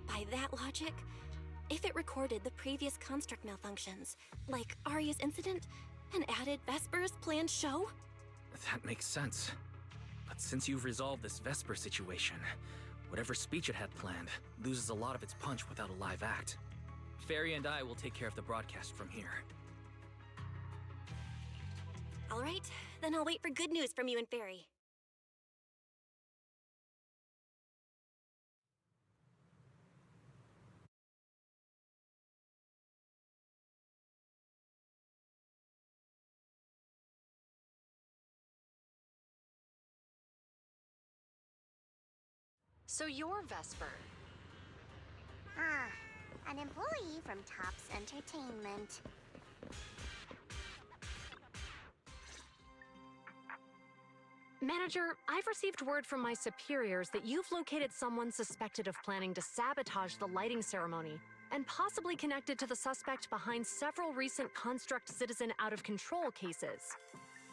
By that logic, if it recorded the previous construct malfunctions, like Arya's incident, and added Vesper's planned show? That makes sense. But since you've resolved this Vesper situation, whatever speech it had planned loses a lot of its punch without a live act. Fairy and I will take care of the broadcast from here. All right, then I'll wait for good news from you and Fairy. So you're Vesper. An employee from Tops Entertainment. Manager, I've received word from my superiors that you've located someone suspected of planning to sabotage the lighting ceremony, and possibly connected to the suspect behind several recent Construct Citizen out-of-control cases.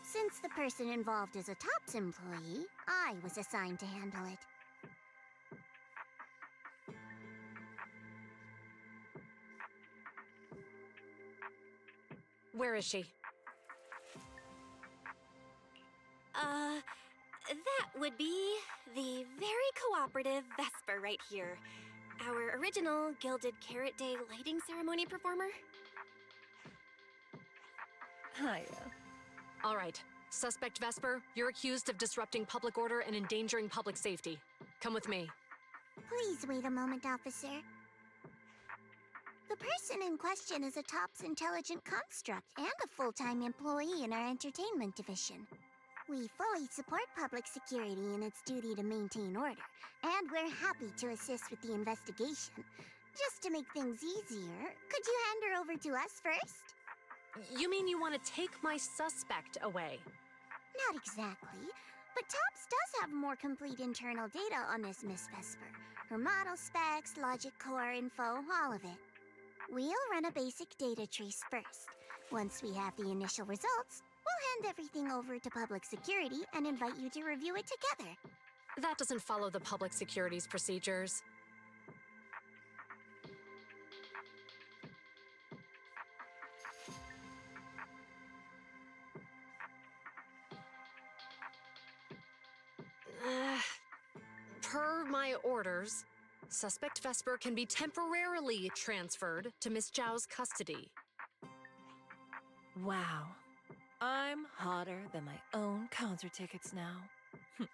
Since the person involved is a Tops employee, I was assigned to handle it. Where is she? That would be the very cooperative Vesper right here. Our original Gilded Carrot Day lighting ceremony performer. Hiya. All right. Suspect Vesper, you're accused of disrupting public order and endangering public safety. Come with me. Please wait a moment, officer. The person in question is a Tops intelligent construct and a full-time employee in our entertainment division. We fully support public security in its duty to maintain order, and we're happy to assist with the investigation. Just to make things easier, could you hand her over to us first? You mean you want to take my suspect away? Not exactly, but Tops does have more complete internal data on this Miss Vesper. Her model specs, logic core info, all of it. We'll run a basic data trace first. Once we have the initial results, we'll hand everything over to public security and invite you to review it together. That doesn't follow the public security's procedures. Per my orders, suspect Vesper can be temporarily transferred to Miss Zhao's custody. Wow. I'm hotter than my own concert tickets now.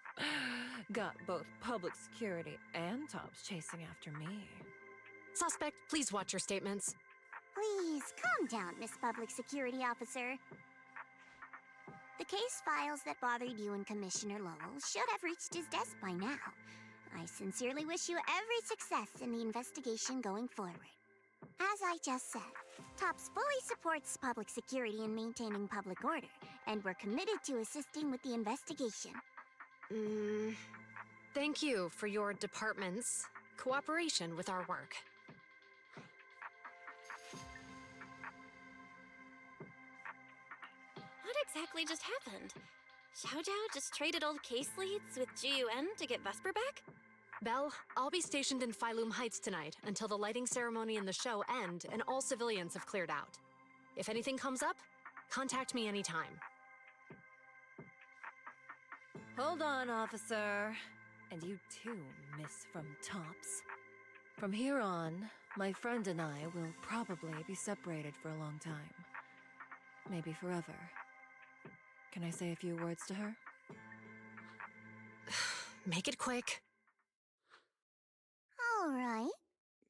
Got both public security and Tops chasing after me. Suspect, please watch your statements. Please, calm down, Miss Public Security Officer. The case files that bothered you and Commissioner Lowell should have reached his desk by now. I sincerely wish you every success in the investigation going forward. As I just said, Tops fully supports public security in maintaining public order, and we're committed to assisting with the investigation. Thank you for your department's cooperation with our work. What exactly just happened? Xiao Zhao just traded old case leads with GUN to get Vesper back? Belle, I'll be stationed in Phylum Heights tonight until the lighting ceremony and the show end and all civilians have cleared out. If anything comes up, contact me anytime. Hold on, officer. And you too, Miss from Tops. From here on, my friend and I will probably be separated for a long time. Maybe forever. Can I say a few words to her? Make it quick. All right.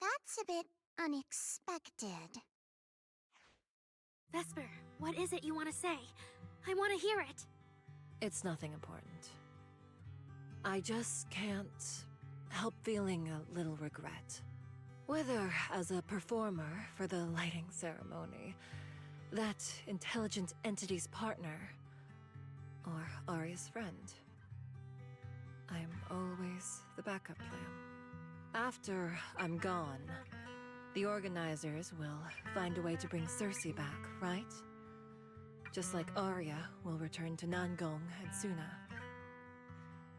That's a bit unexpected. Vesper, what is it you want to say? I want to hear it. It's nothing important. I just can't help feeling a little regret. Whether as a performer for the lighting ceremony, that intelligent entity's partner, or Arya's friend. I'm always the backup plan. After I'm gone, the organizers will find a way to bring Cersei back, right? Just like Arya will return to Nangong and Suna.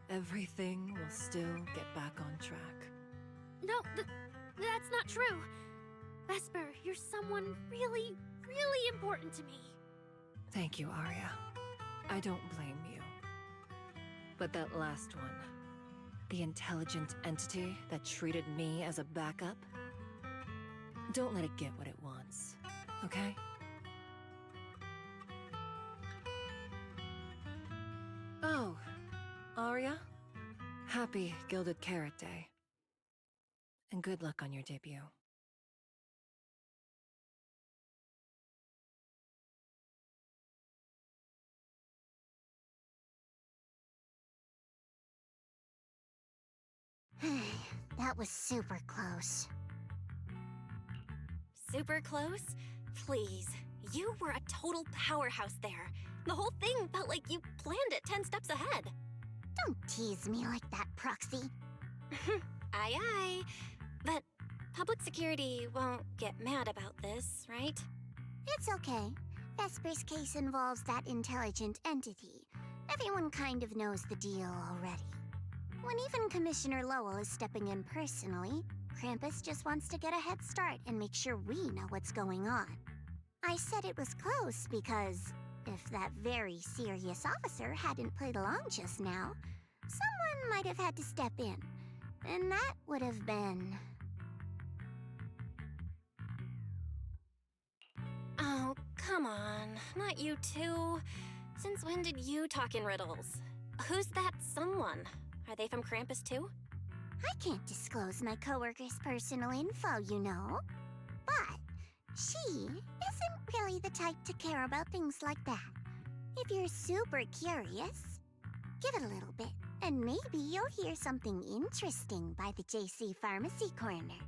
Everything will still get back on track. No, that's not true. Vesper, you're someone really, really important to me. Thank you, Arya. I don't blame you. But that last one, the intelligent entity that treated me as a backup, don't let it get what it wants, okay? Oh, Arya, happy Gilded Carrot Day. And good luck on your debut. That was super close. Super close? Please. You were a total powerhouse there. The whole thing felt like you planned it 10 steps ahead. Don't tease me like that, Proxy. Aye, aye. But public security won't get mad about this, right? It's okay. Vesper's case involves that intelligent entity. Everyone kind of knows the deal already. When even Commissioner Lowell is stepping in personally, Krampus just wants to get a head start and make sure we know what's going on. I said it was close because if that very serious officer hadn't played along just now, someone might have had to step in. And that would have been... Oh, come on. Not you too. Since when did you talk in riddles? Who's that someone? Are they from Krampus too? I can't disclose my coworker's personal info, you know. But she isn't really the type to care about things like that. If you're super curious, give it a little bit, and maybe you'll hear something interesting by the JC Pharmacy Corner.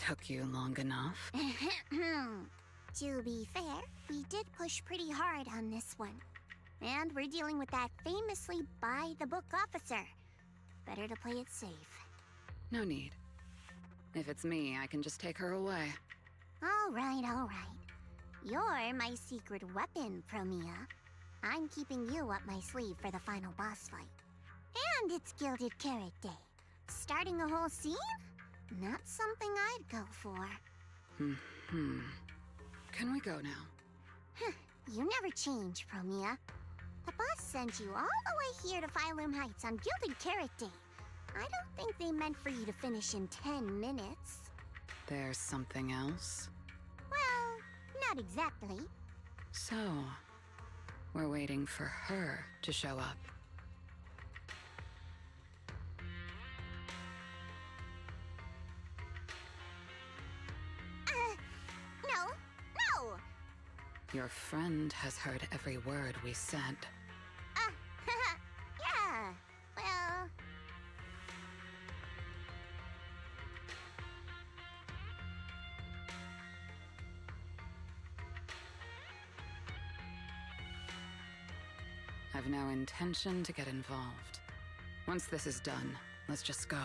Took you long enough. To be fair, we did push pretty hard on this one. And we're dealing with that famously by-the-book officer. Better to play it safe. No need. If it's me, I can just take her away. All right, all right. You're my secret weapon, Promia. I'm keeping you up my sleeve for the final boss fight. And it's Gilded Carrot Day. Starting a whole scene? Not something I'd go for. Can we go now? You never change, Promia. The boss sent you all the way here to Phylum Heights on Gilded Carrot Day. I don't think they meant for you to finish in 10 minutes. There's something else? Well, not exactly. So, we're waiting for her to show up. No! Your friend has heard every word we said. Yeah, well... I've no intention to get involved. Once this is done, let's just go.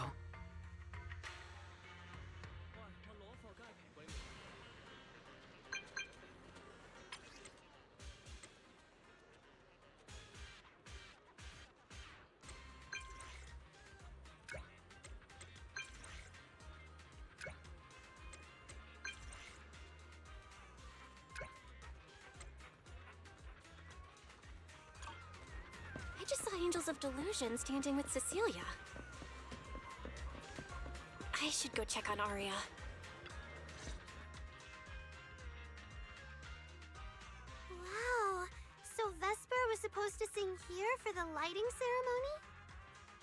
I just saw Angels of Delusion standing with Cecilia. I should go check on Aria. Wow, so Vesper was supposed to sing here for the lighting ceremony?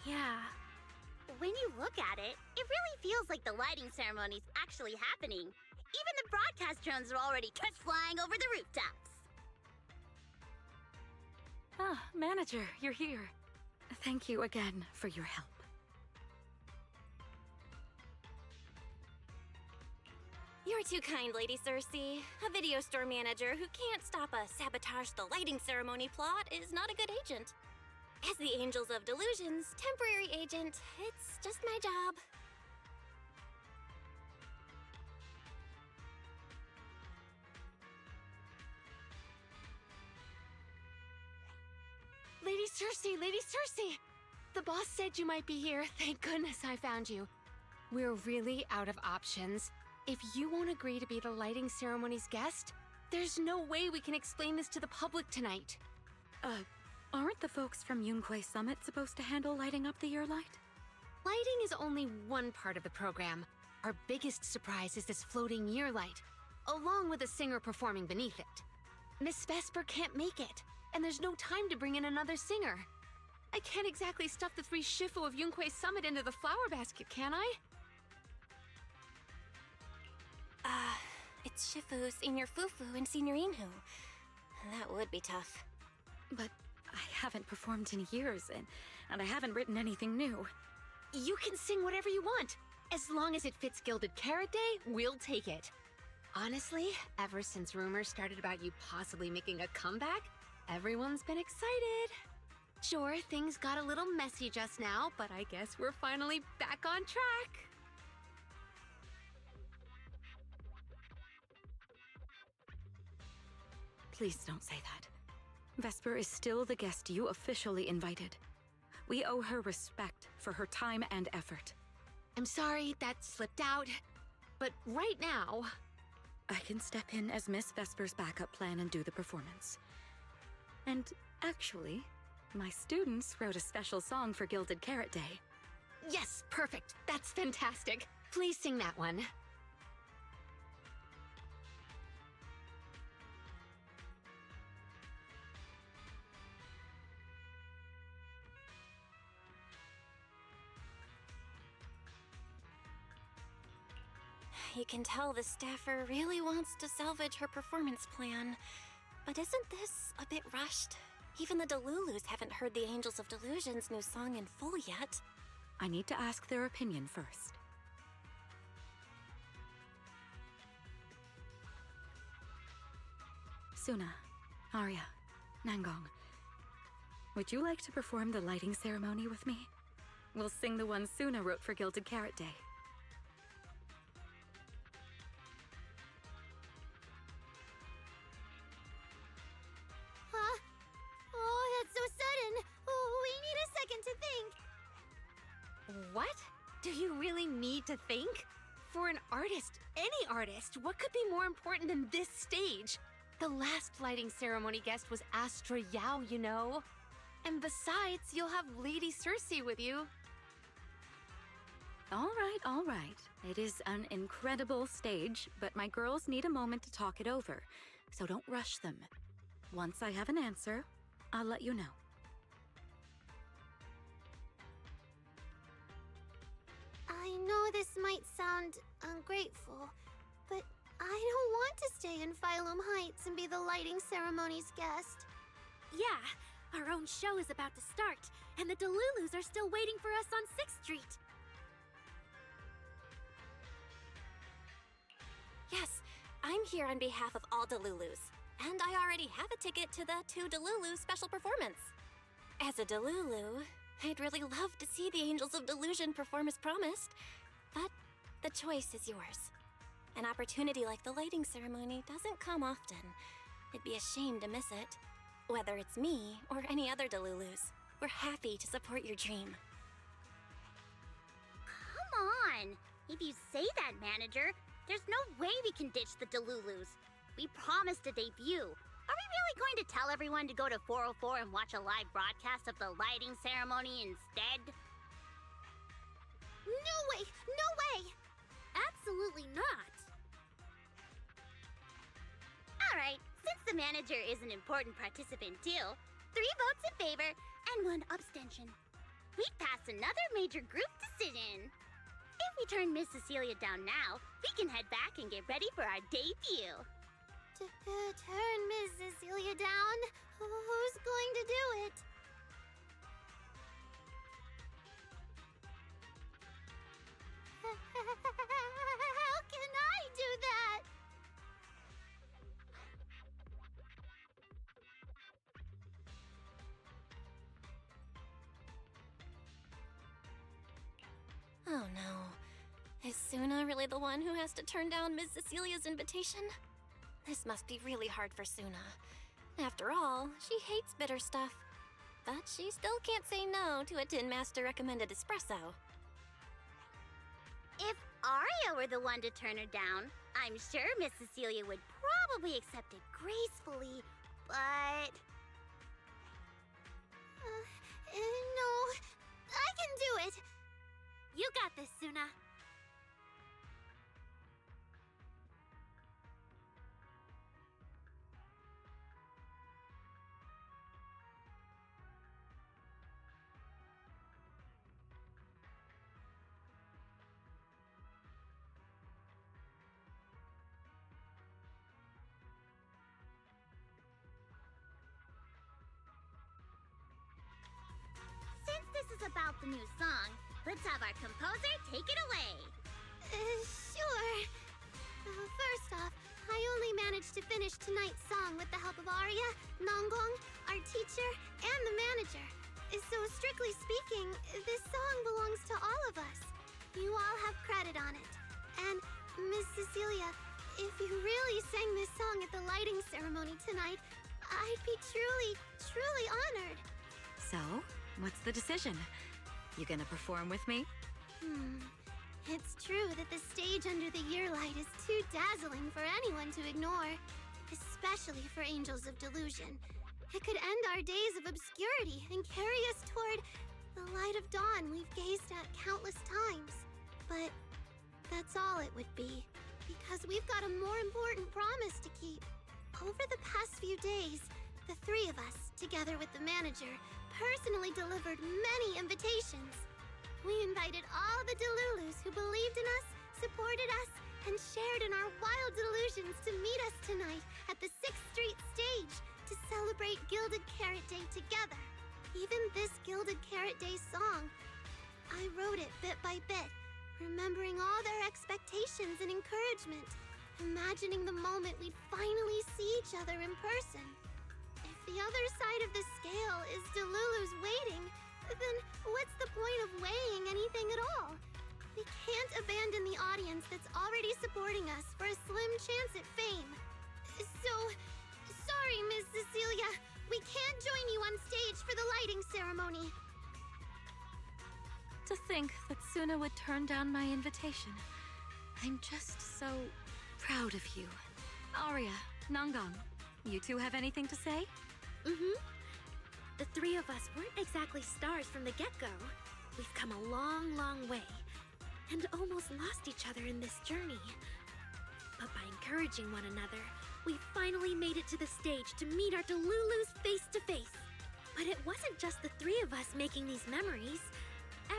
Yeah. When you look at it, it really feels like the lighting ceremony's actually happening. Even the broadcast drones are already test flying over the rooftops. Ah, Manager, you're here. Thank you again for your help. You're too kind, Lady Cersei. A video store manager who can't stop a sabotage the lighting ceremony plot is not a good agent. As the Angels of Delusion's temporary agent, it's just my job. Lady Cersei, Lady Cersei! The boss said you might be here. Thank goodness I found you. We're really out of options. If you won't agree to be the lighting ceremony's guest, there's no way we can explain this to the public tonight. Aren't the folks from Yunquay Summit supposed to handle lighting up the year light? Lighting is only one part of the program. Our biggest surprise is this floating year light, along with a singer performing beneath it. Miss Vesper can't make it, and there's no time to bring in another singer. I can't exactly stuff the 3 Shifu of Yunquay Summit into the flower basket, can I? It's Shifu, Senior Fufu, and Senior Inhu. That would be tough. But I haven't performed in years, and I haven't written anything new. You can sing whatever you want. As long as it fits Gilded Carrot Day, we'll take it. Honestly, ever since rumors started about you possibly making a comeback, everyone's been excited. Sure, things got a little messy just now, but I guess we're finally back on track. Please don't say that. Vesper is still the guest you officially invited. We owe her respect for her time and effort. I'm sorry that slipped out, but right now... I can step in as Miss Vesper's backup plan and do the performance. And actually, my students wrote a special song for Gilded Carrot Day. Yes, perfect. That's fantastic. Please sing that one. You can tell the staffer really wants to salvage her performance plan. But isn't this a bit rushed? Even the Delulus haven't heard the Angels of Delusion's new song in full yet. I need to ask their opinion first. Suna, Arya, Nangong. Would you like to perform the lighting ceremony with me? We'll sing the one Suna wrote for Gilded Carrot Day. Huh? Oh, that's so sudden. Oh, we need a second to think. What? Do you really need to think? For an artist, any artist, what could be more important than this stage? The last lighting ceremony guest was Astra Yao, you know. And besides, you'll have Lady Cersei with you. All right. It is an incredible stage, but my girls need a moment to talk it over, so don't rush them. Once I have an answer, I'll let you know. I know this might sound ungrateful, but I don't want to stay in Phylum Heights and be the lighting ceremony's guest. Yeah, our own show is about to start, and the Delulus are still waiting for us on 6th Street. Yes, I'm here on behalf of all Delulus, and I already have a ticket to the 2 Delulu special performance. As a Delulu, I'd really love to see the Angels of Delusion perform as promised, but the choice is yours. An opportunity like the lighting ceremony doesn't come often. It'd be a shame to miss it. Whether it's me or any other Delulus, we're happy to support your dream. Come on! If you say that, manager, there's no way we can ditch the Delulus. We promised a debut. Are we really going to tell everyone to go to 404 and watch a live broadcast of the lighting ceremony instead? No way! No way! Absolutely not! Alright, since the manager is an important participant too, 3 votes in favor and 1 abstention. We passed another major group decision. If we turn Miss Cecilia down now, we can head back and get ready for our debut. Turn Miss Cecilia down? Who's going to do it? How can I do that? Oh no. Is Suna really the one who has to turn down Miss Cecilia's invitation? This must be really hard for Suna. After all, she hates bitter stuff. But she still can't say no to a Tin Master recommended espresso. If Arya were the one to turn her down, I'm sure Miss Cecilia would probably accept it gracefully, but... No, I can do it. You got this, Suna. Since this is about the new song, let's have our composer take it away. Sure. First off, I only managed to finish tonight's song with the help of Arya, Nangong, our teacher, and the manager. So strictly speaking, this song belongs to all of us. You all have credit on it. And Miss Cecilia, if you really sang this song at the lighting ceremony tonight, I'd be truly, truly honored. So, what's the decision? You gonna perform with me? It's true that the stage under the yearlight is too dazzling for anyone to ignore, especially for Angels of Delusion. It could end our days of obscurity and carry us toward the light of dawn we've gazed at countless times. But that's all it would be, because we've got a more important promise to keep. Over the past few days, the 3 of us, together with the manager, personally delivered many invitations. We invited all the Delulus who believed in us, supported us, and shared in our wild delusions to meet us tonight at the 6th Street stage to celebrate Gilded Carrot Day together. Even this Gilded Carrot Day song, I wrote it bit by bit, remembering all their expectations and encouragement. imagining the moment we'd finally see each other in person. If the other side of the scale is Delulu's waiting, then what's the point of weighing anything at all? We can't abandon the audience that's already supporting us for a slim chance at fame. So, sorry, Miss Cecilia. We can't join you on stage for the lighting ceremony. To think that Suna would turn down my invitation. I'm just so proud of you. Arya, Nangang, you two have anything to say? Mm-hmm. The three of us weren't exactly stars from the get-go. We've come a long, long way, and almost lost each other in this journey. But by encouraging one another, we finally made it to the stage to meet our Delulus face to face. But it wasn't just the three of us making these memories.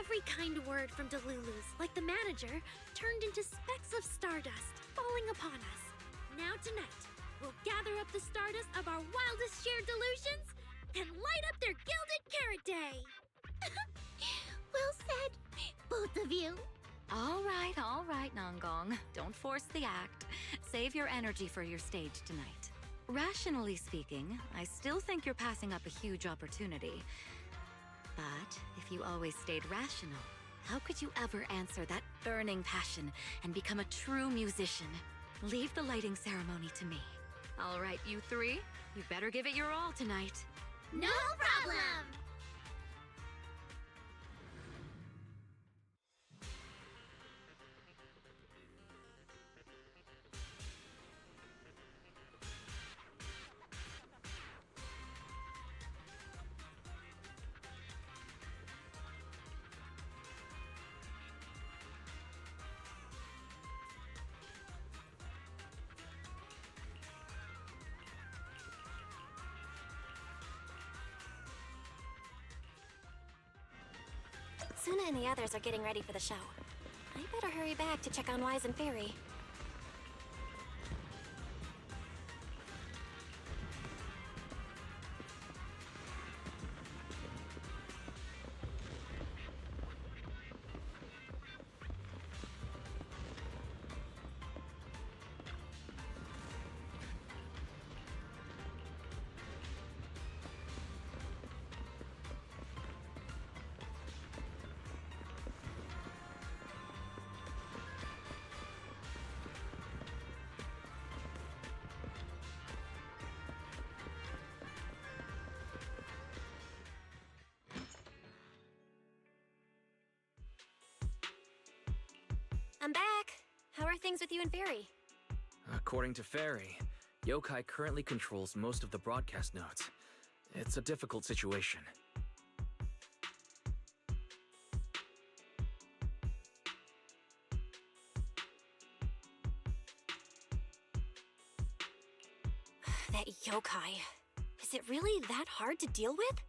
Every kind word from Delulus, like the manager, turned into specks of stardust falling upon us. Now tonight, we'll gather up the stardust of our wildest shared delusions and light up their Gilded Carrot Day! Well said, both of you. All right, Nangang. Don't force the act. Save your energy for your stage tonight. Rationally speaking, I still think you're passing up a huge opportunity. But if you always stayed rational, how could you ever answer that burning passion and become a true musician? Leave the lighting ceremony to me. All right, you three, you better give it your all tonight. No problem! Suna and the others are getting ready for the show. I better hurry back to check on Wise and Fairy. I'm back. How are things with you and Fairy? According to Fairy, Yokai currently controls most of the broadcast nodes. It's a difficult situation. That yokai. Is it really that hard to deal with?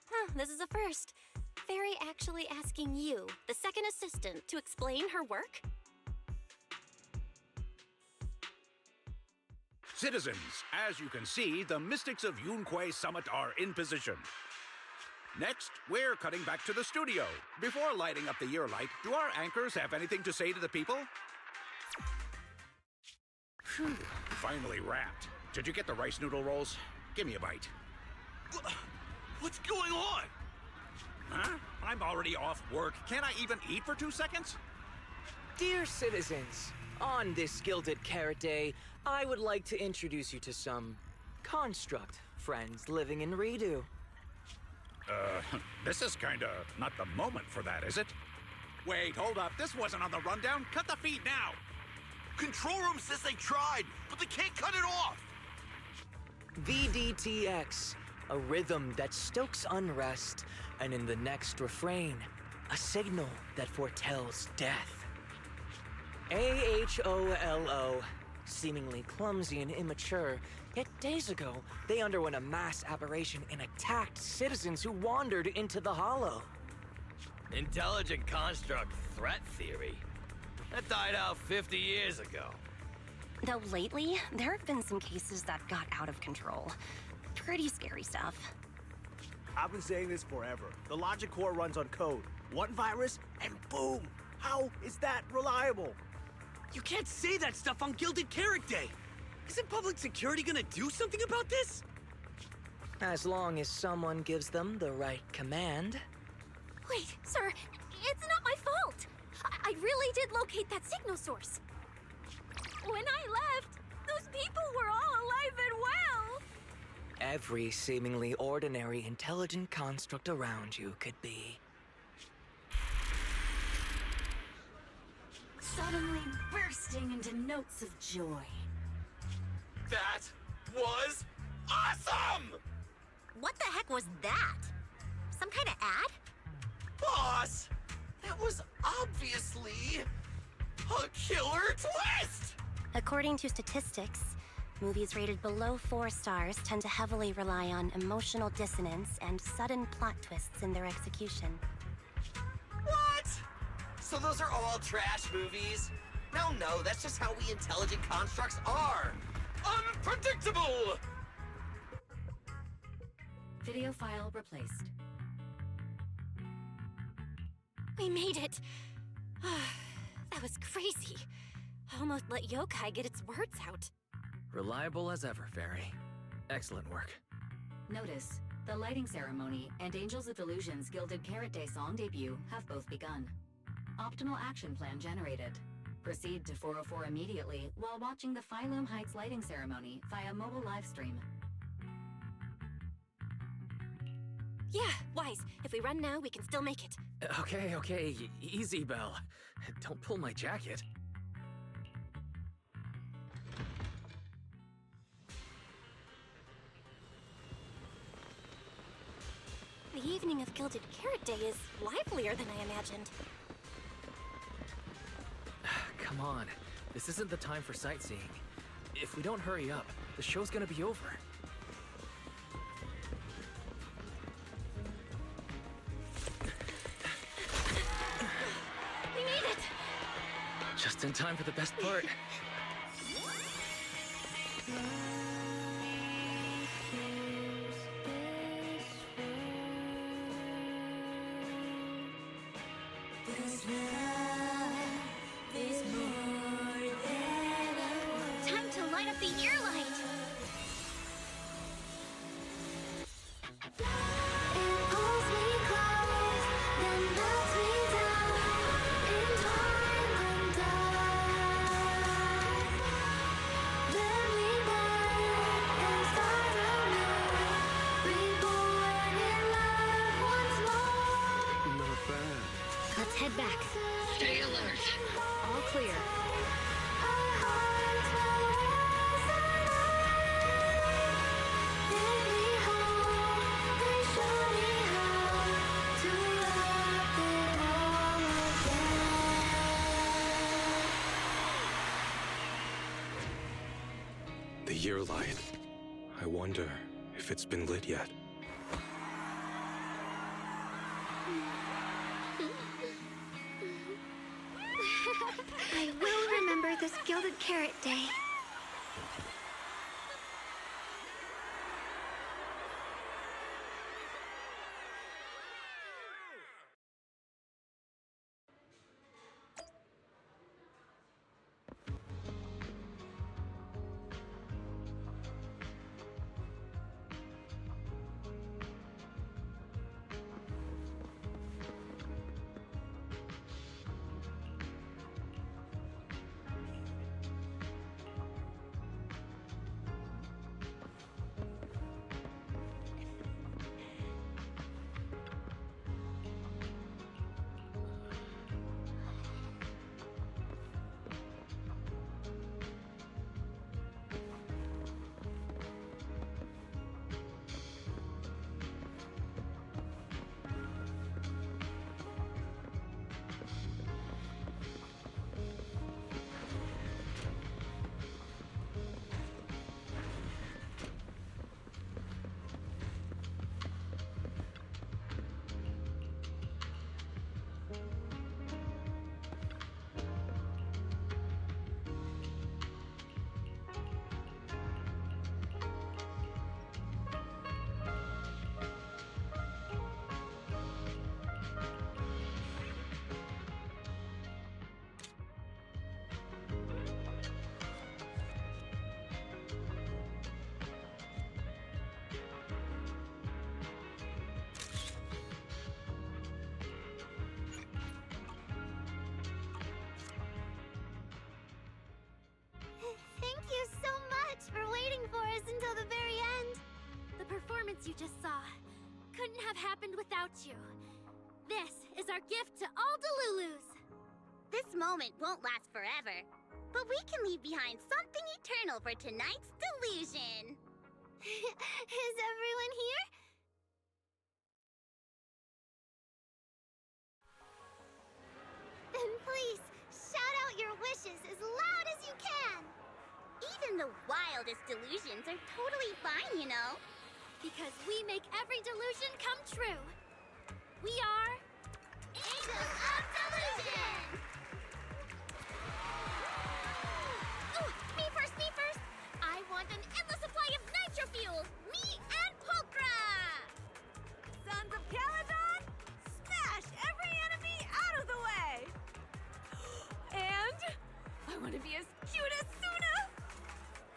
Huh, this is a first. Fairy actually asking you, the second assistant, to explain her work? Citizens, as you can see, the Mystics of Yunquay Summit are in position. Next, we're cutting back to the studio. Before lighting up the year light, do our anchors have anything to say to the people? Phew, finally wrapped. Did you get the rice noodle rolls? Give me a bite. What's going on? Huh? I'm already off work. Can't I even eat for 2 seconds? Dear citizens, on this Gilded Carrot Day, I would like to introduce you to some construct friends living in Redo. This is kinda not the moment for that, is it? Wait, hold up. This wasn't on the rundown. Cut the feed now. Control room says they tried, but they can't cut it off. VDTX, a rhythm that stokes unrest, and in the next refrain, a signal that foretells death. AHOLO, seemingly clumsy and immature, yet days ago, they underwent a mass aberration and attacked citizens who wandered into the Hollow. Intelligent construct threat theory? That died out 50 years ago. Though lately, there have been some cases that got out of control. Pretty scary stuff. I've been saying this forever. The logic core runs on code. One virus, and boom! How is that reliable? You can't say that stuff on Gilded Carrot Day! Isn't public security gonna do something about this? As long as someone gives them the right command. Wait, sir, it's not my fault! I really did locate that signal source. When I left, those people were all alive and well! Every seemingly ordinary intelligent construct around you could be. Suddenly bursting into notes of joy. That was awesome! What the heck was that? Some kind of ad? Boss! That was obviously a killer twist! According to statistics, movies rated below 4 stars tend to heavily rely on emotional dissonance and sudden plot twists in their execution. What? So those are all trash movies? No, that's just how we intelligent constructs are! Unpredictable! Video file replaced. We made it! That was crazy. Almost let yokai get its words out. Reliable as ever, Fairy. Excellent work. Notice, the lighting ceremony and Angels of Illusion's Gilded Carrot Day song debut have both begun. Optimal action plan generated. Proceed to 404 immediately while watching the Phylum Heights lighting ceremony via mobile live stream. Yeah, Wise. If we run now, we can still make it. Okay, easy, Belle. Don't pull my jacket. The evening of Gilded Carrot Day is livelier than I imagined. Come on, this isn't the time for sightseeing. If we don't hurry up, the show's gonna be over. We made it! Just in time for the best part. Time to light up the ear light! Not bad. Let's head back. Stay alert. All clear. The year light. I wonder if it's been lit yet. I will remember this Gilded Carrot Day. you. This is our gift to all Delulus. This moment won't last forever, but we can leave behind something eternal for tonight's delusion. Is everyone here? Then please, shout out your wishes as loud as you can! Even the wildest delusions are totally fine, you know. Because we make every delusion come true. We are... Angels of Delusion! Ooh, me first! I want an endless supply of nitro fuel! Me and Pulchra! Sons of Caledon, smash every enemy out of the way! And I want to be as cute as Suna!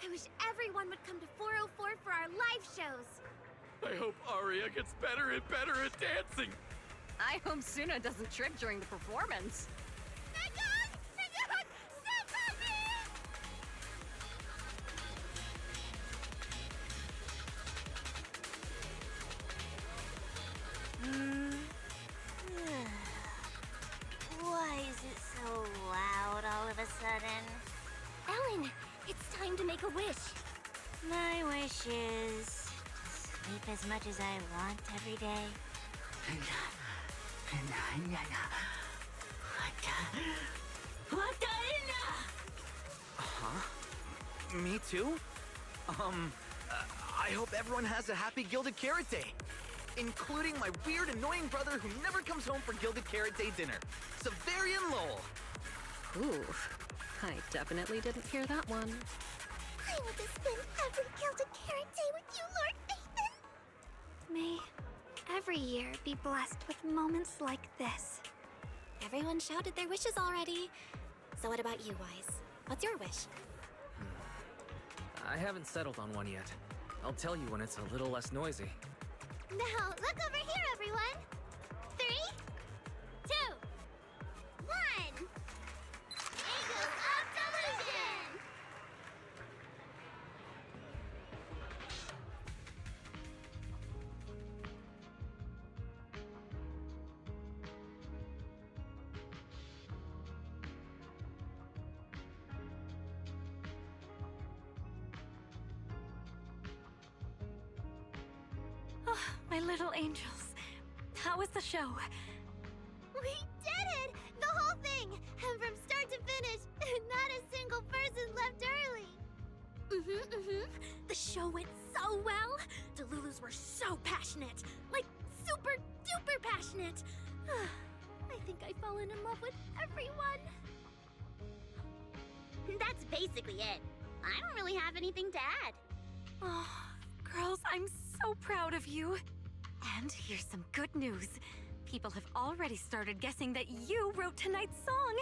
I wish everyone would come to 404 for our live shows. I hope Aria gets better and better at dancing. I hope Suna doesn't trip during the performance. Megan! Stop Why is it so loud all of a sudden? Ellen, it's time to make a wish. My wish is to sleep as much as I want every day. Huh? Me too? I hope everyone has a happy Gilded Carrot Day. Including my weird, annoying brother who never comes home for Gilded Carrot Day dinner, Severian Lowell. Ooh, I definitely didn't hear that one. I want to spend every Gilded Carrot Day with you, Lord Nathan. May every year be blessed with moments like this. Everyone shouted their wishes already. So what about you, Wise? What's your wish? I haven't settled on one yet. I'll tell you when it's a little less noisy. Now, look over here, everyone. 3, 2, 1. Angels of Delusion! Oh, my little angels. How was the show? We did it! The whole thing! And from start to finish, not a single person left early. The show went so well. Delulus were so passionate. Like, super duper passionate. I think I've fallen in love with everyone. That's basically it. I don't really have anything to add. Oh, girls, I'm so proud of you. And here's some good news. People have already started guessing that you wrote tonight's song.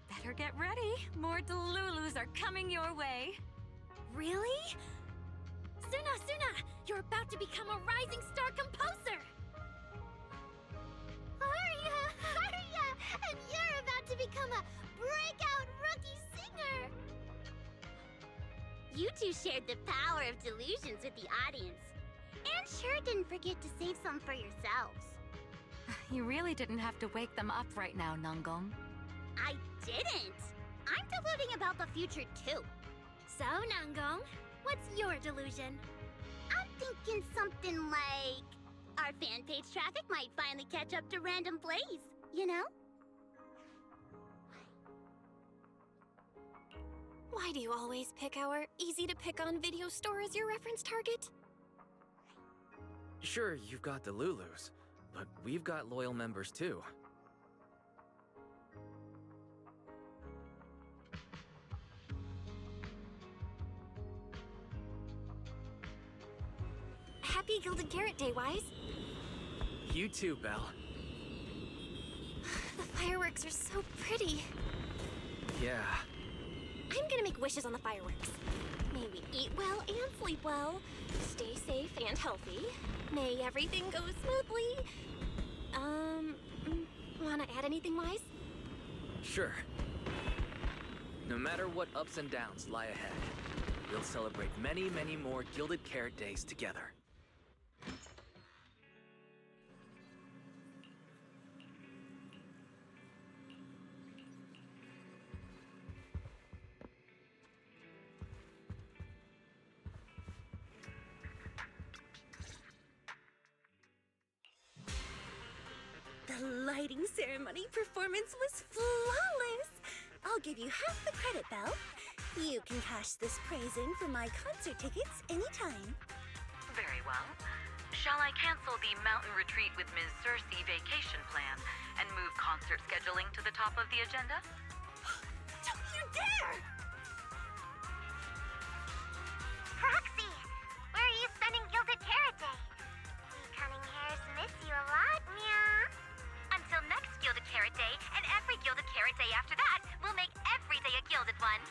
Better get ready. More Delulus are coming your way. Really? Suna, you're about to become a rising star composer! Aria! And you're about to become a breakout rookie singer! You two shared the power of delusions with the audience. And sure didn't forget to save some for yourselves. You really didn't have to wake them up right now, Nangong. I didn't! I'm deluding about the future too. So, Nangong, what's your delusion? I'm thinking something like... our fan page traffic might finally catch up to random plays, you know? Why do you always pick our easy-to-pick-on video store as your reference target? Sure, you've got the Lulus, but we've got loyal members too. Happy Gilded Carrot Day, Wise. You too, Belle. The fireworks are so pretty. Yeah. I'm gonna make wishes on the fireworks. May we eat well and sleep well. Stay safe and healthy. May everything go smoothly. Wanna add anything, Wise? Sure. No matter what ups and downs lie ahead, we'll celebrate many, many more Gilded Carrot Days together. The lighting ceremony performance was flawless! I'll give you half the credit, Belle. You can cash this praise in for my concert tickets anytime. Very well. Shall I cancel the mountain retreat with Ms. Cersei vacation plan and move concert scheduling to the top of the agenda? Don't you dare! Proxy, where are you spending Gilded Carrot Day? We cunning hairs miss you a lot, meow. Until next Gilded Carrot Day, and every Gilded Carrot Day after that, we'll make every day a gilded one.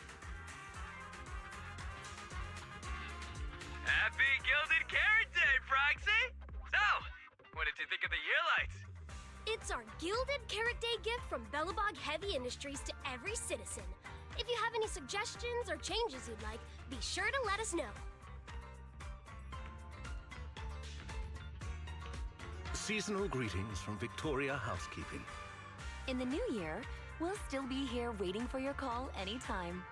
Happy Gilded Carrot Day, Proxy! So, what did you think of the year lights? It's our Gilded Carrot Day gift from Bellabog Heavy Industries to every citizen. If you have any suggestions or changes you'd like, be sure to let us know. Seasonal greetings from Victoria Housekeeping. In the new year, we'll still be here waiting for your call anytime.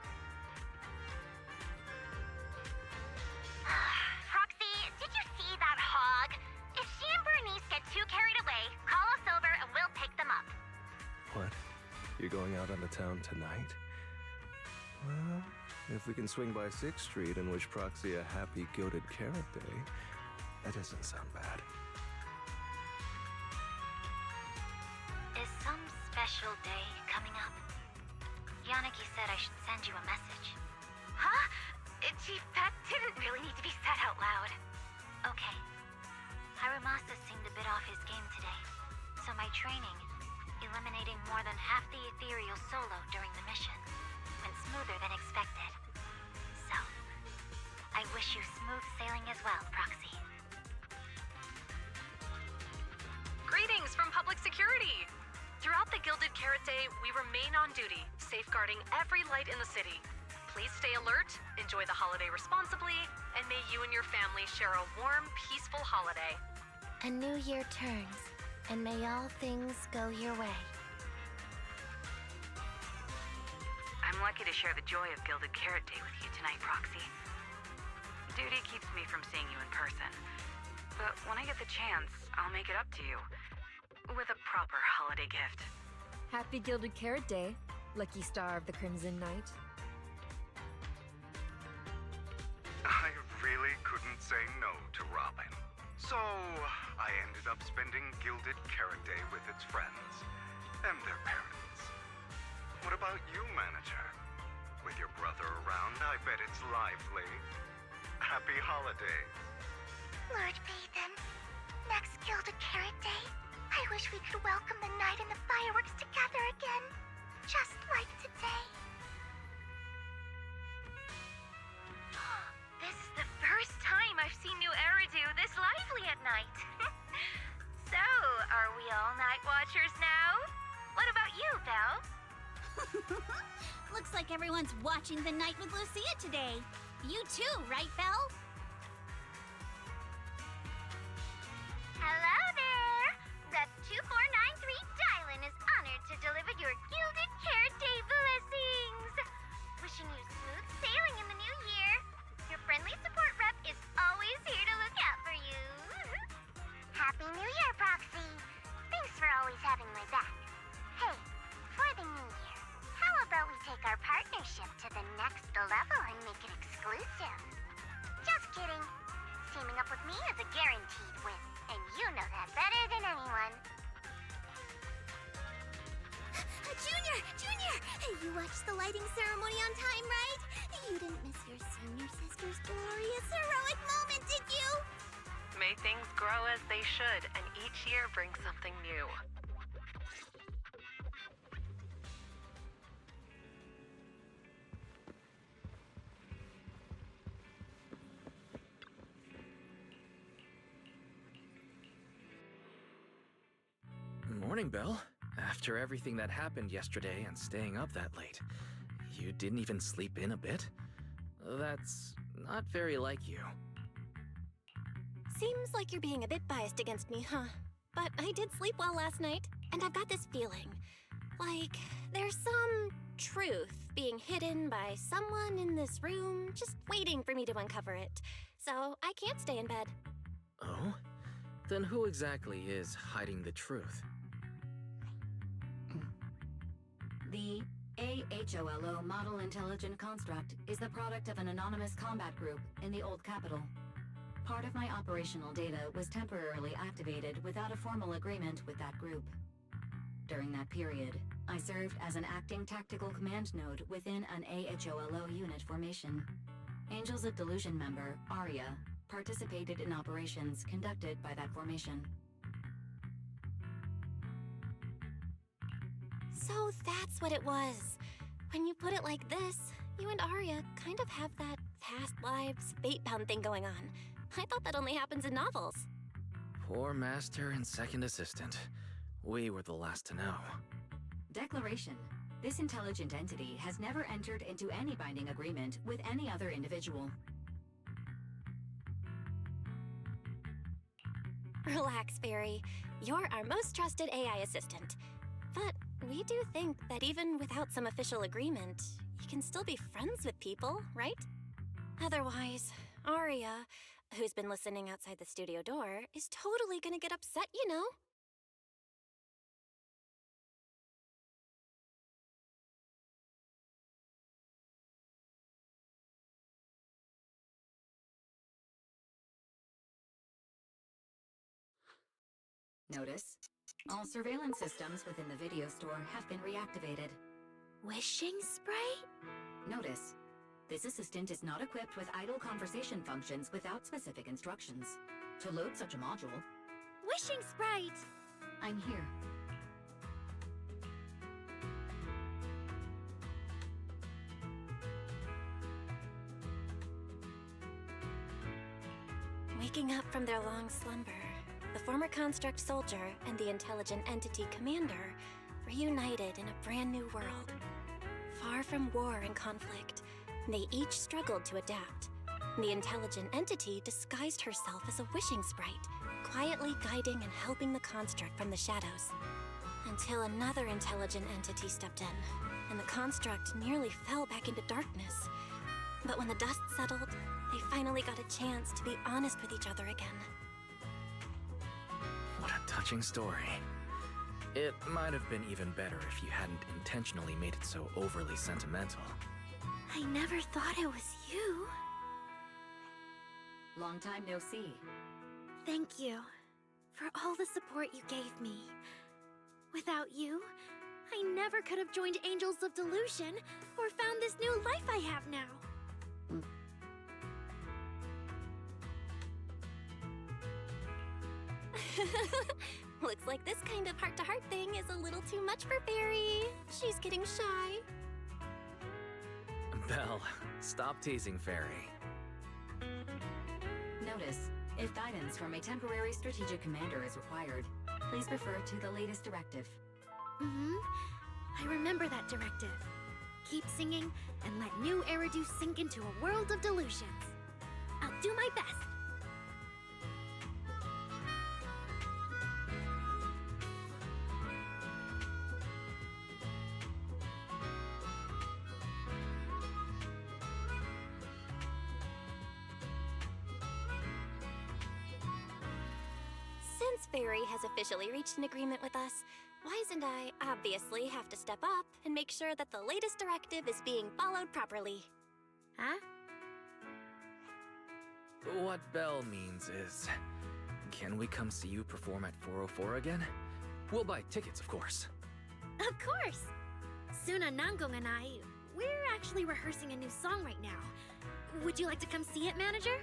Proxy, did you see that hog? If she and Bernice get too carried away, call us over and we'll pick them up. What? You're going out on the town tonight? Well, if we can swing by 6th Street and wish Proxy a happy Gilded Carrot Day, that doesn't sound bad. Is some special day coming up? Yanagi said I should send you a message. Huh? Chief, that didn't really need to be said out loud. Okay. Harumasa seemed a bit off his game today, so my training, eliminating more than half the ethereal solo during the mission, went smoother than expected. So, I wish you smooth sailing as well, Proxy. Greetings from Public Security! Throughout the Gilded Carrot Day, we remain on duty, safeguarding every light in the city. Please stay alert, enjoy the holiday responsibly, and may you and your family share a warm, peaceful holiday. A new year turns, and may all things go your way. I'm lucky to share the joy of Gilded Carrot Day with you tonight, Proxy. Duty keeps me from seeing you in person, but when I get the chance, I'll make it up to you. With a proper holiday gift. Happy Gilded Carrot Day, lucky star of the Crimson Knight. I really couldn't say no to Robin. So, I ended up spending Gilded Carrot Day with its friends and their parents. What about you, Manager? With your brother around, I bet it's lively. Happy holidays. Lord Phaethon, next Gilded Carrot Day, I wish we could welcome the night and the fireworks together again, just like today. This is the first time I've seen new Eridu this lively at night. So, are we all night watchers now? What about you, Belle? Looks like everyone's watching the night with Lucia today. You too, right, Belle? Hello there! The 2493 Dylan is honored to deliver your Gilded Carrot Day blessings! Wishing you smooth sailing in the new year. Your friendly support rep is always here to look out for you. Happy New Year, Proxy! Thanks for always having my back. Hey, for the new year, how about we take our partnership to the next level and make it exclusive? Just kidding. Teaming up with me is a guaranteed win, and you know that better than anyone. Junior! Junior! You watched the lighting ceremony on time, right? You didn't miss your senior sister's glorious heroic moment, did you? May things grow as they should, and each year brings something new. Morning, Belle. After everything that happened yesterday and staying up that late, you didn't even sleep in a bit? That's not very like you. Seems like you're being a bit biased against me, huh? But I did sleep well last night, and I've got this feeling. Like, there's some truth being hidden by someone in this room, just waiting for me to uncover it. So I can't stay in bed. Oh? Then who exactly is hiding the truth? The AHOLO Model Intelligent Construct is the product of an anonymous combat group in the Old Capital. Part of my operational data was temporarily activated without a formal agreement with that group. During that period, I served as an acting tactical command node within an AHOLO unit formation. Angels of Delusion member, Arya, participated in operations conducted by that formation. So that's what it was. When you put it like this, you and Arya kind of have that past lives, fate-bound thing going on. I thought that only happens in novels. Poor master and second assistant. We were the last to know. Declaration. This intelligent entity has never entered into any binding agreement with any other individual. Relax, Fairy. You're our most trusted AI assistant. But we do think that even without some official agreement, you can still be friends with people, right? Otherwise, Arya, who's been listening outside the studio door, is totally gonna get upset, you know? Notice, all surveillance systems within the video store have been reactivated. Wishing spray? Notice, this assistant is not equipped with idle conversation functions without specific instructions. To load such a module, Wishing sprite! I'm here. Waking up from their long slumber, the former construct soldier and the intelligent entity commander reunited in a brand new world. Far from war and conflict, they each struggled to adapt. The intelligent entity disguised herself as a wishing sprite, quietly guiding and helping the construct from the shadows. Until another intelligent entity stepped in, and the construct nearly fell back into darkness. But when the dust settled, they finally got a chance to be honest with each other again. What a touching story. It might have been even better if you hadn't intentionally made it so overly sentimental. I never thought it was you. Long time no see. Thank you for all the support you gave me. Without you, I never could have joined Angels of Delusion or found this new life I have now. Looks like this kind of heart-to-heart thing is a little too much for Fairy. She's getting shy. Belle, stop teasing Fairy. Notice, if guidance from a temporary strategic commander is required, please refer to the latest directive. I remember that directive. Keep singing and let new Eridu sink into a world of delusions. I'll do my best. Since Fairy has officially reached an agreement with us, Wise and I obviously have to step up and make sure that the latest directive is being followed properly. Huh? What Belle means is, can we come see you perform at 404 again? We'll buy tickets, of course. Of course! Suna Nangong and I, we're actually rehearsing a new song right now. Would you like to come see it, manager?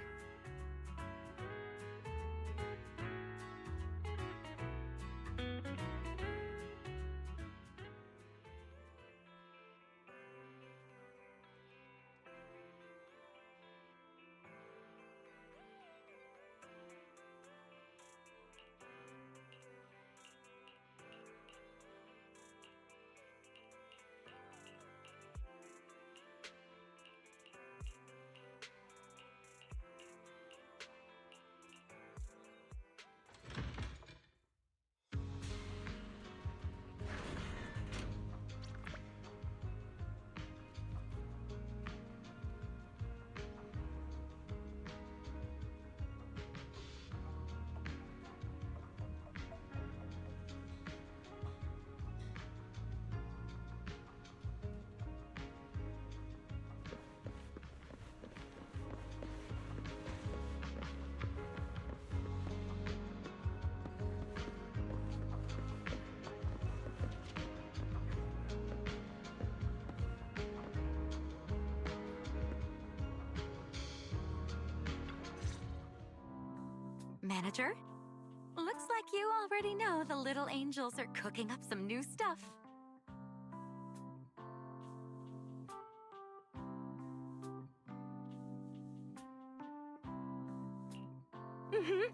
Manager. Looks like you already know the little angels are cooking up some new stuff.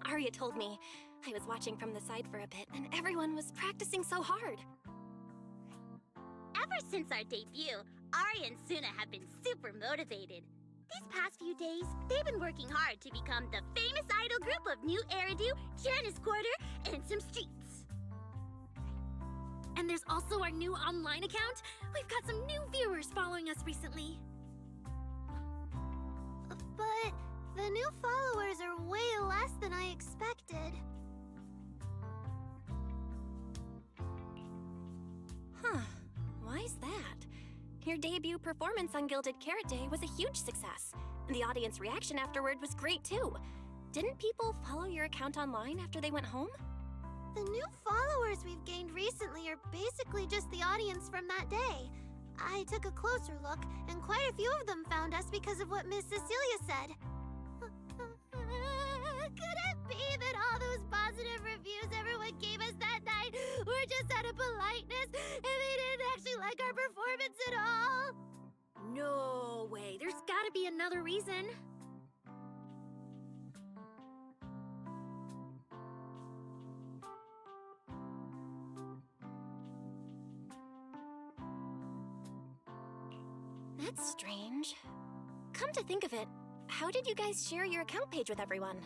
Arya told me. I was watching from the side for a bit, and everyone was practicing so hard. Ever since our debut, Arya and Suna have been super motivated. These past few days, they've been working hard to become the famous idol group of New Eridu, Janice Quarter, and some streets. And there's also our new online account. We've got some new viewers following us recently. But the new followers are way less than I expected. Huh. Why's that? Your debut performance on Gilded Carrot Day was a huge success, and the audience reaction afterward was great too. Didn't people follow your account online after they went home? The new followers we've gained recently are basically just the audience from that day. I took a closer look, and quite a few of them found us because of what Miss Cecilia said. Could it be that all those positive reviews everyone gave us that night were just out of politeness, and they didn't actually like our performance at all? No way. There's gotta be another reason. That's strange. Come to think of it, how did you guys share your account page with everyone?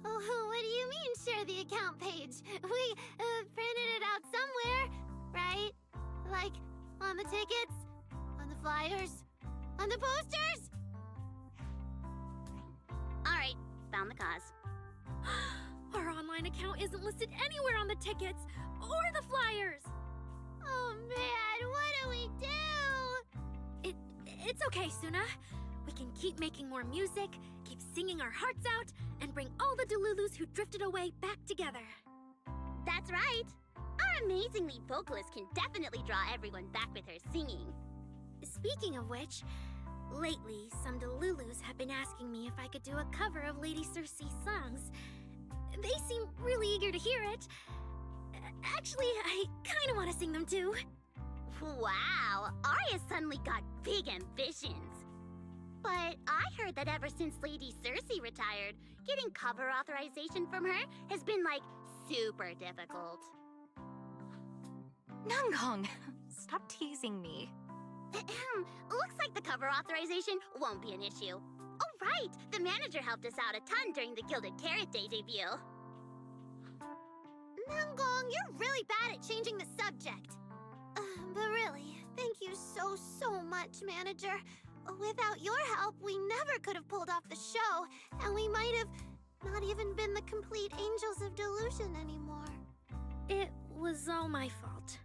What do you mean, share the account page? We printed it out somewhere, right? Like, on the tickets? On the flyers? On the posters? Alright, found the cause. Our online account isn't listed anywhere on the tickets or the flyers. Oh man, what do we do? It's okay, Suna. We can keep making more music, keep singing our hearts out, and bring all the Delulus who drifted away back together. That's right. Our amazingly vocalist can definitely draw everyone back with her singing. Speaking of which, lately some Delulus have been asking me if I could do a cover of Lady Circe's songs. They seem really eager to hear it. Actually, I kind of want to sing them too. Wow, Arya suddenly got big ambitions. But I heard that ever since Lady Circe retired, getting cover authorization from her has been, like, super difficult. Nanggong, stop teasing me. Looks like the cover authorization won't be an issue. Oh, right! The manager helped us out a ton during the Gilded Carrot Day debut. Nanggong, you're really bad at changing the subject. But really, thank you so much, Manager. Without your help, we never could have pulled off the show, and we might have not even been the complete Angels of Delusion anymore. It was all my fault.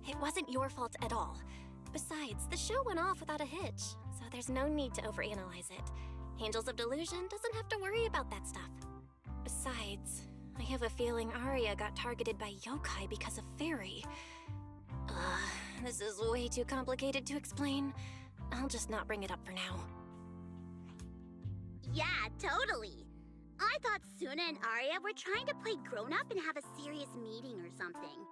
It wasn't your fault at all. Besides, the show went off without a hitch, so there's no need to overanalyze it. Angels of Delusion doesn't have to worry about that stuff. Besides, I have a feeling Arya got targeted by yokai because of Fairy. This is way too complicated to explain. I'll just not bring it up for now. Yeah, totally. I thought Suna and Arya were trying to play grown-up and have a serious meeting or something.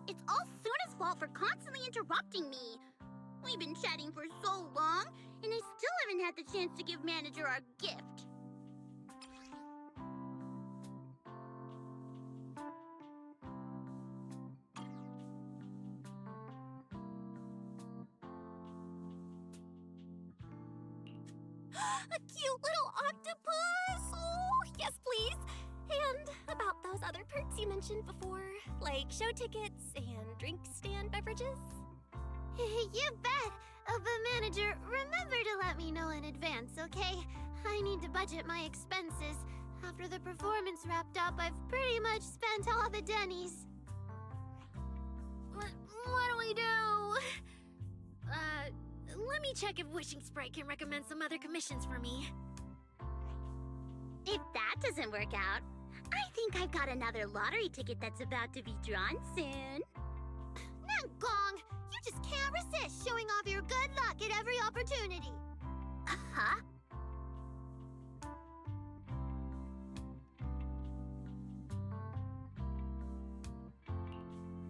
It's all Suna's fault for constantly interrupting me. We've been chatting for so long, and I still haven't had the chance to give Manager our gift. A cute little octopus! Oh, yes, please! And about those other perks you mentioned before, like show tickets and drink stand beverages? You bet! But Manager, remember to let me know in advance, okay? I need to budget my expenses. After the performance wrapped up, I've pretty much spent all the Denny's. What do we do? Let me check if Wishing Sprite can recommend some other commissions for me. If that doesn't work out, I think I've got another lottery ticket that's about to be drawn soon. Gong, you just can't resist showing off your good luck at every opportunity. Huh?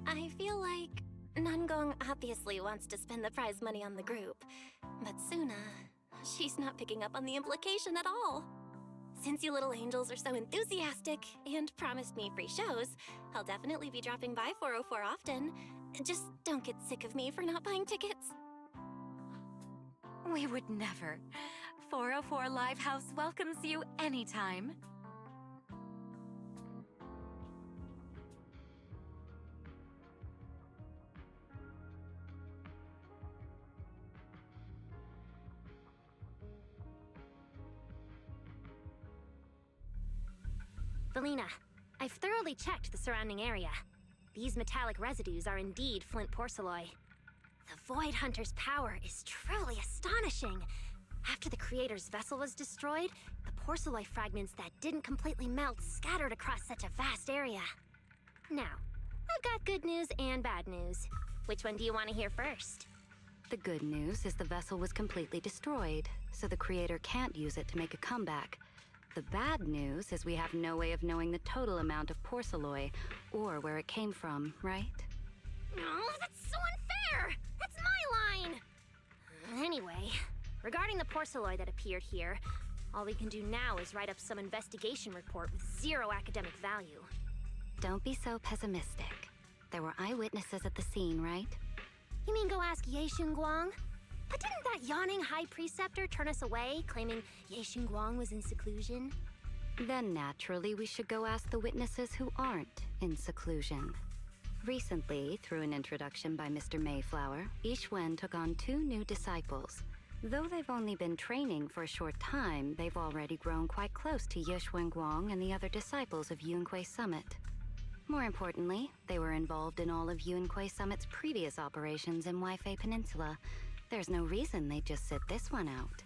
I feel like Nangong obviously wants to spend the prize money on the group, but Suna, she's not picking up on the implication at all. Since you little angels are so enthusiastic and promised me free shows, I'll definitely be dropping by 404 often. Just don't get sick of me for not buying tickets. We would never. 404 Live House welcomes you anytime. Valina, I've thoroughly checked the surrounding area. These metallic residues are indeed flint porcelloi. The Void Hunter's power is truly astonishing. After the Creator's vessel was destroyed, the porcelloi fragments that didn't completely melt scattered across such a vast area. Now, I've got good news and bad news. Which one do you want to hear first? The good news is the vessel was completely destroyed, so the Creator can't use it to make a comeback. The bad news is we have no way of knowing the total amount of porcelloi, or where it came from, right? Oh, that's so unfair! That's my line! Anyway, regarding the porcelloi that appeared here, all we can do now is write up some investigation report with zero academic value. Don't be so pessimistic. There were eyewitnesses at the scene, right? You mean go ask Ye Xinguang? But didn't that yawning high preceptor turn us away, claiming Ye Xinguang was in seclusion? Then naturally we should go ask the witnesses who aren't in seclusion. Recently, through an introduction by Mr. Mayflower, Yixuan took on 2 new disciples. Though they've only been training for a short time, they've already grown quite close to Ye Xuanguang and the other disciples of Yunque Summit. More importantly, they were involved in all of Yunque Summit's previous operations in Waifei Peninsula. There's no reason they'd just sit this one out.